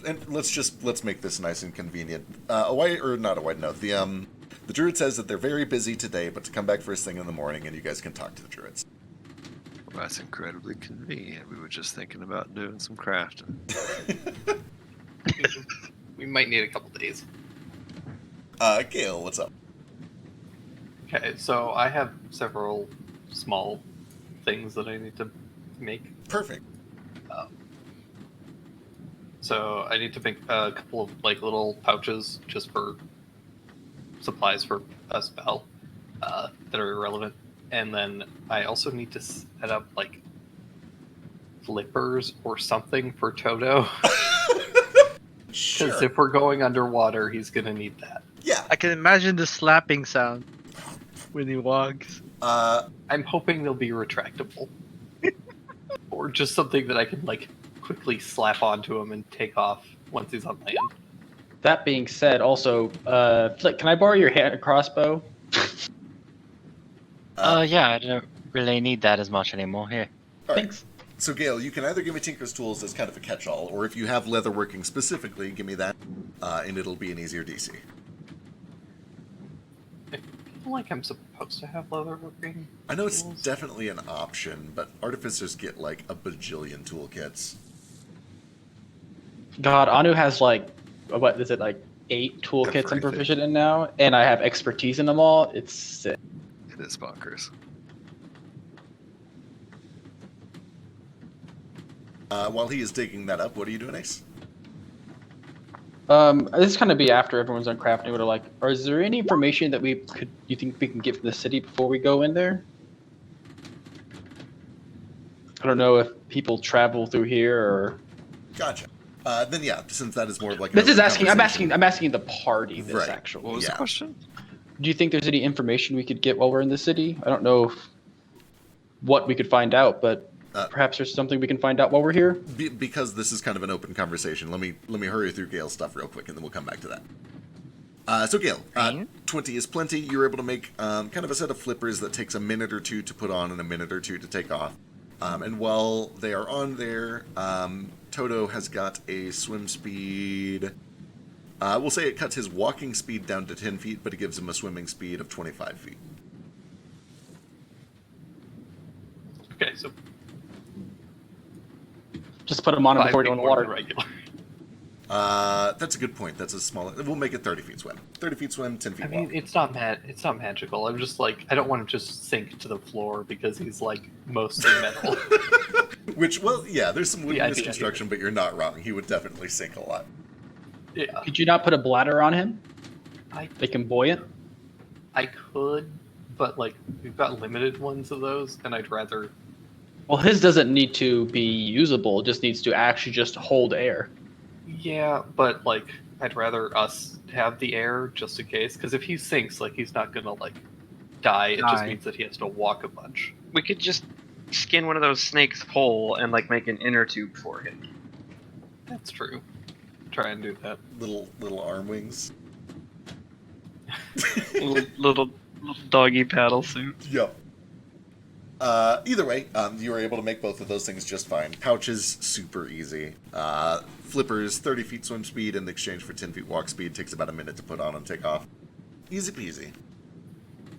And let's make this nice and convenient. The druid says that they're very busy today, but to come back first thing in the morning, and you guys can talk to the druids. Well, that's incredibly convenient. We were just thinking about doing some crafting. We might need a couple days. Gale, what's up? Okay, so I have several small things that I need to make. Perfect. So I need to make a couple of like little pouches just for supplies for a spell that are irrelevant, and then I also need to set up like flippers or something for Toto. Because Sure. if we're going underwater, he's gonna need that. Yeah. I can imagine the slapping sound when he walks. I'm hoping they'll be retractable, or just something that I can like quickly slap onto him and take off once he's on land. That being said, also, Flick, can I borrow your hand crossbow? Yeah, I don't really need that as much anymore. Here. All right. Thanks. So, Gale, you can either give me Tinker's Tools as kind of a catch-all, or if you have leatherworking specifically, give me that, and it'll be an easier DC. I feel like I'm supposed to have leatherworking. I know it's tools. definitely an option, but artificers get like a bajillion toolkits. God, Anu has like, what is it, like 8 toolkits I'm Everything. proficient in now, and I have expertise in them all. It's sick. It is bonkers. While he is digging that up, what are you doing, Ace? This is gonna be after everyone's done crafting. We're like, is there any information that you think we can get from the city before we go in there? I don't know if people travel through here or. Gotcha. Then yeah, since that is more of like an This is open asking. conversation- I'm asking the party this Right. actually. What was Yeah. the question? Do you think there's any information we could get while we're in the city? I don't know what we could find out, but perhaps there's something we can find out while we're here. Because this is kind of an open conversation, let me hurry through Gale's stuff real quick, and then we'll come back to that. So Gale, 20 is plenty. You're able to make kind of a set of flippers that takes a minute or two to put on and a minute or two to take off. And while they are on there, Toto has got a swim speed. We'll say it cuts his walking speed down to 10 feet, but it gives him a swimming speed of 25 feet. Okay, so Just put them on him 5 before you feet go in the more than water. regular. That's a good point. That's a small. We'll make it 30 feet swim. 30 feet swim, 10 feet I mean, walk. it's not magical. I'm just like, I don't want to just sink to the floor because he's like mostly metal. Which, well, yeah, there's some Yeah, wooden yeah, construction, but you're not wrong. He would definitely sink a lot. Yeah, Could you not put a bladder on him? I Make him buoyant? I could, but like we've got limited ones of those, and I'd rather. Well, his doesn't need to be usable. It just needs to actually just hold air. Yeah, but like I'd rather us have the air just in case, because if he sinks, like he's not gonna like die. It just Die. means that he has to walk a bunch. We could just skin one of those snakes whole and like make an inner tube for him. That's true. Try and do that. Little arm wings. little doggy paddle suit. Yep. Either way, you were able to make both of those things just fine. Pouches, super easy. Flippers, 30 feet swim speed in exchange for 10 feet walk speed. Takes about a minute to put on and take off. Easy peasy.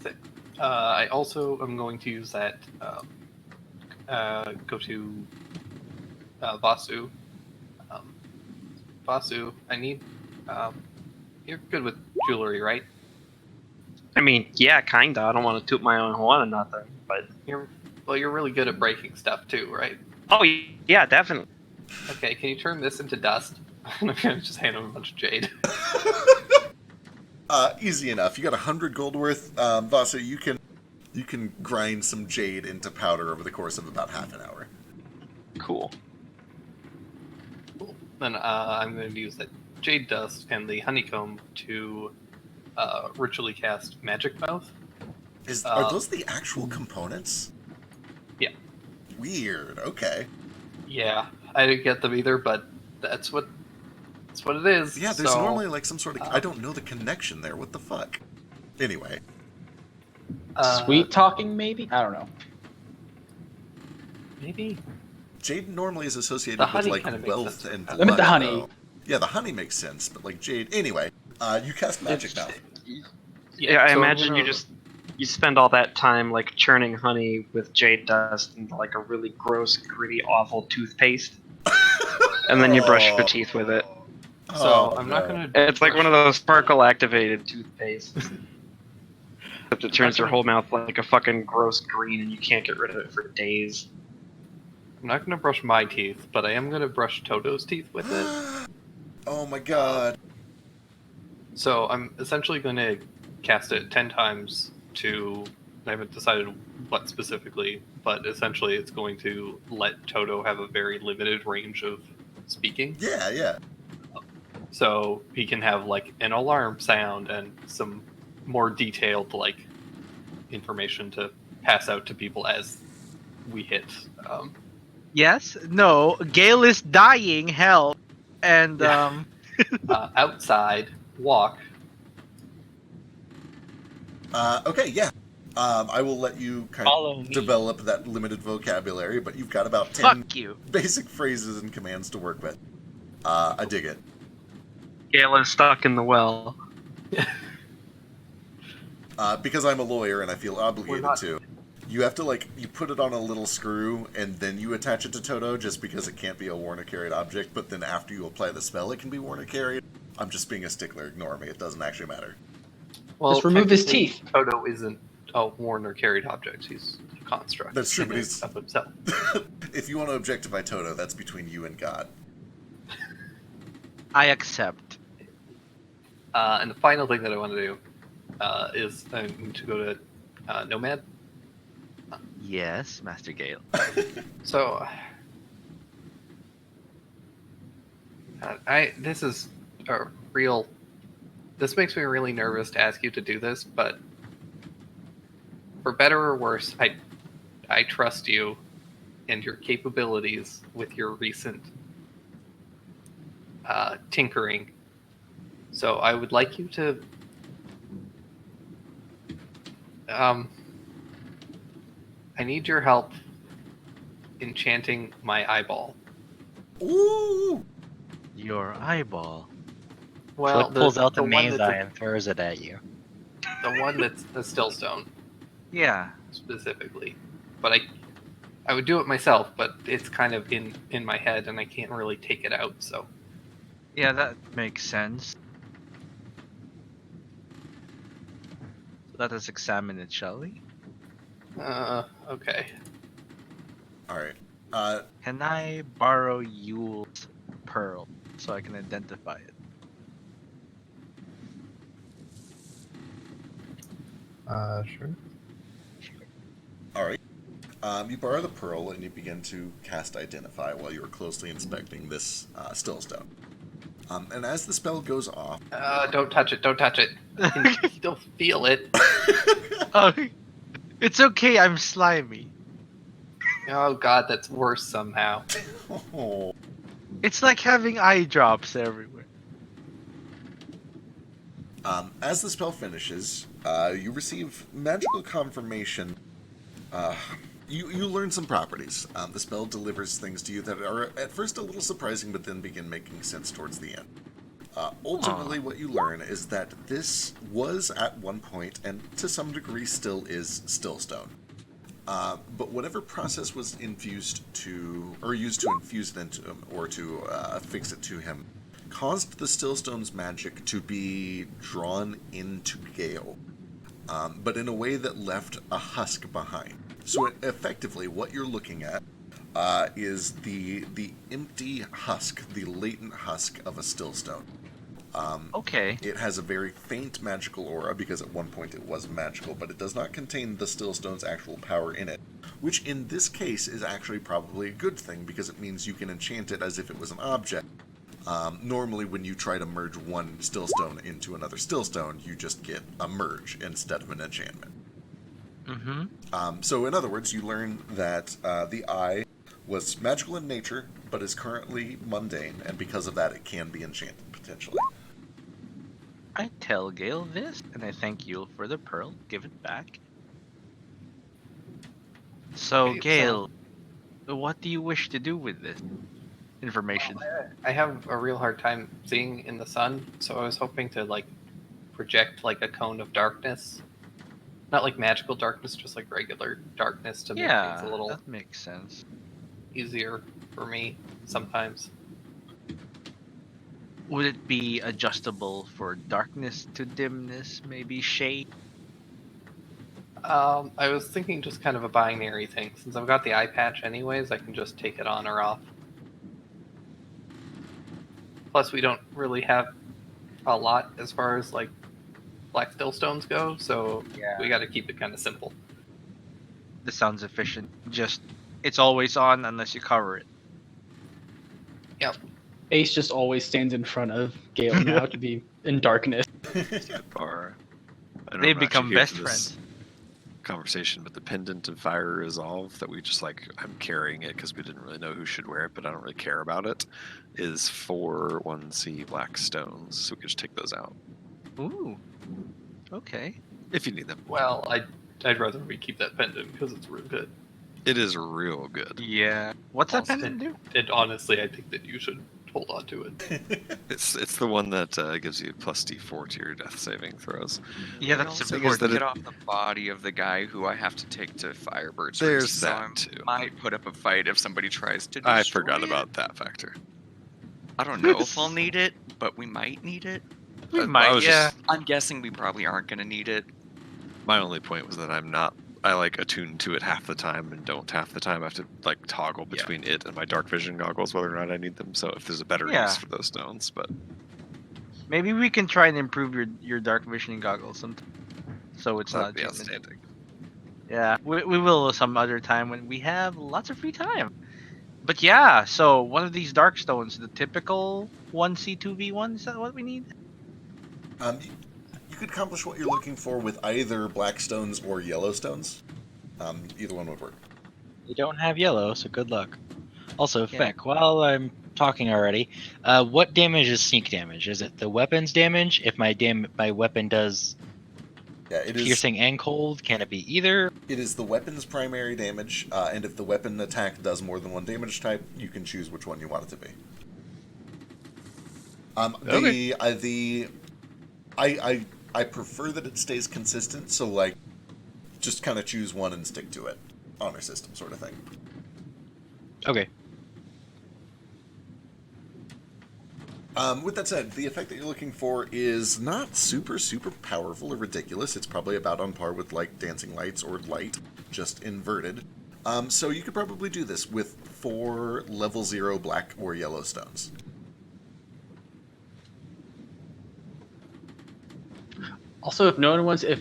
That's it. I also am going to use that. Go to Vasu. Vasu, I need. You're good with jewelry, right? I mean, yeah, kinda. I don't want to toot my own horn or nothing, but You're really good at breaking stuff too, right? oh yeah, definitely. Okay, can you turn this into dust? And I'm gonna just hand him a bunch of jade. Easy enough. You got 100 gold worth, Vasu. You can grind some jade into powder over the course of about half an hour. Cool. Cool. Then I'm going to use that jade dust and the honeycomb to ritually cast Magic Mouth. Are those the actual components? Yeah. Weird. Okay. Yeah, I didn't get them either, but that's what it is. Yeah, there's so, normally like some sort of. I don't know the connection there. What the fuck? Anyway. Sweet talking, maybe? I don't know. Maybe. Jade normally is The associated with honey like kinda makes wealth sense. and I blood. meant the honey. though. Yeah, the honey makes sense, but like jade. Anyway, you cast magic now. Yeah, I so I'm imagine gonna- you spend all that time like churning honey with jade dust into like a really gross, gritty, awful toothpaste, and then you brush your teeth with it. So I'm not going to. It's like one of those sparkle activated toothpastes. Except it turns your whole mouth like a fucking gross green, and you can't get rid of it for days. I'm not going to brush my teeth, but I am going to brush Toto's teeth with it. Oh my god. So I'm essentially going to cast it 10 times to. I haven't decided what specifically, but essentially it's going to let Toto have a very limited range of speaking. Yeah, yeah. So he can have like an alarm sound and some more detailed like information to pass out to people as we hit. Yes. No. Gale is dying. Help. And Yeah. Outside, walk. Okay, yeah. I will let you kind Follow of me. develop that limited vocabulary, but you've got about 10 fuck you. basic phrases and commands to work with. I dig it. Gale is stuck in the well. Because I'm a lawyer and I feel obligated not- to. You have to, like, you put it on a little screw and then you attach it to Toto just because it can't be a worn or carried object, but then after you apply the spell, it can be worn or carried. I'm just being a stickler. Ignore me. It doesn't actually matter. Well, Just remove his technically, teeth. Toto isn't a worn or carried object. He's a construct. That's true, in but and he's- of himself. If you want to objectify Toto, that's between you and God. I accept. And the final thing that I want to do is I need to go to Nomad. Yes, Master Gale. So, this is a real. This makes me really nervous to ask you to do this, but for better or worse, I trust you and your capabilities with your recent tinkering. So I would like you to. I need your help enchanting my eyeball. Ooh! Your eyeball. Well, Flick pulls out the one maze that's eye and throws it at you. the one that's the stillstone Yeah. specifically. But I would do it myself, but it's kind of in my head and I can't really take it out. So Yeah, that makes sense. Let us examine it, shall we? okay. Alright. Can I borrow Yule's pearl so I can identify it? Sure. Alright. You borrow the pearl and you begin to cast Identify while you are closely inspecting this stillstone. And as the spell goes off... Don't touch it. Don't touch it. I can still feel it. Oh, it's okay. I'm slimy. Oh god, that's worse somehow. Oh. It's like having eye drops everywhere. As the spell finishes, you receive magical confirmation. You learn some properties. The spell delivers things to you that are at first a little surprising, but then begin making sense towards the end. Ultimately, what you learn is that this was at one point, and to some degree still is, stillstone. But whatever process was infused to, or used to infuse it into him, or to affix it to him, caused the Stillstone's magic to be drawn into Gale, but in a way that left a husk behind. So effectively, what you're looking at is the empty husk, the latent husk of a Stillstone. Okay. It has a very faint magical aura, because at one point it was magical, but it does not contain the Stillstone's actual power in it, which in this case is actually probably a good thing, because it means you can enchant it as if it was an object. Normally when you try to merge one Stillstone into another Stillstone, you just get a merge instead of an enchantment. So in other words, you learn that the eye was magical in nature, but is currently mundane, and because of that it can be enchanted, potentially. I tell Gale this, and I thank you for the pearl. Give it back. So, Okay, Gale, what do you wish to do with this information? I have a real hard time seeing in the sun, so I was hoping to like project like a cone of darkness. Not like magical darkness, just like regular darkness to make things a little that makes sense. easier for me sometimes. Would it be adjustable for darkness to dimness, maybe shade? I was thinking just kind of a binary thing. Since I've got the eye patch anyways, I can just take it on or off. Plus, we don't really have a lot as far as like black stillstones go, so we got to keep it kind of simple. This sounds efficient. Just, it's always on unless you cover it. Yep. Ace just always stands in front of Gale now to be in darkness. Bar. I know They I'm not become actually here best for this friends. Conversation, but the pendant of fire resolve that we just like, I'm carrying it because we didn't really know who should wear it, but I don't really care about it, is 4 1C black stones, so we could just take those out Ooh. Okay. if you need them. Well, I'd rather we keep that pendant because it's real good. It is real good. Yeah. What's that Also, pendant do? And honestly, I think that you should hold on to it. It's the one that gives you plus D4 to your death saving throws. Yeah, The that's also important. gets That get off the body of the guy who I have to take to Firebird's There's Roost, so that I too. might put up a fight if somebody tries to destroy I forgot it. about that factor. I don't know if I'll need it, but we might need it. We I might, was yeah. just, I'm guessing we probably aren't going to need it. my only point was that I like attune to it half the time and don't half the time. I have to like toggle between it and my dark vision goggles whether or not I need them. So if there's a better Yeah. use for those stones, but Maybe we can try and improve your dark vision goggles sometime. So it's that'd not be just outstanding. Yeah, we will some other time when we have lots of free time. But yeah, so one of these dark stones, the typical 1C 2v1, is that what we need? You could accomplish what you're looking for with either black stones or yellow stones. Either one would work. You don't have yellow, so good luck. Also, Yeah. Feck, while I'm talking already, what damage is sneak damage? Is it the weapon's damage? If my weapon does Yeah, it is. piercing and cold, can it be either? It is the weapon's primary damage, and if the weapon attack does more than one damage type, you can choose which one you want it to be. I prefer that it stays consistent, so like, just kind of choose one and stick to it. Honor system sort of thing. Okay. With that said, the effect that you're looking for is not super powerful or ridiculous. It's probably about on par with like Dancing Lights or Light, just inverted. So you could probably do this with 4 level 0 black or yellow stones. Also, if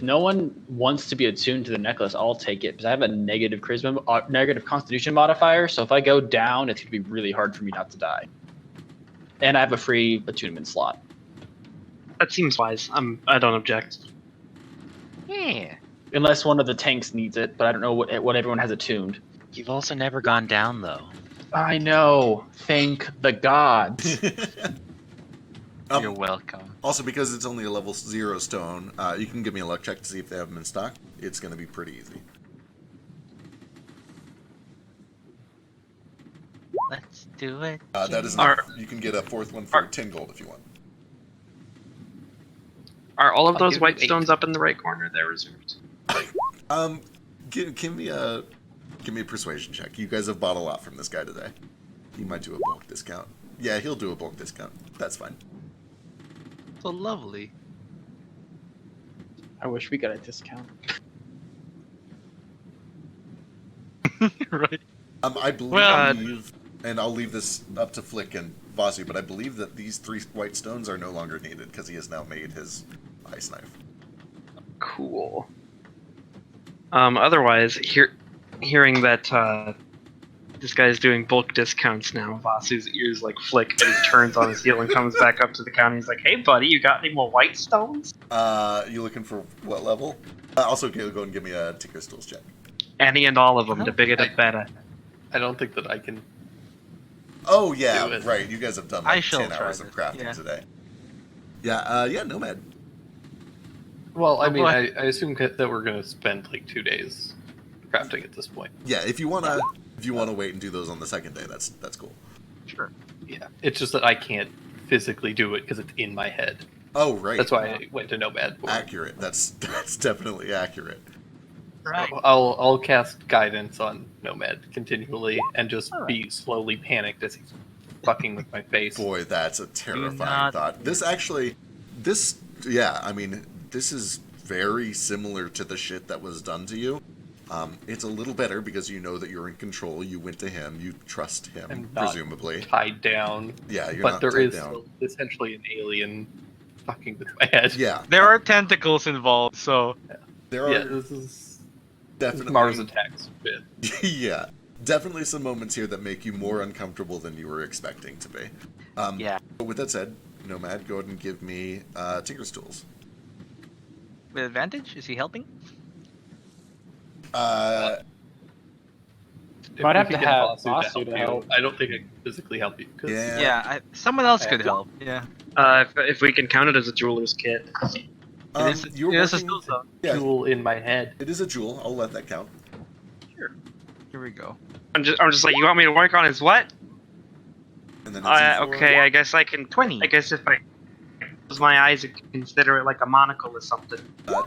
no one wants to be attuned to the necklace, I'll take it because I have a negative negative Constitution modifier. So if I go down, it's gonna be really hard for me not to die. And I have a free attunement slot. That seems wise. I don't object. Yeah. Unless one of the tanks needs it, but I don't know what everyone has attuned. You've also never gone down, though. I know. Thank the gods. You're welcome. Also, because it's only a level 0 stone, you can give me a luck check to see if they have them in stock. It's going to be pretty easy. Let's do it. That is enough. You can get a 4th one for 10 gold if you want. Are all of I'll those give white you 8. stones up in the right corner there reserved? Give me a persuasion check. You guys have bought a lot from this guy today. He might do a bulk discount. Yeah, he'll do a bulk discount. That's fine. So lovely. I wish we got a discount. Right. I believe, Well, and I'll leave this up to Flick and Vasi, but I believe that these 3 white stones are no longer needed because he has now made his ice knife. Cool. Otherwise, hearing that this guy's doing bulk discounts now, Vasu's ears like flick, and he turns on his heel and comes back up to the counter. He's like, "Hey, buddy, you got any more white stones?" You looking for what level? Also, Caleb, go and give me a Tinker Tools check. Any and all of them. The bigger, the better. I don't think that I can. Oh yeah, Do it. right. You guys have done I like shall 10 try hours of this, crafting yeah. today. Yeah, Nomad. Well, I Oh, mean, boy. I assume that we're going to spend like 2 days crafting at this point. Yeah, if you wanna wait and do those on the second day, that's cool. Sure. Yeah, it's just that I can't physically do it because it's in my head. Oh right. That's why I went to Nomad for it. Accurate. That's definitely accurate. Right. So I'll cast guidance on Nomad continually and just be slowly panicked as he's fucking with my face. Boy, that's a terrifying not- thought. This is very similar to the shit that was done to you. It's a little better because you know that you're in control. You went to him. You trust him, I'm not presumably. tied down, Yeah, you're but not there tied is down. still essentially an alien fucking with my head. Yeah, There are tentacles involved, so there are Yeah, this is definitely Mars attacks. Bit. yeah, definitely some moments here that make you more uncomfortable than you were expecting to be. yeah. But with that said, Nomad, go ahead and give me Tinker's Tools. With advantage? Is he helping? If Might we have could to get have Vasu Vasu to you, help. I don't think I can physically help you. 'Cause Yeah. Yeah, someone else I could have to. help. Yeah. If we can count it as a jeweler's kit. Um, It is, you were it is a working- skill zone. yeah, Jewel in my head. it is a jewel. I'll let that count. Here we go. I'm just like, you want me to work on his what? And then it's E4. Okay, I guess I can. 20. I guess if I close my eyes, I can consider it like a monocle or something.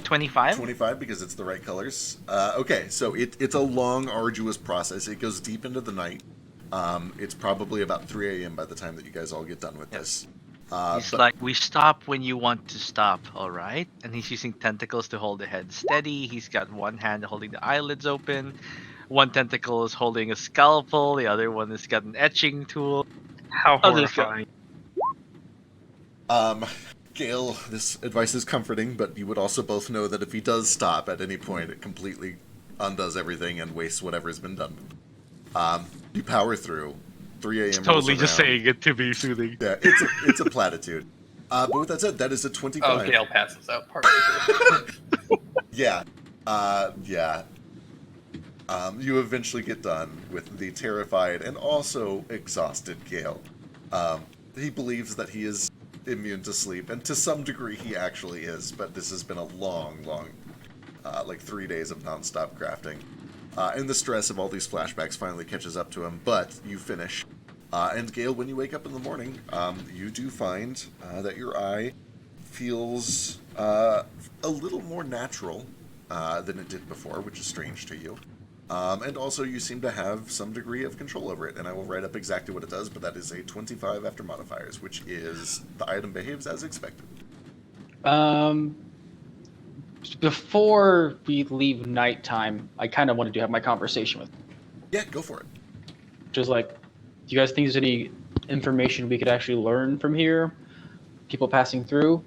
25? 25 because it's the right colors. Okay, so it's a long, arduous process. It goes deep into the night. It's probably about 3 a.m. by the time that you guys all get done with this. He's But- like, we stop when you want to stop, alright? And he's using tentacles to hold the head steady. He's got one hand holding the eyelids open. One tentacle is holding a scalpel. The other one has got an etching tool. How Oh, this guy. horrifying. Gale, this advice is comforting, but you would also both know that if he does stop at any point, it completely undoes everything and wastes whatever's been done. You power through. 3 a.m. Totally rolls just around. saying it to be soothing. Yeah, it's a platitude. But with that said, that is a 25. Oh, Gale passes out partly. Yeah. Yeah. You eventually get done with the terrified and also exhausted Gale. He believes that he is immune to sleep, and to some degree he actually is, but this has been a long, like 3 days of nonstop crafting. And the stress of all these flashbacks finally catches up to him, but you finish. And Gale, when you wake up in the morning, you do find that your eye feels a little more natural than it did before, which is strange to you. And also, you seem to have some degree of control over it, and I will write up exactly what it does, but that is a 25 after modifiers, which is the item behaves as expected. Before we leave nighttime, I kind of wanted to have my conversation with him. Yeah, go for it. Just like, do you guys think there's any information we could actually learn from here? People passing through?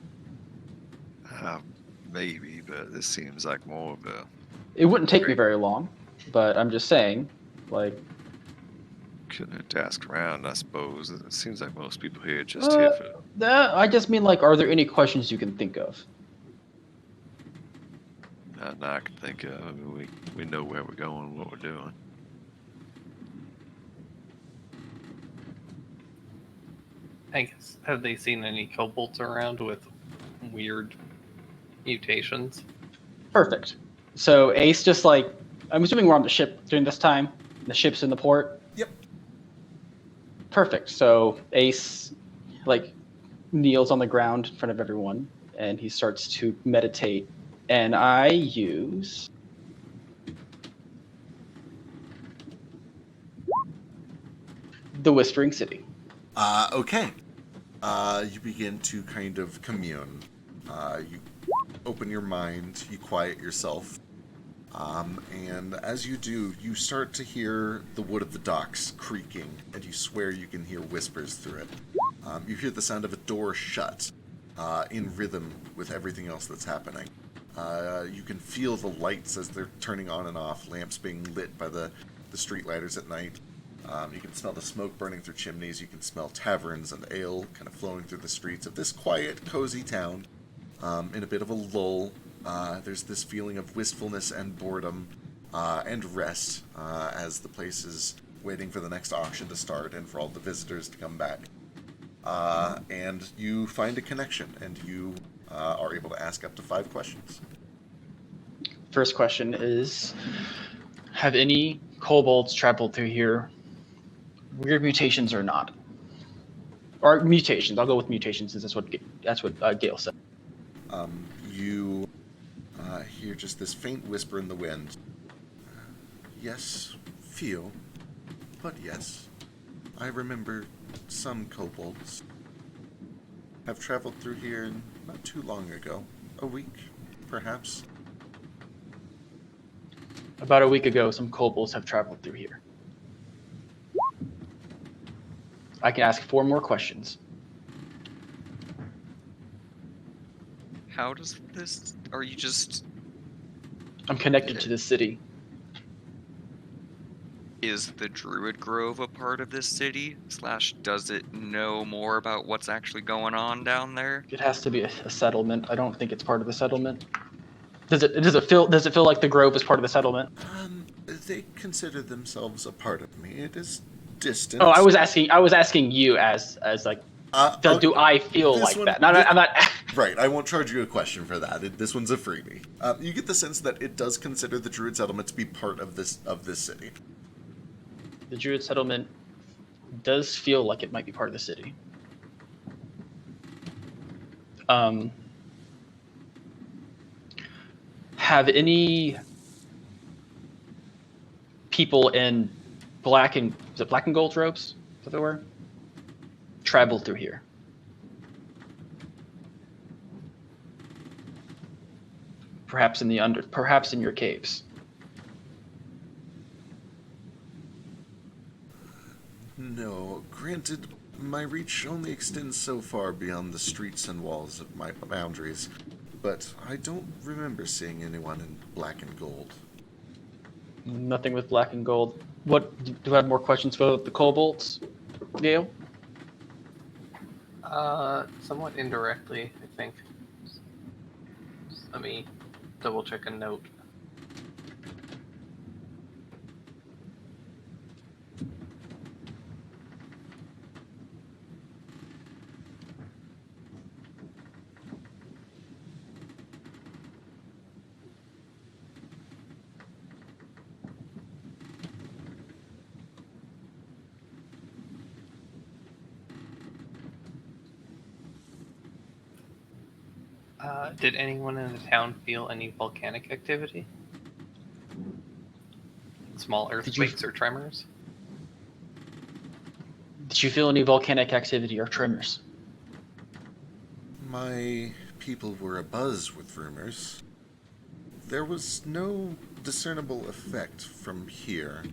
Maybe, but this seems like more of a It wouldn't take me very long, but I'm just saying, like, couldn't ask around, I suppose. It seems like most people here just here for. I just mean, like, are there any questions you can think of? Nothing I can think of. I mean, we know where we're going, what we're doing. I guess, have they seen any kobolds around with weird mutations? Perfect. So Ace just like, I'm assuming we're on the ship during this time. The ship's in the port. Yep. Perfect. So Ace, like, kneels on the ground in front of everyone and he starts to meditate. And I use the Whispering City. Okay. You begin to kind of commune. You open your mind, you quiet yourself, and as you do, you start to hear the wood of the docks creaking, and you swear you can hear whispers through it. You hear the sound of a door shut, in rhythm with everything else that's happening. You can feel the lights as they're turning on and off, lamps being lit by the street lighters at night. You can smell the smoke burning through chimneys. You can smell taverns and ale kind of flowing through the streets of this quiet, cozy town. In a bit of a lull, there's this feeling of wistfulness and boredom and rest as the place is waiting for the next auction to start and for all the visitors to come back. And you find a connection, and you are able to ask up to 5 questions. First question is, have any kobolds traveled through here? Weird mutations or not? Or mutations. I'll go with mutations since that's what Gale said. You hear just this faint whisper in the wind. Yes, few, but yes. I remember some kobolds have traveled through here not too long ago. A week, perhaps. About a week ago, some kobolds have traveled through here. I can ask 4 more questions. How does this? Are you just? I'm connected to the city. Is the Druid Grove a part of this city? / does it know more about what's actually going on down there? It has to be a settlement. I don't think it's part of the settlement. Does it feel like the Grove is part of the settlement? They consider themselves a part of me. It is distant. Oh, I was asking you as like, do I feel like that? I'm not. Right, I won't charge you a question for that. This one's a freebie. You get the sense that it does consider the Druid settlement to be part of this city. The Druid settlement does feel like it might be part of the city. Have any people in black and gold robes? Is that the word? Traveled through here? Perhaps in your caves. No, granted, my reach only extends so far beyond the streets and walls of my boundaries, but I don't remember seeing anyone in black and gold. Nothing with black and gold. What do I have more questions for the kobolds, Gale? Somewhat indirectly, I think. Let me double check a note. Did anyone in the town feel any volcanic activity? Small earthquakes or tremors? Did you feel any volcanic activity or tremors? My people were abuzz with rumors. There was no discernible effect from here,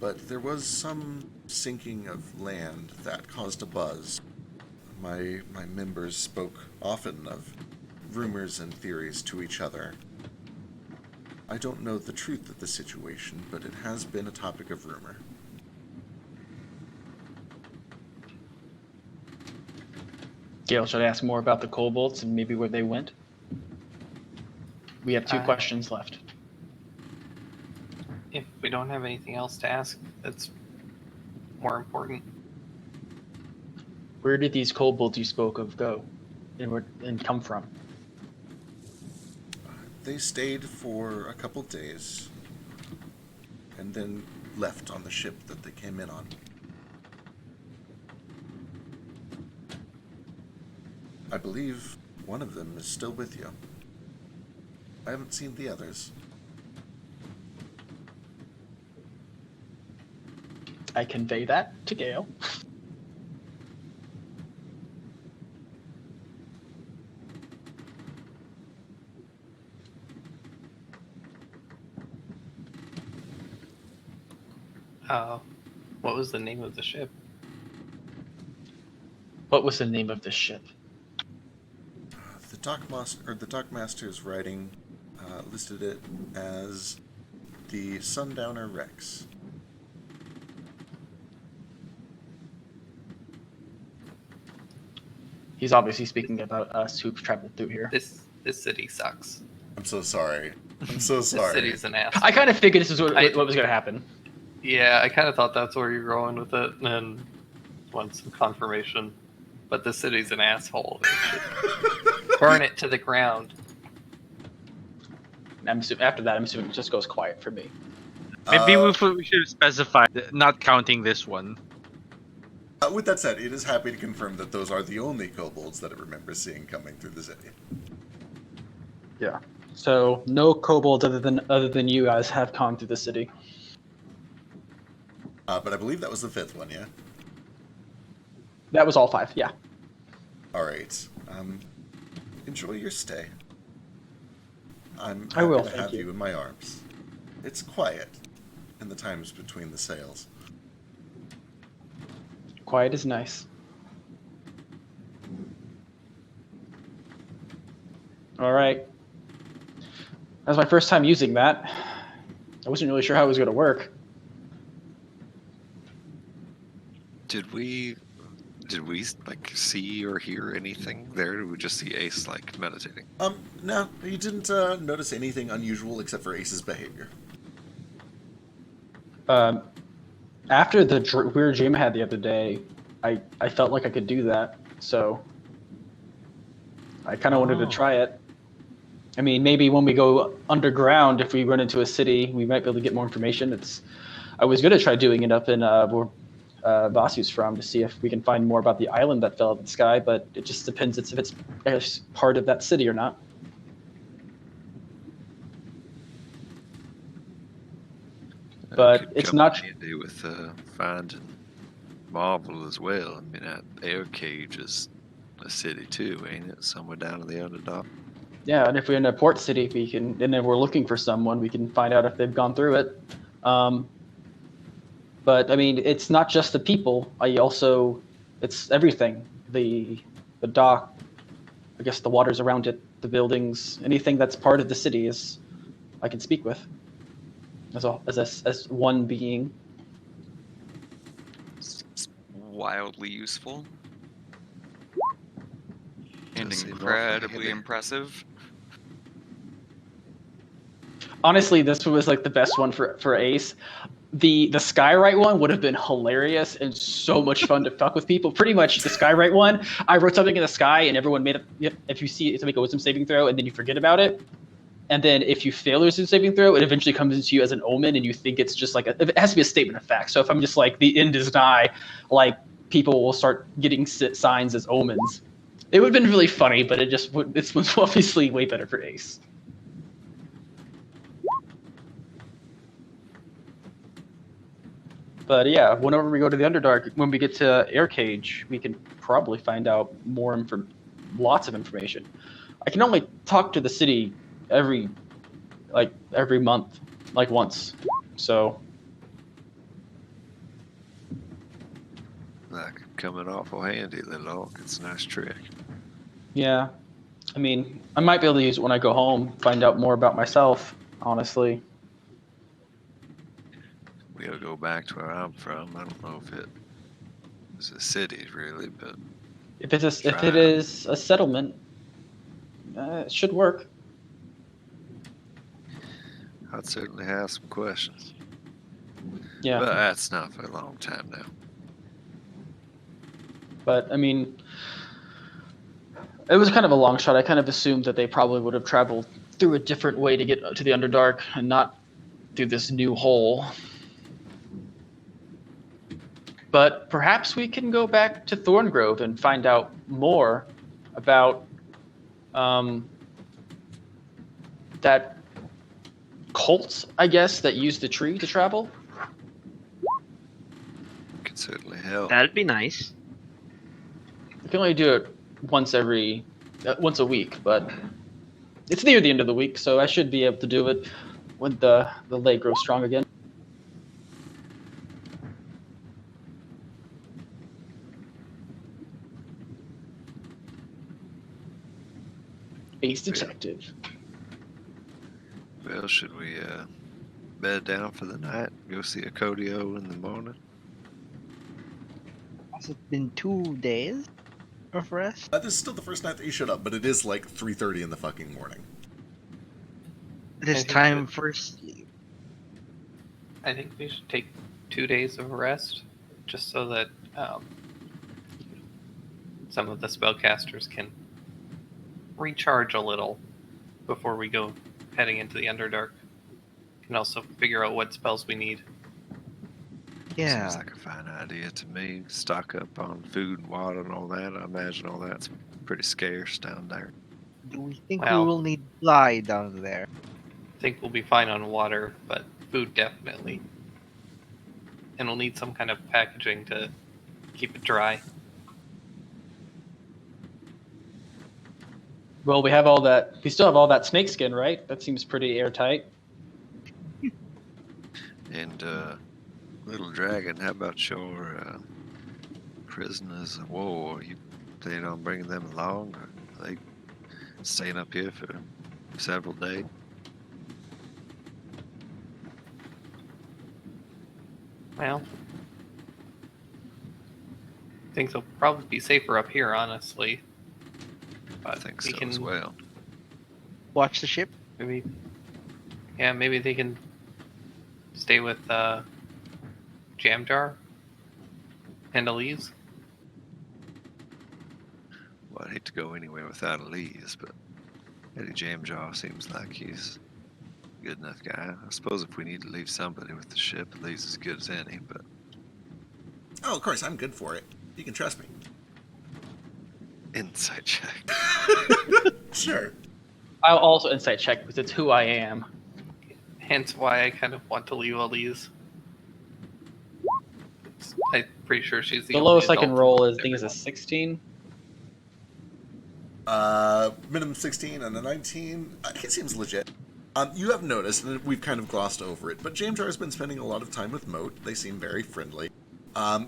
but there was some sinking of land that caused a buzz. My members spoke often of rumors and theories to each other. I don't know the truth of the situation, but it has been a topic of rumor. Gale, should I ask more about the kobolds and maybe where they went? We have 2 questions left. If we don't have anything else to ask, that's more important. Where did these kobolds you spoke of go and come from? They stayed for a couple days and then left on the ship that they came in on. I believe one of them is still with you. I haven't seen the others. I convey that to Gale. What was the name of the ship? What was the name of this ship? The dockmaster's writing listed it as the Sundowner Rex. He's obviously speaking about us who've traveled through here. This city sucks. I'm so sorry. I'm so This sorry. city's an ass. I kind of figured this is what was going to happen. Yeah, I kind of thought that's where you're going with it, and then want some confirmation. But this city's an asshole. It should burn it to the ground. After that, I'm assuming it just goes quiet for me. Maybe we should have specified, not counting this one. With that said, it is happy to confirm that those are the only kobolds that it remembers seeing coming through the city. Yeah. So no kobolds other than you guys have gone through the city. But I believe that was the fifth one, yeah? That was all 5, yeah. Alright. Enjoy your stay. I'm I happy will, to thank have you. you in my arms. It's quiet in the times between the sails. Quiet is nice. Alright. That was my first time using that. I wasn't really sure how it was going to work. Did we like see or hear anything there? Did we just see Ace like meditating? No, you didn't notice anything unusual except for Ace's behavior. After the weird dream I had the other day, I felt like I could do that, so I kind of wanted to try it. I mean, maybe when we go underground, if we run into a city, we might be able to get more information. I was going to try doing it up in where Vasu's from to see if we can find more about the island that fell out of the sky, but it just depends if it's part of that city or not. But Could it's come not. in handy with finding Marvel as well. I mean, that air cage is a city too, ain't it? Somewhere down in the Underdark. Yeah, and if we're in a port city, we can, and if we're looking for someone, we can find out if they've gone through it. But I mean, it's not just the people. It's everything. The dock, I guess the waters around it, the buildings, anything that's part of the city is, I can speak with. As one being. It's wildly useful. And Does seem incredibly awfully impressive. Honestly, this was like the best one for Ace. The Skywrite one would have been hilarious and so much fun to fuck with people. Pretty much the Skywrite one, I wrote something in the sky and everyone made it. If you see it, to make a wisdom saving throw and then you forget about it, and then if you fail your wisdom saving throw, it eventually comes into you as an omen and you think it's just like it has to be a statement of fact. So if I'm just like the end is nigh, like people will start getting signs as omens. It would have been really funny, but it was obviously way better for Ace. But yeah, whenever we go to the Underdark, when we get to Air Cage, we can probably find out lots of information. I can only talk to the city every month, like once. So That could come in awful handy, little. It's a nice trick. yeah, I mean, I might be able to use it when I go home, find out more about myself, honestly. We'll go back to where I'm from. I don't know if it is a city, really, but If it is a settlement, it should work. I'd certainly have some questions. Yeah. But that's not for a long time now. But I mean, it was kind of a long shot. I kind of assumed that they probably would have traveled through a different way to get to the Underdark and not through this new hole. But perhaps we can go back to Thorngrove and find out more about that cult, I guess, that used the tree to travel. Could certainly help. That'd be nice. We can only do it once a week, but it's near the end of the week, so I should be able to do it when the leg grows strong again. Ace detective. Well, should we bed down for the night? Go see a Codio in the morning? Has it been 2 days of rest? This is still the first night that you showed up, but it is like 3:30 in the fucking morning. It is think time that- for sleep. I think we should take 2 days of rest, just so that some of the spellcasters can recharge a little before we go heading into the Underdark. Can also figure out what spells we need. Yeah. Seems like a fine idea to me. Stock up on food and water and all that. I imagine all that's pretty scarce down there. Do we think Well- we will need fly down there? I think we'll be fine on water, but food definitely. And we'll need some kind of packaging to keep it dry. Well, we have all that. We still have all that snakeskin, right? That seems pretty airtight. And little dragon, how about your prisoners of war? You plan on bringing them along, or are they staying up here for several days? Well, things will probably be safer up here, honestly. I But think we so can as well. Watch the ship? maybe, yeah, maybe they can stay with Jamjar and Elise. Well, I'd hate to go anywhere without Elise, but Eddie Jamjaw seems like he's a good enough guy. I suppose if we need to leave somebody with the ship, Elise is as good as any, but Oh, of course, I'm good for it. You can trust me. insight check. Sure. I'll also insight check because it's who I am. Hence why I kind of want to leave Elise. I'm pretty sure she's the The only lowest I can adult roll amongst is, I think, is a everyone. 16. Minimum 16 and a 19. It seems legit. You have noticed, and we've kind of glossed over it, but Jamjar has been spending a lot of time with Moat. They seem very friendly.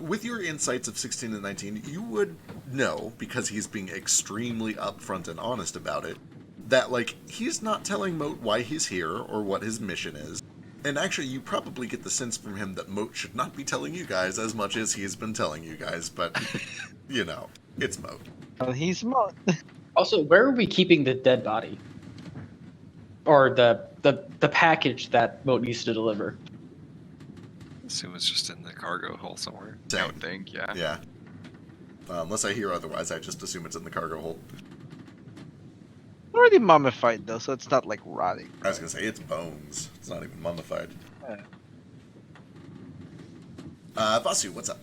With your insights of 16 and 19, you would know, because he's being extremely upfront and honest about it, that, like, he's not telling Moat why he's here or what his mission is. And actually, you probably get the sense from him that Moat should not be telling you guys as much as he's been telling you guys, but, you know, it's Moat. Well, he's Moat. Also, where are we keeping the dead body? Or the package that Moat used to deliver? Assume it's just in the cargo hold somewhere. I Same. would think, yeah. Yeah. Unless I hear otherwise, I just assume it's in the cargo hold. Already mummified though, so it's not like rotting. I was gonna say, it's bones. It's not even mummified. Vasu, what's up?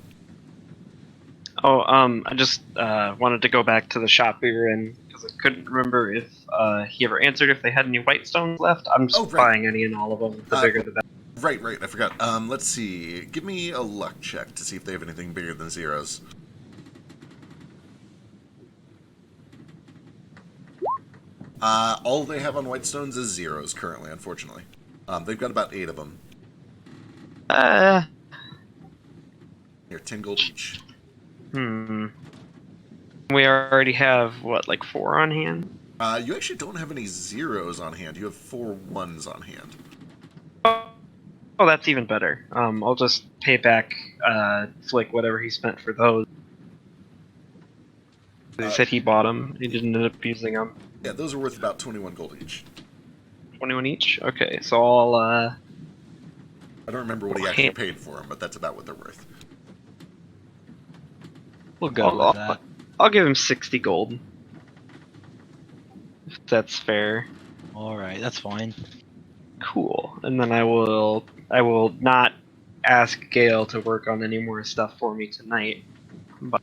Oh, I just wanted to go back to the shop we were in because I couldn't remember if he ever answered if they had any white stones left. I'm just Oh, right. buying any and all of them. The bigger the better. Right, I forgot. Let's see. Give me a luck check to see if they have anything bigger than zeros. All they have on white stones is zeros currently, unfortunately. They've got about 8 of them. Here, 10 gold each. We already have what, like 4 on hand? You actually don't have any zeros on hand. You have 4 ones on hand. Oh, that's even better. I'll just pay back Flick whatever he spent for those. He said he bought them. He didn't end up using them. Yeah, those are worth about 21 gold each. 21 each? Okay, so I'll, I don't remember what he actually Okay. paid for them, but that's about what they're worth. We'll go with that. I'll give him 60 gold. If that's fair. Alright, that's fine. Cool. And then I will not ask Gale to work on any more stuff for me tonight. But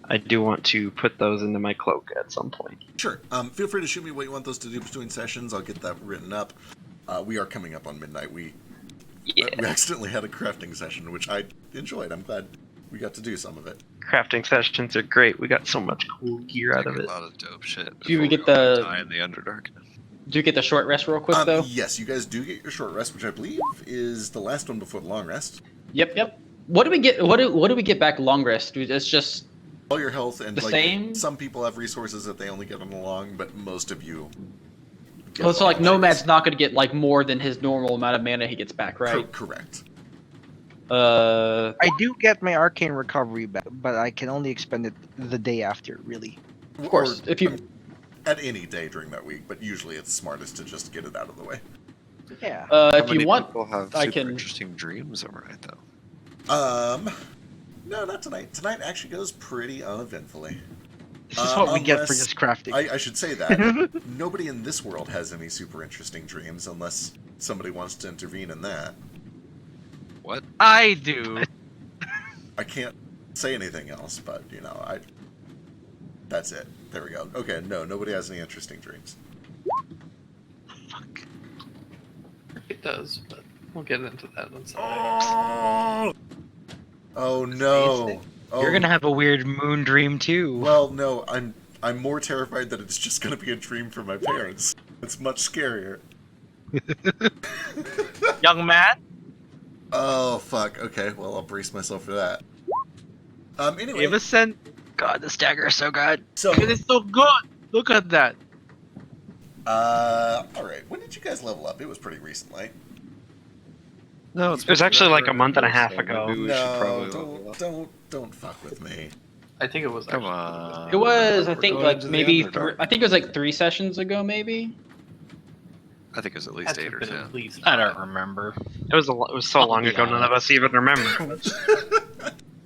I do want to put those into my cloak at some point. Sure. Feel free to shoot me what you want those to do between sessions. I'll get that written up. We are coming up on midnight. We accidentally had a crafting session, which I enjoyed. I'm glad we got to do some of it. Crafting sessions are great. We got so much cool gear out of it. A lot of dope shit. Do we get before the- die in the Underdark? Do you get the short rest real quick though? Yes, you guys do get your short rest, which I believe is the last one before the long rest. Yep. What do we get? What do we get back long rest? It's just All your health and The like same? some people have resources that they only get on the long, but most of you. get well, so like long Nomad's rest. not going to get like more than his normal amount of mana he gets back, right? Correct. I do get my arcane recovery back, but I can only expend it the day after, really. Of course, if you at any day during that week, but usually it's smartest to just get it out of the way. Yeah. How if many you want, people have I super can. interesting dreams overnight though? No, not tonight. Tonight actually goes pretty uneventfully. This is what we get for unless- just crafting. I should say that nobody in this world has any super interesting dreams unless somebody wants to intervene in that. What? I do. I can't say anything else, but that's it. There we go. Okay, no, nobody has any interesting dreams. Fuck. It does, but we'll get into that on Sunday. Oh no. Oh, You're gonna have a weird moon dream too. Well, no, I'm more terrified that it's just gonna be a dream for my parents. It's much scarier. Young man? Oh fuck. Okay, well I'll brace myself for that. Anyway, Give us sent. God, the stagger is so good. so It is so good. Look at that. all right. When did you guys level up? It was pretty recently. No, It was actually like a month and a half so ago. maybe we should No, probably level up. don't fuck with me. I think it was. Come actually- on. It was, I We're think, going like into the maybe. Underdark. I think it was like 3 sessions ago, maybe. I think it was at Had least to 8 have or been 10. at least I don't 5. remember. It was so I'll long be ago, none of us even remember.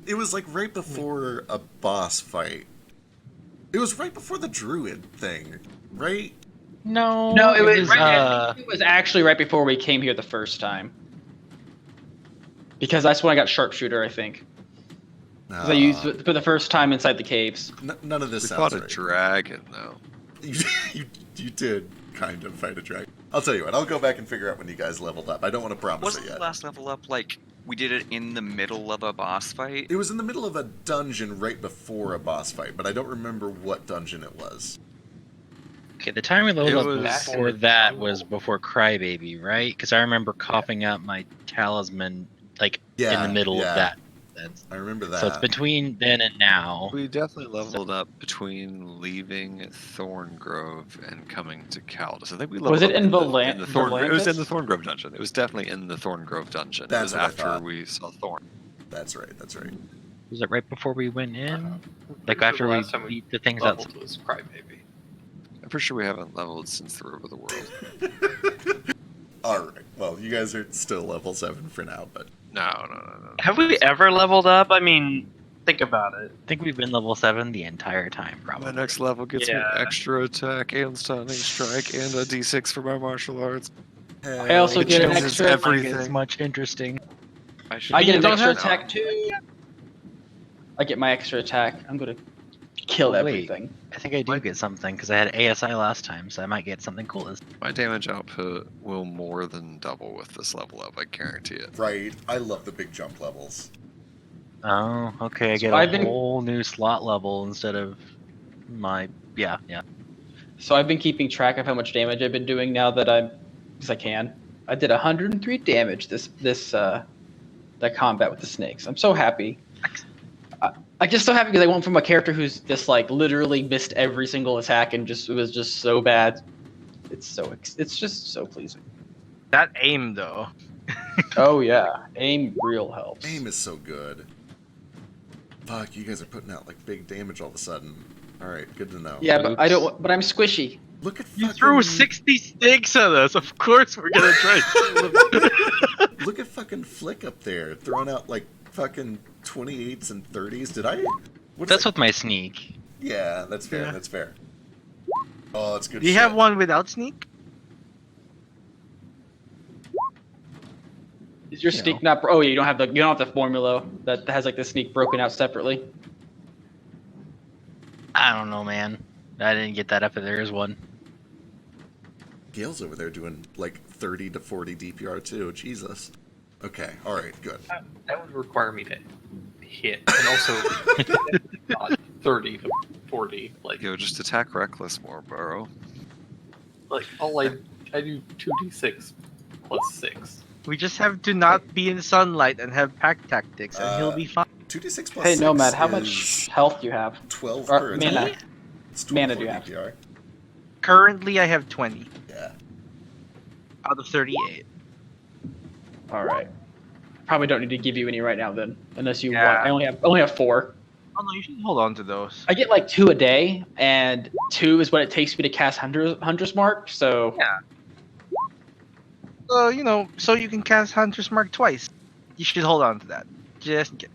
It was like right before a boss fight. It was right before the druid thing, right? No, No, it was. uh, It was actually right before we came here the first time. Because that's when I got sharpshooter, I think. 'Cause I used it for the first time inside the caves. None of this We sounds fought a right. dragon, though. You did kind of fight a dragon. I'll tell you what. I'll go back and figure out when you guys leveled up. I don't want to promise Wasn't it the yet. last level up like we did it in the middle of a boss fight? It was in the middle of a dungeon right before a boss fight, but I don't remember what dungeon it was. okay, the time we It leveled was- up before that was before Crybaby, right? Because I remember coughing out my talisman like in the middle of that. I remember that. So it's between then and now. We definitely leveled up between leaving Thorngrove and coming to Caldus. I think we leveled Was it up in in the It was in the Thorngrove dungeon. It was definitely in the Thorngrove dungeon. That's it was what I after thought. we saw Thorn. That's right. That's right. Was it right before we went in? I'm Like pretty sure after the we last time beat the things out. leveled was Crybaby. I'm pretty sure we haven't leveled since the Robe of the World. All right. Well, you guys are still level 7 for now, but No. Have we ever leveled up? I mean, think about it. I think we've been level 7 the entire time, My probably. next level gets me Yeah. extra attack and stunning strike and a d6 for my martial arts. I also It get an changes extra. everything. It's much interesting. I get an don't extra have- attack too. I get my extra attack. I'm gonna kill Oh, wait. everything. I think I do get something because I had ASI last time, so I might get something cool this. My damage output will more than double with this level up, I guarantee it. right. I love the big jump levels. Oh, okay. I So get a I've been- whole new slot level instead of my. Yeah. So I've been keeping track of how much damage I've been doing now that because I can. I did 103 damage that combat with the snakes. I'm so happy. I'm just so happy because I went from a character who's just like literally missed every single attack and it was just so bad. It's just so pleasing. That aim though. Oh yeah, aim real helps. Aim is so good. Fuck, you guys are putting out like big damage all of a sudden. All right, good to know. Yeah, but I don't. But I'm squishy. Look at You fucking, threw 60 snakes at us. Of course we're gonna try. Look at fucking Flick up there, throwing out like fucking 28s and 30s. Did I? What is That's that? with my sneak. Yeah, that's fair. Yeah. That's fair. Oh, that's good. Do you shit. have one without sneak? Is your sneak not? Oh, you don't have the formula that has like the sneak broken out separately. I don't know, man. I didn't get that up if there is one. Gail's over there doing like 30 to 40 DPR too. Jesus. Okay, alright, good. That would require me to hit, and also not 30 to 40. Yo, just attack reckless more, bro. All I do 2d6 plus 6. We just have to not be in sunlight and have pack tactics, and he'll be fine. 2d6 plus Hey, 6 Nomad, how is much health do you have? 12 Or per mana? attack. It's Mana 24 do you have? DPR. Currently, I have 20 Yeah. out of 38. All right. Probably don't need to give you any right now then, unless you Yeah. want. I only have 4. Oh no, you should hold on to those. I get like 2 a day, and 2 is what it takes me to cast Hunter's Mark. So Yeah. So so you can cast Hunter's Mark twice. You should hold on to that. Just in case.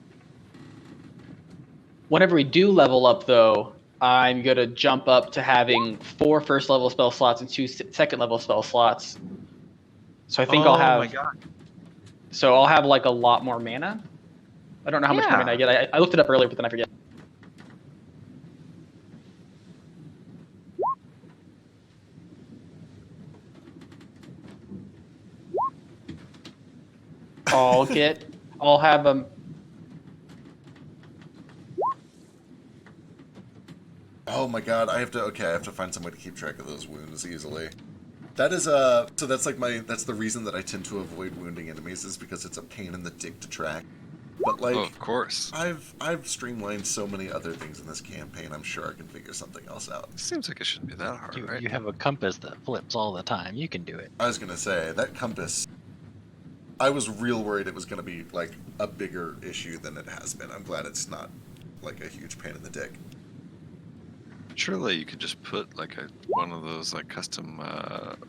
whenever we do level up, though, I'm gonna jump up to having 4 first level spell slots and 2 second level spell slots. So I think I'll have. Oh my god. So I'll have like a lot more mana. I don't know how much Yeah. mana I get. I looked it up earlier, but then I forget. I'll have Oh my god, I have to find some way to keep track of those wounds easily. That is so that's like that's the reason that I tend to avoid wounding enemies is because it's a pain in the dick to track. But like, Oh, of course. I've streamlined so many other things in this campaign. I'm sure I can figure something else out. Seems like it shouldn't be that hard, right? You have a compass that flips all the time. You can do it. I was gonna say that compass. I was real worried it was gonna be like a bigger issue than it has been. I'm glad it's not like a huge pain in the dick. Surely you could just put like one of those like custom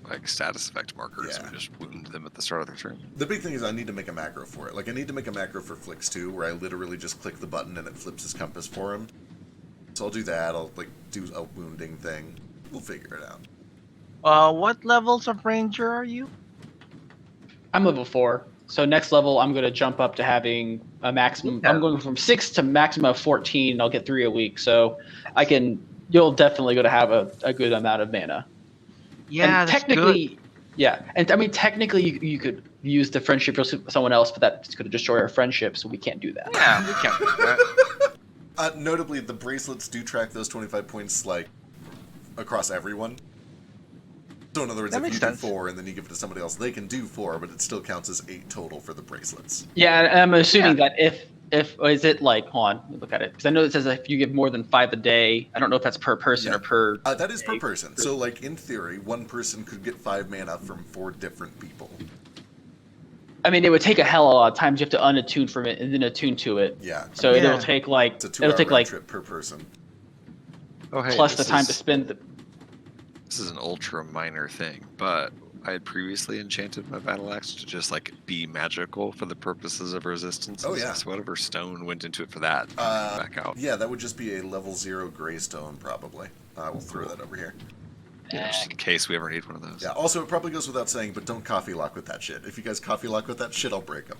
like status effect markers Yeah. and just wound them at the start of their turn. The big thing is I need to make a macro for it. Like I need to make a macro for Flicks too, where I literally just click the button and it flips his compass for him. So I'll do that. I'll like do a wounding thing. We'll figure it out. What levels of ranger are you? I'm level 4. So next level, I'm gonna jump up to having a maximum. Yeah. I'm going from 6 to maximum of 14. And I'll get 3 a week. So I can. You'll definitely going to have a good amount of mana. Yeah, and that's technically, good. yeah, and I mean technically you could use the friendship with someone else, but that's going to destroy our friendship, so we can't do that. Yeah, we can't do that. Notably, the bracelets do track those 25 points like across everyone. So in other words, That if you makes do sense. 4 and then you give it to somebody else, they can do 4, but it still counts as 8 total for the bracelets. Yeah, and I'm assuming that if is it like hold on, let me look at it because I know it says if you give more than 5 a day. I don't know if that's per person Yeah. or per. That is per day. person. So like in theory, one person could get 5 mana from 4 different people. I mean, it would take a hell of a lot of times. You have to unattune from it and then attune to it. Yeah. So Yeah. it'll take like It's a 2 it'll hour take round like trip per person. Oh, hey, plus the this time is- to spend. This is an ultra minor thing, but I had previously enchanted my battle axe to just like be magical for the purposes of resistance. Oh, yeah. So whatever stone went into it for that, back out. Yeah, that would just be a level 0 greystone, probably. We'll throw that over here. Yeah, just in case we ever need one of those. Yeah, also, it probably goes without saying, but don't coffee lock with that shit. If you guys coffee lock with that shit, I'll break them.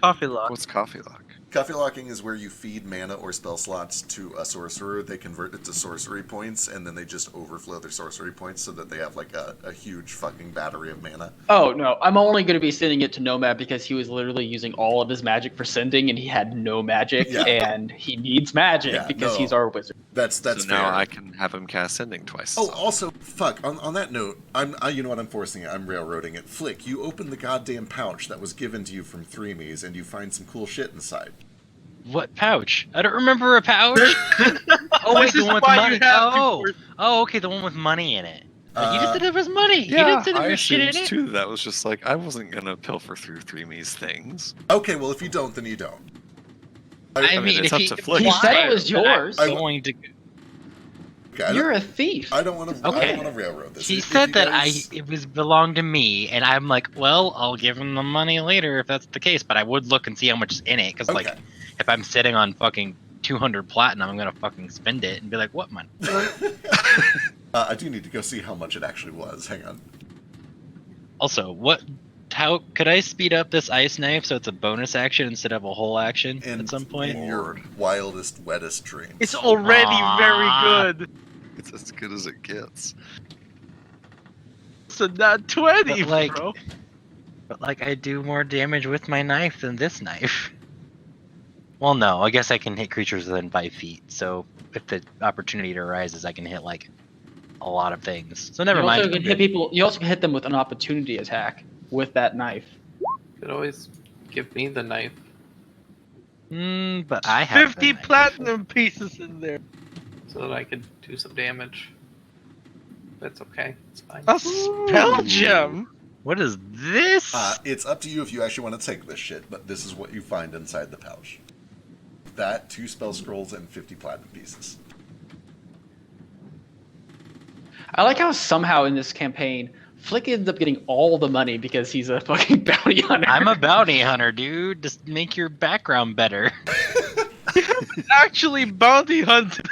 Coffee lock. What's coffee lock? Coffee locking is where you feed mana or spell slots to a sorcerer, they convert it to sorcery points, and then they just overflow their sorcery points so that they have like a huge fucking battery of mana. Oh no, I'm only going to be sending it to Nomad because he was literally using all of his magic for sending, and he had no magic, Yeah. and he needs magic Yeah, because no. he's our wizard. That's So fair. now I can have him cast sending twice. Oh, also, fuck. On that note, you know what? I'm forcing it. I'm railroading it. Flick, you open the goddamn pouch that was given to you from Threemies, and you find some cool shit inside. What pouch? I don't remember a pouch. Oh wait, This the is one with why money. you have Oh, okay, the one with money in it. But you just Uh, said there was money. You yeah, didn't say there I was shit in assumed it. too. That was just like I wasn't gonna pilfer through Three Me's things. Okay, well, if you don't, then you don't. I mean, mean, it's if up he, to Flick. He said it was but I'm yours. going to. Okay, I You're don't, a thief. I don't want to. I Okay. don't want to railroad this. He If said you that guys- it was belonged to me, and I'm like, well, I'll give him the money later if that's the case. But I would look and see how much is in it, because like, Okay. if I'm sitting on fucking 200 platinum, I'm gonna fucking spend it and be like, what money? I do need to go see how much it actually was. Hang on. Also, what how could I speed up this ice knife so it's a bonus action instead of a whole action And at some point? in your wildest, wettest dreams. It's already very Ah. good. It's as good as it gets. So not 20, But like, bro. I do more damage with my knife than this knife. Well, no, I guess I can hit creatures within 5 feet. So if the opportunity arises, I can hit like a lot of things. So never you mind. also can hit people. You also can hit them with an opportunity attack with that knife. You could always give me the knife. But I have 50 the knife. platinum pieces in there. So that I could do some damage. That's okay. It's fine. A spell gem. What is this? It's up to you if you actually want to take this shit, but this is what you find inside the pouch. That, 2 spell scrolls, and 50 platinum pieces. I like how somehow in this campaign, Flick ends up getting all the money because he's a fucking bounty hunter. I'm a bounty hunter, dude. Just make your background better. Actually, bounty hunted.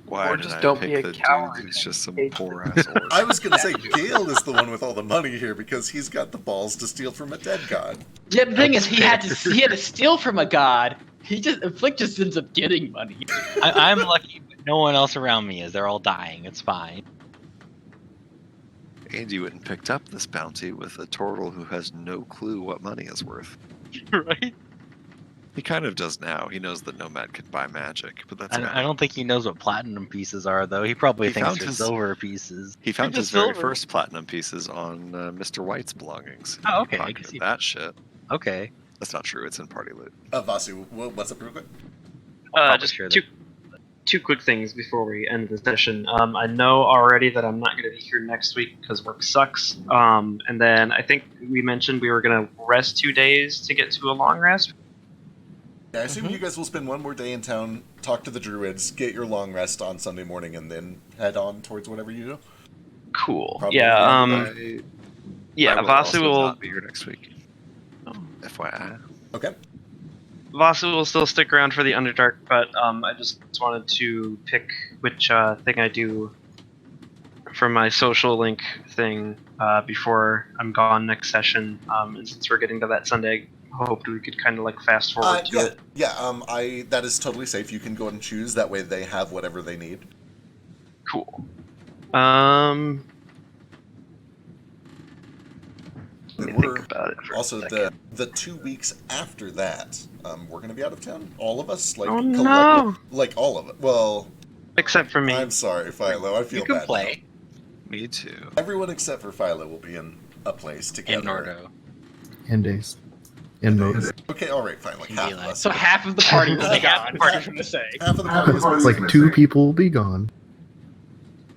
Why Or did just I don't pick be a the coward dude who's just some and poor ass orc? I was going to say, Gale is the one with all the money here because he's got the balls to steal from a dead god. Yeah, the thing is, he had to steal from a god. Flick just ends up getting money. I'm lucky, but no one else around me is. They're all dying. It's fine. And you went and picked up this bounty with a turtle who has no clue what money is worth. Right? He kind of does now. He knows that Nomad can buy magic, but that's about I it. don't think he knows what platinum pieces are, though. He probably He thinks found they're his- silver pieces. He found Pick his a very silver. first platinum pieces on Mr. White's belongings. Oh, okay, I Pocket can see that shit. Okay. That's not true. It's in party loot. Vasu, what's up real quick? Probably Just sure two quick things before we end the session. I know already that I'm not going to be here next week because work sucks. And then I think we mentioned we were going to rest 2 days to get to a long rest. Yeah, I assume you guys will spend one more day in town, talk to the druids, get your long rest on Sunday morning, and then head on towards whatever you do. Cool. Probably Yeah. I will Vasu also will. not be here next week. FYI. Okay. Vasu will still stick around for the Underdark, but I just wanted to pick which thing I do for my social link thing before I'm gone next session. And since we're getting to that Sunday, I hoped we could kind of like fast forward to it. Yeah. That is totally safe. You can go and choose. That way, they have whatever they need. Cool. Let me And we're think about it for also a second. the 2 weeks after that. We're gonna be out of town. All of us, like Oh, collective, no. like all of it. Well, Except for me. I'm sorry, Philo. I feel You can bad. play Me too. Now. Everyone except for Philo will be in a place together. in Nordo. In days. In mode. Okay, all right, fine. Like Can half be of like- us. So half of the party was Like, half gone. the party. I was gonna say. Half of the party is It's like 2 people will be gone.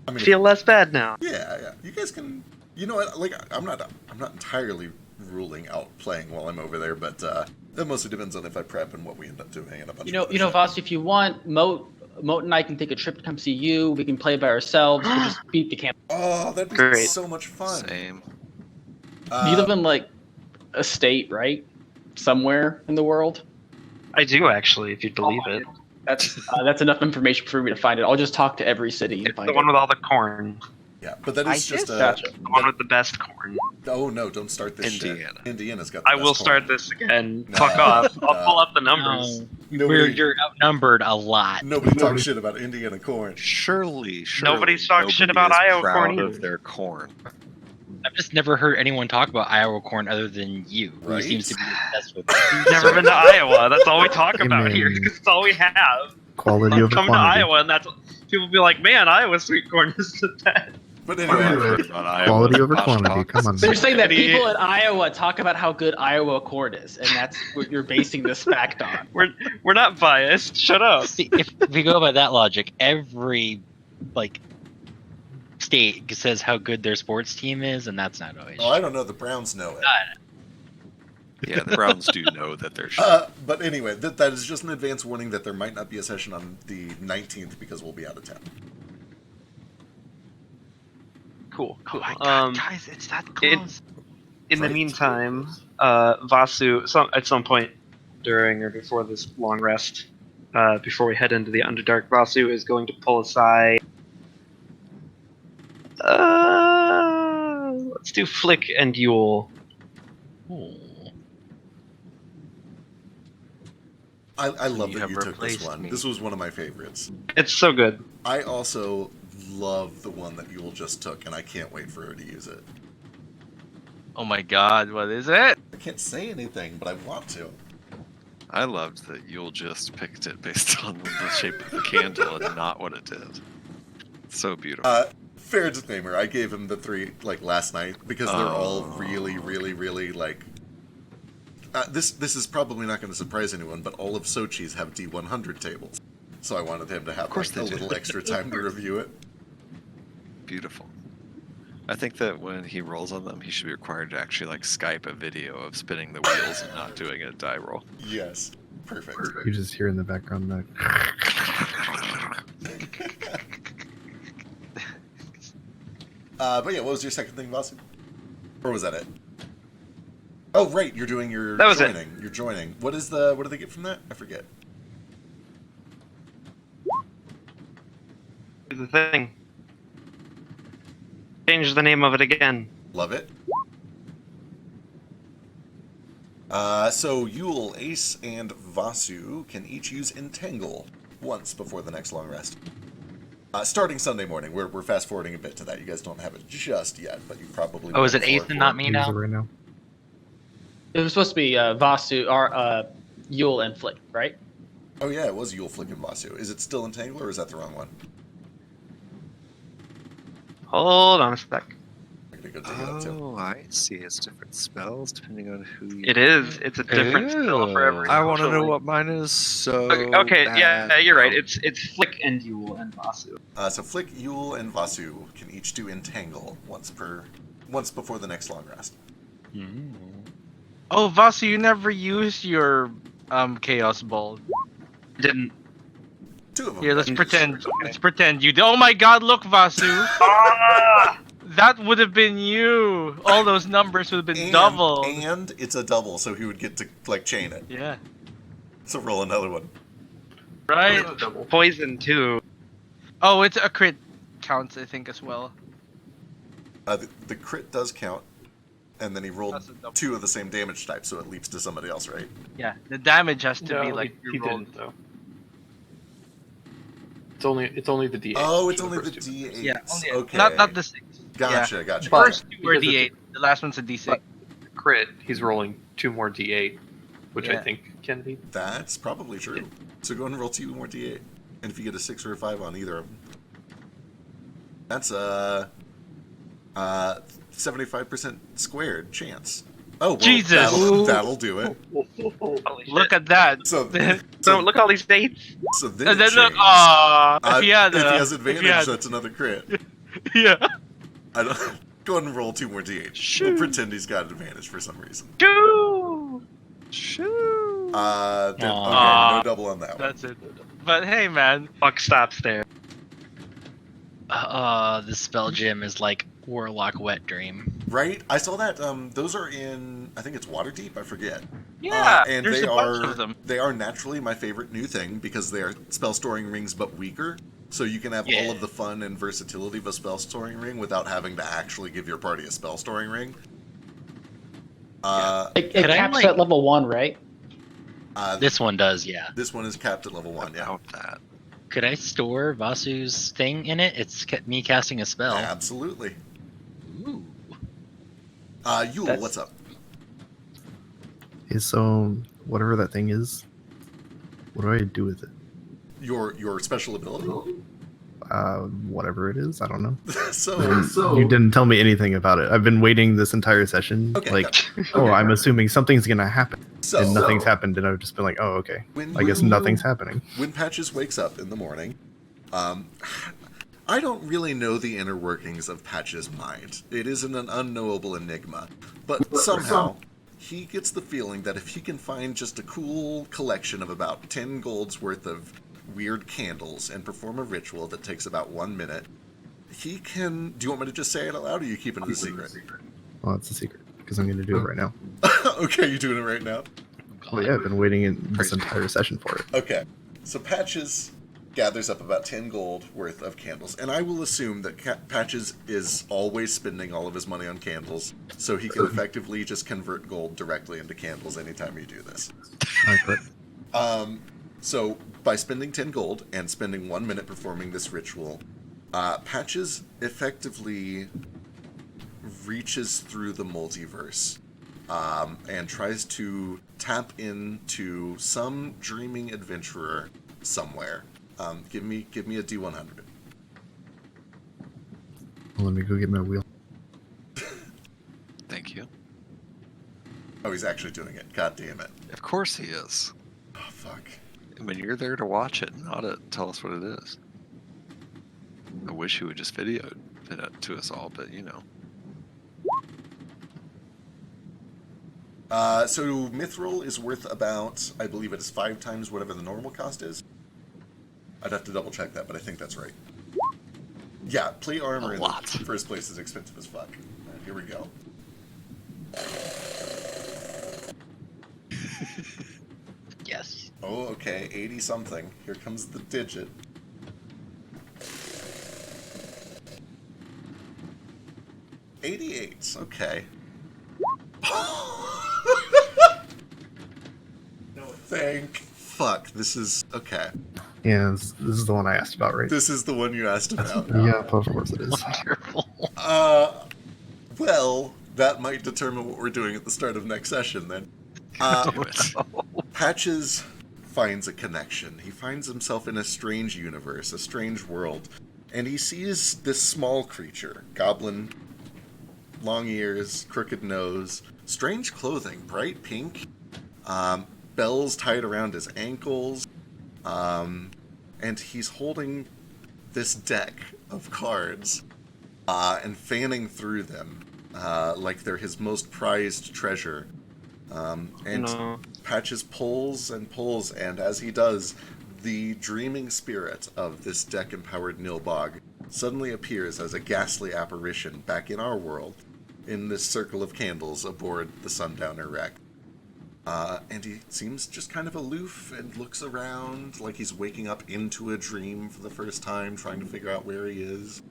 I mean, Feel less bad now. yeah. You guys can. You know what? Like, I'm not entirely ruling out playing while I'm over there, but that mostly depends on if I prep and what we end up doing and a bunch. You know, of other Voss, if you want, Moat and I can take a trip to come see you. We can play by ourselves. We'll just beat the camp. Oh, that'd be Great. so much fun. Same. You live in like a state, right? Somewhere in the world. I do actually, if you believe it. That's enough information for me to find it. I'll just talk to every city and It's find the one it. with all the corn. Yeah, but that I is just did. a. Gotcha. The one with the best corn. Oh no! Don't start this. Indiana. Shit. Indiana's got. The I best will corn. start this again. No, Fuck off. I'll no. pull up the numbers. Nobody, You're outnumbered a lot. nobody talks shit about Indiana corn. Surely. Nobody talks shit nobody about is Iowa proud corn of either. their corn. I've just never heard anyone talk about Iowa corn other than you, who Right? seems to be obsessed with it. You've never been to Iowa. That's all we talk Hey, about man. here because it's all we have. Quality over Come to quantity. Iowa and that's people be like, man, Iowa sweet corn is the best. But I've anyway, heard about Iowa. Quality over Posh quantity. talks. Come on. So you're man. saying that people in Iowa talk about how good Iowa corn is, and that's what you're basing this fact on. We're not biased. Shut up. See, if we go by that logic, every state says how good their sports team is, and that's not always. oh, I don't know. The Browns know it. Yeah, the Browns do know that they're shit. But anyway, that is just an advance warning that there might not be a session on the 19th because we'll be out of town. Cool. Oh my god, guys, it's that close. In the Right. meantime, Vasu, at some point during or before this long rest, before we head into the Underdark, Vasu is going to pull aside. Let's do Flick and Yule. Ooh. I love You that you have took this replaced one. me. This was one of my favorites. It's so good. I also love the one that Yule just took, and I can't wait for her to use it. Oh my god, what is it? I can't say anything, but I want to. I loved that Yule just picked it based on the shape of the candle and not what it did. So beautiful. Fair disclaimer, I gave him the 3 last night because they're all really, really, really this is probably not going to surprise anyone, but all of Sochi's have D100 tables, so I wanted him to have a little extra time to review it. Beautiful. I think that when he rolls on them, he should be required to actually Skype a video of spinning the wheels and not doing a die roll. Yes, perfect. You just hear in the background that. But yeah, what was your second thing, Vasu? Or was that it? Oh, right, you're doing your That was joining. You're joining. What do they get from that? I forget. The thing. Change the name of it again. Love it. So Yule, Ace, and Vasu can each use Entangle once before the next long rest. Starting Sunday morning. We're fast forwarding a bit to that. You guys don't have it just yet, but you probably. Oh, is it will Ace and not me Use now? it right now. It was supposed to be Vasu or Yule and Flick, right? Oh yeah, it was Yule, Flick, and Vasu. Is it still Entangle or is that the wrong one? Hold on a sec. I'm gonna go dig it up too. Oh, I see. It's different spells depending on who you... It is. It's a different spell for every. I want to know actually. what mine is, so... Okay, yeah, bad. you're right. It's Flick and Yule and Vasu. So Flick, Yule, and Vasu can each do Entangle once before the next long rest. Oh, Vasu, you never used your Chaos Ball. Didn't. 2 of them. Here, let's Okay. pretend. Let's pretend you. Oh my God! Look, Vasu. That would have been you. All those numbers would have been doubled. And it's a double, so he would get to chain it. Yeah. So roll another one. Right. Poison too. Oh, it's a crit counts, I think, as well. The crit does count, and then he rolled That's a double. 2 of the same damage type, so it leaps to somebody else, right? Yeah. The damage has to be No, like he you rolled. didn't though. It's only the D8. Oh, it's for only the first 2. D8. Yeah. Only Okay. Not the 6. Gotcha, Yeah. gotcha. The But- first 2 are because D8. The last one's a D6. But- Crit, he's rolling 2 more D8, which I Yeah. think can be. That's probably true. So go and roll 2 more D8, and if you get a 6 or a 5 on either of them, that's a 75% squared chance. Oh, well, Jesus. that'll do it. Holy Look shit. at that. So, So look at all these dates. so then And it then look. changed. If he had, if he has if advantage, he had- that's another crit. yeah. I don't. Go ahead and roll 2 more D8. We'll pretend he's got advantage for some reason. Shoo! Shoo! Okay, Aw. no double on that one. That's it. But hey, man. Fuck stops there. The spell gym is like Warlock Wet Dream. Right? I saw that. Those are in. I think it's Waterdeep. I forget. Yeah. And there's they a bunch are of them. they are naturally my favorite new thing because they are spell storing rings but weaker. So you can have all Yeah. of the fun and versatility of a spell storing ring without having to actually give your party a spell storing ring. It Could I, caps like- at level 1, right? This one does, yeah. This one is capped at level 1. Yeah, About that. Could I store Vasu's thing in it? It's me casting a spell. absolutely. Ooh. Yule, That's- what's up? Okay, so whatever that thing is, what do I do with it? Your special ability. Whatever it is, I don't know. so You didn't tell me anything about it. I've been waiting this entire session. Okay, like, gotcha. oh, I'm assuming something's gonna happen, So and nothing's happened, and I've just been like, oh, okay. when I guess you- nothing's happening. When Patches wakes up in the morning, I don't really know the inner workings of Patches' mind. It is an unknowable enigma. But somehow, he gets the feeling that if he can find just a cool collection of about 10 gold's worth of weird candles and perform a ritual that takes about 1 minute, he can... Do you want me to just say it out loud, or are you keeping it a secret? Well, it's a secret, because I'm gonna do it right now. Okay, you're doing it right now? Well, yeah, I've been waiting in this entire session for it. Okay, so Patches gathers up about 10 gold worth of candles. And I will assume that Patches is always spending all of his money on candles, so he can effectively just convert gold directly into candles anytime you do this. So, by spending 10 gold and spending 1 minute performing this ritual, Patches effectively reaches through the multiverse and tries to tap into some dreaming adventurer somewhere. Give me a D100. Let me go get my wheel. Thank you. Oh, he's actually doing it. God damn it. Of course he is. Oh, fuck. I mean, you're there to watch it, not to tell us what it is. I wish he would just video it to us all, but you know. So Mithril is worth about, I believe it is 5 times whatever the normal cost is. I'd have to double check that, but I think that's right. Yeah, plate armor in the first place is expensive as fuck. Here we go. Yes. Oh, okay, 80 something. Here comes the digit. $88. Okay. Thank fuck. This is okay. Yeah, this is the one I asked about, right? This is the one you asked about. Yeah, of course it is. Wonderful. Well, that might determine what we're doing at the start of next session then. Patches finds a connection. He finds himself in a strange universe, a strange world, and he sees this small creature, goblin, long ears, crooked nose, strange clothing, bright pink, bells tied around his ankles, and he's holding this deck of cards and fanning through them like they're his most prized treasure. And Patches pulls and pulls, and as he does, the dreaming spirit of this deck-empowered Nilbog suddenly appears as a ghastly apparition back in our world, in this circle of candles aboard the Sundowner wreck. And he seems just kind of aloof and looks around like he's waking up into a dream for the first time, trying to figure out where he is.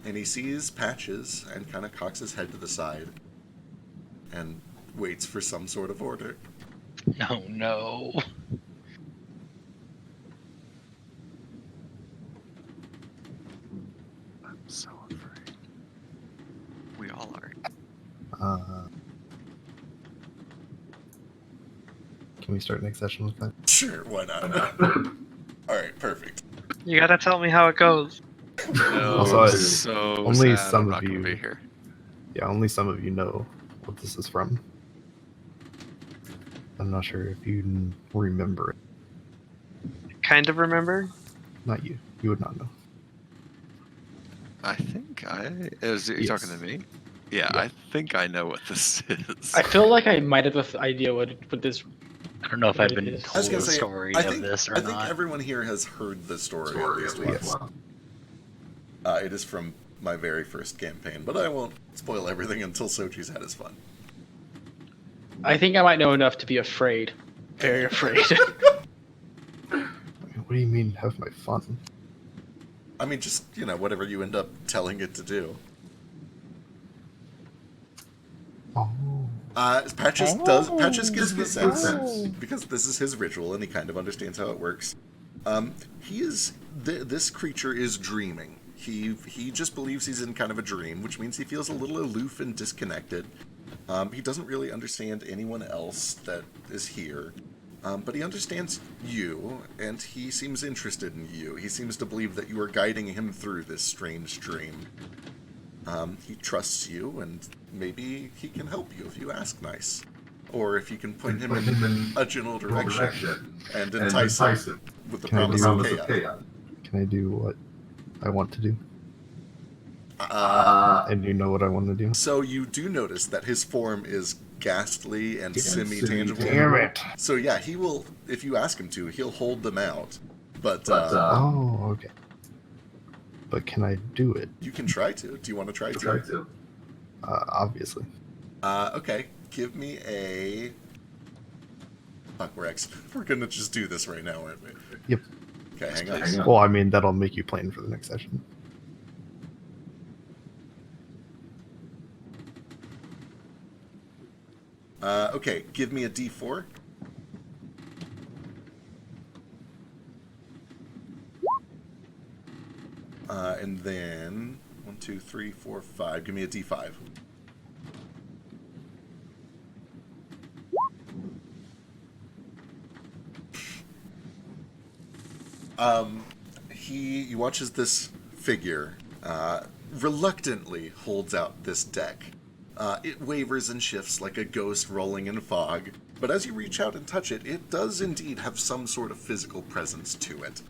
And he sees Patches and kind of cocks his head to the side and waits for some sort of order. Oh no. I'm so afraid. We all are. Can we start next session with that? Sure, why not? Alright, perfect. You gotta tell me how it goes. No, Also, I'm so only sad some I'm of not gonna you- be here. Yeah, only some of you know what this is from. I'm not sure if you remember it. Kind of remember? Not you. You would not know. I think is you Yes. talking to me? Yeah, Yeah. I think I know what this is. I feel like I might have an idea what this. I don't know if I've been I was told the gonna say, story I of think, this or I think not. everyone here has heard the story at least once. It is from my very first campaign, but I won't spoil everything until Sochi's had his fun. I think I might know enough to be afraid. Very afraid. What do you mean have my fun? I mean, just, whatever you end up telling it to do. Oh. Patches gives the sense, because this is his ritual and he kind of understands how it works. This creature is dreaming. He just believes he's in kind of a dream, which means he feels a little aloof and disconnected. He doesn't really understand anyone else that is here. But he understands you, and he seems interested in you. He seems to believe that you are guiding him through this strange dream. He trusts you, and maybe he can help you if you ask nice. Or if you can point him in a general direction and entice him with the promise of chaos. Can I do what I want to do? And you know what I want to do? So you do notice that his form is ghastly and semi-tangible. Damn it! So yeah, he will, if you ask him to, he'll hold them out. But Oh, okay. But can I do it? you can try to. Do you want to try to? Obviously. Okay, give me a... Fuck, we're gonna just do this right now, aren't we? Yep. Okay, Yes, hang on. please. Well, I mean, that'll make you plan for the next session. Okay, give me a D4. And then 1, 2, 3, 4, 5. Give me a D5. You watch as this figure reluctantly holds out this deck. It wavers and shifts like a ghost rolling in fog, but as you reach out and touch it, it does indeed have some sort of physical presence to it.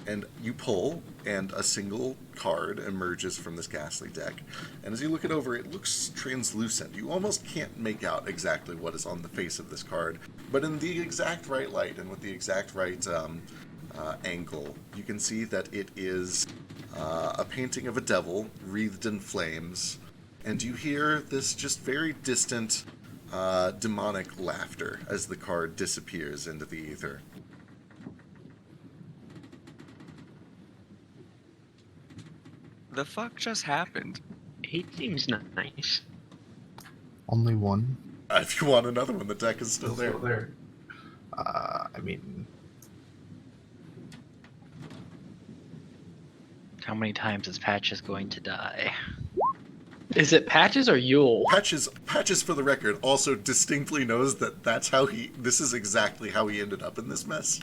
And you pull, and a single card emerges from this ghastly deck. And as you look it over, it looks translucent. You almost can't make out exactly what is on the face of this card, but in the exact right light and with the exact right angle, you can see that it is a painting of a devil wreathed in flames. And you hear this just very distant, demonic laughter as the card disappears into the ether. The fuck just happened? He seems nice. Only one. If you want another one, the deck is still there. I mean, How many times is Patches going to die? Is it Patches or Yule? Patches, for the record, also distinctly knows that this is exactly how he ended up in this mess.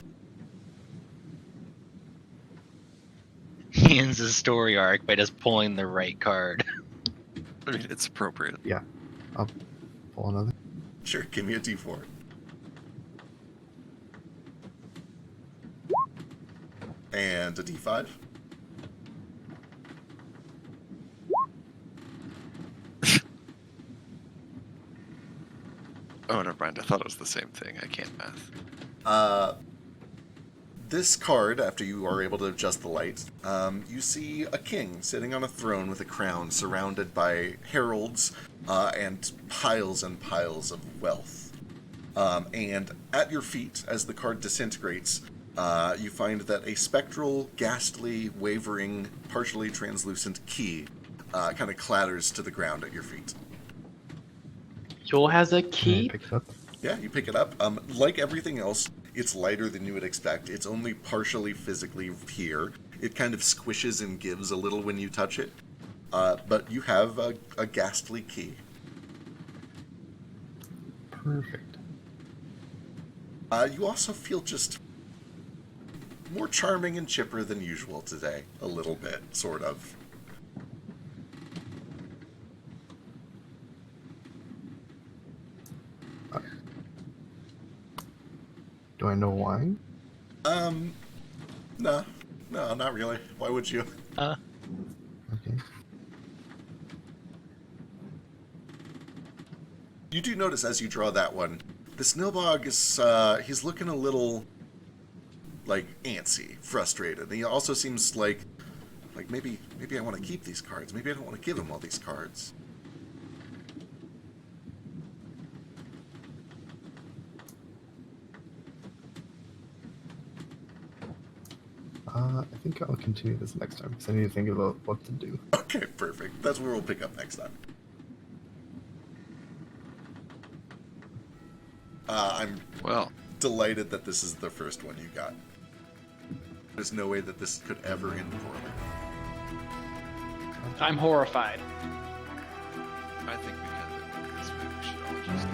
He ends his story arc by just pulling the right card. I mean, it's appropriate. yeah. I'll pull another. Sure, give me a D4. And a D5. Oh, never mind. I thought it was the same thing. I can't math. This card, after you are able to adjust the light, you see a king sitting on a throne with a crown surrounded by heralds and piles of wealth. And at your feet, as the card disintegrates, you find that a spectral, ghastly, wavering, partially translucent key kind of clatters to the ground at your feet. Yule has a Can I key. pick it up? Yeah, you pick it up. Like everything else, it's lighter than you would expect. It's only partially physically here. It kind of squishes and gives a little when you touch it. But you have a ghastly key. Perfect. You also feel just more charming and chipper than usual today. A little bit, sort of. Do I know why? No, not really. Why would you? Okay. You do notice as you draw that one, the Snowbog is, he's looking a little, like, antsy, frustrated. He also seems like maybe I want to keep these cards. Maybe I don't want to give him all these cards. I think I'll continue this next time because I need to think about what to do. Okay, perfect. That's where we'll pick up next time. I'm delighted that this is the first one you got. There's no way that this could ever end poorly. I'm horrified. I think we can. Because we should all just.